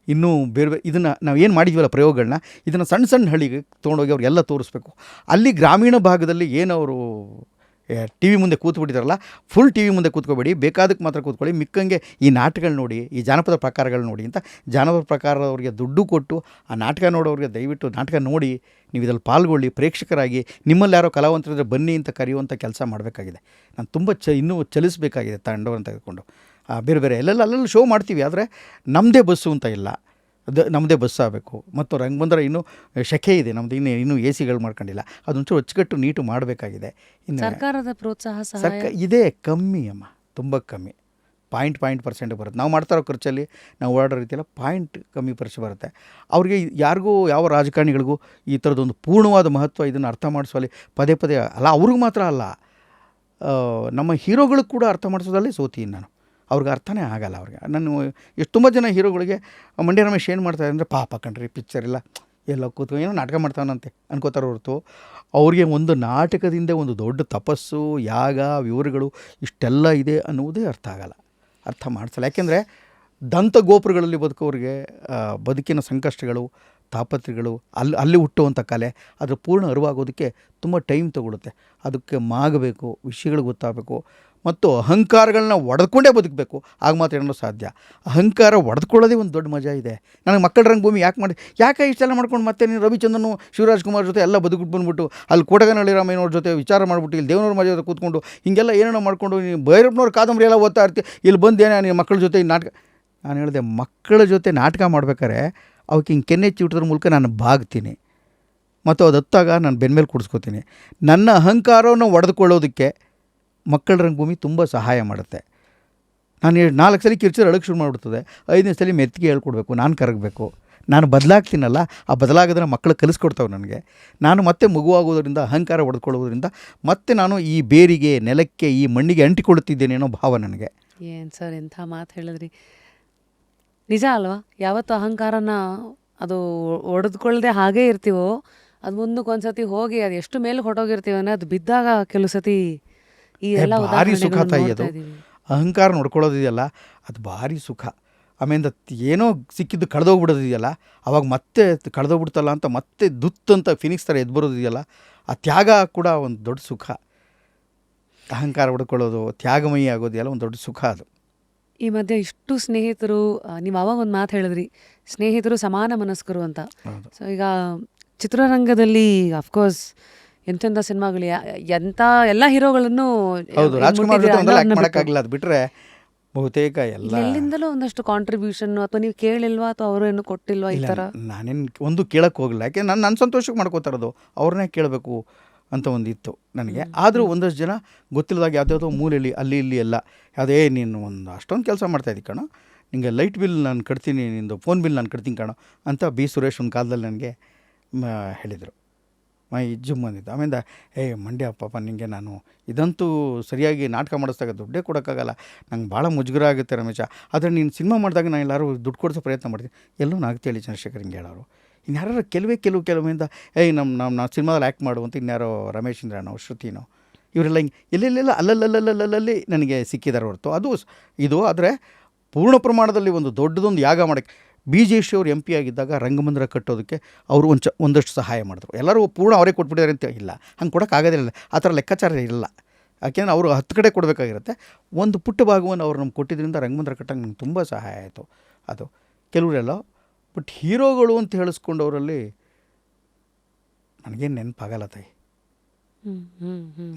ಇನ್ನೂ ಬೇರೆ ಇದನ್ನು ನಾವು ಏನು ಮಾಡಿದ್ವಲ್ಲ ಪ್ರಯೋಗಗಳನ್ನ, ಇದನ್ನು ಸಣ್ಣ ಹಳ್ಳಿಗೆ ತೊಗೊಂಡೋಗಿ ಅವ್ರಿಗೆಲ್ಲ ತೋರಿಸ್ಬೇಕು. ಅಲ್ಲಿ ಗ್ರಾಮೀಣ ಭಾಗದಲ್ಲಿ ಏನವರು ಟಿ ವಿ ಮುಂದೆ ಕೂತ್ಬಿಟ್ಟಿದ್ದಾರಲ್ಲ, ಫುಲ್ ಟಿ ವಿ ಮುಂದೆ ಕೂತ್ಕೋಬೇಡಿ, ಬೇಕಾದಕ್ಕೆ ಮಾತ್ರ ಕೂತ್ಕೊಳ್ಳಿ, ಮಿಕ್ಕಂಗೆ ಈ ನಾಟಕಗಳು ನೋಡಿ, ಈ ಜಾನಪದ ಪ್ರಕಾರಗಳು ನೋಡಿ ಅಂತ ಜಾನಪದ ಪ್ರಕಾರದವ್ರಿಗೆ ದುಡ್ಡು ಕೊಟ್ಟು ಆ ನಾಟಕ ನೋಡೋರಿಗೆ ದಯವಿಟ್ಟು ನಾಟಕ ನೋಡಿ ನೀವು ಇದರಲ್ಲಿ ಪಾಲ್ಗೊಳ್ಳಿ, ಪ್ರೇಕ್ಷಕರಾಗಿ ನಿಮ್ಮಲ್ಲಿ ಯಾರೋ ಕಲಾವಂತರಿದ್ರೆ ಬನ್ನಿ ಅಂತ ಕರೆಯುವಂಥ ಕೆಲಸ ಮಾಡಬೇಕಾಗಿದೆ. ನಾನು ತುಂಬ ಇನ್ನೂ ಚಲಿಸಬೇಕಾಗಿದೆ ತಂಡವನ್ನು ತೆಗೆದುಕೊಂಡು. ಬೇರೆ ಅಲ್ಲೆಲ್ಲ ಶೋ ಮಾಡ್ತೀವಿ, ಆದರೆ ನಮ್ಮದೇ ಬಸ್ಸು ಅಂತ ಇಲ್ಲ, ನಮ್ಮದೇ ಬಸ್ ಆಗಬೇಕು. ಮತ್ತು ರಂಗ ಬಂದರೆ ಇನ್ನೂ ಶೆಕೆ ಇದೆ, ನಮ್ಮದು ಇನ್ನೂ ಎ ಸಿಗಳು ಮಾಡ್ಕೊಂಡಿಲ್ಲ, ಅದೊಂಚೂರು ಅಚ್ಚುಕಟ್ಟು ನೀಟು ಮಾಡಬೇಕಾಗಿದೆ. ಇನ್ನು ಸರ್ಕಾರದ ಪ್ರೋತ್ಸಾಹ ಇದೆ, ಕಮ್ಮಿ ಅಮ್ಮ, ತುಂಬ ಕಮ್ಮಿ, 0.0% ಬರುತ್ತೆ. ನಾವು ಮಾಡ್ತಾರೋ ಖರ್ಚಲ್ಲಿ ನಾವು ಓಡಾಡೋ ರೀತಿಯಲ್ಲ ಕಮ್ಮಿ ಪರ್ಸೆಂಟ್ ಬರುತ್ತೆ. ಅವ್ರಿಗೆ ಯಾರಿಗೂ ಯಾವ ರಾಜಕಾರಣಿಗಳಿಗೂ ಈ ಥರದೊಂದು ಪೂರ್ಣವಾದ ಮಹತ್ವ ಇದನ್ನು ಅರ್ಥ ಮಾಡಿಸೋಲ್ಲಿ ಪದೇ ಅಲ್ಲ, ಅವ್ರಿಗೆ ಮಾತ್ರ ಅಲ್ಲ, ನಮ್ಮ ಹೀರೋಗಳಿಗೆ ಕೂಡ ಅರ್ಥ ಮಾಡಿಸೋದಲ್ಲೇ ಸೋತೀನಿ ನಾನು. ಅವ್ರಿಗೆ ಅರ್ಥನೇ ಆಗಲ್ಲ. ಅವ್ರಿಗೆ ನಾನು ತುಂಬ ಜನ ಹೀರೋಗಳಿಗೆ ಮಂಡ್ಯ ರಮೇಶ್ ಏನು ಮಾಡ್ತಾರೆ ಅಂದರೆ, ಪಾಪ ಕಣ್ರಿ ಪಿಕ್ಚರ್ ಇಲ್ಲ, ಎಲ್ಲ ಕೂತ್ಕೊಂಡು ಏನೋ ನಾಟಕ ಮಾಡ್ತಾನಂತೆ ಅನ್ಕೋತಾರೆ ಹೊರತು, ಅವ್ರಿಗೆ ಒಂದು ನಾಟಕದಿಂದ ಒಂದು ದೊಡ್ಡ ತಪಸ್ಸು, ಯಾಗ, ವಿವರಗಳು ಇಷ್ಟೆಲ್ಲ ಇದೆ ಅನ್ನುವುದೇ ಅರ್ಥ ಮಾಡಿಸಲ್ಲ. ಯಾಕೆಂದರೆ ದಂತ ಗೋಪುರಗಳಲ್ಲಿ ಬದುಕೋರಿಗೆ ಬದುಕಿನ ಸಂಕಷ್ಟಗಳು, ತಾಪತ್ರೆಗಳು, ಅಲ್ಲಿ ಹುಟ್ಟುವಂಥ ಕಲೆ ಅದರ ಪೂರ್ಣ ಅರಿವಾಗೋದಕ್ಕೆ ತುಂಬ ಟೈಮ್ ತೊಗೊಳುತ್ತೆ. ಅದಕ್ಕೆ ಮಾಗಬೇಕು, ವಿಷಯಗಳು ಗೊತ್ತಾಗಬೇಕು, ಮತ್ತು ಅಹಂಕಾರಗಳನ್ನ ಒಡೆದುಕೊಂಡೇ ಬದುಕಬೇಕು. ಆಗ ಮಾತ್ರ ಏನೋ ಸಾಧ್ಯ. ಅಹಂಕಾರ ಒಡೆದುಕೊಳ್ಳೋದೇ ಒಂದು ದೊಡ್ಡ ಮಜಾ ಇದೆ. ನನಗೆ ಮಕ್ಕಳ ರಂಗಭೂಮಿ ಯಾಕೆ ಇಷ್ಟೆಲ್ಲ ಮಾಡ್ಕೊಂಡು ಮತ್ತೆ ನೀನು ರವಿಚಂದ್ರನು ಶಿವರಾಜ್ ಕುಮಾರ್ ಜೊತೆ ಎಲ್ಲ ಬದುಕು ಬಂದುಬಿಟ್ಟು ಅಲ್ಲಿ ಕೋಟಗನಹಳ್ಳಿ ರಾಮಯ್ಯನವ್ರ ಜೊತೆ ವಿಚಾರ ಮಾಡಿಬಿಟ್ಟು ಇಲ್ಲಿ ದೇವನವ್ರ ಮಜಾ ಜೊತೆ ಕೂತ್ಕೊಂಡು ಹಿಂಗೆಲ್ಲ ಏನೇನೋ ಮಾಡ್ಕೊಂಡು ನೀನು ಭೈರಪ್ಪನವ್ರ ಕಾದಂಬರಿ ಎಲ್ಲ ಓದ್ತಾ ಇರ್ತೀವಿ, ಇಲ್ಲಿ ಬಂದೇನೆ ನೀನು ಮಕ್ಕಳ ಜೊತೆ ನಾಟಕ. ನಾನು ಹೇಳಿದೆ, ಮಕ್ಕಳ ಜೊತೆ ನಾಟಕ ಮಾಡ್ಬೇಕಾದ್ರೆ ಅವಕ್ಕೆ ಹಿಂಗೆ ಕೆನ್ನೆಚ್ಚಿ ಹುಟ್ಟೋದ್ರ ಮೂಲಕ ನಾನು ಬಾಗ್ತೀನಿ, ಮತ್ತು ಅದು ಹತ್ತಾಗ ನಾನು ಬೆನ್ಮೇಲೆ ಕೂಡಿಸ್ಕೋತೀನಿ. ನನ್ನ ಅಹಂಕಾರವನ್ನು ಒಡೆದುಕೊಳ್ಳೋದಕ್ಕೆ ಮಕ್ಕಳ ರಂಗಭೂಮಿ ತುಂಬ ಸಹಾಯ ಮಾಡುತ್ತೆ. ನಾನು 4 ಸಲ ಕಿರ್ಚಿದ್ರೆ ಅಳಕ್ಕೆ ಶುರು ಮಾಡಿಬಿಡ್ತದೆ, 5ನೇ ಸಲ ಮೆತ್ತಿಗೆ ಹೇಳ್ಕೊಡ್ಬೇಕು, ನಾನು ಕರಗಬೇಕು. ನಾನು ಬದಲಾಗ್ತೀನಲ್ಲ, ಆ ಬದಲಾಗೋದನ್ನು ಮಕ್ಕಳು ಕಲಿಸ್ಕೊಡ್ತಾವೆ ನನಗೆ. ನಾನು ಮತ್ತೆ ಮಗುವಾಗೋದ್ರಿಂದ, ಅಹಂಕಾರ ಹೊಡೆದುಕೊಳ್ಳೋದ್ರಿಂದ ಮತ್ತೆ ನಾನು ಈ ಬೇರಿಗೆ, ನೆಲಕ್ಕೆ, ಈ ಮಣ್ಣಿಗೆ ಅಂಟಿಕೊಳ್ಳುತ್ತಿದ್ದೇನೆ ಅನ್ನೋ ಭಾವ ನನಗೆ. ಏನು ಸರ್ ಎಂಥ ಮಾತು ಹೇಳಿದ್ರಿ. ನಿಜ ಅಲ್ವಾ? ಯಾವತ್ತು ಅಹಂಕಾರನ ಅದು ಒಡೆದುಕೊಳ್ಳದೆ ಹಾಗೇ ಇರ್ತೀವೋ ಅದು ಮುಂದಕ್ಕೆ ಒಂದ್ಸತಿ ಹೋಗಿ ಅದು ಎಷ್ಟು ಮೇಲೆ ಹೊಟ್ಟೋಗಿರ್ತೀವಿ ಅನ್ನೋ ಅದು ಬಿದ್ದಾಗ ಕೆಲವು ಸತಿ ಈ ಎಲ್ಲ ಭಾರಿ ಸುಖ ಉದಾಹರಣೆಗಳನ್ನ ತಾಯಿ ನೋಡ್ತಾ ಅದು. ಇದ್ದೀವಿ. ಅಹಂಕಾರ ನೋಡ್ಕೊಳ್ಳೋದಿದೆಯಲ್ಲ ಅದು ಭಾರಿ ಸುಖ. ಆಮೇಲೆ ಏನೋ ಸಿಕ್ಕಿದ್ದು ಕಳೆದೋಗ್ಬಿಡೋದಿದೆಯಲ್ಲ, ಅವಾಗ ಮತ್ತೆ ಕಳೆದೋಗ್ಬಿಡ್ತಲ್ಲ ಅಂತ ಮತ್ತೆ ದುತ್ತಂತ ಫಿನಿಕ್ಸ್ ಥರ ಎದ್ದು ಬರೋದಿದೆಯಲ್ಲ, ಆ ತ್ಯಾಗ ಕೂಡ ಒಂದು ದೊಡ್ಡ ಸುಖ. ಅಹಂಕಾರ ಹೊಡ್ಕೊಳ್ಳೋದು, ತ್ಯಾಗಮಯಿ ಆಗೋದಿಲ್ಲ, ಒಂದು ದೊಡ್ಡ ಸುಖ ಅದು. ಈ ಮಧ್ಯೆ ಇಷ್ಟು ಸ್ನೇಹಿತರು, ನೀವು ಅವಾಗ ಒಂದು ಮಾತು ಹೇಳಿದ್ರಿ, ಸ್ನೇಹಿತರು ಸಮಾನ ಮನಸ್ಕರು ಅಂತ. ಹೌದು. ಸೊ ಈಗ ಚಿತ್ರರಂಗದಲ್ಲಿ ಅಫ್ಕೋರ್ಸ್ ಎಂತೆಂಥ ಸಿನಿಮಾಗಳು, ಎಂಥ ಎಲ್ಲ ಹೀರೋಗಳನ್ನು ಹೌದು, ರಾಜ್ಕುಮಾರ್ ಜೊತೆ ಒಂದಲ್ಲ ಆ್ಯಕ್ಟ್ ಅನ್ನೋದನ್ನ ಬಿಟ್ಟು ಮಾಡೋಕ್ಕಾಗಿಲ್ಲ, ಅದು ಬಿಟ್ಟರೆ ಬಹುತೇಕ ಎಲ್ಲ. ಎಲ್ಲಿಂದಲೂ ಒಂದಷ್ಟು ಕಾಂಟ್ರಿಬ್ಯೂಷನ್, ಅಥವಾ ನೀವು ಕೇಳಿಲ್ವಾ ಅಥವಾ ಅವರು ಏನು ಕೊಟ್ಟಿಲ್ವಾ ಈ ಇಲ್ಲ, ಥರ? ನಾನೇನು ಒಂದು ಕೇಳಕ್ಕೆ ಹೋಗಿಲ್ಲ, ಯಾಕೆ ನನ್ನ ಸಂತೋಷಕ್ಕೆ ಮಾಡ್ಕೋತಾರದು, ಅವ್ರನ್ನೇ ಕೇಳಬೇಕು ಅಂತ ಒಂದು ಇತ್ತು ನನಗೆ. ಆದರೂ ಒಂದಷ್ಟು ಜನ ಗೊತ್ತಿಲ್ಲದಾಗ ಯಾವುದ್ಯಾವುದೋ ಮೂಲೆಯಲ್ಲಿ ಅಲ್ಲಿ ಇಲ್ಲಿ ಎಲ್ಲ ಯಾವುದೇ ನೀನು ಒಂದು ಅಷ್ಟೊಂದು ಕೆಲಸ ಮಾಡ್ತಾಯಿದ್ದಿ ಕಣೋ, ನಿಮಗೆ ಲೈಟ್ ಬಿಲ್ ನಾನು ಕಟ್ತೀನಿ, ನಿಂದು ಫೋನ್ ಬಿಲ್ ನಾನು ಕಟ್ತೀನಿ ಕಣೋ ಅಂತ ಬಿ ಸುರೇಶ್ ಒಂದು ಕಾಲದಲ್ಲಿ ನನಗೆ ಹೇಳಿದರು. ಮೈ ಜುಮ್ ಅಂದಿದ್ದು. ಆಮೇಲೆ ಮಂಡ್ಯ ಪಾಪ ನಿನಗೆ ನಾನು ಇದಂತೂ ಸರಿಯಾಗಿ ನಾಟಕ ಮಾಡಿಸ್ದಾಗ ದುಡ್ಡೇ ಕೊಡೋಕ್ಕಾಗಲ್ಲ, ನಂಗೆ ಭಾಳ ಮುಜುಗರ ಆಗುತ್ತೆ ರಮೇಶ, ಆದರೆ ನೀನು ಸಿನಿಮಾ ಮಾಡಿದಾಗ ನಾನು ಎಲ್ಲರೂ ದುಡ್ಡು ಕೊಡಿಸೋ ಪ್ರಯತ್ನ ಮಾಡ್ತೀನಿ. ಎಲ್ಲೂ ನಾಗುತ್ತೆ ಹೇಳಿ ಚಂದ್ರಶೇಖರ್ ಹಿಂಗೆ ಹೇಳೋರು. ಇನ್ಯಾರು ಕೆಲವಿಂದ ನಾವು ಸಿನಿಮಾದಲ್ಲಿ ಆ್ಯಕ್ಟ್ ಮಾಡುವಂತ ಇನ್ಯಾರೋ ರಮೇಶ್ ಇಂದ್ರನೋ ಶ್ರುತಿನೋ ಇವರೆಲ್ಲ ಹಿಂಗೆ ಎಲ್ಲೆಲ್ಲೆಲ್ಲ ಅಲ್ಲಲ್ಲಿ ನನಗೆ ಸಿಕ್ಕಿದ್ದಾರೆ ಹೊರತು ಅದು ಇದು. ಆದರೆ ಪೂರ್ಣ ಪ್ರಮಾಣದಲ್ಲಿ ಒಂದು ದೊಡ್ಡದೊಂದು ಯಾಗ ಮಾಡೋಕ್ಕೆ BJಶ್ರೀ ಅವರು MP ಆಗಿದ್ದಾಗ ರಂಗಮಂದಿರ ಕಟ್ಟೋದಕ್ಕೆ ಅವರು ಒಂದಷ್ಟು ಸಹಾಯ ಮಾಡಿದ್ರು. ಎಲ್ಲರೂ ಪೂರ್ಣ ಅವರೇ ಕೊಟ್ಬಿಟ್ಟಿದ್ದಾರೆ ಅಂತ ಇಲ್ಲ, ಹಂಗೆ ಕೊಡೋಕ್ಕಾಗೋದಿಲ್ಲ, ಆ ಥರ ಲೆಕ್ಕಾಚಾರ ಇಲ್ಲ. ಯಾಕೆಂದರೆ ಅವರು 10 ಕಡೆ ಕೊಡಬೇಕಾಗಿರುತ್ತೆ. ಒಂದು ಪುಟ್ಟ ಭಾಗವನ್ನು ಅವ್ರು ನಮ್ಗೆ ಕೊಟ್ಟಿದ್ದರಿಂದ ರಂಗಮಂದಿರ ಕಟ್ಟೋಕ್ಕೆ ನಂಗೆ ತುಂಬ ಸಹಾಯ ಆಯಿತು. ಅದು ಕೆಲವರೆಲ್ಲ. ಬಟ್ ಹೀರೋಗಳು ಅಂತ ಹೇಳಿಸ್ಕೊಂಡವರಲ್ಲಿ ನನಗೇನು ನೆನಪಾಗಲ್ಲ ತಾಯಿ.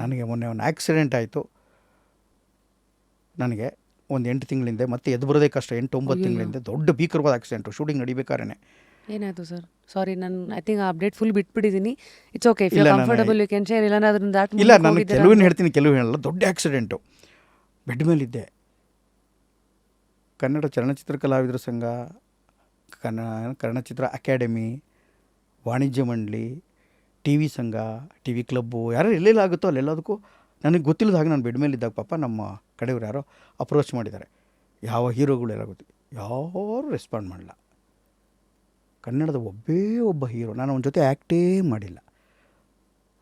ನನಗೆ ಮೊನ್ನೆ ಒಂದು ಆಕ್ಸಿಡೆಂಟ್ ಆಯಿತು, ನನಗೆ ಒಂದು 8 ತಿಂಗಳಿಂದ, ಮತ್ತೆ ಎದ್ದು ಬರೋದೇ ಕಷ್ಟ. 8-9 ತಿಂಗಳಿಂದ ದೊಡ್ಡ ಭೀಕರವಾದ ಆಕ್ಸಿಡೆಂಟು, ಶೂಟಿಂಗ್ ನಡಿಬೇಕಾದ್ರೆ. ಏನಾಯ್ತು ಸರ್? ಸಾರಿ, ನಾನು ಐ ಥಿಂಕ್ ಅಪ್ಡೇಟ್ ಫುಲ್ ಬಿಟ್ಬಿಟ್ಟಿದ್ದೀನಿ. It's okay, if you comfortable you can share. ಇಲ್ಲ ಅದರಿಂದ ಇಲ್ಲ, ನಾನು ಕೆಲವನ್ನ ಹೇಳ್ತೀನಿ, ಕೆಲವು ಹೇಳಲ್ಲ. ದೊಡ್ಡ ಆಕ್ಸಿಡೆಂಟು, ಬೆಡ್ ಮೇಲಿದ್ದೆ. ಕನ್ನಡ ಚಲನಚಿತ್ರ ಕಲಾವಿದರ ಸಂಘ, ಕನ್ನಡ ಚಿತ್ರ ಅಕಾಡೆಮಿ, ವಾಣಿಜ್ಯ ಮಂಡಳಿ, TV ಸಂಘ, TV ಕ್ಲಬ್ಬು, ಯಾರು ಎಲ್ಲೆಲ್ಲ ಆಗುತ್ತೋ ಅಲ್ಲೆಲ್ಲದಕ್ಕೂ ನನಗೆ ಗೊತ್ತಿಲ್ಲದ ಹಾಗೆ ನಾನು ಬೆಡ್ ಮೇಲಿದ್ದಾಗ ಪಾಪ ನಮ್ಮ ಕಡೆಯವ್ರು ಯಾರೋ ಅಪ್ರೋಚ್ ಮಾಡಿದ್ದಾರೆ. ಯಾವ ಹೀರೋಗಳು ಎಲ್ಲ ಗೊತ್ತಿಲ್ಲ, ಯಾರೂ ರೆಸ್ಪಾಂಡ್ ಮಾಡಲ್ಲ. ಕನ್ನಡದ ಒಬ್ಬ ಹೀರೋ, ನಾನು ಅವನ ಜೊತೆ ಆ್ಯಕ್ಟೇ ಮಾಡಿಲ್ಲ.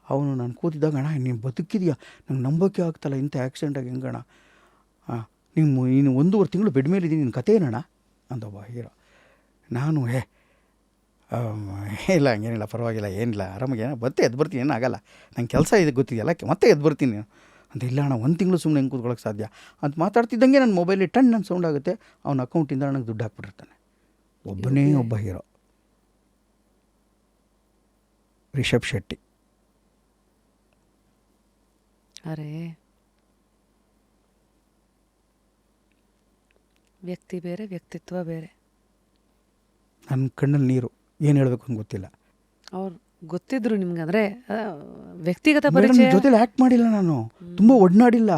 ಅವನು ನಾನು ಕೂತಿದ್ದಾಗ, ಅಣ್ಣ ನೀನು ಬದುಕಿದೆಯಾ, ನಂಗೆ ನಂಬೋಕೆ ಆಗ್ತಲ್ಲ, ಇಂಥ ಆ್ಯಕ್ಸಿಡೆಂಟಾಗಿ ಹೆಂಗಣ್ಣ, ನೀನು 1.5 ತಿಂಗಳು ಬೆಡ್ ಮೇಲಿದ್ದೀನಿ, ನಿನ್ನ ಕತೆ ಏನಣ್ಣ ಅಂದೊಬ್ಬ ಹೀರೋ. ನಾನು ಇಲ್ಲ ಹಂಗೇನಿಲ್ಲ, ಪರವಾಗಿಲ್ಲ, ಏನಿಲ್ಲ, ಆರಾಮಾಗಿ ಮತ್ತೆ ಎದ್ದು ಬರ್ತೀನಿ, ಏನಾಗಲ್ಲ, ನಂಗೆ ಕೆಲಸ ಇದೆ ಗೊತ್ತಿದೆಯಲ್ಲ, ಮತ್ತೆ ಎದ್ದು ಬರ್ತೀನಿ ಅಂತ. ಇಲ್ಲ ಅಣ್ಣ, 1 ತಿಂಗಳು ಸುಮ್ಮನೆ ಹೆಂಗೆ ಕೂತ್ಕೊಳ್ಳೋಕೆ ಸಾಧ್ಯ ಅಂತ ಮಾತಾಡ್ತಿದ್ದಂಗೆ ನನ್ನ ಮೊಬೈಲಲ್ಲಿ ಟನ್ ನನ್ನ ಸೌಂಡ್ ಆಗುತ್ತೆ. ಅವನ ಅಕೌಂಟಿಂದ ನನಗೆ ದುಡ್ಡು ಹಾಕ್ಬಿಟ್ಟಿರ್ತಾನೆ. ಒಬ್ಬನೇ ಒಬ್ಬ ಹೀರೋ, ರಿಷಬ್ ಶೆಟ್ಟಿ. ಅರೆ, ವ್ಯಕ್ತಿ ಬೇರೆ, ವ್ಯಕ್ತಿತ್ವ ಬೇರೆ. ನನ್ನ ಕಣ್ಣಲ್ಲಿ ನೀರು, ಏನು ಹೇಳಬೇಕು ಅಂತ ಗೊತ್ತಿಲ್ಲ. ಅವ್ರು ಗೊತ್ತಿದ್ರು ನಿಮ್ಗೆ, ಅಂದರೆ ವ್ಯಕ್ತಿಗತ ಪರಿಚಯ. ಜೊತೆಲಿ ಆ್ಯಕ್ಟ್ ಮಾಡಿಲ್ಲ, ನಾನು ತುಂಬ ಒಡನಾಡಿಲ್ಲ.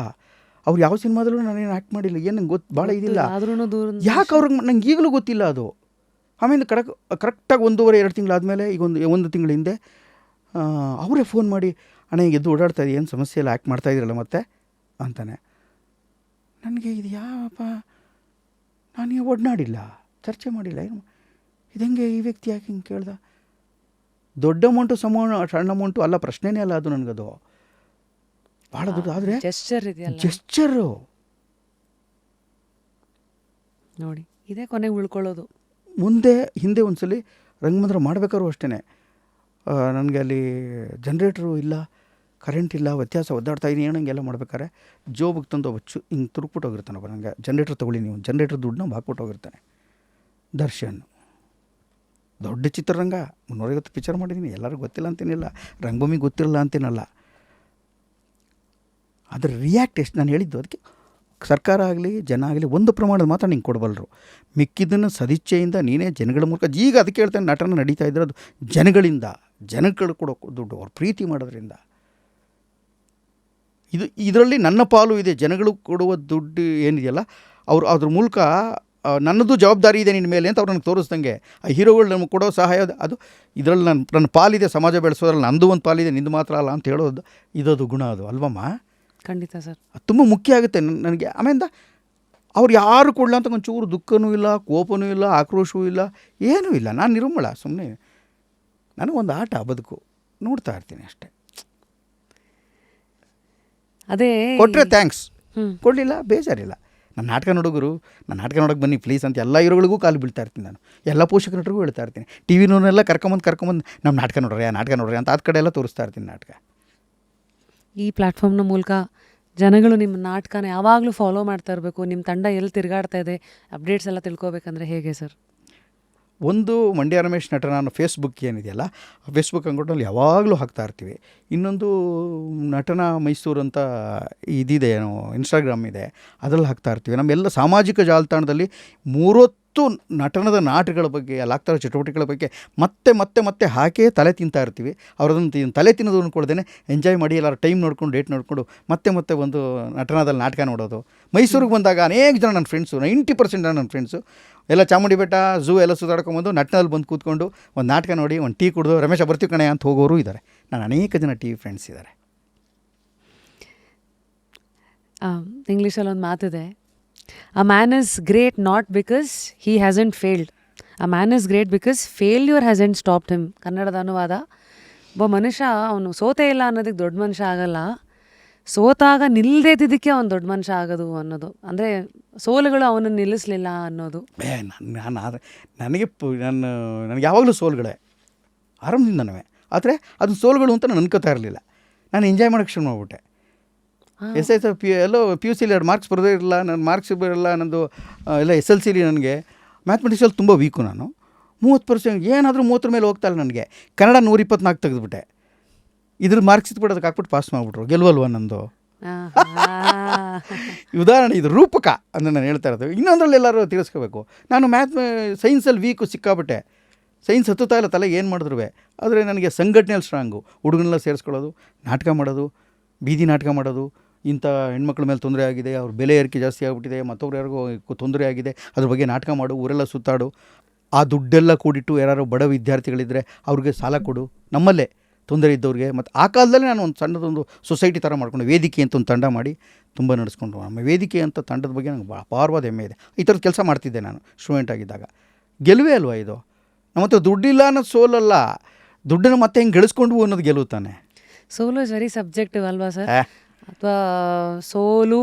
ಅವ್ರು ಯಾವ ಸಿನಿಮಾದಲ್ಲೂ ನಾನೇನು ಆ್ಯಕ್ಟ್ ಮಾಡಿಲ್ಲ, ಏನು ನಂಗೆ ಭಾಳ ಇದಿಲ್ಲ. ಆದ್ರೂ ದೂರ ಯಾಕೆ ಅವ್ರಿಗೆ ನಂಗೆ ಈಗಲೂ ಗೊತ್ತಿಲ್ಲ ಅದು. ಆಮೇಲೆ ಕರೆಕ್ಟಾಗಿ 1.5-2 ತಿಂಗಳಾದಮೇಲೆ, ಈಗ ಒಂದು ತಿಂಗಳ ಹಿಂದೆ ಅವರೇ ಫೋನ್ ಮಾಡಿ, ಅಣ್ಣ ಈಗ ಎದ್ದು ಓಡಾಡ್ತಾ ಇದ್ದೀವಿ, ಏನು ಸಮಸ್ಯೆ ಇಲ್ಲ, ಆ್ಯಕ್ಟ್ ಮಾಡ್ತಾಯಿದ್ದೀರಲ್ಲ ಮತ್ತೆ ಅಂತಾನೆ. ನನಗೆ ಇದು ಯಾವಪ್ಪ, ನಾನು ಒಡನಾಡಿಲ್ಲ, ಚರ್ಚೆ ಮಾಡಿಲ್ಲ, ಏನು ಇದಂಗೆ ಈ ವ್ಯಕ್ತಿ ಯಾಕೆ ಹಿಂಗೆ ಕೇಳ್ದ. ದೊಡ್ಡ ಅಮೌಂಟು ಸಣ್ಣ ಅಮೌಂಟು ಅಲ್ಲ, ಪ್ರಶ್ನೆನೇ ಅಲ್ಲ ಅದು ನನಗದು, ಭಾಳ ದೊಡ್ಡ. ಆದರೆ ಜೆಸ್ಚರ್ ಇದೆಯಲ್ಲ, ಜೆಸ್ಚರು ನೋಡಿ, ಇದೇ ಕೊನೆಗೆ ಉಳ್ಕೊಳ್ಳೋದು. ಹಿಂದೆ ಒಂದ್ಸಲಿ ರಂಗಮಂದಿರ ಮಾಡಬೇಕಾದ್ರೂ ಅಷ್ಟೇ, ನನಗೆ ಅಲ್ಲಿ ಜನ್ರೇಟ್ರು ಇಲ್ಲ, ಕರೆಂಟ್ ಇಲ್ಲ, ವ್ಯತ್ಯಾಸ ಒದ್ದಾಡ್ತಾಯಿದ್ದೀನಿ, ಏನಂಗೆಲ್ಲ ಮಾಡ್ಬೇಕಾರೆ ಜೋಬಿಗೆ ತಂದು ಹಿಂಗೆ ತುರುಕ್ಬಿಟ್ಟು ಹೋಗಿರ್ತಾನೆ ಒಬ್ಬ. ನನಗೆ ಜನ್ರೇಟ್ರ್ ತೊಗೊಳ್ಳಿ ನೀವು, ಜನ್ರೇಟ್ರ್ ದುಡ್ಡನ್ನ ಹಾಕ್ಬಿಟ್ಟು ಹೋಗಿರ್ತಾನೆ. ದರ್ಶನ್, ದೊಡ್ಡ ಚಿತ್ರರಂಗ, 350 ಪಿಕ್ಚರ್ ಮಾಡಿದ್ದೀನಿ, ಎಲ್ಲರಿಗೂ ಗೊತ್ತಿಲ್ಲ ಅಂತೇನಿಲ್ಲ, ರಂಗಭೂಮಿ ಗೊತ್ತಿರಲ್ಲ ಅಂತೇನಲ್ಲ. ಅದರ ರಿಯಾಕ್ಟ್ ಎಷ್ಟು ನಾನು ಹೇಳಿದ್ದು, ಅದಕ್ಕೆ ಸರ್ಕಾರ ಆಗಲಿ ಜನ ಆಗಲಿ ಒಂದು ಪ್ರಮಾಣದ ಮಾತ್ರ ನಿಂಗೆ ಕೊಡಬಲ್ಲರು, ಮಿಕ್ಕಿದ್ದನ್ನು ಸದಿಚ್ಛೆಯಿಂದ ನೀನೇ ಜನಗಳ ಮೂಲಕ. ಈಗ ಅದಕ್ಕೆ ಹೇಳ್ತಾನೆ, ನಟನ ನಡೀತಾ ಇದ್ರೆ ಅದು ಜನಗಳಿಂದ, ಜನಗಳು ಕೊಡೋ ದುಡ್ಡು, ಅವ್ರು ಪ್ರೀತಿ ಮಾಡೋದ್ರಿಂದ. ಇದರಲ್ಲಿ ನನ್ನ ಪಾಲು ಇದೆ. ಜನಗಳು ಕೊಡುವ ದುಡ್ಡು ಏನಿದೆಯಲ್ಲ, ಅವರು ಅದ್ರ ಮೂಲಕ ನನ್ನದು ಜವಾಬ್ದಾರಿ ಇದೆ ನಿನ್ನ ಮೇಲೆ ಅಂತ ಅವ್ರು ನನಗೆ ತೋರಿಸ್ದಂಗೆ. ಆ ಹೀರೋಗಳು ನಮಗೆ ಕೊಡೋ ಸಹಾಯ ಅದು, ಇದರಲ್ಲಿ ನನ್ನ ಪಾಲಿದೆ, ಸಮಾಜ ಬೆಳೆಸೋದ್ರಲ್ಲಿ ನಂದು ಒಂದು ಪಾಲಿದೆ, ನಿಂದು ಮಾತ್ರ ಅಲ್ಲ ಅಂತ ಹೇಳೋದು, ಇದದು ಗುಣ ಅದು ಅಲ್ವಮ್ಮ. ಖಂಡಿತ ಸರ್, ಅದು ತುಂಬ ಮುಖ್ಯ ಆಗುತ್ತೆ ನನಗೆ. ಆಮೇಲೆ ಅವ್ರು ಯಾರು ಕೊಡಲ ಅಂತ ಒಂಚೂರು ದುಃಖನೂ ಇಲ್ಲ, ಕೋಪನೂ ಇಲ್ಲ, ಆಕ್ರೋಶವೂ ಇಲ್ಲ, ಏನೂ ಇಲ್ಲ. ನಾನು ನಿರ್ಮಲ, ಸುಮ್ಮನೆ ನನಗೊಂದು ಆಟ ಬದುಕು. ನೋಡ್ತಾ ಇರ್ತೀನಿ ಅಷ್ಟೇ. ಅದೇ ಕೊಟ್ಟರೆ ಥ್ಯಾಂಕ್ಸ್, ಕೊಡಲಿಲ್ಲ ಬೇಜಾರಿಲ್ಲ. ನನ್ನ ನಾಟಕ ನೋಡೋರು ನನ್ನ ನಾಟಕ ನೋಡೋಕೆ ಬನ್ನಿ ಪ್ಲೀಸ್ ಅಂತ ಎಲ್ಲ ಹೀರೋಗಳಿಗೂ ಕಾಲು ಬೀಳ್ತಾ ಇರ್ತೀನಿ ನಾನು. ಎಲ್ಲ ಪೋಷಕ ನಟರಿಗೂ ಹೇಳ್ತಾ ಇರ್ತೀನಿ. ಟಿ ವಿನವನ್ನೆಲ್ಲ ಕರ್ಕೊಂಬಂದು ನಮ್ಮ ನಾಟಕ ನೋಡ್ರಿ ಅಂತ ಕಡೆ ಎಲ್ಲ ತೋರಿಸ್ತಾ ಇರ್ತೀನಿ ನಾಟಕ. ಈ ಪ್ಲ್ಯಾಟ್ಫಾರ್ಮ್ನ ಮೂಲಕ ಜನಗಳು ನಿಮ್ಮ ನಾಟಕನ ಯಾವಾಗಲೂ ಫಾಲೋ ಮಾಡ್ತಾ ಇರಬೇಕು, ನಿಮ್ಮ ತಂಡ ಎಲ್ಲಿ ತಿರುಗಾಡ್ತಾ ಇದೆ ಅಪ್ಡೇಟ್ಸ್ ಎಲ್ಲ ತಿಳ್ಕೊಬೇಕಂದ್ರೆ ಹೇಗೆ ಸರ್? ಒಂದು ಮಂಡ್ಯ ರಮೇಶ್ ನಟನ ಅನ್ನೋ ಫೇಸ್ಬುಕ್ ಏನಿದೆಯಲ್ಲ, ಆ ಫೇಸ್ಬುಕ್ ಅಕೌಂಟಲ್ಲಿ ಯಾವಾಗಲೂ ಹಾಕ್ತಾ ಇರ್ತೀವಿ. ಇನ್ನೊಂದು ನಟನ ಮೈಸೂರು ಅಂತ ಇದಿದೆ, ಇನ್ಸ್ಟಾಗ್ರಾಮ್ ಇದೆ, ಅದರಲ್ಲಿ ಹಾಕ್ತಾ ಇರ್ತೀವಿ. ನಮ್ಮೆಲ್ಲ ಸಾಮಾಜಿಕ ಜಾಲತಾಣದಲ್ಲಿ 30 ನಟನದ ನಾಟಕಗಳ ಬಗ್ಗೆ, ಅಲ್ಲಿ ಆಗ್ತಾ ಇರೋ ಚಟುವಟಿಕೆಗಳ ಬಗ್ಗೆ ಮತ್ತೆ ಮತ್ತೆ ಮತ್ತೆ ಹಾಕೇ ತಲೆ ತಿಂತಾ ಇರ್ತೀವಿ. ಅವರದನ್ನು ತಲೆ ತಿನ್ನೋದು ಅಂದ್ಕೊಳ್ದೇನೆ ಎಂಜಾಯ್ ಮಾಡಿ ಎಲ್ಲರೂ ಟೈಮ್ ನೋಡ್ಕೊಂಡು ಡೇಟ್ ನೋಡಿಕೊಂಡು ಮತ್ತೆ ಮತ್ತೆ ಒಂದು ನಟನದಲ್ಲಿ ನಾಟಕ ನೋಡೋದು. ಮೈಸೂರಿಗೆ ಬಂದಾಗ ಅನೇಕ ಜನ ನನ್ನ ಫ್ರೆಂಡ್ಸು, 90% ಜನ ನನ್ನ ಫ್ರೆಂಡ್ಸು ಎಲ್ಲ ಚಾಮುಂಡಿ ಬೆಟ್ಟ, ಝೂ ಎಲ್ಲ ಸುತ್ತಾಡ್ಕೊಂಬಂದು ನಟನಲ್ಲಿ ಬಂದು ಕೂತ್ಕೊಂಡು ಒಂದು ನಾಟಕ ನೋಡಿ ಒಂದು ಟೀ ಕುಡಿದು ರಮೇಶ ಬರ್ತೀವಿ ಕಣೆ ಅಂತ ಹೋಗೋರು ಇದ್ದಾರೆ. ನಾನು ಅನೇಕ ಜನ ಟಿ ವಿ ಫ್ರೆಂಡ್ಸ್ ಇದ್ದಾರೆ. ಇಂಗ್ಲೀಷಲ್ಲಿ ಒಂದು ಮಾತಿದೆ, a man is great not because he hasn't failed, a man is great because failure hasn't stopped him. ಕನ್ನಡದ ಅನುವಾದ, ಒಬ್ಬ ಮನುಷ್ಯ ಅವನು ಸೋತೇ ಇಲ್ಲ ಅನ್ನೋದಕ್ಕೆ ದೊಡ್ಡ ಮನುಷ್ಯ ಆಗಲ್ಲ, ಸೋತಾಗ ನಿಲ್ಲದೇ ಇದ್ದಿದ್ದಕ್ಕೆ ಅವನು ದೊಡ್ಡ ಮನುಷ್ಯ ಆಗೋದು ಅನ್ನೋದು. ಅಂದರೆ ಸೋಲುಗಳು ಅವನನ್ನು ನಿಲ್ಲಿಸಲಿಲ್ಲ ಅನ್ನೋದು. ನನಗೆ ಯಾವಾಗಲೂ ಸೋಲುಗಳೇ ಆರಂಭದಿಂದನೂ. ಆದರೆ ಅದು ಸೋಲುಗಳು ಅಂತ ನಾನು ಅನ್ಕೋತಾ ಇರಲಿಲ್ಲ. ನಾನು ಎಂಜಾಯ್ ಮಾಡೋಕ್ಕೆ ಶುರು ಮಾಡಿಬಿಟ್ಟೆ. ಎಲ್ಲೋ PUC 2 ಮಾರ್ಕ್ಸ್ ಬರೋದೇ ಇರಲ್ಲ, ನನ್ನ ಮಾರ್ಕ್ಸ್ ಬರೋಲ್ಲ. ನಂದು ಎಲ್ಲ SLC ನನಗೆ ಮ್ಯಾಥಮೆಟಿಕ್ಸಲ್ಲಿ ತುಂಬ ವೀಕು. ನಾನು 30% ಏನಾದರೂ 30 ಮೇಲೆ ಹೋಗ್ತಾ ಇಲ್ಲ. ನನಗೆ ಕನ್ನಡ 124 ತೆಗೆದುಬಿಟ್ಟೆ. ಇದ್ರ ಮಾರ್ಕ್ಸ್ ಇಟ್ಬಿಟ್ಟು ಹಾಕ್ಬಿಟ್ಟು ಪಾಸ್ ಮಾಡಿಬಿಟ್ರು. ಗೆಲ್ವಲ್ವ ನಂದು. ಉದಾಹರಣೆ ಇದು ರೂಪಕ ಅಂದರೆ ನಾನು ಹೇಳ್ತಾ ಇರೋದು. ಇನ್ನೊಂದರಲ್ಲಿ ಎಲ್ಲರೂ ತಿಳ್ಸ್ಕೋಬೇಕು. ನಾನು ಸೈನ್ಸಲ್ಲಿ ವೀಕು ಸಿಕ್ಕಾಬಿಟ್ಟೆ. ಸೈನ್ಸ್ ಹತ್ತುತ್ತಾ ಇಲ್ಲ ತಲೆ ಏನು ಮಾಡಿದ್ರು. ಆದರೆ ನನಗೆ ಸಂಘಟನೆಯಲ್ಲಿ ಸ್ಟ್ರಾಂಗು. ಹುಡುಗನೆಲ್ಲ ಸೇರಿಸ್ಕೊಳ್ಳೋದು, ನಾಟಕ ಮಾಡೋದು, ಬೀದಿ ನಾಟಕ ಮಾಡೋದು. ಇಂಥ ಹೆಣ್ಮಕ್ಳ ಮೇಲೆ ತೊಂದರೆ ಆಗಿದೆ, ಅವ್ರ ಬೆಲೆ ಏರಿಕೆ ಜಾಸ್ತಿ ಆಗಿಬಿಟ್ಟಿದೆ, ಮತ್ತೊಬ್ರು ಯಾರಿಗೂ ತೊಂದರೆ ಆಗಿದೆ, ಅದ್ರ ಬಗ್ಗೆ ನಾಟಕ ಮಾಡು, ಊರೆಲ್ಲ ಸುತ್ತಾಡು. ಆ ದುಡ್ಡೆಲ್ಲ ಕೂಡಿಟ್ಟು ಯಾರು ಬಡ ವಿದ್ಯಾರ್ಥಿಗಳಿದ್ದರೆ ಅವ್ರಿಗೆ ಸಾಲ ಕೊಡು, ನಮ್ಮಲ್ಲೇ ತೊಂದರೆ ಇದ್ದವ್ರಿಗೆ. ಮತ್ತು ಆ ಕಾಲದಲ್ಲಿ ನಾನು ಒಂದು ಸಣ್ಣದೊಂದು ಸೊಸೈಟಿ ಥರ ಮಾಡ್ಕೊಂಡು ವೇದಿಕೆ ಅಂತ ಒಂದು ತಂಡ ಮಾಡಿ ತುಂಬ ನಡೆಸ್ಕೊಂಡು, ನಮ್ಮ ವೇದಿಕೆ ಅಂತ ತಂಡದ ಬಗ್ಗೆ ನನಗೆ ಅಪಾರವಾದ ಹೆಮ್ಮೆ ಇದೆ. ಈ ಥರದ ಕೆಲಸ ಮಾಡ್ತಿದ್ದೆ ನಾನು ಸ್ಟೂಡೆಂಟ್ ಆಗಿದ್ದಾಗ. ಗೆಲುವೇ ಅಲ್ವಾ ಇದು? ನಮ್ಮ ಹತ್ರ ದುಡ್ಡಿಲ್ಲ ಅನ್ನೋದು ಸೋಲಲ್ಲ, ದುಡ್ಡನ್ನು ಮತ್ತೆ ಹೆಂಗೆ ಗಳಿಸ್ಕೊಂಡು ಅನ್ನೋದು ಗೆಲುವು ತಾನೆ. ಸೋಲು ಇಸ್ ವೆರಿ ಸಬ್ಜೆಕ್ಟಿವ್ ಅಲ್ವಾ ಸರ್? ಅಥವಾ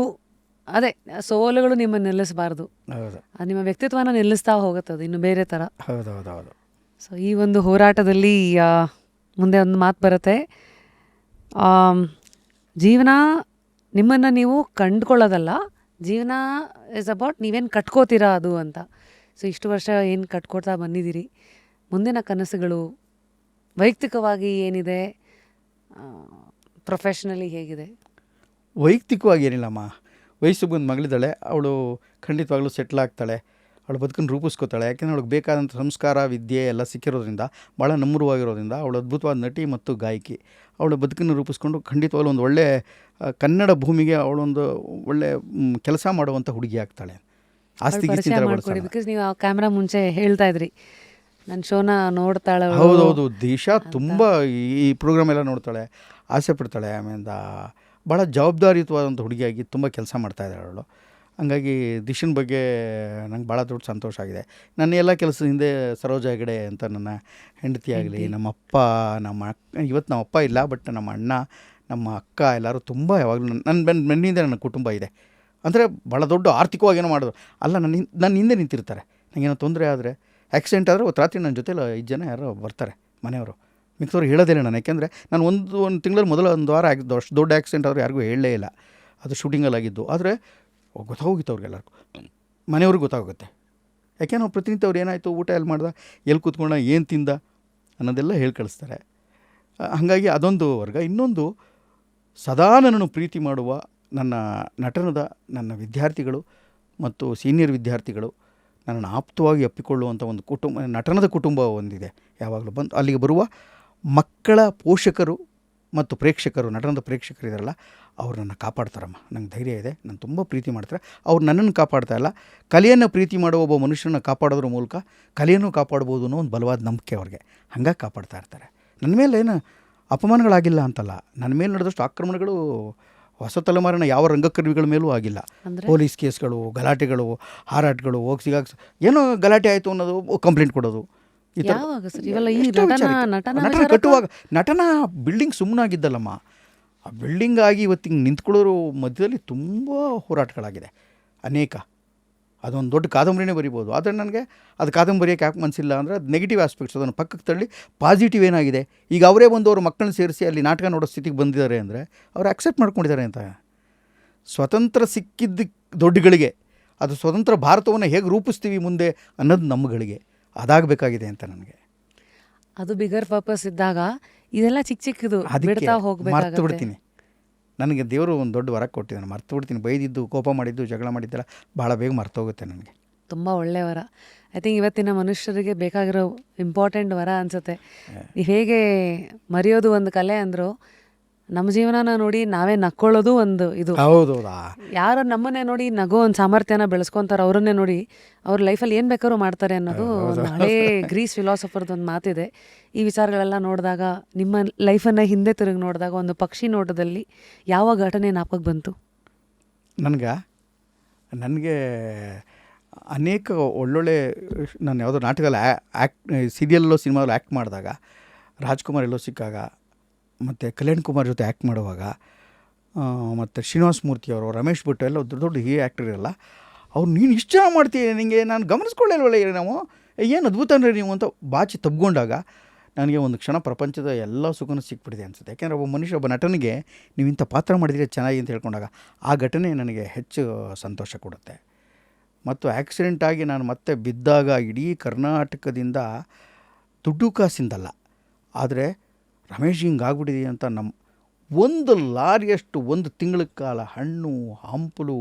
ಸೋಲುಗಳು ನಿಮ್ಮನ್ನು ನಿಲ್ಲಿಸಬಾರ್ದು. ಹೌದು, ನಿಮ್ಮ ವ್ಯಕ್ತಿತ್ವನ ನಿಲ್ಲಿಸ್ತಾ ಹೋಗುತ್ತದೆ ಇನ್ನು ಬೇರೆ ಥರ. ಹೌದು. ಸೊ ಈ ಒಂದು ಹೋರಾಟದಲ್ಲಿ ಮುಂದೆ ಒಂದು ಮಾತು ಬರುತ್ತೆ, ಜೀವನ ನಿಮ್ಮನ್ನು ನೀವು ಕಂಡುಕೊಳ್ಳೋದಲ್ಲ, ಜೀವನ ಇಸ್ ಅಬೌಟ್ ನೀವೇನು ಕಟ್ಕೋತೀರಾ ಅದು ಅಂತ. ಸೊ ಇಷ್ಟು ವರ್ಷ ಏನು ಕಟ್ಕೊಡ್ತಾ ಬಂದಿದ್ದೀರಿ, ಮುಂದಿನ ಕನಸುಗಳು ವೈಯಕ್ತಿಕವಾಗಿ ಏನಿದೆ, ಪ್ರೊಫೆಷ್ನಲಿ ಹೇಗಿದೆ? ವೈಯಕ್ತಿಕವಾಗಿ ಏನಿಲ್ಲಮ್ಮ. ವಯಸ್ಸಿಗೆ ಒಂದು ಮಗಳಿದ್ದಾಳೆ, ಅವಳು ಖಂಡಿತವಾಗ್ಲೂ ಸೆಟ್ಲ್ ಆಗ್ತಾಳೆ, ಅವಳು ಬದುಕನ್ನು ರೂಪಿಸ್ಕೋತಾಳೆ. ಯಾಕೆಂದರೆ ಅವಳಿಗೆ ಬೇಕಾದಂಥ ಸಂಸ್ಕಾರ, ವಿದ್ಯೆ ಎಲ್ಲ ಸಿಕ್ಕಿರೋದ್ರಿಂದ, ಭಾಳ ನಮ್ರವಾಗಿರೋದ್ರಿಂದ ಅವಳು ಅದ್ಭುತವಾದ ನಟಿ ಮತ್ತು ಗಾಯಕಿ. ಅವಳು ಬದುಕನ್ನು ರೂಪಿಸ್ಕೊಂಡು ಖಂಡಿತವಾಗ್ಲೂ ಒಂದು ಒಳ್ಳೆ ಕನ್ನಡ ಭೂಮಿಗೆ ಅವಳೊಂದು ಒಳ್ಳೆ ಕೆಲಸ ಮಾಡುವಂಥ ಹುಡುಗಿ ಆಗ್ತಾಳೆ. ಆಸ್ತಿ ಮಾಡ್ಕೊಡಿ, ಬಿಕಾಸ್ ನೀವು ಆ ಕ್ಯಾಮ್ರಾ ಮುಂಚೆ ಹೇಳ್ತಾ ಇದ್ರಿ ನನ್ನ ಶೋನ ನೋಡ್ತಾಳೆ. ಹೌದೌದು, ದಿಶಾ ತುಂಬ ಈ ಪ್ರೋಗ್ರಾಮ್ ಎಲ್ಲ ನೋಡ್ತಾಳೆ, ಆಸೆ ಪಡ್ತಾಳೆ. ಆಮೇಲೆ ಭಾಳ ಜವಾಬ್ದಾರಿಯುತವಾದಂಥ ಹುಡುಗಿಯಾಗಿ ತುಂಬ ಕೆಲಸ ಮಾಡ್ತಾಯಿದ್ದಾಳೆ ಅವಳು. ಹಂಗಾಗಿ ದಿಶನ್ ಬಗ್ಗೆ ನಂಗೆ ಭಾಳ ದೊಡ್ಡ ಸಂತೋಷ ಆಗಿದೆ. ನನ್ನ ಎಲ್ಲ ಕೆಲಸದ ಹಿಂದೆ ಸರೋಜ ಹೆಗಡೆ ಅಂತ ನನ್ನ ಹೆಂಡತಿ ಆಗಲಿ, ನಮ್ಮಪ್ಪ, ಇವತ್ತು ನಮ್ಮ ಅಪ್ಪ ಇಲ್ಲ, ಬಟ್ ನಮ್ಮ ಅಣ್ಣ, ನಮ್ಮ ಅಕ್ಕ ಎಲ್ಲರೂ ತುಂಬ ಯಾವಾಗಲೂ ನನ್ನಿಂದ ನನ್ನ ಕುಟುಂಬ ಇದೆ. ಅಂದರೆ ಭಾಳ ದೊಡ್ಡ ಆರ್ಥಿಕವಾಗೇನೋ ಮಾಡೋದು ಅಲ್ಲ, ನನ್ನ ಹಿಂದೆ ನಿಂತಿರ್ತಾರೆ. ನನಗೇನೋ ತೊಂದರೆ ಆದರೆ, ಆಕ್ಸಿಡೆಂಟ್ ಆದರೆ ಅವತ್ತು ರಾತ್ರಿ ನನ್ನ ಜೊತೆಲಿ 5 ಜನ ಯಾರೋ ಬರ್ತಾರೆ ಮನೆಯವರು. ಮಿಕ್ಕದವ್ರು ಹೇಳೋದಿಲ್ಲ ನಾನು, ಯಾಕೆಂದರೆ ನಾನು ಒಂದು ತಿಂಗಳಲ್ಲಿ ಮೊದಲ 1 ವಾರ ಅಷ್ಟು ದೊಡ್ಡ ಆಕ್ಸಿಡೆಂಟ್ ಆದರೆ ಯಾರಿಗೂ ಹೇಳಲೇ ಇಲ್ಲ. ಅದು ಶೂಟಿಂಗಲ್ಲಿ ಆಗಿದ್ದು. ಆದರೆ ಗೊತ್ತಾಗೋಗಿತ್ತು ಅವ್ರಿಗೆಲ್ಲರಿಗೂ, ಮನೆಯವ್ರಿಗೆ ಗೊತ್ತಾಗುತ್ತೆ. ಯಾಕೆ ನಾವು ಪ್ರತಿನಿತ್ಯ ಅವ್ರು ಏನಾಯಿತು, ಊಟ ಎಲ್ಲಿ ಮಾಡ್ದೆ, ಎಲ್ಲಿ ಕೂತ್ಕೊಂಡ, ಏನು ತಿಂದ ಅನ್ನೋದೆಲ್ಲ ಹೇಳಿ ಕಳಿಸ್ತಾರೆ. ಹಾಗಾಗಿ ಅದೊಂದು ವರ್ಗ. ಇನ್ನೊಂದು, ಸದಾ ನನ್ನನ್ನು ಪ್ರೀತಿ ಮಾಡುವ ನನ್ನ ನಟನದ ನನ್ನ ವಿದ್ಯಾರ್ಥಿಗಳು ಮತ್ತು ಸೀನಿಯರ್ ವಿದ್ಯಾರ್ಥಿಗಳು, ನನ್ನನ್ನು ಆಪ್ತವಾಗಿ ಅಪ್ಪಿಕೊಳ್ಳುವಂಥ ಒಂದು ಕುಟುಂಬ, ನಟನದ ಕುಟುಂಬ ಒಂದಿದೆ. ಯಾವಾಗಲೂ ಬಂದು ಅಲ್ಲಿಗೆ ಬರುವ ಮಕ್ಕಳ ಪೋಷಕರು ಮತ್ತು ಪ್ರೇಕ್ಷಕರು, ನಟನದ ಪ್ರೇಕ್ಷಕರಿದಾರಲ್ಲ, ಅವ್ರು ನನ್ನ ಕಾಪಾಡ್ತಾರಮ್ಮ. ನಂಗೆ ಧೈರ್ಯ ಇದೆ, ನಾನು ತುಂಬ ಪ್ರೀತಿ ಮಾಡ್ತಾರೆ. ಅವ್ರು ನನ್ನನ್ನು ಕಾಪಾಡ್ತಾ ಇಲ್ಲ, ಕಲೆಯನ್ನು ಪ್ರೀತಿ ಮಾಡುವ ಒಬ್ಬ ಮನುಷ್ಯನ ಕಾಪಾಡೋದ್ರ ಮೂಲಕ ಕಲೆಯನ್ನು ಕಾಪಾಡ್ಬೋದು ಅನ್ನೋ ಒಂದು ಬಲವಾದ ನಂಬಿಕೆ ಅವ್ರಿಗೆ. ಹಂಗಾಗಿ ಕಾಪಾಡ್ತಾ ಇರ್ತಾರೆ. ನನ್ನ ಮೇಲೆ ಏನು ಅಪಮಾನಗಳಾಗಿಲ್ಲ ಅಂತಲ್ಲ, ನನ್ನ ಮೇಲೆ ನಡೆದಷ್ಟು ಆಕ್ರಮಣಗಳು ಹೊಸ ತಲೆಮಾರಿನ ಯಾವ ರಂಗಕರ್ಮಿಗಳ ಮೇಲೂ ಆಗಿಲ್ಲ. ಪೊಲೀಸ್ ಕೇಸ್ಗಳು, ಗಲಾಟೆಗಳು, ಹಾರಾಟಗಳು, ಹೋಗಿ ಸಿಗಾಕ್ಸ್ ಏನೋ ಗಲಾಟೆ ಆಯಿತು ಅನ್ನೋದು ಕಂಪ್ಲೇಂಟ್ ಕೊಡೋದು, ಈ ಥರ ಯಾವಾಗ ಸರ್ ಇವೆಲ್ಲ ಈ ಎಷ್ಟೋ ನಟನ ವಿಚಾರಕ್ಕೆ. ನಟನ ನಟನ ವಿಚಾರಕ್ಕೂ- ಕಟ್ಟುವಾಗ ನಟನ ಬಿಲ್ಡಿಂಗ್ ಸುಮ್ಮನಾಗಿದ್ದಲ್ಲಮ್ಮ, ಆ ಬಿಲ್ಡಿಂಗ್ ಆಗಿ ಇವತ್ತಿಗೆ ನಿಂತ್ಕೊಳ್ಳೋರು ಮಧ್ಯದಲ್ಲಿ ತುಂಬ ಹೋರಾಟಗಳಾಗಿದೆ ಅನೇಕ. ಅದೊಂದು ದೊಡ್ಡ ಕಾದಂಬರಿನೇ ಬರಿಬೋದು. ಆದರೆ ನನಗೆ ಅದು ಕಾದಂಬರಿ ಬರೆಯೋಕ್ಕೆ ಯಾಕೆ ಮನಸ್ಸಿಲ್ಲ ಅಂದರೆ ಅದು ನೆಗೆಟಿವ್ ಆಸ್ಪೆಕ್ಟ್ಸ್, ಅದನ್ನು ಪಕ್ಕಕ್ಕೆ ತಳ್ಳಿ ಪಾಸಿಟಿವ್ ಏನಾಗಿದೆ. ಈಗ ಅವರೇ ಬಂದು ಅವ್ರ ಮಕ್ಕಳನ್ನ ಸೇರಿಸಿ ಅಲ್ಲಿ ನಾಟಕ ನೋಡೋ ಸ್ಥಿತಿಗೆ ಬಂದಿದ್ದಾರೆ ಅಂದರೆ ಅವ್ರು ಆಕ್ಸೆಪ್ಟ್ ಮಾಡ್ಕೊಂಡಿದ್ದಾರೆ ಅಂತ. ಸ್ವತಂತ್ರ ಸಿಕ್ಕಿದ್ದ ದೊಡ್ಡಗಳಿಗೆ ಅದು ಸ್ವತಂತ್ರ ಭಾರತವನ್ನು ಹೇಗೆ ರೂಪಿಸ್ತೀವಿ ಮುಂದೆ ಅನ್ನೋದು ನಮ್ಮಗಳಿಗೆ ಅದಾಗಬೇಕಾಗಿದೆ ಅಂತ ನನಗೆ. ಅದು ಬಿಗರ್ ಪರ್ಪಸ್ ಇದ್ದಾಗ ಇದೆಲ್ಲ ಚಿಕ್ಕ ಚಿಕ್ಕದು ಅದಕ್ಕೆ ಬಿಡ್ತಾ ಮರ್ತು ಹೋಗ್ಬೇಕಾಗತ್ತೆ. ಬಿಡ್ತೀನಿ. ನನಗೆ ದೇವರು ಒಂದು ದೊಡ್ಡ ವರ ಕೊಟ್ಟಿದ್ದಾನೆ, ಮರ್ತು ಬಿಡ್ತೀನಿ. ಬೈದಿದ್ದು, ಕೋಪ ಮಾಡಿದ್ದು, ಜಗಳ ಮಾಡಿದ್ದೆಲ್ಲ ಭಾಳ ಬೇಗ ಮರ್ತೋಗುತ್ತೆ ನನಗೆ. ತುಂಬ ಒಳ್ಳೆಯ ವರ. ಐ ಥಿಂಕ್ ಇವತ್ತಿನ ಮನುಷ್ಯರಿಗೆ ಬೇಕಾಗಿರೋ ಇಂಪಾರ್ಟೆಂಟ್ ವರ ಅನಿಸುತ್ತೆ. ನೀವು ಹೇಗೆ ಮರೆಯೋದು ಒಂದು ಕಲೆ ಅಂದರು, ನಮ್ಮ ಜೀವನನ ನೋಡಿ ನಾವೇ ನಕ್ಕೊಳ್ಳೋದು ಒಂದು ಇದು. ಹೌದೌದಾ. ಯಾರು ನಮ್ಮನ್ನೇ ನೋಡಿ ನಗೋ ಒಂದು ಸಾಮರ್ಥ್ಯನ ಬೆಳೆಸ್ಕೊತಾರೆ, ಅವರನ್ನೇ ನೋಡಿ ಅವ್ರ ಲೈಫಲ್ಲಿ ಏನು ಬೇಕಾದ್ರೂ ಮಾಡ್ತಾರೆ ಅನ್ನೋದು ಒಂದು ಹಳೇ ಗ್ರೀಸ್ ಫಿಲಾಸಫರ್ದು ಒಂದು ಮಾತಿದೆ. ಈ ವಿಚಾರಗಳೆಲ್ಲ ನೋಡಿದಾಗ, ನಿಮ್ಮ ಲೈಫನ್ನು ಹಿಂದೆ ತಿರುಗಿ ನೋಡಿದಾಗ ಒಂದು ಪಕ್ಷಿ ನೋಟದಲ್ಲಿ ಯಾವ ಘಟನೆ ಜ್ಞಾಪಕ ಬಂತು? ನನಗೆ ಅನೇಕ ಒಳ್ಳೊಳ್ಳೆ, ನಾನು ಯಾವುದೋ ನಾಟಕದಲ್ಲಿ ಸೀರಿಯಲ್ಲೋ ಸಿನಿಮಾದಲ್ಲೋ ಆ್ಯಕ್ಟ್ ಮಾಡಿದಾಗ, ರಾಜ್ಕುಮಾರ್ ಎಲ್ಲೋ ಸಿಕ್ಕಾಗ, ಮತ್ತು ಕಲ್ಯಾಣ್ ಕುಮಾರ್ ಜೊತೆ ಆ್ಯಕ್ಟ್ ಮಾಡುವಾಗ, ಮತ್ತು ಶ್ರೀನಿವಾಸ ಮೂರ್ತಿ ಅವರು, ರಮೇಶ್ ಭಟ್ ಎಲ್ಲ ದೊಡ್ಡ ದೊಡ್ಡ ಹೀರೋ ಆ್ಯಕ್ಟರ್ ಇರಲ್ಲ, ಅವ್ರು ನೀನು ಇಷ್ಟು ಚೆನ್ನಾಗಿ ಮಾಡ್ತೀಯ, ನಿಮಗೆ ನಾನು ಗಮನಿಸ್ಕೊಳ್ಳಿಲ್ವಲ್ಲ ನಾವು, ಏನು ಅದ್ಭುತ ಅಂದರೆ ನೀವು ಅಂತ ಬಾಚಿ ತಬ್ಕೊಂಡಾಗ ನನಗೆ ಒಂದು ಕ್ಷಣ ಪ್ರಪಂಚದ ಎಲ್ಲ ಸುಖನೂ ಸಿಕ್ಬಿಟ್ಟಿದೆ ಅನಿಸುತ್ತೆ. ಯಾಕೆಂದರೆ ಒಬ್ಬ ಮನುಷ್ಯ, ಒಬ್ಬ ನಟನಿಗೆ ನೀವು ಇಂಥ ಪಾತ್ರ ಮಾಡಿದರೆ ಚೆನ್ನಾಗಿ ಅಂತ ಹೇಳ್ಕೊಂಡಾಗ ಆ ಘಟನೆ ನನಗೆ ಹೆಚ್ಚು ಸಂತೋಷ ಕೊಡುತ್ತೆ. ಮತ್ತು ಆಕ್ಸಿಡೆಂಟಾಗಿ ನಾನು ಮತ್ತೆ ಬಿದ್ದಾಗ ಇಡೀ ಕರ್ನಾಟಕದಿಂದ ದುಡ್ಡು ಕಾಸಿಂದಲ್ಲ, ಆದರೆ ರಮೇಶ್ ಹಿಂಗೆ ಆಗ್ಬಿಟ್ಟಿದೆ ಅಂತ ಒಂದು ಲಾರಿಯಷ್ಟು ಒಂದು ತಿಂಗಳ ಕಾಲ ಹಣ್ಣು ಹಂಪಲು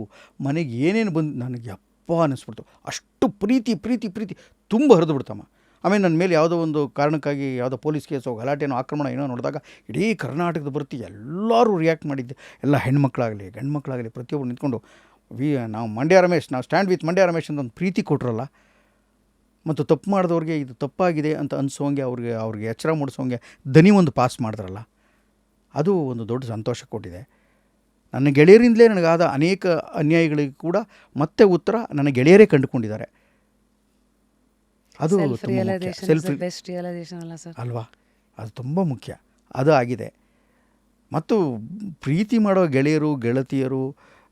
ಮನೆಗೆ ಏನೇನು ಬಂದು ನನಗೆ ಅಪ್ಪ ಅನ್ನಿಸ್ಬಿಡ್ತು. ಅಷ್ಟು ಪ್ರೀತಿ ಪ್ರೀತಿ ಪ್ರೀತಿ ತುಂಬ ಹರಿದು ಬಿಡ್ತಮ್ಮ. ಆಮೇಲೆ ನನ್ನ ಮೇಲೆ ಯಾವುದೋ ಒಂದು ಕಾರಣಕ್ಕಾಗಿ ಯಾವುದೋ ಪೊಲೀಸ್ ಕೇಸೋ ಗಲಾಟೆನೋ ಆಕ್ರಮಣ ಏನೋ ನೋಡಿದಾಗ ಇಡೀ ಕರ್ನಾಟಕದ ಬರ್ತಿ ಎಲ್ಲರೂ ರಿಯಾಕ್ಟ್ ಮಾಡಿದ್ದೆ. ಎಲ್ಲ ಹೆಣ್ಮಕ್ಳಾಗಲಿ ಗಂಡು ಮಕ್ಕಳಾಗಲಿ ಪ್ರತಿಯೊಬ್ಬರು ನಿಂತ್ಕೊಂಡು ನಾವು ಮಂಡ್ಯ ರಮೇಶ್, ನಾವು ಸ್ಟ್ಯಾಂಡ್ ವಿತ್ ಮಂಡ್ಯ ರಮೇಶ್ ಅಂತ ಒಂದು ಪ್ರೀತಿ ಕೊಟ್ರಲ್ಲ. ಮತ್ತು ತಪ್ಪು ಮಾಡಿದವ್ರಿಗೆ ಇದು ತಪ್ಪಾಗಿದೆ ಅಂತ ಅನಿಸೋಂಗೆ ಅವ್ರಿಗೆ ಎಚ್ಚರ ಮೂಡಿಸೋಂಗೆ ದನಿ ಒಂದು ಪಾಸ್ ಮಾಡಿದ್ರಲ್ಲ, ಅದು ಒಂದು ದೊಡ್ಡ ಸಂತೋಷ ಕೊಟ್ಟಿದೆ. ನನ್ನ ಗೆಳೆಯರಿಂದಲೇ ನನಗಾದ ಅನೇಕ ಅನ್ಯಾಯಗಳಿಗೆ ಕೂಡ ಮತ್ತೆ ಉತ್ತರ ನನ್ನ ಗೆಳೆಯರೇ ಕಂಡುಕೊಂಡಿದ್ದಾರೆ. ಅದು ಬೆಸ್ಟ್ ರಿಯಲೈಸೇಷನ್ ಅಲ್ಲ ಸರ್? ಅಲ್ವಾ, ಅದು ತುಂಬ ಮುಖ್ಯ. ಅದು ಆಗಿದೆ. ಮತ್ತು ಪ್ರೀತಿ ಮಾಡೋ ಗೆಳೆಯರು ಗೆಳತಿಯರು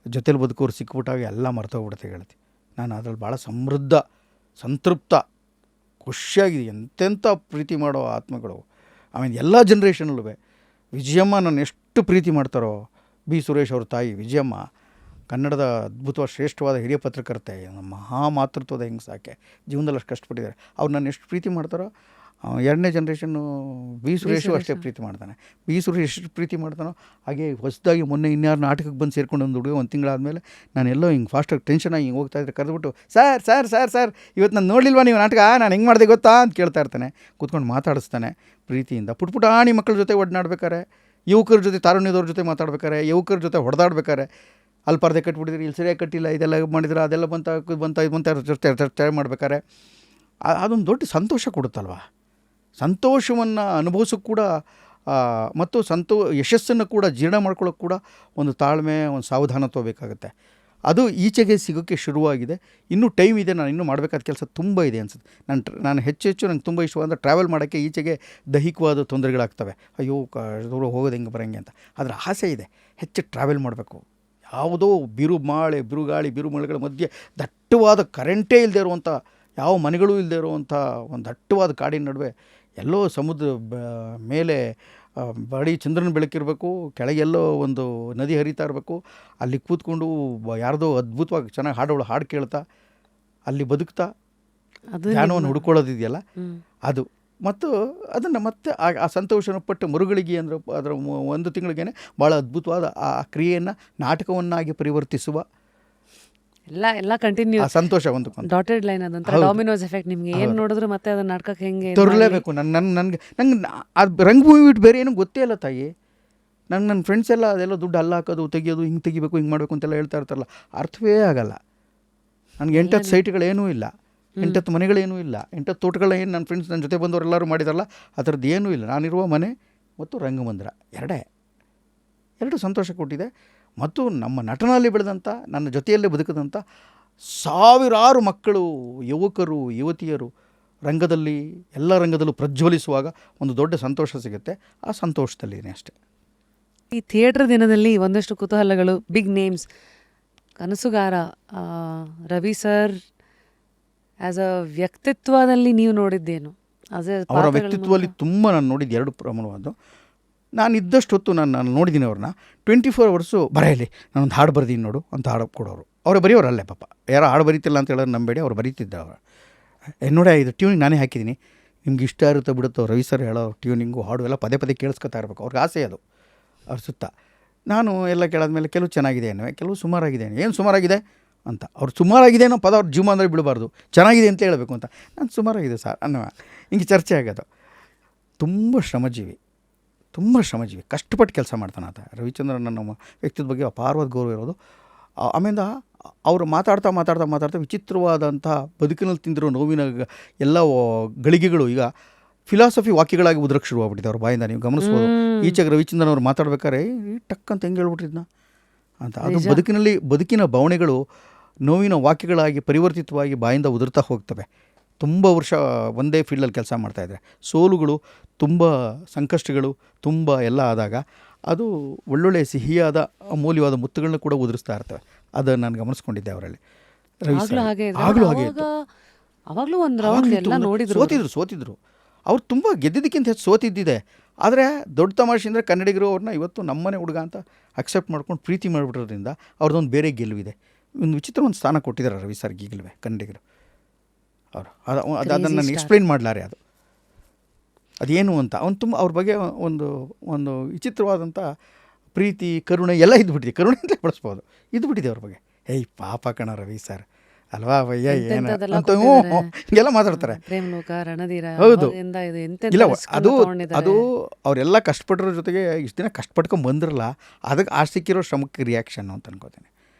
ಜೊತೆಲಿ ಬದುಕೋರು ಸಿಕ್ಬಿಟ್ಟಾಗ ಎಲ್ಲ ಮರ್ತೋಗ್ಬಿಡುತ್ತೆ ಗೆಳತಿ. ನಾನು ಅದ್ರಲ್ಲಿ ಭಾಳ ಸಮೃದ್ಧ, ಸಂತೃಪ್ತ, ಖುಷಿಯಾಗಿದೆ. ಎಂತೆಂಥ ಪ್ರೀತಿ ಮಾಡೋ ಆತ್ಮಗಳು. ಆಮೇಲೆ ಎಲ್ಲ ಜನ್ರೇಷನಲ್ಲೂ ವಿಜಯಮ್ಮ ನಾನು ಎಷ್ಟು ಪ್ರೀತಿ ಮಾಡ್ತಾರೋ, ಬಿ ಸುರೇಶ್ ಅವ್ರ ತಾಯಿ ವಿಜಯಮ್ಮ ಕನ್ನಡದ ಅದ್ಭುತವಾದ ಶ್ರೇಷ್ಠವಾದ ಹಿರಿಯ ಪತ್ರಕರ್ತೆ, ಮಹಾ ಮಾತೃತ್ವದ ಹೆಂಗಸಾಕೆ, ಜೀವನದಲ್ಲಿ ಅಷ್ಟು ಕಷ್ಟಪಟ್ಟಿದ್ದಾರೆ. ಅವ್ರು ನಾನು ಎಷ್ಟು ಪ್ರೀತಿ ಮಾಡ್ತಾರೋ, ಎರಡನೇ ಜನ್ರೇಷನ್ನು ಬಿ ಸುರೇಶು ಅಷ್ಟೇ ಪ್ರೀತಿ ಮಾಡ್ತಾನೆ. ಬಿ ಸುರೇಶ್ ಎಷ್ಟು ಪ್ರೀತಿ ಮಾಡ್ತಾನೋ ಹಾಗೆ ಹೊಸದಾಗಿ ಮೊನ್ನೆ ಇನ್ಯಾರು ನಾಟಕಕ್ಕೆ ಬಂದು ಸೇರ್ಕೊಂಡು ಒಂದು ಹುಡುಗ ಒಂದು ತಿಂಗಳಾದಮೇಲೆ ನಾನೆಲ್ಲೋ ಹಿಂಗೆ ಫಾಸ್ಟಾಗಿ ಟೆನ್ಷನಾಗಿ ಹಿಂಗೆ ಹೋಗ್ತಾಯಿದ್ರೆ ಕರೆದ್ಬಿಟ್ಟು, ಸರ್ ಸರ್ ಸರ್ ಸರ್ ಇವತ್ತು ನಾನು ನೋಡಲಿಲ್ವಾ ನೀವು ನಾಟಕ, ನಾನು ಹೆಂಗೆ ಮಾಡಿದೆ ಗೊತ್ತಾ ಅಂತ ಕೇಳ್ತಾ ಇರ್ತಾನೆ. ಕೂತ್ಕೊಂಡು ಮಾತಾಡಿಸ್ತಾನೆ ಪ್ರೀತಿಯಿಂದ. ಪುಟ್ಪುಟಾಣಿ ಮಕ್ಕಳ ಜೊತೆ ಒಡನಾಡ್ಬೇಕಾರೆ, ಯುವಕರ ಜೊತೆ, ತಾರುಣ್ಯದವ್ರ ಜೊತೆ ಮಾತಾಡ್ಬೇಕಾರೆ, ಯುವಕರ ಜೊತೆ ಹೊಡೆದಾಡ್ಬೇಕಾರೆ, ಅಲ್ಲಿ ಪರದೆ ಕಟ್ಬಿಟ್ಟಿದ್ರೆ ಇಲ್ಲಿ ಸರಿಯಾಗಿ ಕಟ್ಟಿಲ್ಲ, ಇದೆಲ್ಲ ಮಾಡಿದ್ರೆ ಅದೆಲ್ಲ ಬಂತ ಚರ್ಚೆ ಮಾಡ್ಬೇಕಾರೆ ಅದೊಂದು ದೊಡ್ಡ ಸಂತೋಷ ಕೊಡುತ್ತಲ್ವ. ಸಂತೋಷವನ್ನು ಅನುಭವಿಸೋಕ್ಕೆ ಕೂಡ ಮತ್ತು ಯಶಸ್ಸನ್ನು ಕೂಡ ಜೀರ್ಣ ಮಾಡ್ಕೊಳ್ಳೋಕೆ ಕೂಡ ಒಂದು ತಾಳ್ಮೆ, ಒಂದು ಸಾವಧಾನತ್ವ ಬೇಕಾಗುತ್ತೆ. ಅದು ಈಚೆಗೆ ಸಿಗೋಕ್ಕೆ ಶುರುವಾಗಿದೆ. ಇನ್ನೂ ಟೈಮ್ ಇದೆ, ನಾನು ಇನ್ನೂ ಮಾಡಬೇಕಾದ ಕೆಲಸ ತುಂಬ ಇದೆ ಅನ್ಸುತ್ತೆ. ನಾನು ಹೆಚ್ಚು ನಂಗೆ ತುಂಬ ಇಷ್ಟವಾದ ಟ್ರಾವೆಲ್ ಮಾಡೋಕ್ಕೆ ಈಚೆಗೆ ದೈಹಿಕವಾದ ತೊಂದರೆಗಳಾಗ್ತವೆ. ಅಯ್ಯೋ ದೂರ ಹೋಗೋದು ಹೆಂಗೆ ಬರೋಂಗೆ ಅಂತ. ಅದರ ಆಸೆ ಇದೆ, ಹೆಚ್ಚು ಟ್ರಾವೆಲ್ ಮಾಡಬೇಕು. ಯಾವುದೋ ಬಿರುಗಾಳಿ ಬಿರುಮಳೆಗಳ ಮಧ್ಯೆ ದಟ್ಟವಾದ ಕರೆಂಟೇ ಇಲ್ಲದೆ ಇರುವಂಥ, ಯಾವ ಮನೆಗಳೂ ಇಲ್ಲದೆ ಇರುವಂಥ ಒಂದು ದಟ್ಟವಾದ ಕಾಡಿನ ನಡುವೆ ಎಲ್ಲೋ ಸಮುದ್ರ ಮೇಲೆ ಬಡಿ ಚಂದ್ರನ ಬೆಳಕಿರಬೇಕು, ಕೆಳಗೆಲ್ಲೋ ಒಂದು ನದಿ ಹರಿತಾ ಇರಬೇಕು, ಅಲ್ಲಿ ಕೂತ್ಕೊಂಡು ಯಾರ್ದೋ ಅದ್ಭುತವಾಗಿ ಚೆನ್ನಾಗಿ ಹಾಡು ಕೇಳ್ತಾ ಅಲ್ಲಿ ಬದುಕ್ತಾ ಜ್ಞಾನವನ್ನು ಹುಡ್ಕೊಳ್ಳೋದಿದೆಯಲ್ಲ ಅದು. ಮತ್ತು ಅದನ್ನು ಮತ್ತೆ ಆ ಸಂತೋಷನ ಪಟ್ಟು ಮರುಗಳಿಗೆ ಅಂದರೆ ಅದರ ಒಂದು ತಿಂಗಳಿಗೇನೆ ಭಾಳ ಅದ್ಭುತವಾದ ಆ ಕ್ರಿಯೆಯನ್ನು ನಾಟಕವನ್ನಾಗಿ ಪರಿವರ್ತಿಸುವ ಎಲ್ಲ ಕಂಟಿನ್ಯೂ ಆ ಸಂತೋಷ ಒಂದು ಡಾಟೆಡ್ ಲೈನ್, ಅದಂತ ಡಾಮಿನೋಸ್ ಎಫೆಕ್ಟ್. ನಿಮ್ಗೆ ಏನು ನೋಡಿದ್ರು ಮತ್ತೆ ಅದನ್ನ ನಾಟಕಕ್ಕೆ ಹೆಂಗೆ ತರಲೇಬೇಕು. ನನಗೆ ಅದು ರಂಗಭೂಮಿ ಬಿಟ್ಟು ಬೇರೆ ಏನೂ ಗೊತ್ತೇ ಇಲ್ಲ ತಾಯಿ. ನನ್ನ ಫ್ರೆಂಡ್ಸ್ ಎಲ್ಲ ಅದೆಲ್ಲ ದುಡ್ಡು ಅಲ್ಲ ಹಾಕೋದು, ತೆಗಿಯೋದು, ಹಿಂಗೆ ತೆಗಿಬೇಕು, ಹಿಂಗೆ ಮಾಡಬೇಕು ಅಂತೆಲ್ಲ ಹೇಳ್ತಾ ಇರ್ತಾರಲ್ಲ, ಅರ್ಥವೇ ಆಗಲ್ಲ. ನನಗೆ 8 ಸೈಟ್ಗಳೇನೂ ಇಲ್ಲ, 8 ಮನೆಗಳೇನೂ ಇಲ್ಲ, 8 ತೋಟಗಳೇನು ನನ್ನ ಫ್ರೆಂಡ್ಸ್ ನನ್ನ ಜೊತೆ ಬಂದವರೆಲ್ಲರೂ ಮಾಡಿದಾರಲ್ಲ ಆ ಥರದ್ದು ಏನೂ ಇಲ್ಲ. ನಾನಿರುವ ಮನೆ ಮತ್ತು ರಂಗಮಂದಿರ ಎರಡು ಸಂತೋಷ ಕೊಟ್ಟಿದೆ. ಮತ್ತು ನಮ್ಮ ನಟನಲ್ಲಿ ಬೆಳೆದಂಥ, ನನ್ನ ಜೊತೆಯಲ್ಲೇ ಬದುಕಿದಂಥ ಸಾವಿರಾರು ಮಕ್ಕಳು, ಯುವಕರು, ಯುವತಿಯರು ರಂಗದಲ್ಲಿ ಎಲ್ಲ ರಂಗದಲ್ಲೂ ಪ್ರಜ್ವಲಿಸುವಾಗ ಒಂದು ದೊಡ್ಡ ಸಂತೋಷ ಸಿಗುತ್ತೆ. ಆ ಸಂತೋಷದಲ್ಲಿದ್ದೀನಿ ಅಷ್ಟೇ. ಈ ಥಿಯೇಟರ್ ದಿನದಲ್ಲಿ ಒಂದಷ್ಟು ಕುತೂಹಲಗಳು, ಬಿಗ್ ನೇಮ್ಸ್, ಕನಸುಗಾರ ರವಿ ಸರ್ ಆ್ಯಸ್ ಅ ವ್ಯಕ್ತಿತ್ವದಲ್ಲಿ ನೀವು ನೋಡಿದ್ದೇನು? ಅವರ ವ್ಯಕ್ತಿತ್ವದಲ್ಲಿ ತುಂಬ ನಾನು ನೋಡಿದ್ದು ಎರಡು ಪ್ರಮಾಣವಾದ್ದು. ನಾನು ಇದ್ದಷ್ಟು ಹೊತ್ತು ನಾನು ನೋಡಿದ್ದೀನಿ ಅವ್ರನ್ನ. 24 ಅವರ್ಸು ಬರೆಯಲಿ ನಾನೊಂದು ಹಾಡು ಬರೆದೀನಿ ನೋಡು ಅಂತ ಹಾಡು ಕೊಡೋರು. ಅವರೇ ಬರೆಯೋರಲ್ಲೇ ಪಾಪ, ಯಾರೋ ಹಾಡು ಬರೀತಿಲ್ಲ ಅಂತ ಹೇಳೋದು ನಂಬೇಡಿ, ಅವ್ರು ಬರೀತಿದ್ದ ಅವರು. ನೋಡಿ ಇದು ಟ್ಯೂನಿಂಗ್ ನಾನೇ ಹಾಕಿದ್ದೀನಿ, ನಿಮ್ಗೆ ಇಷ್ಟ ಇರುತ್ತೋ ಬಿಡುತ್ತೋ ರವಿ ಸರ್ ಹೇಳೋ ಟ್ಯೂನಿಂಗು ಹಾಡು ಎಲ್ಲ ಪದೇ ಪದೇ ಕೇಳಿಸ್ಕೊತಾ ಇರಬೇಕು. ಅವ್ರಿಗೆ ಆಸೆ ಅದು ಅವ್ರ ಸುತ್ತ. ನಾನು ಎಲ್ಲ ಕೇಳಾದ್ಮೇಲೆ ಕೆಲವು ಚೆನ್ನಾಗಿದೆ ಅನ್ನುವೆ, ಕೆಲವು ಸುಮಾರಾಗಿದೆ. ಏನು ಸುಮಾರಾಗಿದೆ ಅಂತ ಅವ್ರು ಸುಮಾರಾಗಿದೆ ಅನ್ನೋ ಪದ ಅವ್ರ ಜೀವ ಅಂದರೆ ಬಿಡಬಾರ್ದು, ಚೆನ್ನಾಗಿದೆ ಅಂತ ಹೇಳಬೇಕು ಅಂತ. ನಾನು ಸುಮಾರಾಗಿದೆ ಸರ್ ಅನ್ನುವ, ಹಿಂಗೆ ಚರ್ಚೆ ಆಗೋದು. ತುಂಬ ಶ್ರಮಜೀವಿ, ಕಷ್ಟಪಟ್ಟು ಕೆಲಸ ಮಾಡ್ತಾನೆ ಆತ. ರವಿಚಂದ್ರನ್ ನಮ್ಮ ವ್ಯಕ್ತಿತ್ವದ ಬಗ್ಗೆ ಅಪಾರವಾದ ಗೌರವ ಇರೋದು. ಆಮೇಲೆ ಅವರು ಮಾತಾಡ್ತಾ ವಿಚಿತ್ರವಾದಂಥ ಬದುಕಿನಲ್ಲಿ ತಿಂದಿರೋ ನೋವಿನ ಎಲ್ಲ ಗಳಿಗೆಗಳು ಈಗ ಫಿಲಾಸಫಿ ವಾಕ್ಯಗಳಾಗಿ ಉದ್ರಕ್ಕೆ ಶುರುವಾಗ್ಬಿಟ್ಟಿದೆ ಅವ್ರ ಬಾಯಿಂದ. ನೀವು ಗಮನಿಸ್ಬೋದು, ಈಚೆಗೆ ರವಿಚಂದ್ರನ್ ಅವ್ರು ಮಾತಾಡ್ಬೇಕಾದ್ರೆ ಟಕ್ ಅಂತ ಹೆಂಗೆ ಹೇಳ್ಬಿಟ್ಟಿದ್ನ ಅಂತ. ಅದು ಬದುಕಿನ ಭಾವನೆಗಳು ನೋವಿನ ವಾಕ್ಯಗಳಾಗಿ ಪರಿವರ್ತಿತವಾಗಿ ಬಾಯಿಂದ ಉದುರ್ತಾ ಹೋಗ್ತವೆ. ತುಂಬ ವರ್ಷ ಒಂದೇ ಫೀಲ್ಡಲ್ಲಿ ಕೆಲಸ ಮಾಡ್ತಾಯಿದ್ರೆ ಸೋಲುಗಳು, ತುಂಬ ಸಂಕಷ್ಟಗಳು, ತುಂಬ ಎಲ್ಲ ಆದಾಗ ಅದು ಒಳ್ಳೊಳ್ಳೆ ಸಿಹಿಯಾದ ಅಮೂಲ್ಯವಾದ ಮುತ್ತುಗಳನ್ನ ಕೂಡ ಉದುರಿಸ್ತಾ ಇರ್ತವೆ. ಅದನ್ನು ನಾನು ಗಮನಿಸ್ಕೊಂಡಿದ್ದೆ ಅವರಲ್ಲಿ. ಆಗಲೂ ಹಾಗೆ ಸೋತಿದ್ರು. ಅವ್ರು ತುಂಬ ಗೆದ್ದಿದ್ದಕ್ಕಿಂತ ಹೆಚ್ಚು ಸೋತಿದ್ದಿದೆ. ಆದರೆ ದೊಡ್ಡ ತಮಾಷೆ ಅಂದರೆ ಕನ್ನಡಿಗರು ಅವ್ರನ್ನ ಇವತ್ತು ನಮ್ಮನೆ ಹುಡುಗ ಅಂತ ಅಕ್ಸೆಪ್ಟ್ ಮಾಡ್ಕೊಂಡು ಪ್ರೀತಿ ಮಾಡಿಬಿಡೋದ್ರಿಂದ ಅವ್ರದ್ದೊಂದು ಬೇರೆ ಗೆಲುವಿದೆ. ಒಂದು ವಿಚಿತ್ರ ಒಂದು ಸ್ಥಾನ ಕೊಟ್ಟಿದ್ದಾರೆ ರವಿ ಸರ್ಗೆ ಈಗಲೂ ಕನ್ನಡಿಗರು. ಅವರು ಅದನ್ನು ನಾನು ಎಕ್ಸ್ಪ್ಲೈನ್ ಮಾಡಲಾರೆ ಅದೇನು ಅಂತ. ಅವ್ನು ತುಂಬ ಅವ್ರ ಬಗ್ಗೆ ಒಂದು ವಿಚಿತ್ರವಾದಂಥ ಪ್ರೀತಿ, ಕರುಣೆ ಎಲ್ಲ ಇದ್ದುಬಿಟ್ಟಿದೆ. ಕರುಣೆ ಅಂತಲೇ ಬಳಸ್ಬೋದು, ಇದ್ದುಬಿಟ್ಟಿದೆ ಅವ್ರ ಬಗ್ಗೆ. ಏಯ್ ಪಾಪ ಕಣ ರವಿ ಸರ್ ಅಲ್ವಾ ಭಯ್ಯ ಏನು ಅಂತ ಹಿಂಗೆಲ್ಲ ಮಾತಾಡ್ತಾರೆ. ಹೌದು, ಇಲ್ಲ ಅದು ಅವರೆಲ್ಲ ಕಷ್ಟಪಟ್ಟಿರೋ ಜೊತೆಗೆ ಇಷ್ಟು ದಿನ ಕಷ್ಟಪಟ್ಕೊಂಡು ಬಂದಿರಲ್ಲ, ಅದಕ್ಕೆ ಆ ಸಿಕ್ಕಿರೋ ಶ್ರಮಕ್ಕೆ ರಿಯಾಕ್ಷನ್ ಅಂತ ಅನ್ಕೋತೀನಿ.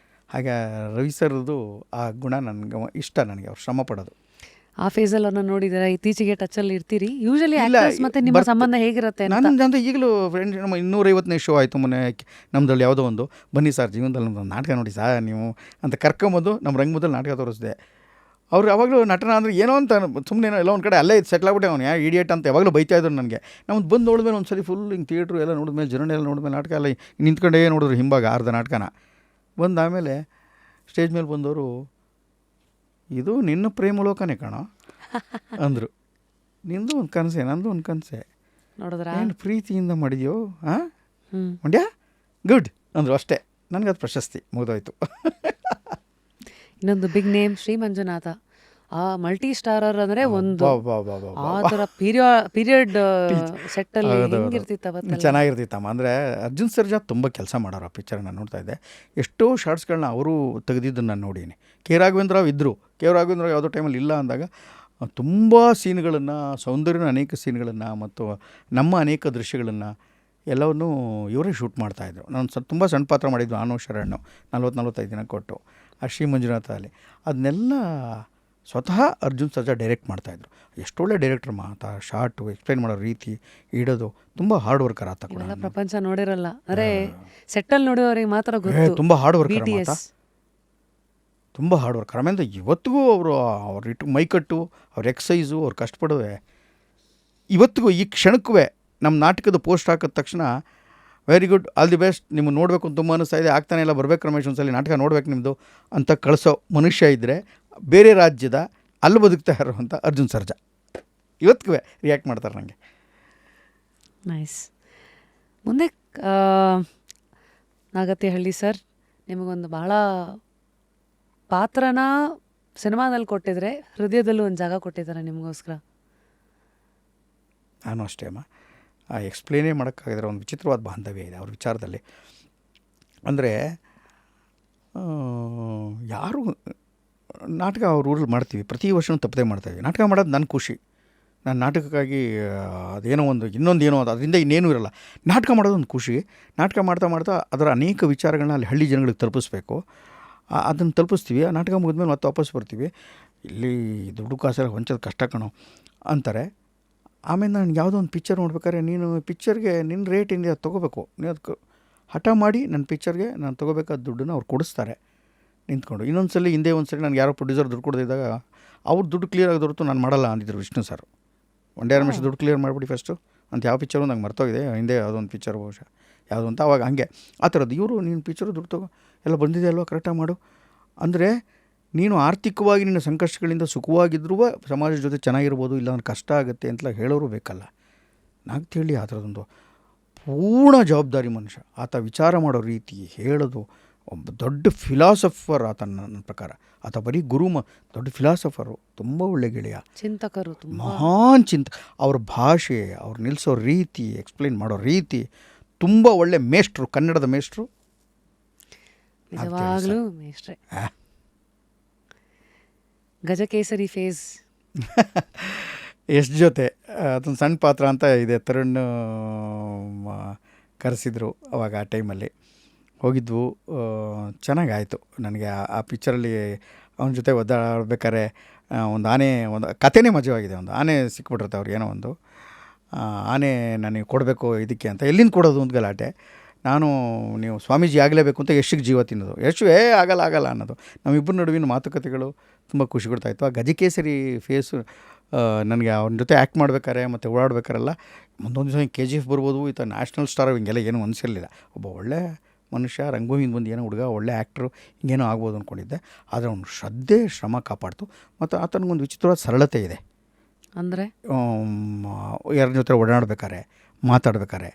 ಹಾಗೆ ರವಿ ಸರ್ದು ಆ ಗುಣ ನನಗೆ ಇಷ್ಟ, ನನಗೆ ಅವ್ರು ಶ್ರಮ ಪಡೋದು. ಆ ಫೇಸಲ್ಲಿ ಅವ್ರನ್ನ ನೋಡಿದ್ದೀರಾ? ಇತ್ತೀಚೆಗೆ ಟಚಲ್ಲಿ ಇರ್ತೀರಿ? ಯೂಶಲಿ ಆಕ್ಟರ್ಸ್ ಮತ್ತೆ ನಿಮ್ಮ ಸಂಬಂಧ ಹೇಗಿರುತ್ತೆ? ನಂದು ಈಗಲೂ ಫ್ರೆಂಡ್, ನಮ್ಮ 250ನೇ ಶೋ ಆಯಿತು ಮೊನ್ನೆ ನಮ್ಮದ್ರಲ್ಲಿ ಯಾವುದೋ ಒಂದು, ಬನ್ನಿ ಸರ್ ಜೀವನದಲ್ಲಿ ನಮ್ಮದು ನಾಟಕ ನೋಡಿ ಸರ್ ನೀವು ಅಂತ ಕರ್ಕೊಂಬಂದು ನಮ್ಮ ರಂಗಮೂಲದಲ್ಲಿ ನಾಟಕ ತೋರಿಸಿದೆ. ಅವ್ರು ಯಾವಾಗಲೂ ನಟನ ಅಂದರೆ ಏನೋ ಅಂತ ಸುಮ್ಮನೆ ಎಲ್ಲ ಒಂದು ಕಡೆ ಅಲ್ಲೇ ಸೆಟ್ಲ್ ಆಗ್ಬಿಟ್ಟೆ, ಅವ್ನು ಇಡಿಯೇಟ್ ಅಂತ ಯಾವಾಗಲೂ ಬೈತಾ ಇದ್ರು ನನಗೆ. ನಮ್ದು ಬಂದು ನೋಡಿದ್ಮೇಲೆ ಒಂದು ಸರಿ ಫುಲ್ ಹಿಂಗೆ ಥಿಯೇಟ್ರು ಎಲ್ಲ ನೋಡಿದ್ಮೇಲೆ, ಜನ ಎಲ್ಲ ನೋಡಿದ್ಮೇಲೆ, ನಾಟಕ ಎಲ್ಲ ನಿಂತ್ಕೊಂಡೇ ನೋಡಿದ್ರು ಹಿಂಬಾಗ ಅರ್ಧ ನಾಟಕನ. ಬಂದು ಆಮೇಲೆ ಸ್ಟೇಜ್ ಮೇಲೆ ಬಂದವರು, ಇದು ನಿನ್ನ ಪ್ರೇಮಲೋಕನೇ ಕಣೋ ಅಂದರು. ನಿಂದು ಒಂದು ಕನಸೆ, ನಂದು ಒಂದು ಕನಸೆ, ನೋಡಿದ್ರ ಏನು ಪ್ರೀತಿಯಿಂದ ಮಾಡಿದ್ಯೋ ಮಂಡ್ಯ, ಗುಡ್ ಅಂದರು ಅಷ್ಟೇ. ನನಗದು ಪ್ರಶಸ್ತಿ ಮುಗಿದೋಯ್ತು. ಇನ್ನೊಂದು ಬಿಗ್ ನೇಮ್ ಶ್ರೀ ಮಂಜುನಾಥ. ಆ ಮಲ್ಟಿ ಸ್ಟಾರರ್ ಅಂದರೆ ಒಂದು ಅದರ ಪೀರಿಯಡ್ ಸೆಟ್ಟಲ್ಲಿ ಹೆಂಗಿರ್ತಿತ್ತು, ಚೆನ್ನಾಗಿರ್ತಿತ್ತಮ್ಮ. ಅಂದರೆ ಅರ್ಜುನ್ ಸರ್ಜಾ ತುಂಬ ಕೆಲಸ ಮಾಡೋರು ಆ ಪಿಕ್ಚರ್. ನಾನು ನೋಡ್ತಾ ಇದ್ದೆ, ಎಷ್ಟೋ ಶಾರ್ಟ್ಸ್ಗಳನ್ನ ಅವರು ತೆಗೆದಿದ್ದನ್ನು ನಾನು ನೋಡೀನಿ. ಕೆ ರಾಘವೇಂದ್ರರಾವ್ ಇದ್ದರು. ಕೆ ರಾಘವೇಂದ್ರರಾವ್ ಯಾವುದೋ ಟೈಮಲ್ಲಿ ಇಲ್ಲ ಅಂದಾಗ ತುಂಬ ಸೀನ್ಗಳನ್ನು, ಸೌಂದರ್ಯನ ಅನೇಕ ಸೀನ್ಗಳನ್ನು ಮತ್ತು ನಮ್ಮ ಅನೇಕ ದೃಶ್ಯಗಳನ್ನು ಎಲ್ಲವನ್ನೂ ಇವರೇ ಶೂಟ್ ಮಾಡ್ತಾಯಿದ್ರು. ನಾನು ತುಂಬ ಸಣ್ಣ ಪಾತ್ರ ಮಾಡಿದ್ದು ಆನೋ ಶರಣು 40-45 ದಿನ ಕೊಟ್ಟು ಆ ಶ್ರೀ ಮಂಜುನಾಥಲ್ಲಿ. ಅದನ್ನೆಲ್ಲ ಸ್ವತಃ ಅರ್ಜುನ್ ಸರ್ಜಾ ಡೈರೆಕ್ಟ್ ಮಾಡ್ತಾಯಿದ್ರು. ಎಷ್ಟೊಳ್ಳೆ ಡೈರೆಕ್ಟರ್ ಮಾತಾ, ಶಾರ್ಟು ಎಕ್ಸ್ಪ್ಲೈನ್ ಮಾಡೋ ರೀತಿ, ಇಡೋದು ತುಂಬ ಹಾರ್ಡ್ ವರ್ಕರ್ ಆತ ಕೂಡ. ಪ್ರಪಂಚ ನೋಡಿರಲ್ಲ, ಅರೆ ಸೆಟ್ಟಲ್ಲಿ ನೋಡೋರಿಗೆ ಮಾತ್ರ ಗೊತ್ತು. ತುಂಬ ಹಾರ್ಡ್ ವರ್ಕರ್ ಮಾತಾ, ತುಂಬ ಹಾರ್ಡ್ ವರ್ಕರ್. ಆಮೇಲೆ ಇವತ್ತಿಗೂ ಅವ್ರು ಇಟ್ಟು ಮೈಕಟ್ಟು, ಅವ್ರ ಎಕ್ಸಸೈಸು, ಅವ್ರು ಕಷ್ಟಪಡೋದೆ ಇವತ್ತಿಗೂ ಈ ಕ್ಷಣಕ್ಕೂ ನಮ್ಮ ನಾಟಕದ ಪೋಸ್ಟ್ ಹಾಕಿದ ತಕ್ಷಣ very good, all the best, ನಿಮ್ಮನ್ನು ನೋಡಬೇಕು ಅಂತ ತುಂಬ ಅನಿಸ್ತಾ ಇದೆ, ಆಗ್ತಾನೆ ಇಲ್ಲ, ಬರ್ಬೇಕು ರಮೇಶ್ ಒಂದ್ಸಲಿ ನಾಟಕ ನೋಡ್ಬೇಕು ನಿಮ್ಮದು ಅಂತ ಕಳಿಸೋ ಮನುಷ್ಯ ಇದ್ದರೆ ಬೇರೆ ರಾಜ್ಯದ ಅಲ್ಲಿ ಬದುಕ್ತಾ ಇರುವಂಥ ಅರ್ಜುನ್ ಸರ್ಜಾ ಇವತ್ತಿಗೂ ರಿಯಾಕ್ಟ್ ಮಾಡ್ತಾರೆ ನನಗೆ. ನೈಸ್. ಮುಂದೆ ನಾಗತಿಹಳ್ಳಿ ಸರ್ ನಿಮಗೊಂದು ಭಾಳ ಪಾತ್ರನ ಸಿನಿಮಾದಲ್ಲಿ ಕೊಟ್ಟಿದ್ರೆ ಹೃದಯದಲ್ಲೂ ಒಂದು ಜಾಗ ಕೊಟ್ಟಿದ್ದಾರೆ ನಿಮಗೋಸ್ಕರ. ನಾನು ಅಷ್ಟೇ ಅಮ್ಮ, ಎಕ್ಸ್ಪ್ಲೇನೇ ಮಾಡೋಕ್ಕಾಗಿದ್ರೆ ಒಂದು ವಿಚಿತ್ರವಾದ ಬಾಂಧವ್ಯ ಇದೆ ಅವ್ರ ವಿಚಾರದಲ್ಲಿ. ಅಂದರೆ ಯಾರು ನಾಟಕ ಅವ್ರ ಊರಲ್ಲಿ ಮಾಡ್ತೀವಿ, ಪ್ರತಿ ವರ್ಷವೂ ತಪ್ಪದೇ ಮಾಡ್ತಾಯಿದ್ವಿ. ನಾಟಕ ಮಾಡೋದು ನನ್ನ ಖುಷಿ. ನಾನು ನಾಟಕಕ್ಕಾಗಿ ಅದೇನೋ ಇನ್ನೊಂದೇನೋ ಅದರಿಂದ ಇನ್ನೇನೂ ಇರೋಲ್ಲ. ನಾಟಕ ಮಾಡೋದು ಒಂದು ಖುಷಿ. ನಾಟಕ ಮಾಡ್ತಾ ಅದರ ಅನೇಕ ವಿಚಾರಗಳನ್ನ ಅಲ್ಲಿ ಹಳ್ಳಿ ಜನಗಳಿಗೆ ತಲುಪಿಸ್ಬೇಕು. ಅದನ್ನು ತಲುಪಿಸ್ತೀವಿ. ಆ ನಾಟಕ ಮುಗಿದ್ಮೇಲೆ ಮತ್ತೆ ವಾಪಸ್ ಬರ್ತೀವಿ. ಇಲ್ಲಿ ದುಡ್ಡು ಕಾಸೆಲ್ಲ ಹೊಂಚೋದು ಕಷ್ಟ ಕಣೋ ಅಂತಾರೆ. ಆಮೇಲೆ ನಾನು ಯಾವುದೋ ಒಂದು ಪಿಕ್ಚರ್ ನೋಡ್ಬೇಕಾದ್ರೆ, ನೀನು ಪಿಕ್ಚರ್ಗೆ ನಿನ್ನ ರೇಟ್ ಏನಿದೆ ಅದು ತೊಗೋಬೇಕು, ನೀವು ಅದಕ್ಕೆ ಹಠ ಮಾಡಿ ನನ್ನ ಪಿಕ್ಚರ್ಗೆ ನಾನು ತೊಗೋಬೇಕಾದ ದುಡ್ಡನ್ನು ಅವ್ರು ಕೊಡಿಸ್ತಾರೆ ನಿಂತ್ಕೊಂಡು. ಇನ್ನೊಂದು ಸಲ ಹಿಂದೆ ಒಂದು ಸಲ ನನಗೆ ಯಾರೋ ಪ್ರೊಡ್ಯೂಸರ್ ದುಡ್ಡು ಕೊಡದಿದ್ದಾಗ ಅವ್ರು ದುಡ್ಡು ಕ್ಲಿಯರ್ ಆಗೋದು ಹೊರತು ನಾನು ಮಾಡಲ್ಲ ಅಂದಿದ್ರು ವಿಷ್ಣು ಸರ್. ಒಂದೇ ರಮೇಶ್ ದುಡ್ಡು ಕ್ಲಿಯರ್ ಮಾಡಿಬಿಡಿ ಫಸ್ಟು ಅಂತ. ಯಾವ ಪಿಕ್ಚರು ನಂಗೆ ಮರ್ತೋಗಿದೆ, ಹಿಂದೆ ಯಾವುದೊಂದು ಪಿಕ್ಚರ್ ಬಹುಶಃ ಯಾವುದು ಅಂತ. ಅವಾಗ ಹಂಗೆ ಆ ಥರದ್ದು ಇವರು ನೀನು ಪಿಕ್ಚರು ದುಡ್ಡು ತಗೋ, ಎಲ್ಲ ಬಂದಿದೆ ಅಲ್ವಾ ಕರೆಕ್ಟಾಗಿ ಮಾಡು. ಅಂದರೆ ನೀನು ಆರ್ಥಿಕವಾಗಿ ನಿನ್ನ ಸಂಕಷ್ಟಗಳಿಂದ ಸುಖವಾಗಿದ್ರೂ ಸಮಾಜದ ಜೊತೆ ಚೆನ್ನಾಗಿರ್ಬೋದು, ಇಲ್ಲ ನನಗೆ ಕಷ್ಟ ಆಗುತ್ತೆ ಅಂತಲ್ಲ ಹೇಳೋರು ಬೇಕಲ್ಲ. ನಾಲ್ಕು ಹೇಳಿ ಆ ಥರದೊಂದು ಪೂರ್ಣ ಜವಾಬ್ದಾರಿ ಮನುಷ್ಯ. ಆತ ವಿಚಾರ ಮಾಡೋ ರೀತಿ ಹೇಳೋದು, ಒಬ್ಬ ದೊಡ್ಡ ಫಿಲಾಸಫರ್ ಆತ. ನನ್ನ ಪ್ರಕಾರ ಆತ ಬರೀ ದೊಡ್ಡ ಫಿಲಾಸಫರು, ತುಂಬ ಒಳ್ಳೆ ಗೆಳೆಯ, ಚಿಂತಕರು, ಮಹಾನ್ ಅವ್ರ ಭಾಷೆ, ಅವ್ರು ನಿಲ್ಲಿಸೋ ರೀತಿ, ಎಕ್ಸ್ಪ್ಲೈನ್ ಮಾಡೋ ರೀತಿ ತುಂಬ ಒಳ್ಳೆ ಮೇಷ್ಟ್ರು, ಕನ್ನಡದ ಮೇಷ್ಟ್ರು ನಿಜವಾಗ್ಲೂ ಮೇಷ್ಟ್ರೆ. ಗಜಕೇಸರಿ ಫೇಸ್ ಎಷ್ಟು ಜೊತೆ ಅದೊಂದು ಸಣ್ಣ ಪಾತ್ರ ಅಂತ ಇದೆ. ತರುಣ್ ಕರೆಸಿದ್ರು ಅವಾಗ ಆ ಟೈಮಲ್ಲಿ ಹೋಗಿದ್ವು. ಚೆನ್ನಾಗಾಯಿತು ನನಗೆ ಆ ಪಿಕ್ಚರಲ್ಲಿ ಅವನ ಜೊತೆ ಒದ್ದಾಡ್ಬೇಕಾದ್ರೆ. ಒಂದು ಆನೆ, ಒಂದು ಕಥೆನೇ ಮಜವಾಗಿದೆ. ಒಂದು ಆನೆ ಸಿಕ್ಬಿಟ್ಟಿರುತ್ತೆ ಅವ್ರಿಗೆ, ಏನೋ ಒಂದು ಆನೆ ನನಗೆ ಕೊಡಬೇಕು ಇದಕ್ಕೆ ಅಂತ. ಎಲ್ಲಿಂದ ಕೊಡೋದು ಅಂತ ಗಲಾಟೆ. ನೀವು ಸ್ವಾಮೀಜಿ ಆಗಲೇಬೇಕು ಅಂತ ಯಶ್ಗೆ ಜೀವ ತಿನ್ನೋದು. ಯಶುವೇ ಆಗಲ್ಲ ಅನ್ನೋದು. ನಮ್ಮಿಬ್ಬರ ನಡುವಿನ ಮಾತುಕತೆಗಳು ತುಂಬ ಖುಷಿ ಕೊಡ್ತಾಯಿತ್ತು. ಆ ಗಜಕೇಸರಿ ಫೇಸು ನನಗೆ ಅವನ ಜೊತೆ ಆ್ಯಕ್ಟ್ ಮಾಡ್ಬೇಕಾರೆ ಮತ್ತು ಓಡಾಡ್ಬೇಕಾರೆಲ್ಲ ಮುಂದೊಂದು ದಿವಸ KGF ಬರ್ಬೋದು, ಈತ ನ್ಯಾಷನಲ್ ಸ್ಟಾರ್, ಹಿಂಗೆಲ್ಲ ಏನೂ ಅನಿಸಿರಲಿಲ್ಲ. ಒಬ್ಬ ಒಳ್ಳೆ ಮನುಷ್ಯ, ರಂಗಭೂಮಿಗೆ ಬಂದು ಏನೋ ಹುಡುಗ, ಒಳ್ಳೆ ಆ್ಯಕ್ಟ್ರು, ಹಿಂಗೇನೋ ಆಗ್ಬೋದು ಅಂದ್ಕೊಂಡಿದ್ದೆ. ಆದರೆ ಅವ್ನು ಶ್ರದ್ಧೆ, ಶ್ರಮ ಕಾಪಾಡ್ತು. ಮತ್ತು ಆತನಿಗೊಂದು ವಿಚಿತ್ರವಾದ ಸರಳತೆ ಇದೆ. ಅಂದರೆ ಯಾರ ಜೊತೆ ಓಡಾಡ್ಬೇಕಾರೆ, ಮಾತಾಡ್ಬೇಕಾರೆ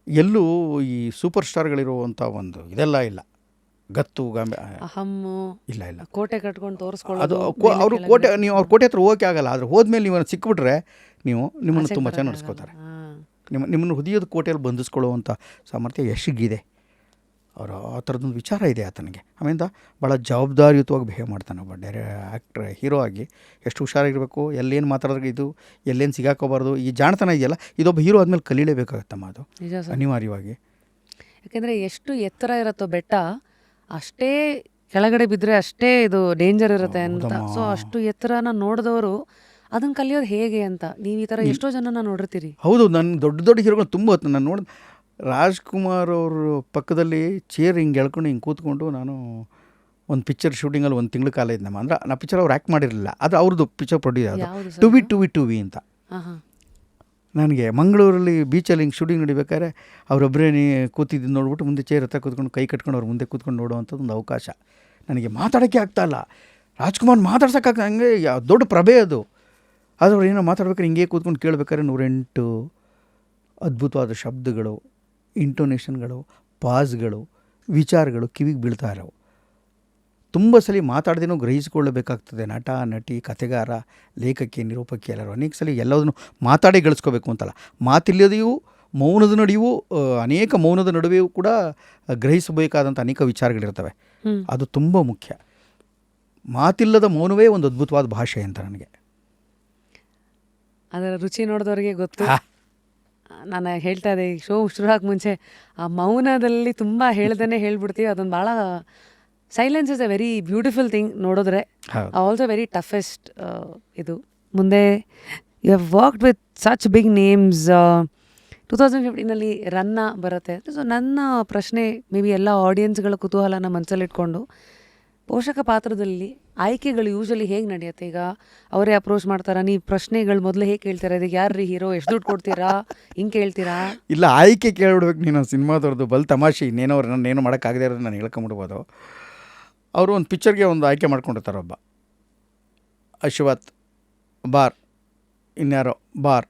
ಎಲ್ಲೂ ಈ ಸೂಪರ್ ಸ್ಟಾರ್ಗಳಿರುವಂಥ ಒಂದು ಇದೆಲ್ಲ ಇಲ್ಲ. ಗತ್ತು ಅಹಮ್ಮು ಇಲ್ಲ, ಕೋಟೆ ಕಟ್ಕೊಂಡು ಅದು ತೋರಿಸ್ಕೊಳ್ಳೋದು. ಅವರು ಕೋಟೆ, ನೀವು ಅವ್ರ ಕೋಟೆ ಹತ್ರ ಹೋಗೋಕೆ ಆಗಲ್ಲ. ಆದರೆ ಹೋದ್ಮೇಲೆ ನೀವು ಸಿಕ್ಬಿಟ್ರೆ ನಿಮ್ಮನ್ನು ತುಂಬ ಚೆನ್ನಾಗಿ ನಡೆಸ್ಕೋತಾರೆ. ನಿಮ್ಮನ್ನು ಹೃದಯದ ಕೋಟೆಯಲ್ಲಿ ಬಂಧಿಸ್ಕೊಳ್ಳುವಂಥ ಸಾಮರ್ಥ್ಯ ಯಶಿಗಿದೆ. ಅವರು ಆ ಥರದೊಂದು ವಿಚಾರ ಇದೆ ಆತನಿಗೆ. ಆಮೇಲೆ ಭಾಳ ಜವಾಬ್ದಾರಿಯುತವಾಗಿ ಬಿಹೇವ್ ಮಾಡ್ತಾನೆ. ಒಬ್ಬ ಆ್ಯಕ್ಟ್ರ್, ಹೀರೋ ಆಗಿ ಎಷ್ಟು ಹುಷಾರಾಗಿರಬೇಕು, ಎಲ್ಲೇನು ಮಾತಾಡಿದ್ರೆ ಇದು, ಎಲ್ಲೇನು ಸಿಗಾಕೋಬಾರ್ದು. ಈ ಜಾಣತನ ಇದೆಯಲ್ಲ, ಇದೊಬ್ಬ ಹೀರೋ ಆದಮೇಲೆ ಕಲೀಲೇಬೇಕಾಗತ್ತಮ್ಮ. ಅದು ಅನಿವಾರ್ಯವಾಗಿ. ಯಾಕೆಂದರೆ ಎಷ್ಟು ಎತ್ತರ ಇರುತ್ತೋ ಬೆಟ್ಟ, ಅಷ್ಟೇ ಕೆಳಗಡೆ ಬಿದ್ದರೆ ಅಷ್ಟೇ ಇದು ಡೇಂಜರ್ ಇರುತ್ತೆ ಅಂತ. ಸೊ ಅಷ್ಟು ಎತ್ತರನ ನೋಡಿದವರು ಅದನ್ನು ಕಲಿಯೋದು ಹೇಗೆ ಅಂತ. ನೀವು ಈ ಥರ ಎಷ್ಟೋ ಜನನ ನೋಡಿರ್ತೀರಿ. ಹೌದು, ನನ್ನ ದೊಡ್ಡ ಹೀರೋಗಳು ತುಂಬ ಹೊತ್ತು ನಾನು ನೋಡಿದೆ. ರಾಜ್ಕುಮಾರ್ ಅವರು ಪಕ್ಕದಲ್ಲಿ ಚೇರ್ ಹಿಂಗೆ ಎಳ್ಕೊಂಡು ಹಿಂಗೆ ಕೂತ್ಕೊಂಡು, ನಾನು ಒಂದು ಪಿಕ್ಚರ್ ಶೂಟಿಂಗಲ್ಲಿ 1 ತಿಂಗಳ ಕಾಲ ಇದ್ದಮ್ಮ. ಅಂದ್ರೆ ಆ ಪಿಕ್ಚರ್ ಅವ್ರು ಆ್ಯಕ್ಟ್ ಮಾಡಿರಲಿಲ್ಲ, ಅದು ಅವ್ರದ್ದು ಪಿಕ್ಚರ್ ಪ್ರೊಡ್ಯೂಸ್ ಆಗೋದು, ಟು ವಿ ಅಂತ. ನನಗೆ ಮಂಗಳೂರಲ್ಲಿ ಬೀಚಲ್ಲಿ ಹಿಂಗೆ ಶೂಟಿಂಗ್ ನಡಿಬೇಕಾದ್ರೆ ಅವರೊಬ್ಬರೇ ಕೂತಿದ್ದು ನೋಡ್ಬಿಟ್ಟು ಮುಂದೆ ಚೇರ್ ಹತ್ರ ಕೂತ್ಕೊಂಡು ಕೈ ಕಟ್ಕೊಂಡು ಅವ್ರ ಮುಂದೆ ಕೂತ್ಕೊಂಡು ನೋಡುವಂಥದ್ದು ಒಂದು ಅವಕಾಶ. ನನಗೆ ಮಾತಾಡೋಕ್ಕೆ ಆಗ್ತಾಯಿಲ್ಲ. ರಾಜ್ಕುಮಾರ್ ಮಾತಾಡ್ಸೋಕ್ಕಾಗ್ತ, ಹಂಗೆ ದೊಡ್ಡ ಪ್ರಭೆ ಅದು. ಆದರೆ ಅವ್ರು ಏನೋ ಮಾತಾಡ್ಬೇಕಾದ್ರೆ ಹಿಂಗೆ ಕೂತ್ಕೊಂಡು ಕೇಳಬೇಕಾದ್ರೆ 108 ಅದ್ಭುತವಾದ ಶಬ್ದಗಳು, ಇಂಟೋನೇಷನ್ಗಳು, ಪಾಸ್ಗಳು, ವಿಚಾರಗಳು ಕಿವಿಗೆ ಬೀಳ್ತಾ ಇರೋವು. ತುಂಬ ಸಲ ಮಾತಾಡ್ದೇನೋ ಗ್ರಹಿಸಿಕೊಳ್ಳಬೇಕಾಗ್ತದೆ. ನಟ, ನಟಿ, ಕಥೆಗಾರ, ಲೇಖಕಿ, ನಿರೂಪಕಿ ಎಲ್ಲರೂ ಅನೇಕ ಸಲ ಎಲ್ಲದನ್ನು ಮಾತಾಡೇ ಗಳಿಸ್ಕೋಬೇಕು ಅಂತಲ್ಲ. ಮಾತಿಲ್ಲದೆಯೂ ಮೌನದ ನಡುವೆಯೂ ಅನೇಕ ಮೌನದ ನಡುವೆಯೂ ಕೂಡ ಗ್ರಹಿಸಬೇಕಾದಂಥ ಅನೇಕ ವಿಚಾರಗಳಿರ್ತವೆ. ಅದು ತುಂಬ ಮುಖ್ಯ. ಮಾತಿಲ್ಲದ ಮೌನವೇ ಒಂದು ಅದ್ಭುತವಾದ ಭಾಷೆ ಅಂತ ನನಗೆ. ಅದರ ರುಚಿ ನೋಡಿದವ್ರಿಗೆ ಗೊತ್ತು. ನಾನು ಹೇಳ್ತಾ ಇದ್ದೆ ಈ ಶೋ ಶುರುವಾಗಿ ಮುಂಚೆ, ಆ ಮೌನದಲ್ಲಿ ತುಂಬ ಹೇಳ್ದೇ ಹೇಳ್ಬಿಡ್ತೀವಿ. ಅದೊಂದು ಭಾಳ silence is a very beautiful thing ನೋಡಿದ್ರೆ. ಆಲ್ಸೋ ವೆರಿ ಟಫೆಸ್ಟ್ ಇದು. ಮುಂದೆ you have worked with such big names. 2015 ರನ್ನ ಬರುತ್ತೆ. ಸೊ ನನ್ನ ಪ್ರಶ್ನೆ, ಮೇ ಬಿ ಎಲ್ಲ ಆಡಿಯನ್ಸ್ಗಳ ಕುತೂಹಲನ ಮನಸ್ಸಲ್ಲಿಟ್ಕೊಂಡು, ಪೋಷಕ ಪಾತ್ರದಲ್ಲಿ ಆಯ್ಕೆಗಳು ಯೂಶಲಿ ಹೇಗೆ ನಡೆಯುತ್ತೆ? ಈಗ ಅವರೇ ಅಪ್ರೋಚ್ ಮಾಡ್ತಾರಾ? ನೀವು ಪ್ರಶ್ನೆಗಳು ಮೊದಲು ಹೇಗೆ ಕೇಳ್ತೀರಾ? ಇದಕ್ಕೆ ಯಾರು ರೀ ಹೀರೋ, ಎಷ್ಟು ದುಡ್ಡು ಕೊಡ್ತೀರಾ, ಹಿಂಗೆ ಕೇಳ್ತೀರಾ? ಇಲ್ಲ, ಆಯ್ಕೆ ಕೇಳ್ಬಿಡ್ಬೇಕು ನೀನು. ಸಿನಿಮಾದವ್ರದ್ದು ಬಲ್ ತಮಾಷೆ. ಇನ್ನೇನೋ ನನ್ನೇನು ಮಾಡೋಕ್ಕಾಗದೇ ಇರೋದು ನಾನು ಹೇಳ್ಕೊಂಬಿಡ್ಬೋದು. ಅವರು ಒಂದು ಪಿಕ್ಚರ್ಗೆ ಒಂದು ಆಯ್ಕೆ ಮಾಡ್ಕೊಂಡಿರ್ತಾರೆ. ಒಬ್ಬ ಅಶ್ವಥ್ ಬಾರ್, ಇನ್ಯಾರೋ ಬಾರ್,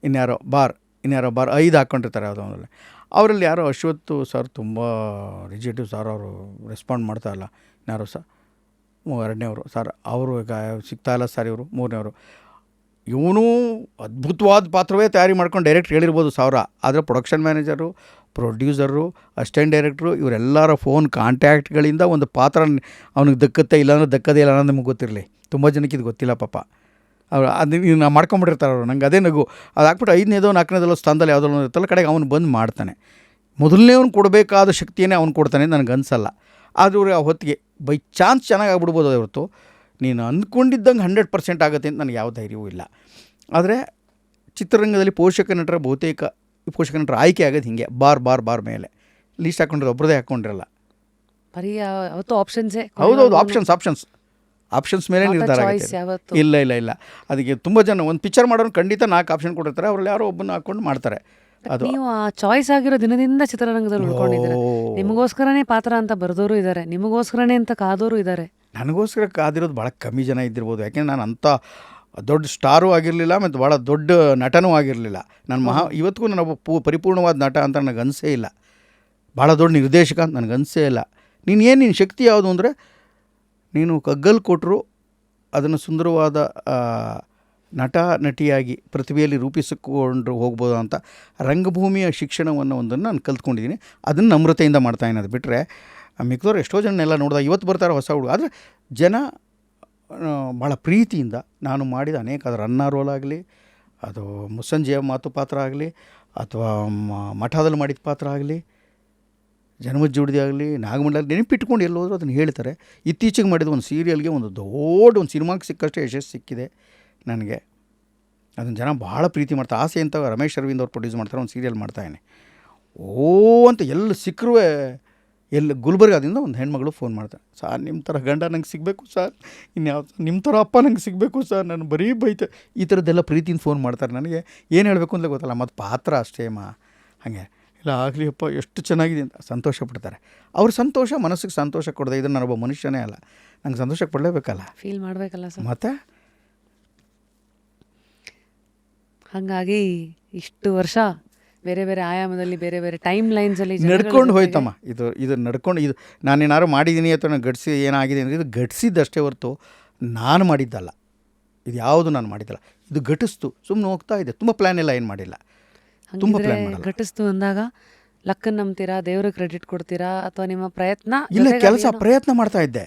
ಇನ್ಯಾರೋ ಬಾರ್, ಇನ್ಯಾರೋ ಬಾರ್, 5 ಹಾಕ್ಕೊಂಡಿರ್ತಾರೆ ಯಾವುದೋ ಒಂದಲ್ಲಿ. ಅವರಲ್ಲಿ ಯಾರೋ ಅಶ್ವಥ್ ಸರ್ ತುಂಬ ರಿಜಿಟಿವ್ ಸರ್, ಅವರು ರೆಸ್ಪಾಂಡ್ ಮಾಡ್ತಾಯಿಲ್ಲ. ಇನ್ಯಾರೋ ಸರ್ 2ನೇವರು ಸರ್, ಅವರು ಈಗ ಸಿಗ್ತಾಯಿಲ್ಲ ಸರ್, ಇವರು 3ನೇವರು. ಇವನು ಅದ್ಭುತವಾದ ಪಾತ್ರವೇ ತಯಾರಿ ಮಾಡ್ಕೊಂಡು ಡೈರೆಕ್ಟ್ ಹೇಳಿರ್ಬೋದು 1000. ಆದರೆ ಪ್ರೊಡಕ್ಷನ್ ಮ್ಯಾನೇಜರು, ಪ್ರೊಡ್ಯೂಸರು, ಅಸಿಸ್ಟೆಂಟ್ ಡೈರೆಕ್ಟ್ರು ಇವರೆಲ್ಲರ ಫೋನ್ ಕಾಂಟ್ಯಾಕ್ಟ್ಗಳಿಂದ ಒಂದು ಪಾತ್ರ ಅವ್ನಿಗೆ ದಕ್ಕತ್ತೆ, ಇಲ್ಲಾಂದ್ರೆ ದಕ್ಕದೇ ಇಲ್ಲ ಅನ್ನೋದು ನಮಗೆ ಗೊತ್ತಿರಲಿ. ತುಂಬ ಜನಕ್ಕೆ ಇದು ಗೊತ್ತಿಲ್ಲ ಪಾಪ. ಅವ್ರು ಅದನ್ನು ಮಾಡ್ಕೊಂಬಿಟ್ಟಿರ್ತಾರೆ ಅವರು. ನಂಗೆ ಅದೇ ನಗು. ಅದು ಹಾಕ್ಬಿಟ್ಟು 5ನೇದೋ 4ನೇದಲ್ಲೋ ಸ್ಥಾನದಲ್ಲಿ ಯಾವುದೋ ಇರುತ್ತಲ್ಲ ಕಡೆಗೆ ಅವನು ಬಂದು ಮಾಡ್ತಾನೆ. ಮೊದಲನೇವ್ನು ಕೊಡಬೇಕಾದ ಶಕ್ತಿಯೇ ಅವ್ನು ಕೊಡ್ತಾನೆ ನನಗೆ ಅನಿಸಲ್ಲ. ಆದರೂ ಆ ಹೊತ್ತಿಗೆ ಬೈ ಚಾನ್ಸ್ ಚೆನ್ನಾಗಿ ಆಗ್ಬಿಡ್ಬೋದು ಹೊರತು ನೀನು ಅಂದ್ಕೊಂಡಿದ್ದಂಗೆ 100% ಆಗುತ್ತೆ ಅಂತ ನನಗೆ ಯಾವ ಧೈರ್ಯವೂ ಇಲ್ಲ. ಆದರೆ ಚಿತ್ರರಂಗದಲ್ಲಿ ಪೋಷಕ ನಟರ ಬಹುತೇಕ ಪೋಷಕ ನಟರ ಆಯ್ಕೆ ಆಗೋದು ಹೀಗೆ, ಬಾರ್ ಮೇಲೆ ಲೀಸ್ಟ್ ಹಾಕ್ಕೊಂಡಿರೋ ಒಬ್ಬರದೇ ಹಾಕ್ಕೊಂಡಿರಲ್ಲ. ಬರೀ ಅವತ್ತು ಆಪ್ಷನ್ಸೇ. ಹೌದೌದು, ಆಪ್ಷನ್ಸ್. ಆಪ್ಷನ್ಸ್ ಮೇಲೆ Not a ನಿರ್ಧಾರ choice ಆಗುತ್ತೆ. ಯಾವತ್ತೂ. ಇಲ್ಲ ಅದಕ್ಕೆ ತುಂಬ ಜನ ಒಂದು ಪಿಕ್ಚರ್ ಮಾಡೋರು ಖಂಡಿತ 4 ಆಪ್ಷನ್ ಕೊಟ್ಟಿರ್ತಾರೆ, ಅವ್ರಲ್ಲಿ ಯಾರೋ ಒಬ್ಬನ ಹಾಕ್ಕೊಂಡು ಮಾಡ್ತಾರೆ. ಅದು ನೀವು ಆ ಚಾಯ್ಸ್ ಆಗಿರೋ ದಿನದಿಂದ ಚಿತ್ರರಂಗದಲ್ಲಿ ಉಳ್ಕೊಂಡಿದ್ದೀರ. ನಿಮಗೋಸ್ಕರನೇ ಪಾತ್ರ ಅಂತ ಬರೆದವರು ಇದ್ದಾರೆ, ನಿಮಗೋಸ್ಕರನೇ ಅಂತ ಕಾದೋರು ಇದ್ದಾರೆ. ನನಗೋಸ್ಕರ ಕಾದಿರೋದು ಭಾಳ ಕಮ್ಮಿ ಜನ ಇದ್ದಿರ್ಬೋದು, ಯಾಕೆಂದ್ರೆ ನಾನು ಅಂಥ ದೊಡ್ಡ ಸ್ಟಾರೂ ಆಗಿರಲಿಲ್ಲ ಮತ್ತು ಭಾಳ ದೊಡ್ಡ ನಟನೂ ಆಗಿರಲಿಲ್ಲ. ನಾನು ಇವತ್ತಿಗೂ ನಾನು ಪರಿಪೂರ್ಣವಾದ ನಟ ಅಂತ ನನಗೆ ಅನಿಸೇ ಇಲ್ಲ, ಭಾಳ ದೊಡ್ಡ ನಿರ್ದೇಶಕ ಅಂತ ನನಗೆ ಅನಿಸೇ ಇಲ್ಲ. ನಿನ್ನ ಶಕ್ತಿ ಯಾವುದು ಅಂದರೆ ನೀನು ಕಗ್ಗಲ್ ಕೊಟ್ಟರು ಅದನ್ನು ಸುಂದರವಾದ ನಟ ನಟಿಯಾಗಿ ಪ್ರತಿಭೆಯಲ್ಲಿ ರೂಪಿಸಿಕೊಂಡು ಹೋಗ್ಬೋದು ಅಂತ ರಂಗಭೂಮಿಯ ಶಿಕ್ಷಣವನ್ನು ಒಂದನ್ನು ನಾನು ಕಲ್ತ್ಕೊಂಡಿದ್ದೀನಿ. ಅದನ್ನು ನಮ್ರತೆಯಿಂದ ಮಾಡ್ತಾಯಿದ್ದೀನಿ. ಅದು ಬಿಟ್ಟರೆ ಮಿಕ್ದವ್ರು ಎಷ್ಟೋ ಜನನೆಲ್ಲ ನೋಡಿದಾಗ ಇವತ್ತು ಬರ್ತಾರೆ ಹೊಸ ಹುಡುಗ, ಆದರೆ ಜನ ಭಾಳ ಪ್ರೀತಿಯಿಂದ ನಾನು ಮಾಡಿದ ಅನೇಕ ಅದರ ಅನ್ನ ರೋಲ್ ಆಗಲಿ, ಅದು ಮುಸ್ಸಂಜೆಯ ಮಾತು ಪಾತ್ರ ಆಗಲಿ, ಅಥವಾ ಮಠದಲ್ಲಿ ಮಾಡಿದ ಪಾತ್ರ ಆಗಲಿ, ಜನ್ಮದ ಜೋಡಿದೆ ಆಗಲಿ, ನಾಗಮಂಡಲ ನೆನಪಿಟ್ಕೊಂಡು ಎಲ್ಲೋದ್ರು ಅದನ್ನು ಹೇಳ್ತಾರೆ. ಇತ್ತೀಚೆಗೆ ಮಾಡಿದ ಒಂದು ಸೀರಿಯಲ್ಗೆ ಒಂದು ದೊಡ್ಡ ಒಂದು ಸಿನಿಮಾಗೆ ಸಿಕ್ಕಷ್ಟೇ ಯಶಸ್ಸು ಸಿಕ್ಕಿದೆ ನನಗೆ. ಅದನ್ನು ಜನ ಭಾಳ ಪ್ರೀತಿ ಮಾಡ್ತಾರೆ. ಆಸೆ ಅಂತ ರಮೇಶ್ ಅರವಿಂದ್ ಅವ್ರು ಪ್ರೊಡ್ಯೂಸ್ ಮಾಡ್ತಾರೆ, ಒಂದು ಸೀರಿಯಲ್ ಮಾಡ್ತಾಯಿದ್ದೀನಿ. ಅಂತ ಎಲ್ಲ ಸಿಕ್ಕರೂ ಗುಲ್ಬರ್ಗಾದಿಂದ ಒಂದು ಹೆಣ್ಮಗಳು ಫೋನ್ ಮಾಡ್ತಾರೆ, ಸರ್ ನಿಮ್ಮ ಥರ ಗಂಡ ನಂಗೆ ಸಿಗಬೇಕು ಸರ್, ಇನ್ಯಾವ ನಿಮ್ಮ ಥರ ಅಪ್ಪ ನಂಗೆ ಸಿಗಬೇಕು ಸರ್, ನಾನು ಬರೀ ಬೈತೆ, ಈ ಥರದ್ದೆಲ್ಲ ಪ್ರೀತಿಯಿಂದ ಫೋನ್ ಮಾಡ್ತಾರೆ. ನನಗೆ ಏನು ಹೇಳಬೇಕು ಅಂತ ಗೊತ್ತಲ್ಲ, ಮತ್ತು ಪಾತ್ರ ಅಷ್ಟೇಮ್ಮ ಹಾಗೆ ಇಲ್ಲ ಆಗಲಿ ಅಪ್ಪ ಎಷ್ಟು ಚೆನ್ನಾಗಿದೆ ಅಂತ ಸಂತೋಷ ಪಡ್ತಾರೆ. ಅವ್ರ ಸಂತೋಷ ಮನಸ್ಸಿಗೆ ಸಂತೋಷ ಕೊಡದೆ ಇದ್ರೆ ನಾನೊಬ್ಬ ಮನುಷ್ಯನೇ ಅಲ್ಲ, ನಂಗೆ ಸಂತೋಷ ಪಡಲೇಬೇಕಲ್ಲ, ಫೀಲ್ ಮಾಡಬೇಕಲ್ಲ ಸರ್. ಮತ್ತು ಹಾಗಾಗಿ ಇಷ್ಟು ವರ್ಷ ಬೇರೆ ಬೇರೆ ಆಯಾಮದಲ್ಲಿ ಬೇರೆ ಬೇರೆ ಟೈಮ್ ಲೈನ್ಸಲ್ಲಿ ನಡ್ಕೊಂಡು ಹೋಯ್ತಮ್ಮ. ಇದು ನಡ್ಕೊಂಡು ಇದು ನಾನೇನಾದ್ರು ಮಾಡಿದ್ದೀನಿ ಅಥವಾ ನಾನು ಗಡಿಸಿ ಏನಾಗಿದೆ ಅಂದರೆ ಇದು ಗಡಿಸಿದ್ದಷ್ಟೇ ಹೊರತು ನಾನು ಮಾಡಿದ್ದಲ್ಲ. ಇದು ಯಾವುದು ನಾನು ಮಾಡಿದ್ದಲ್ಲ, ಇದು ಘಟಿಸ್ತು, ಸುಮ್ಮನೆ ಹೋಗ್ತಾ ಇದೆ. ತುಂಬ ಪ್ಲ್ಯಾನ್ ಎಲ್ಲ ಏನು ಮಾಡಿಲ್ಲ, ತುಂಬ ಪ್ಲ್ಯಾನ್ ಮಾಡಲ್ಲ. ಘಟಿಸ್ತು ಅಂದಾಗ ಲಕ್ಕನ್ನು ನಂಬ್ತೀರಾ, ದೇವ್ರಿಗೆ ಕ್ರೆಡಿಟ್ ಕೊಡ್ತೀರಾ, ಅಥವಾ ನಿಮ್ಮ ಪ್ರಯತ್ನ? ಇಲ್ಲ, ಪ್ರಯತ್ನ ಮಾಡ್ತಾ ಇದ್ದೆ,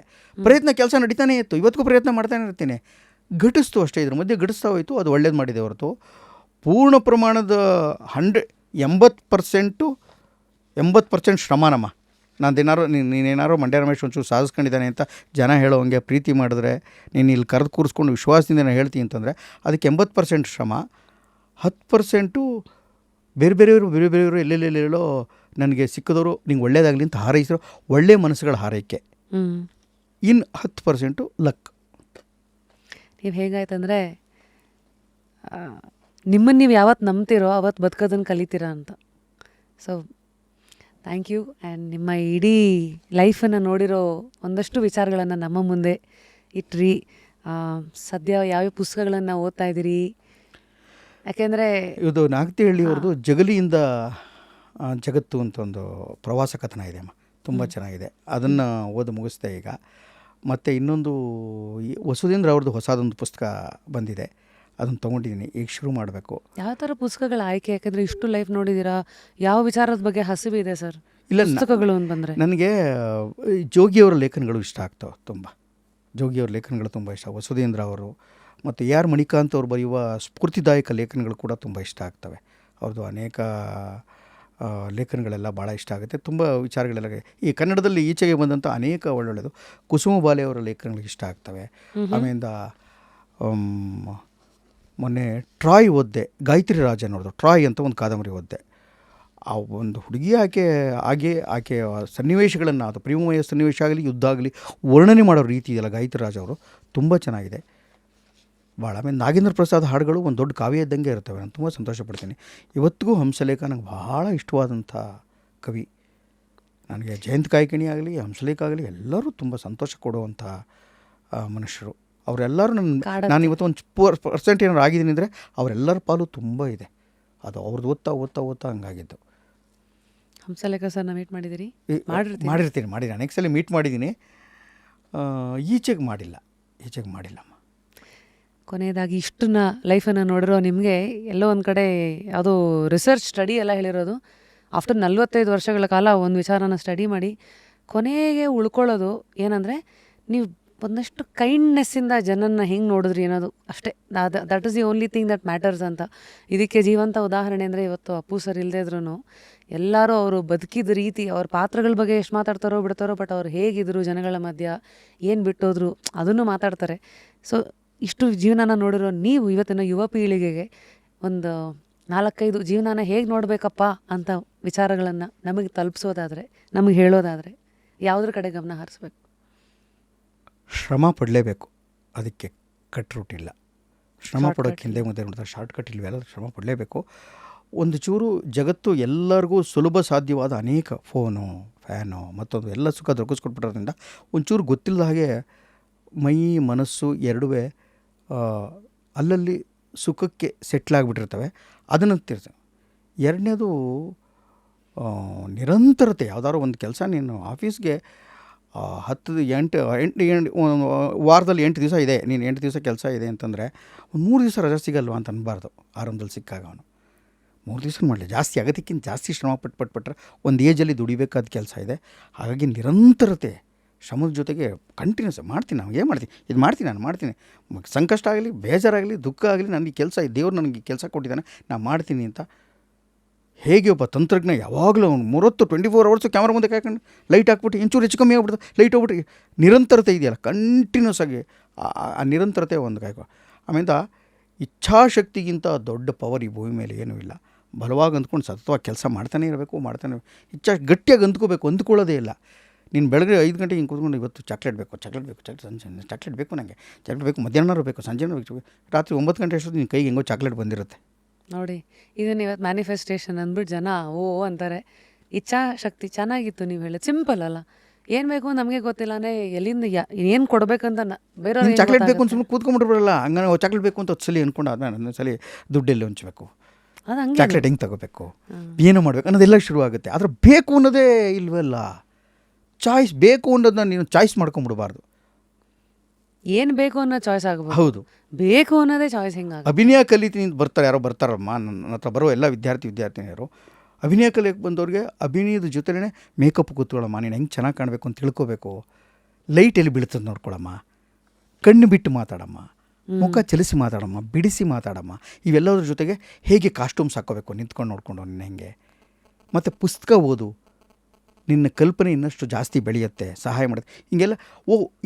ಕೆಲಸ ನಡೀತಾನೆ ಇತ್ತು, ಇವತ್ತಿಗೂ ಪ್ರಯತ್ನ ಮಾಡ್ತಾನೆ ಇರ್ತೀನಿ. ಘಟಿಸ್ತು ಅಷ್ಟೇ, ಇದ್ರ ಮಧ್ಯೆ ಘಟಿಸ್ತಾ ಹೋಯಿತು, ಅದು ಒಳ್ಳೇದು ಮಾಡಿದೆ ಹೊರತು ಪೂರ್ಣ ಪ್ರಮಾಣದ 80% ಶ್ರಮನಮ್ಮ. ನೀನೇನಾರು ಮಂಡ್ಯ ರಮೇಶ್ ಒಂಚೂರು ಸಾಧಿಸ್ಕೊಂಡಿದ್ದಾನೆ ಅಂತ ಜನ ಹೇಳೋ ಹಂಗೆ ಪ್ರೀತಿ ಮಾಡಿದ್ರೆ, ನೀನು ಇಲ್ಲಿ ಕರೆದು ಕೂರಿಸ್ಕೊಂಡು ವಿಶ್ವಾಸದಿಂದ ನಾನು ಹೇಳ್ತೀನಿ ಅಂತಂದರೆ ಅದಕ್ಕೆ 80% ಶ್ರಮ, 10% ಬೇರೆ ಬೇರೆಯವರು ಎಲ್ಲೆಲ್ಲೆಲ್ಲೋ ನನಗೆ ಸಿಕ್ಕಿದವರು ನಿಂಗೆ ಒಳ್ಳೇದಾಗಲಿ ಅಂತ ಹಾರೈಸಿರೋ ಒಳ್ಳೆಯ ಮನಸ್ಸುಗಳ ಹಾರೈಕೆ. ಇನ್ನು 10% ಲಕ್. ನೀವು ಹೇಗಾಯ್ತಂದರೆ ನಿಮ್ಮನ್ನು ನೀವು ಯಾವತ್ತು ನಂಬ್ತಿರೋ ಅವತ್ತು ಬದುಕೋದನ್ನು ಕಲಿತೀರಾ ಅಂತ. So thank you. ಆ್ಯಂಡ್ ನಿಮ್ಮ ಇಡೀ ಲೈಫನ್ನು ನೋಡಿರೋ ಒಂದಷ್ಟು ವಿಚಾರಗಳನ್ನು ನಮ್ಮ ಮುಂದೆ ಇಟ್ರಿ. ಸದ್ಯ ಯಾವ್ಯಾವ ಪುಸ್ತಕಗಳನ್ನು ಓದ್ತಾ ಇದ್ದೀರಿ? ಯಾಕೆಂದರೆ ಇದು ನಾಗತಿಹಳ್ಳಿಯವ್ರದ್ದು ಜಗಲಿಯಿಂದ ಜಗತ್ತು ಅಂತ ಒಂದು ಪ್ರವಾಸ ಕಥನ ಇದೆ ಅಮ್ಮ, ತುಂಬ ಚೆನ್ನಾಗಿದೆ. ಅದನ್ನು ಓದಿ ಮುಗಿಸ್ದೆ ಈಗ. ಮತ್ತು ಇನ್ನೊಂದು ವಸುಧೇಂದ್ರ ಅವ್ರದ್ದು ಹೊಸದೊಂದು ಪುಸ್ತಕ ಬಂದಿದೆ, ಅದನ್ನು ತೊಗೊಂಡಿದ್ದೀನಿ, ಈಗ ಶುರು ಮಾಡಬೇಕು. ಯಾವ ಥರ ಪುಸ್ತಕಗಳ ಆಯ್ಕೆ? ಯಾಕೆಂದರೆ ಇಷ್ಟು ಲೈಫ್ ನೋಡಿದ್ದೀರಾ, ಯಾವ ವಿಚಾರದ ಬಗ್ಗೆ ಹಸಿವಿದೆ ಸರ್? ಇಲ್ಲ, ಪುಸ್ತಕಗಳು ಅಂತ ಬಂದರೆ ನನಗೆ ಜೋಗಿಯವರ ಲೇಖನಗಳು ಇಷ್ಟ ಆಗ್ತವೆ ತುಂಬ. ಜೋಗಿಯವರ ಲೇಖನಗಳು ತುಂಬ ಇಷ್ಟ. ವಸುಧೇಂದ್ರ ಅವರು ಮತ್ತು ಆರ್ ಮಣಿಕಾಂತ್ ಅವರು ಬರೆಯುವ ಸ್ಫೂರ್ತಿದಾಯಕ ಲೇಖನಗಳು ಕೂಡ ತುಂಬ ಇಷ್ಟ ಆಗ್ತವೆ. ಅವ್ರದ್ದು ಅನೇಕ ಲೇಖನಗಳೆಲ್ಲ ಭಾಳ ಇಷ್ಟ ಆಗುತ್ತೆ. ತುಂಬ ವಿಚಾರಗಳೆಲ್ಲ ಈ ಕನ್ನಡದಲ್ಲಿ ಈಚೆಗೆ ಬಂದಂಥ ಅನೇಕ ಒಳ್ಳೊಳ್ಳೆಯದು ಕುಸುಮ ಬಾಲೆ ಅವರ ಲೇಖನಗಳು ಇಷ್ಟ ಆಗ್ತವೆ. ಆಮೇಲಿಂದ ಮೊನ್ನೆ ಟ್ರಾಯ್ ಓದಿದೆ, ಗಾಯತ್ರಿ ರಾಜನ್ ಅವ್ರದ್ದು ಟ್ರಾಯ್ ಅಂತ ಒಂದು ಕಾದಂಬರಿ ಓದಿದೆ. ಆ ಒಂದು ಹುಡುಗಿ ಆಕೆ ಸನ್ನಿವೇಶಗಳನ್ನು, ಅದು ಪ್ರೇಮಮಯ ಸನ್ನಿವೇಶ ಆಗಲಿ ಯುದ್ಧ ಆಗಲಿ ವರ್ಣನೆ ಮಾಡೋ ರೀತಿ ಇದೆಯಲ್ಲ ಗಾಯತ್ರಿ ರಾಜ್ ಅವರು, ತುಂಬ ಚೆನ್ನಾಗಿದೆ ಭಾಳ. ಆಮೇಲೆ ನಾಗೇಂದ್ರ ಪ್ರಸಾದ್ ಹಾಡುಗಳು ಒಂದು ದೊಡ್ಡ ಕಾವ್ಯ ಇದ್ದಂಗೆ ಇರ್ತವೆ. ನಾನು ತುಂಬ ಸಂತೋಷ ಪಡ್ತೀನಿ. ಇವತ್ತಿಗೂ ಹಂಸಲೇಖ ನನಗೆ ಭಾಳ ಇಷ್ಟವಾದಂಥ ಕವಿ. ನನಗೆ ಜಯಂತ್ ಕಾಯ್ಕಿಣಿ ಆಗಲಿ ಹಂಸಲೇಖ ಆಗಲಿ ಎಲ್ಲರೂ ತುಂಬ ಸಂತೋಷ ಕೊಡುವಂಥ ಮನುಷ್ಯರು. ಅವರೆಲ್ಲರೂ ನಾನು ಇವತ್ತು ಒಂದು % ಏನಾರು ಆಗಿದ್ದೀನಿ ಅಂದರೆ ಅವರೆಲ್ಲರ ಪಾಲು ತುಂಬ ಇದೆ. ಅದು ಅವ್ರದ್ದು ಓದ್ತಾ ಹಂಗಾಗಿದ್ದು. ಹಂಸಲೇಖ ಸರ್ನ ಮೀಟ್ ಮಾಡಿದ್ದೀರಿ? ಮಾಡಿದ್ದೀನಿ ಅನೇಕ ಸಲ ಮೀಟ್ ಮಾಡಿದ್ದೀನಿ. ಈಚೆಗೆ ಮಾಡಿಲ್ಲಮ್ಮ. ಕೊನೆಯದಾಗಿ ಇಷ್ಟನ್ನ ಲೈಫನ್ನು ನೋಡಿರೋ ನಿಮಗೆ ಎಲ್ಲೋ ಒಂದು ಕಡೆ ಯಾವುದೋ ರಿಸರ್ಚ್ ಸ್ಟಡಿ ಎಲ್ಲ ಹೇಳಿರೋದು, ಆಫ್ಟರ್ 45 ವರ್ಷಗಳ ಕಾಲ ಒಂದು ವಿಚಾರನ ಸ್ಟಡಿ ಮಾಡಿ ಕೊನೆಗೆ ಉಳ್ಕೊಳ್ಳೋದು ಏನಂದರೆ, ನೀವು ಒಂದಷ್ಟು ಕೈಂಡ್ನೆಸ್ಸಿಂದ ಜನನ್ನ ಹೆಂಗೆ ನೋಡಿದ್ರಿ ಅನ್ನೋದು ಅಷ್ಟೇ. That is the only thing that matters ಅಂತ. ಇದಕ್ಕೆ ಜೀವಂತ ಉದಾಹರಣೆ ಅಂದರೆ ಇವತ್ತು ಅಪ್ಪು ಸರ್ ಇಲ್ಲದೇ ಇದ್ರೂ ಎಲ್ಲರೂ ಅವರು ಬದುಕಿದ ರೀತಿ, ಅವ್ರ ಪಾತ್ರಗಳ ಬಗ್ಗೆ ಎಷ್ಟು ಮಾತಾಡ್ತಾರೋ ಬಿಡ್ತಾರೋ, ಬಟ್ ಅವ್ರು ಹೇಗಿದ್ರು ಜನಗಳ ಮಧ್ಯ, ಏನು ಬಿಟ್ಟೋದ್ರು ಅದನ್ನು ಮಾತಾಡ್ತಾರೆ. ಸೊ ಇಷ್ಟು ಜೀವನನ ನೋಡಿರೋ ನೀವು ಇವತ್ತಿನ ಯುವ ಪೀಳಿಗೆಗೆ ಒಂದು 4-5 ಜೀವನನ ಹೇಗೆ ನೋಡಬೇಕಪ್ಪ ಅಂತ ವಿಚಾರಗಳನ್ನು ನಮಗೆ ತಲುಪಿಸೋದಾದರೆ, ನಮಗೆ ಹೇಳೋದಾದರೆ ಯಾವುದ್ರ ಕಡೆ ಗಮನ ಹರಿಸ್ಬೇಕು? ಶ್ರಮ ಪಡಲೇಬೇಕು, ಅದಕ್ಕೆ ಕಟ್ ರೂಟ್ ಇಲ್ಲ. ಶ್ರಮ ಪಡೋಕ್ಕೆ ಹಿಂದೆ ಮುಂದೆ ನೋಡ್ತಾರೆ, ಶಾರ್ಟ್ಕಟ್ ಇಲ್ವೆಲ್ಲ, ಶ್ರಮ ಪಡಲೇಬೇಕು. ಒಂದು ಚೂರು ಜಗತ್ತು ಎಲ್ಲರಿಗೂ ಸುಲಭ ಸಾಧ್ಯವಾದ ಅನೇಕ ಫೋನು, ಫ್ಯಾನು, ಮತ್ತೊಂದು ಎಲ್ಲ ಸುಖ ದೊರಕಿಸ್ಕೊಟ್ಬಿಟ್ರೋದ್ರಿಂದ ಒಂಚೂರು ಗೊತ್ತಿಲ್ಲದ ಹಾಗೆ ಮೈ ಮನಸ್ಸು ಎರಡೂ ಅಲ್ಲಲ್ಲಿ ಸುಖಕ್ಕೆ ಸೆಟ್ಲಾಗಿಬಿಟ್ಟಿರ್ತವೆ. ಅದನ್ನು ತಿರ್ಸ. ಎರಡನೇದು ನಿರಂತರತೆ. ಯಾವುದಾದ್ರು ಒಂದು ಕೆಲಸ ನೀನು ಆಫೀಸ್ಗೆ 8 ವಾರದಲ್ಲಿ 8 ದಿವಸ ಇದೆ, ನೀನು 8 ದಿವಸ ಕೆಲಸ ಇದೆ ಅಂತಂದರೆ ಒಂದು 3 ದಿವಸ ರಜೆ ಸಿಗಲ್ವಾ ಅಂತ ಅನ್ಬಾರ್ದು. ಆರಂಭದಲ್ಲಿ ಸಿಕ್ಕಾಗ ಅವನು 3 ದಿವಸ ಮಾಡಲಿ, ಜಾಸ್ತಿ ಅಗತ್ಯಕ್ಕಿಂತ ಜಾಸ್ತಿ ಶ್ರಮ ಪಟ್ಬಿಟ್ರೆ ಒಂದು ಏಜಲ್ಲಿ ದುಡಿಬೇಕಾದ ಕೆಲಸ ಇದೆ. ಹಾಗಾಗಿ ನಿರಂತರತೆ, ಶ್ರಮದ ಜೊತೆಗೆ ಕಂಟಿನ್ಯೂಸ್ ಮಾಡ್ತೀನಿ. ನಾವು ಏನು ಮಾಡ್ತೀನಿ, ಇದು ಮಾಡ್ತೀನಿ, ನಾನು ಮಾಡ್ತೀನಿ. ಸಂಕಷ್ಟ ಆಗಲಿ, ಬೇಜಾರಾಗಲಿ, ದುಃಖ ಆಗಲಿ, ನನಗೆ ಕೆಲಸ, ದೇವ್ರು ನನಗೆ ಕೆಲಸ ಕೊಟ್ಟಿದ್ದಾನೆ, ನಾನು ಮಾಡ್ತೀನಿ ಅಂತ. ಹೇಗೆ ಒಬ್ಬ ತಂತ್ರಜ್ಞ ಯಾವಾಗಲೂ ಅವನು 24 ಅವರ್ಸು ಕ್ಯಾಮ್ರಾ ಮುಂದೆ ಕಾಯ್ಕೊಂಡು ಲೈಟ್ ಹಾಕ್ಬಿಟ್ಟು ಇಂಚೂರು ಹೆಚ್ಚು ಕಮ್ಮಿ ಆಗ್ಬಿಡ್ತು, ಲೈಟ್ ಹೋಗ್ಬಿಟ್ಟು ನಿರಂತರತೆ ಇದೆಯಲ್ಲ, ಕಂಟಿನ್ಯೂಸ್ ಆಗಿ ಆ ನಿರಂತರತೆ ಒಂದು ಕಾಯ್ಕೊ. ಆಮೇಲೆ ಇಚ್ಛಾಶಕ್ತಿಗಿಂತ ದೊಡ್ಡ ಪವರ್ ಈ ಭೂಮಿ ಮೇಲೆ ಏನೂ ಇಲ್ಲ. ಬಲವಾಗಿ ಅಂದ್ಕೊಂಡು ಸತತವಾಗಿ ಕೆಲಸ ಮಾಡ್ತಾನೆ ಇರಬೇಕು. ಗಟ್ಟಿಯಾಗಿ ಅಂದ್ಕೊಳ್ಳೋದೇ ಇಲ್ಲ. ನೀನು ಬೆಳಗ್ಗೆ 5 ಗಂಟೆಗೆ ಹಿಂಗೆ ಕೂತ್ಕೊಂಡು ಇವತ್ತು ಚಾಕ್ಲೇಟ್ ಬೇಕು, ಚಾಕ್ಲೇಟ್ ಬೇಕು ನನಗೆ, ಚಾಕ್ಲೇಟ್ ಬೇಕು, ಮಧ್ಯಾಹ್ನ ಬೇಕು, ಸಂಜೆನೂ ಬೇಕು, ರಾತ್ರಿ 9 ಗಂಟೆ ಅಷ್ಟೊತ್ತು ನಿನ್ನ ಕೈಗೆ ಹೆಂಗೋ ಚಾಕ್ಲೇಟ್ ಬಂದಿರುತ್ತೆ. ನೋಡಿ, ಇದನ್ನು ಇವತ್ತು ಮ್ಯಾನಿಫೆಸ್ಟೇಷನ್ ಅಂದ್ಬಿಟ್ಟು ಜನ ಓ ಅಂತಾರೆ. ಇಚ್ಛಾಶಕ್ತಿ ಚೆನ್ನಾಗಿತ್ತು ನೀವು ಹೇಳೋದು, ಸಿಂಪಲ್ ಅಲ್ಲ. ಏನು ಬೇಕು ನಮಗೆ ಗೊತ್ತಿಲ್ಲ ಅಂದರೆ ಎಲ್ಲಿಂದ ಏನು ಕೊಡಬೇಕಂತ ಬೇರೆ ಚಾಕ್ಲೇಟ್ ಬೇಕು ಅಂತ ಸುಮ್ಮನೆ ಕೂತ್ಕೊಂಡ್ಬಿಟ್ರಲ್ಲ, ಹಂಗೆ ಚಾಕ್ಲೇಟ್ ಬೇಕು ಅಂತ 10 ಸಲ ಅಂದ್ಕೊಂಡು ಆದ್ಮೇಲೆ 11 ಸಲ ದುಡ್ಡೆಲ್ಲಿ ಹಂಚಬೇಕು, ಅದು ಹಂಗೆ ಚಾಕ್ಲೇಟ್ ಹೆಂಗೆ ತಗೋಬೇಕು, ಏನು ಮಾಡಬೇಕು ಅನ್ನೋದೆಲ್ಲ ಶುರುವಾಗುತ್ತೆ. ಆದರೆ ಬೇಕು ಅನ್ನೋದೇ ಇಲ್ವಲ್ಲ. ಚಾಯ್ಸ್ ಬೇಕು ಅನ್ನೋದನ್ನ ನೀನು ಚಾಯ್ಸ್ ಮಾಡ್ಕೊಂಬಿಡಬಾರ್ದು. ಏನು ಬೇಕು ಅನ್ನೋ ಚಾಯ್ಸ್ ಆಗಬಹುದು. ಹೌದು, ಬೇಕು ಅನ್ನೋದೇ ಚಾಯ್ಸ್ ಹೆಂಗಾಗಿ. ಅಭಿನಯ ಕಲಿತೀನಿ ಯಾರೋ ಬರ್ತಾರಮ್ಮ ನನ್ನ ಹತ್ರ ಬರೋ ಎಲ್ಲ ವಿದ್ಯಾರ್ಥಿನಿಯರು. ಅಭಿನಯ ಕಲಿಯಕ್ಕೆ ಬಂದವ್ರಿಗೆ ಅಭಿನಯದ ಜೊತೆಲೇ ಮೇಕಪ್ ಕೂತ್ಕೊಳ್ಳಮ್ಮ, ನೀನು ಹೆಂಗೆ ಚೆನ್ನಾಗಿ ಕಾಣಬೇಕು ಅಂತ ತಿಳ್ಕೊಬೇಕು. ಲೈಟ್ ಎಲ್ಲಿ ಬೀಳ್ತದೆ ನೋಡ್ಕೊಳಮ್ಮ, ಕಣ್ಣು ಬಿಟ್ಟು ಮಾತಾಡಮ್ಮ, ಮುಖ ಚಲಿಸಿ ಮಾತಾಡಮ್ಮ, ಬಿಡಿಸಿ ಮಾತಾಡಮ್ಮ. ಇವೆಲ್ಲದ್ರ ಜೊತೆಗೆ ಹೇಗೆ ಕಾಸ್ಟ್ಯೂಮ್ಸ್ ಹಾಕ್ಕೋಬೇಕು ನಿಂತ್ಕೊಂಡು ನೋಡಿಕೊಂಡು ನಿನ್ನ ಹೆಂಗೆ. ಮತ್ತು ಪುಸ್ತಕ ಓದು, ನಿನ್ನ ಕಲ್ಪನೆ ಇನ್ನಷ್ಟು ಜಾಸ್ತಿ ಬೆಳೆಯುತ್ತೆ, ಸಹಾಯ ಮಾಡುತ್ತೆ. ಹಿಂಗೆಲ್ಲ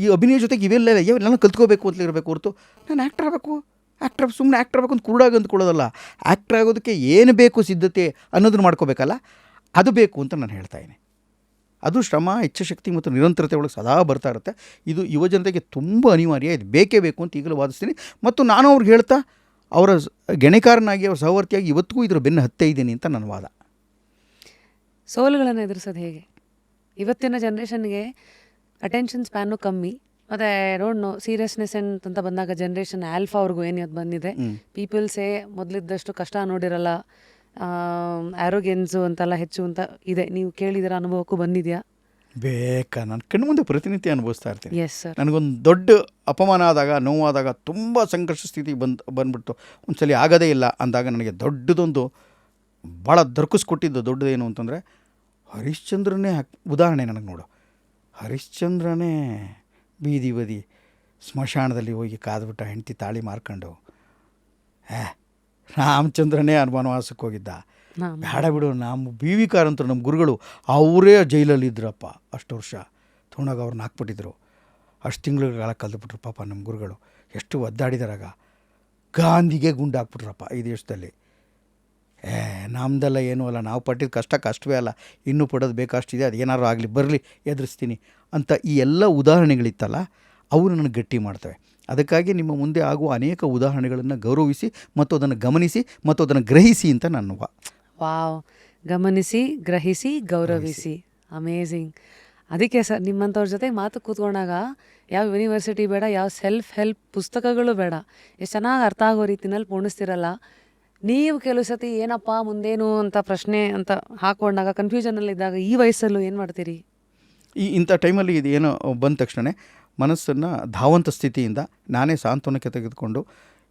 ಈ ಅಭಿನಯ ಜೊತೆಗೆ ಇವೆಲ್ಲ ಕಲ್ತ್ಕೋಬೇಕು ಅಂತ ಇರಬೇಕು ಹೊರತು ನಾನು ಆ್ಯಕ್ಟರ್ ಆಗಬೇಕು, ಸುಮ್ಮನೆ ಆ್ಯಕ್ಟರ್ ಆಗಬೇಕು ಅಂತ ಕುರುಡಾಗಿ ಅಂದ್ಕೊಳ್ಳೋದಲ್ಲ. ಆ್ಯಕ್ಟರ್ ಆಗೋದಕ್ಕೆ ಏನು ಬೇಕು ಸಿದ್ಧತೆ ಅನ್ನೋದನ್ನು ಮಾಡ್ಕೋಬೇಕಲ್ಲ, ಅದು ಬೇಕು ಅಂತ ನಾನು ಹೇಳ್ತಾಯಿದ್ದೀನಿ. ಅದು ಶ್ರಮ, ಇಚ್ಛಾಶಕ್ತಿ ಮತ್ತು ನಿರಂತರತೆ ಒಳಗೆ ಸದಾ ಬರ್ತಾ ಇರುತ್ತೆ. ಇದು ಯುವಜನತೆಗೆ ತುಂಬ ಅನಿವಾರ್ಯ, ಇದು ಬೇಕೇ ಬೇಕು ಅಂತ ಈಗಲೂ ವಾದಿಸ್ತೀನಿ. ಮತ್ತು ನಾನು ಅವ್ರಿಗೆ ಹೇಳ್ತಾ ಅವರ ಗಣಿಕಾರನಾಗಿ, ಅವ್ರ ಸಹವರ್ತಿಯಾಗಿ ಇವತ್ತಿಗೂ ಇದರ ಬೆನ್ನು ಹತ್ತೇ ಇದ್ದೀನಿ ಅಂತ ನನ್ನ ವಾದ. ಸೋಲುಗಳನ್ನು ಎದುರಿಸೋದು ಹೇಗೆ? ಇವತ್ತಿನ ಜನ್ರೇಷನ್ಗೆ ಅಟೆನ್ಷನ್ ಸ್ಪ್ಯಾನು ಕಮ್ಮಿ, ಮತ್ತು ನೋಡ್ನೋ ಸೀರಿಯಸ್ನೆಸ್ ಅಂತ ಬಂದಾಗ ಜನ್ರೇಷನ್ ಆಲ್ಫಾ ಅವ್ರಿಗೂ ಏನು ಇವತ್ತು ಬಂದಿದೆ. ಪೀಪಲ್ಸೇ ಮೊದಲಿದ್ದಷ್ಟು ಕಷ್ಟ ನೋಡಿರಲ್ಲ, ಆ್ಯರೋಗೆನ್ಸು ಅಂತೆಲ್ಲ ಹೆಚ್ಚು ಅಂತ ಇದೆ. ನೀವು ಕೇಳಿದಿರ, ಅನುಭವಕ್ಕೂ ಬಂದಿದೆಯಾ? ನಾನು ಕಣ್ಣು ಮುಂದೆ ಪ್ರತಿನಿತ್ಯ ಅನುಭವಿಸ್ತಾ ಇರ್ತೀನಿ. Yes sir. ನನಗೊಂದು ದೊಡ್ಡ ಅಪಮಾನ ಆದಾಗ, ನೋವಾದಾಗ, ತುಂಬ ಸಂಘರ್ಷ ಸ್ಥಿತಿ ಬಂದ್ಬಿಡ್ತು, ಒಂದು ಸಲ ಆಗೋದೇ ಇಲ್ಲ ಅಂದಾಗ ನನಗೆ ದೊಡ್ಡದೊಂದು ಭಾಳ ದೊರಕಿಸ್ಕೊಟ್ಟಿದ್ದು ದೊಡ್ಡದೇನು ಅಂತಂದರೆ ಹರಿಶ್ಚಂದ್ರನೇ ಉದಾಹರಣೆ. ನನಗೆ ನೋಡು, ಹರಿಶ್ಚಂದ್ರನೇ ಬೀದಿ ಬದಿ ಸ್ಮಶಾನದಲ್ಲಿ ಹೋಗಿ ಕಾದ್ಬಿಟ್ಟ, ಹೆಂಡತಿ ತಾಳಿ ಮಾರ್ಕೊಂಡು. ರಾಮಚಂದ್ರನೇ ವನವಾಸಕ್ಕೆ ಹೋಗಿದ್ದ. ಬೇಡ ಬಿಡು, ನಮ್ಮ ಬಿ ವಿ ಕಾರಂತರು ನಮ್ಮ ಗುರುಗಳು ಅವರೇ ಜೈಲಲ್ಲಿ ಇದ್ರಪ್ಪ ಅಷ್ಟು ವರ್ಷ. ತೊಗೊಂಡಾಗ ಅವ್ರನ್ನ ಹಾಕ್ಬಿಟ್ಟಿದ್ರು, ಅಷ್ಟು ತಿಂಗಳ ಕಾಲ ಕಲ್ತ್ಬಿಟ್ರು ಪಾಪ ನಮ್ಮ ಗುರುಗಳು. ಎಷ್ಟು ಒದ್ದಾಡಿದಾರಾಗ. ಗಾಂಧಿಗೆ ಗುಂಡು ಹಾಕ್ಬಿಟ್ರಪ್ಪ ಈ ದೇಶದಲ್ಲಿ. ನಮ್ಮದೆಲ್ಲ ಏನೂ ಅಲ್ಲ, ನಾವು ಪಟ್ಟಿದ ಕಷ್ಟವೇ ಅಲ್ಲ, ಇನ್ನೂ ಪಡೋದು ಬೇಕಷ್ಟಿದೆ, ಅದು ಏನಾದ್ರು ಆಗಲಿ ಬರಲಿ ಎದುರಿಸ್ತೀನಿ ಅಂತ ಈ ಎಲ್ಲ ಉದಾಹರಣೆಗಳಿತ್ತಲ್ಲ, ಅವು ನನಗೆ ಗಟ್ಟಿ ಮಾಡ್ತವೆ. ಅದಕ್ಕಾಗಿ ನಿಮ್ಮ ಮುಂದೆ ಆಗುವ ಅನೇಕ ಉದಾಹರಣೆಗಳನ್ನು ಗೌರವಿಸಿ ಮತ್ತು ಅದನ್ನು ಗಮನಿಸಿ ಮತ್ತು ಅದನ್ನು ಗ್ರಹಿಸಿ ಅಂತ ನನ್ನ ವಾವ್. ಗಮನಿಸಿ, ಗ್ರಹಿಸಿ, ಗೌರವಿಸಿ. ಅಮೇಝಿಂಗ್. ಅದಕ್ಕೆ ಸರ್ ನಿಮ್ಮಂಥವ್ರ ಜೊತೆ ಮಾತು ಕೂತ್ಕೊಂಡಾಗ ಯಾವ ಯೂನಿವರ್ಸಿಟಿ ಬೇಡ, ಯಾವ ಸೆಲ್ಫ್ ಹೆಲ್ಪ್ ಪುಸ್ತಕಗಳು ಬೇಡ, ಎಷ್ಟು ಚೆನ್ನಾಗಿ ಅರ್ಥ ಆಗೋ ರೀತಿನಲ್ಲಿ ಪೋಣಿಸ್ತಿರಲ್ಲ. ನೀವು ಕೆಲವು ಸತಿ ಏನಪ್ಪ ಮುಂದೇನು ಅಂತ ಪ್ರಶ್ನೆ ಅಂತ ಹಾಕೊಂಡಾಗ ಕನ್ಫ್ಯೂಷನಲ್ಲಿದ್ದಾಗ ಈ ವಯಸ್ಸಲ್ಲೂ ಏನು ಮಾಡ್ತೀರಿ? ಇಂಥ ಟೈಮಲ್ಲಿ ಇದು ಏನೋ ಬಂದ ತಕ್ಷಣ ಮನಸ್ಸನ್ನು ಧಾವಂತ ಸ್ಥಿತಿಯಿಂದ ನಾನೇ ಸಾಂತ್ವನಕ್ಕೆ ತೆಗೆದುಕೊಂಡು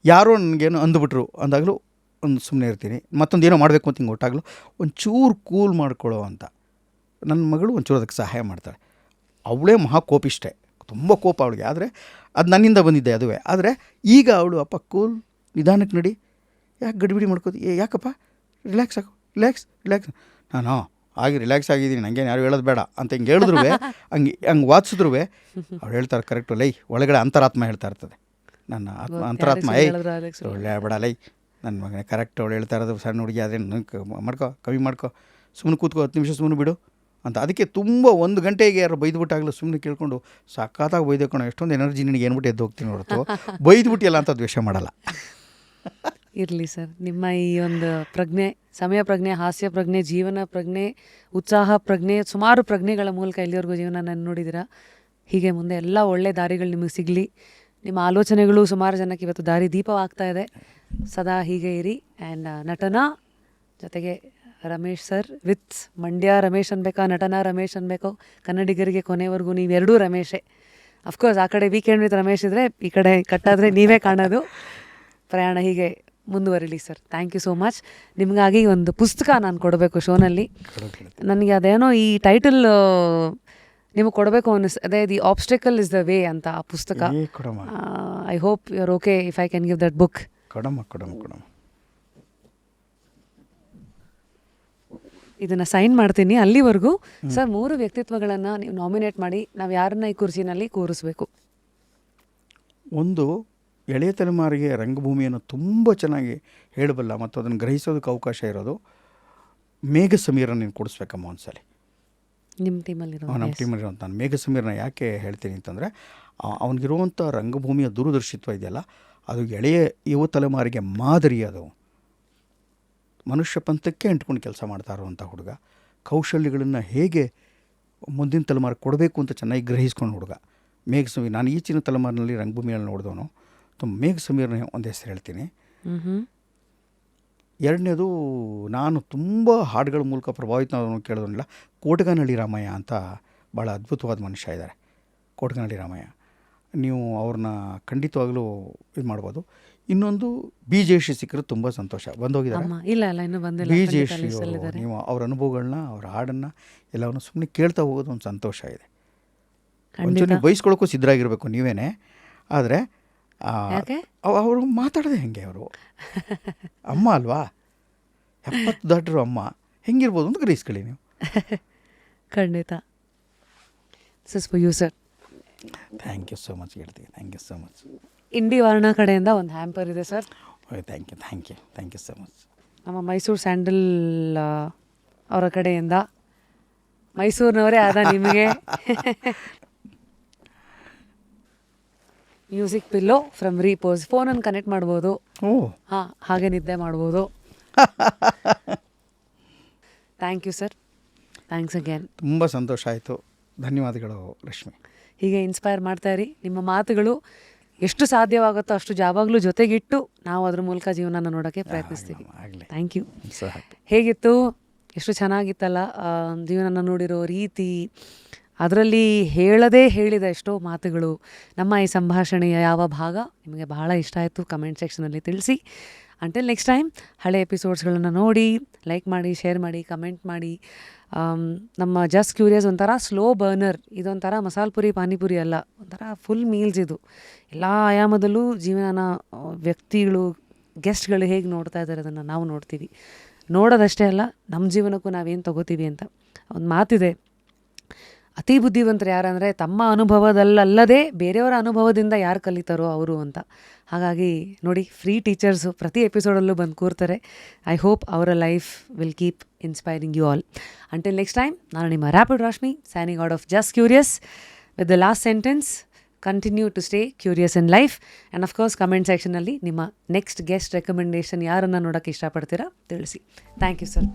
ಯಾರೋ ನನಗೇನು ಅಂದುಬಿಟ್ರು ಅಂದಾಗಲೂ ಒಂದು ಸುಮ್ಮನೆ ಇರ್ತೀನಿ. ಮತ್ತೊಂದು ಏನೋ ಮಾಡಬೇಕು ಅಂತ ಹಿಂಗೆ ಒಟ್ಟಾಗಲೂ ಒಂಚೂರು ಕೂಲ್ ಮಾಡ್ಕೊಳ್ಳೋ ಅಂತ ನನ್ನ ಮಗಳು ಒಂಚೂರು ಅದಕ್ಕೆ ಸಹಾಯ ಮಾಡ್ತಾಳೆ. ಅವಳೇ ಮಹಾಕೋಪಿಷ್ಟೆ, ತುಂಬ ಕೋಪ ಅವಳಿಗೆ. ಆದರೆ ಅದು ನನ್ನಿಂದ ಬಂದಿದ್ದೆ ಅದುವೇ. ಆದರೆ ಈಗ ಅವಳು ಅಪ್ಪ ಕೂಲ್, ನಿಧಾನಕ್ಕೆ ನಡಿ, ಯಾಕೆ ಗಡಿಬಿಡಿ ಮಾಡ್ಕೋದು, ಯಾಕಪ್ಪ ರಿಲ್ಯಾಕ್ಸ್ ಆಗು, ರಿಲ್ಯಾಕ್ಸ್. ನಾನು ಹಾಗೆ ರಿಲ್ಯಾಕ್ಸ್ ಆಗಿದ್ದೀನಿ, ನನಗೇನು ಯಾರು ಹೇಳೋದು ಬೇಡ ಅಂತ ಹಿಂಗೆ ಹೇಳಿದ್ರು, ಹಂಗೆ ವಾದಿಸಿದ್ರು ಅವ್ಳು ಹೇಳ್ತಾರೆ ಕರೆಕ್ಟು. ಲೈ ಒಳಗಡೆ ಅಂತರಾತ್ಮ ಹೇಳ್ತಾ ಇರ್ತದೆ, ನನ್ನ ಅಂತರಾತ್ಮ. ಒಳ್ಳೆ ಬೇಡ ಲೈ, ನನ್ನ ಮಗನೇ ಕರೆಕ್ಟ್ ಅವಳು ಹೇಳ್ತಾ ಇರೋದು. ಸಣ್ಣ ಹುಡುಗಿ ಆದರೆ ಕಮ್ಮಿ ಮಾಡ್ಕೊ, ಸುಮ್ಮನೆ ಕೂತ್ಕೋ, 10 ನಿಮಿಷ ಸುಮ್ಮನೆ ಬಿಡು ಅಂತ. ಅದಕ್ಕೆ ತುಂಬ 1 ಗಂಟೆಗೆ ಯಾರು ಬೈದ್ಬಿಟ್ಟಾಗಲೂ ಸುಮ್ಮನೆ ಕೇಳ್ಕೊಂಡು ಸಖತ್ತಾಗಿ ಬೈದೋಕೋಣ, ಎಷ್ಟೊಂದು ಎನರ್ಜಿ ನಿನಗೆ ಏನ್ಬಿಟ್ಟು ಎದ್ದು ಹೋಗ್ತೀನಿ ಹೊರತು ಬೈದ್ಬಿಟ್ಟಿಲ್ಲ ಅಂತ ದ್ವೇಷ ಮಾಡಲ್ಲ. ಇರಲಿ ಸರ್, ನಿಮ್ಮ ಈ ಒಂದು ಪ್ರಜ್ಞೆ, ಸಮಯ ಪ್ರಜ್ಞೆ, ಹಾಸ್ಯ ಪ್ರಜ್ಞೆ, ಜೀವನ ಪ್ರಜ್ಞೆ, ಉತ್ಸಾಹ ಪ್ರಜ್ಞೆ, ಸುಮಾರು ಪ್ರಜ್ಞೆಗಳ ಮೂಲಕ ಇಲ್ಲಿವರೆಗೂ ಜೀವನ ನೋಡಿದ್ದೀರಾ. ಹೀಗೆ ಮುಂದೆ ಎಲ್ಲ ಒಳ್ಳೆ ದಾರಿಗಳು ನಿಮಗೆ ಸಿಗಲಿ. ನಿಮ್ಮ ಆಲೋಚನೆಗಳು ಸುಮಾರು ಜನಕ್ಕೆ ಇವತ್ತು ದಾರಿ ದೀಪವಾಗ್ತಾ ಇದೆ. ಸದಾ ಹೀಗೆ ಇರಿ. ಆ್ಯಂಡ್ ನಟನ ಜೊತೆಗೆ ರಮೇಶ್ ಸರ್ ವಿತ್ ಮಂಡ್ಯ ರಮೇಶ್ ಅನ್ಬೇಕಾ, ನಟನ ರಮೇಶ್ ಅನ್ಬೇಕೋ, ಕನ್ನಡಿಗರಿಗೆ ಕೊನೆವರೆಗೂ ನೀವೆರಡೂ ರಮೇಶೇ. ಅಫ್ಕೋರ್ಸ್ ಆ ಕಡೆ ವೀಕೆಂಡ್ ವಿತ್ ರಮೇಶ್ ಇದ್ದರೆ, ಈ ಕಡೆ ಕಟ್ಟಾದರೆ ನೀವೇ ಕಾಣೋದು. ಪ್ರಯಾಣ ಹೀಗೆ ಮುಂದುವರಿಲಿ sir. Thank you so much. ನಿಮಗಾಗಿ ಒಂದು ಪುಸ್ತಕ ನಾನು ಕೊಡಬೇಕು ಶೋನಲ್ಲಿ. ನನಗೆ ಅದೇನೋ ಈ ಟೈಟಲ್ ನಿಮಗೆ ಕೊಡಬೇಕು ಅದೇ the obstacle is the way ಅಂತ ಆ ಪುಸ್ತಕ. I hope you are okay if I can give that book. ಕೊಡಮ್ಮ. ಇದನ್ನು ಸೈನ್ ಮಾಡ್ತೀನಿ. ಅಲ್ಲಿವರೆಗೂ ಸರ್ 3 ವ್ಯಕ್ತಿತ್ವಗಳನ್ನು ನೀವು ನಾಮಿನೇಟ್ ಮಾಡಿ ನಾವು ಯಾರನ್ನ ಈ ಕುರ್ಚಿನಲ್ಲಿ ಕೂರಿಸ್ಬೇಕು. ಒಂದು ಎಳೆಯ ತಲೆಮಾರಿಗೆ ರಂಗಭೂಮಿಯನ್ನು ತುಂಬ ಚೆನ್ನಾಗಿ ಹೇಳಬಲ್ಲ ಮತ್ತು ಅದನ್ನು ಗ್ರಹಿಸೋದಕ್ಕೆ ಅವಕಾಶ ಇರೋದು ಮೇಘ ಸಮೀರನ ನೀನು ಕೊಡಿಸ್ಬೇಕಮ್ಮ ಒಂದ್ಸಲಿ. ನಿಮ್ಮ ಟೀಮಲ್ಲಿರೋ ನಮ್ಮ ಟೀಮಲ್ಲಿರೋಂಥ ನಾನು ಮೇಘ ಸಮೀರನ ಯಾಕೆ ಹೇಳ್ತೀನಿ ಅಂತಂದರೆ, ಅವನಿಗಿರುವಂಥ ರಂಗಭೂಮಿಯ ದೂರದರ್ಶಿತ್ವ ಇದೆಯಲ್ಲ, ಅದು ಎಳೆಯ ಯುವ ತಲೆಮಾರಿಗೆ ಮಾದರಿ. ಅದು ಮನುಷ್ಯ ಪಂಥಕ್ಕೆ ಅಂಟ್ಕೊಂಡು ಕೆಲಸ ಮಾಡ್ತಾ ಇರುವಂಥ ಹುಡುಗ. ಕೌಶಲ್ಯಗಳನ್ನು ಹೇಗೆ ಮುಂದಿನ ತಲೆಮಾರಿಗೆ ಕೊಡಬೇಕು ಅಂತ ಚೆನ್ನಾಗಿ ಗ್ರಹಿಸ್ಕೊಂಡು ಹುಡುಗ ಮೇಘ ಸಮೀರ್. ನಾನು ಈಚಿನ ತಲೆಮಾರಿನಲ್ಲಿ ರಂಗಭೂಮಿಯಲ್ಲಿ ನೋಡಿದವನು. ಮೇಘ ಸಮೀರ್ನ ಒಂದು ಹೆಸರು ಹೇಳ್ತೀನಿ. ಎರಡನೇದು, ನಾನು ತುಂಬ ಹಾಡುಗಳ ಮೂಲಕ ಪ್ರಭಾವಿತ ಕೇಳೋದಿಲ್ಲ, ಕೋಟಗಾನಹಳ್ಳಿ ರಾಮಯ್ಯ ಅಂತ ಭಾಳ ಅದ್ಭುತವಾದ ಮನುಷ್ಯ ಇದ್ದಾರೆ. ಕೋಟಗಾನಹಳ್ಳಿ ರಾಮಯ್ಯ, ನೀವು ಅವ್ರನ್ನ ಖಂಡಿತವಾಗಲೂ ಇದು ಮಾಡ್ಬೋದು. ಇನ್ನೊಂದು ಬಿ ಜಯಶ್ರೀ ಸಿಕ್ಕರೆ ತುಂಬ ಸಂತೋಷ. ಬಂದೋಗಿದ್ದಾರೆ ಬಿ ಜಯಶ್ರೀ ಅವರು. ನೀವು ಅವ್ರ ಅನುಭವಗಳನ್ನ, ಅವ್ರ ಹಾಡನ್ನು ಎಲ್ಲವನ್ನು ಸುಮ್ಮನೆ ಕೇಳ್ತಾ ಹೋಗೋದು ಒಂದು ಸಂತೋಷ ಇದೆ. ಒಂಚೂರು ಬಯಸ್ಕೊಳ್ಳೋಕ್ಕೂ ಸಿದ್ಧರಾಗಿರಬೇಕು ನೀವೇನೆ. ಆದರೆ ಅವರು ಮಾತಾಡದೆ ಹೆಂಗೆ, ಅವರು ಅಮ್ಮ ಅಲ್ವಾ, 70 ದಾಟಿರೋ ಅಮ್ಮ ಹೆಂಗಿರ್ಬೋದು ಅಂತ ಗ್ರಹಿಸ್ಕೊಳ್ಳಿ ನೀವು. ಖಂಡಿತ. Sir thank you so much ಹೇಳ್ತೀವಿ. Thank you so much. ಇಂಡಿ ವರ್ಣ ಕಡೆಯಿಂದ ಒಂದು ಹ್ಯಾಂಪರ್ ಇದೆ sir. Thank you so much. ನಮ್ಮ ಮೈಸೂರು ಸ್ಯಾಂಡಲ್ ಅವರ ಕಡೆಯಿಂದ, ಮೈಸೂರಿನವರೇ ಆದ ನಿಮಗೆ ಮ್ಯೂಸಿಕ್ ಪಿಲ್ಲೋ ಫ್ರಮ್ ರೀಪೋಸ್. ಫೋನನ್ನು ಕನೆಕ್ಟ್ ಮಾಡ್ಬೋದು. ಹಾಂ, ಹಾಗೆ ನಿದ್ದೆ ಮಾಡ್ಬೋದು. Thank you sir. Thanks again. ತುಂಬ ಸಂತೋಷ ಆಯಿತು. ಧನ್ಯವಾದಗಳು ರಶ್ಮಿ. ಹೀಗೆ ಇನ್ಸ್ಪೈರ್ ಮಾಡ್ತಾ ಇರಿ. ನಿಮ್ಮ ಮಾತುಗಳು ಎಷ್ಟು ಸಾಧ್ಯವಾಗುತ್ತೋ ಅಷ್ಟು ಯಾವಾಗಲೂ ಜೊತೆಗಿಟ್ಟು ನಾವು ಅದ್ರ ಮೂಲಕ ಜೀವನನ ನೋಡೋಕ್ಕೆ ಪ್ರಯತ್ನಿಸ್ತೀವಿ. Thank you. ಹೇಗಿತ್ತು? ಎಷ್ಟು ಚೆನ್ನಾಗಿತ್ತಲ್ಲ ಜೀವನನ ನೋಡಿರೋ ರೀತಿ. ಅದರಲ್ಲಿ ಹೇಳದೇ ಹೇಳಿದ ಎಷ್ಟೋ ಮಾತುಗಳು. ನಮ್ಮ ಈ ಸಂಭಾಷಣೆಯ ಯಾವ ಭಾಗ ನಿಮಗೆ ಬಹಳ ಇಷ್ಟ ಆಯಿತು ಕಮೆಂಟ್ ಸೆಕ್ಷನಲ್ಲಿ ತಿಳಿಸಿ. ಅಂಟಿಲ್ ನೆಕ್ಸ್ಟ್ ಟೈಮ್, ಹಳೆ ಎಪಿಸೋಡ್ಸ್ಗಳನ್ನು ನೋಡಿ, ಲೈಕ್ ಮಾಡಿ, ಶೇರ್ ಮಾಡಿ, ಕಮೆಂಟ್ ಮಾಡಿ. ನಮ್ಮ ಜಸ್ಟ್ ಕ್ಯೂರಿಯಸ್ ಒಂಥರ ಸ್ಲೋ ಬರ್ನರ್. ಇದೊಂಥರ ಮಸಾಲೆ ಪುರಿ, ಪಾನಿಪುರಿ ಅಲ್ಲ, ಒಂಥರ ಫುಲ್ ಮೀಲ್ಸ್ ಇದು. ಎಲ್ಲ ಆಯಾಮದಲ್ಲೂ ಜೀವನನ ವ್ಯಕ್ತಿಗಳು, ಗೆಸ್ಟ್ಗಳು ಹೇಗೆ ನೋಡ್ತಾ ಇದ್ದಾರೆ ಅದನ್ನು ನಾವು ನೋಡ್ತೀವಿ. ನೋಡೋದಷ್ಟೇ ಅಲ್ಲ, ನಮ್ಮ ಜೀವನಕ್ಕೂ ನಾವೇನು ತೊಗೋತೀವಿ ಅಂತ. ಒಂದು ಮಾತಿದೆ, ಅತಿ ಬುದ್ಧಿವಂತರು ಯಾರಂದರೆ ತಮ್ಮ ಅನುಭವದಲ್ಲದೆ ಬೇರೆಯವರ ಅನುಭವದಿಂದ ಯಾರು ಕಲಿತಾರೋ ಅವರು ಅಂತ. ಹಾಗಾಗಿ ನೋಡಿ, ಫ್ರೀ ಟೀಚರ್ಸು ಪ್ರತಿ ಎಪಿಸೋಡಲ್ಲೂ ಬಂದು ಕೂರ್ತಾರೆ. ಐ ಹೋಪ್ ಅವರ life will keep inspiring you all. Until next time, ನಾನು ನಿಮ್ಮ rapid Rashmi, signing out of Just Curious with the last sentence, continue to stay curious in life. And of course comment ಸೆಕ್ಷನಲ್ಲಿ ನಿಮ್ಮ ನೆಕ್ಸ್ಟ್ ಗೆಸ್ಟ್ ರೆಕಮೆಂಡೇಷನ್ ಯಾರನ್ನು ನೋಡೋಕ್ಕೆ ಇಷ್ಟಪಡ್ತೀರಾ ತಿಳಿಸಿ. Thank you sir.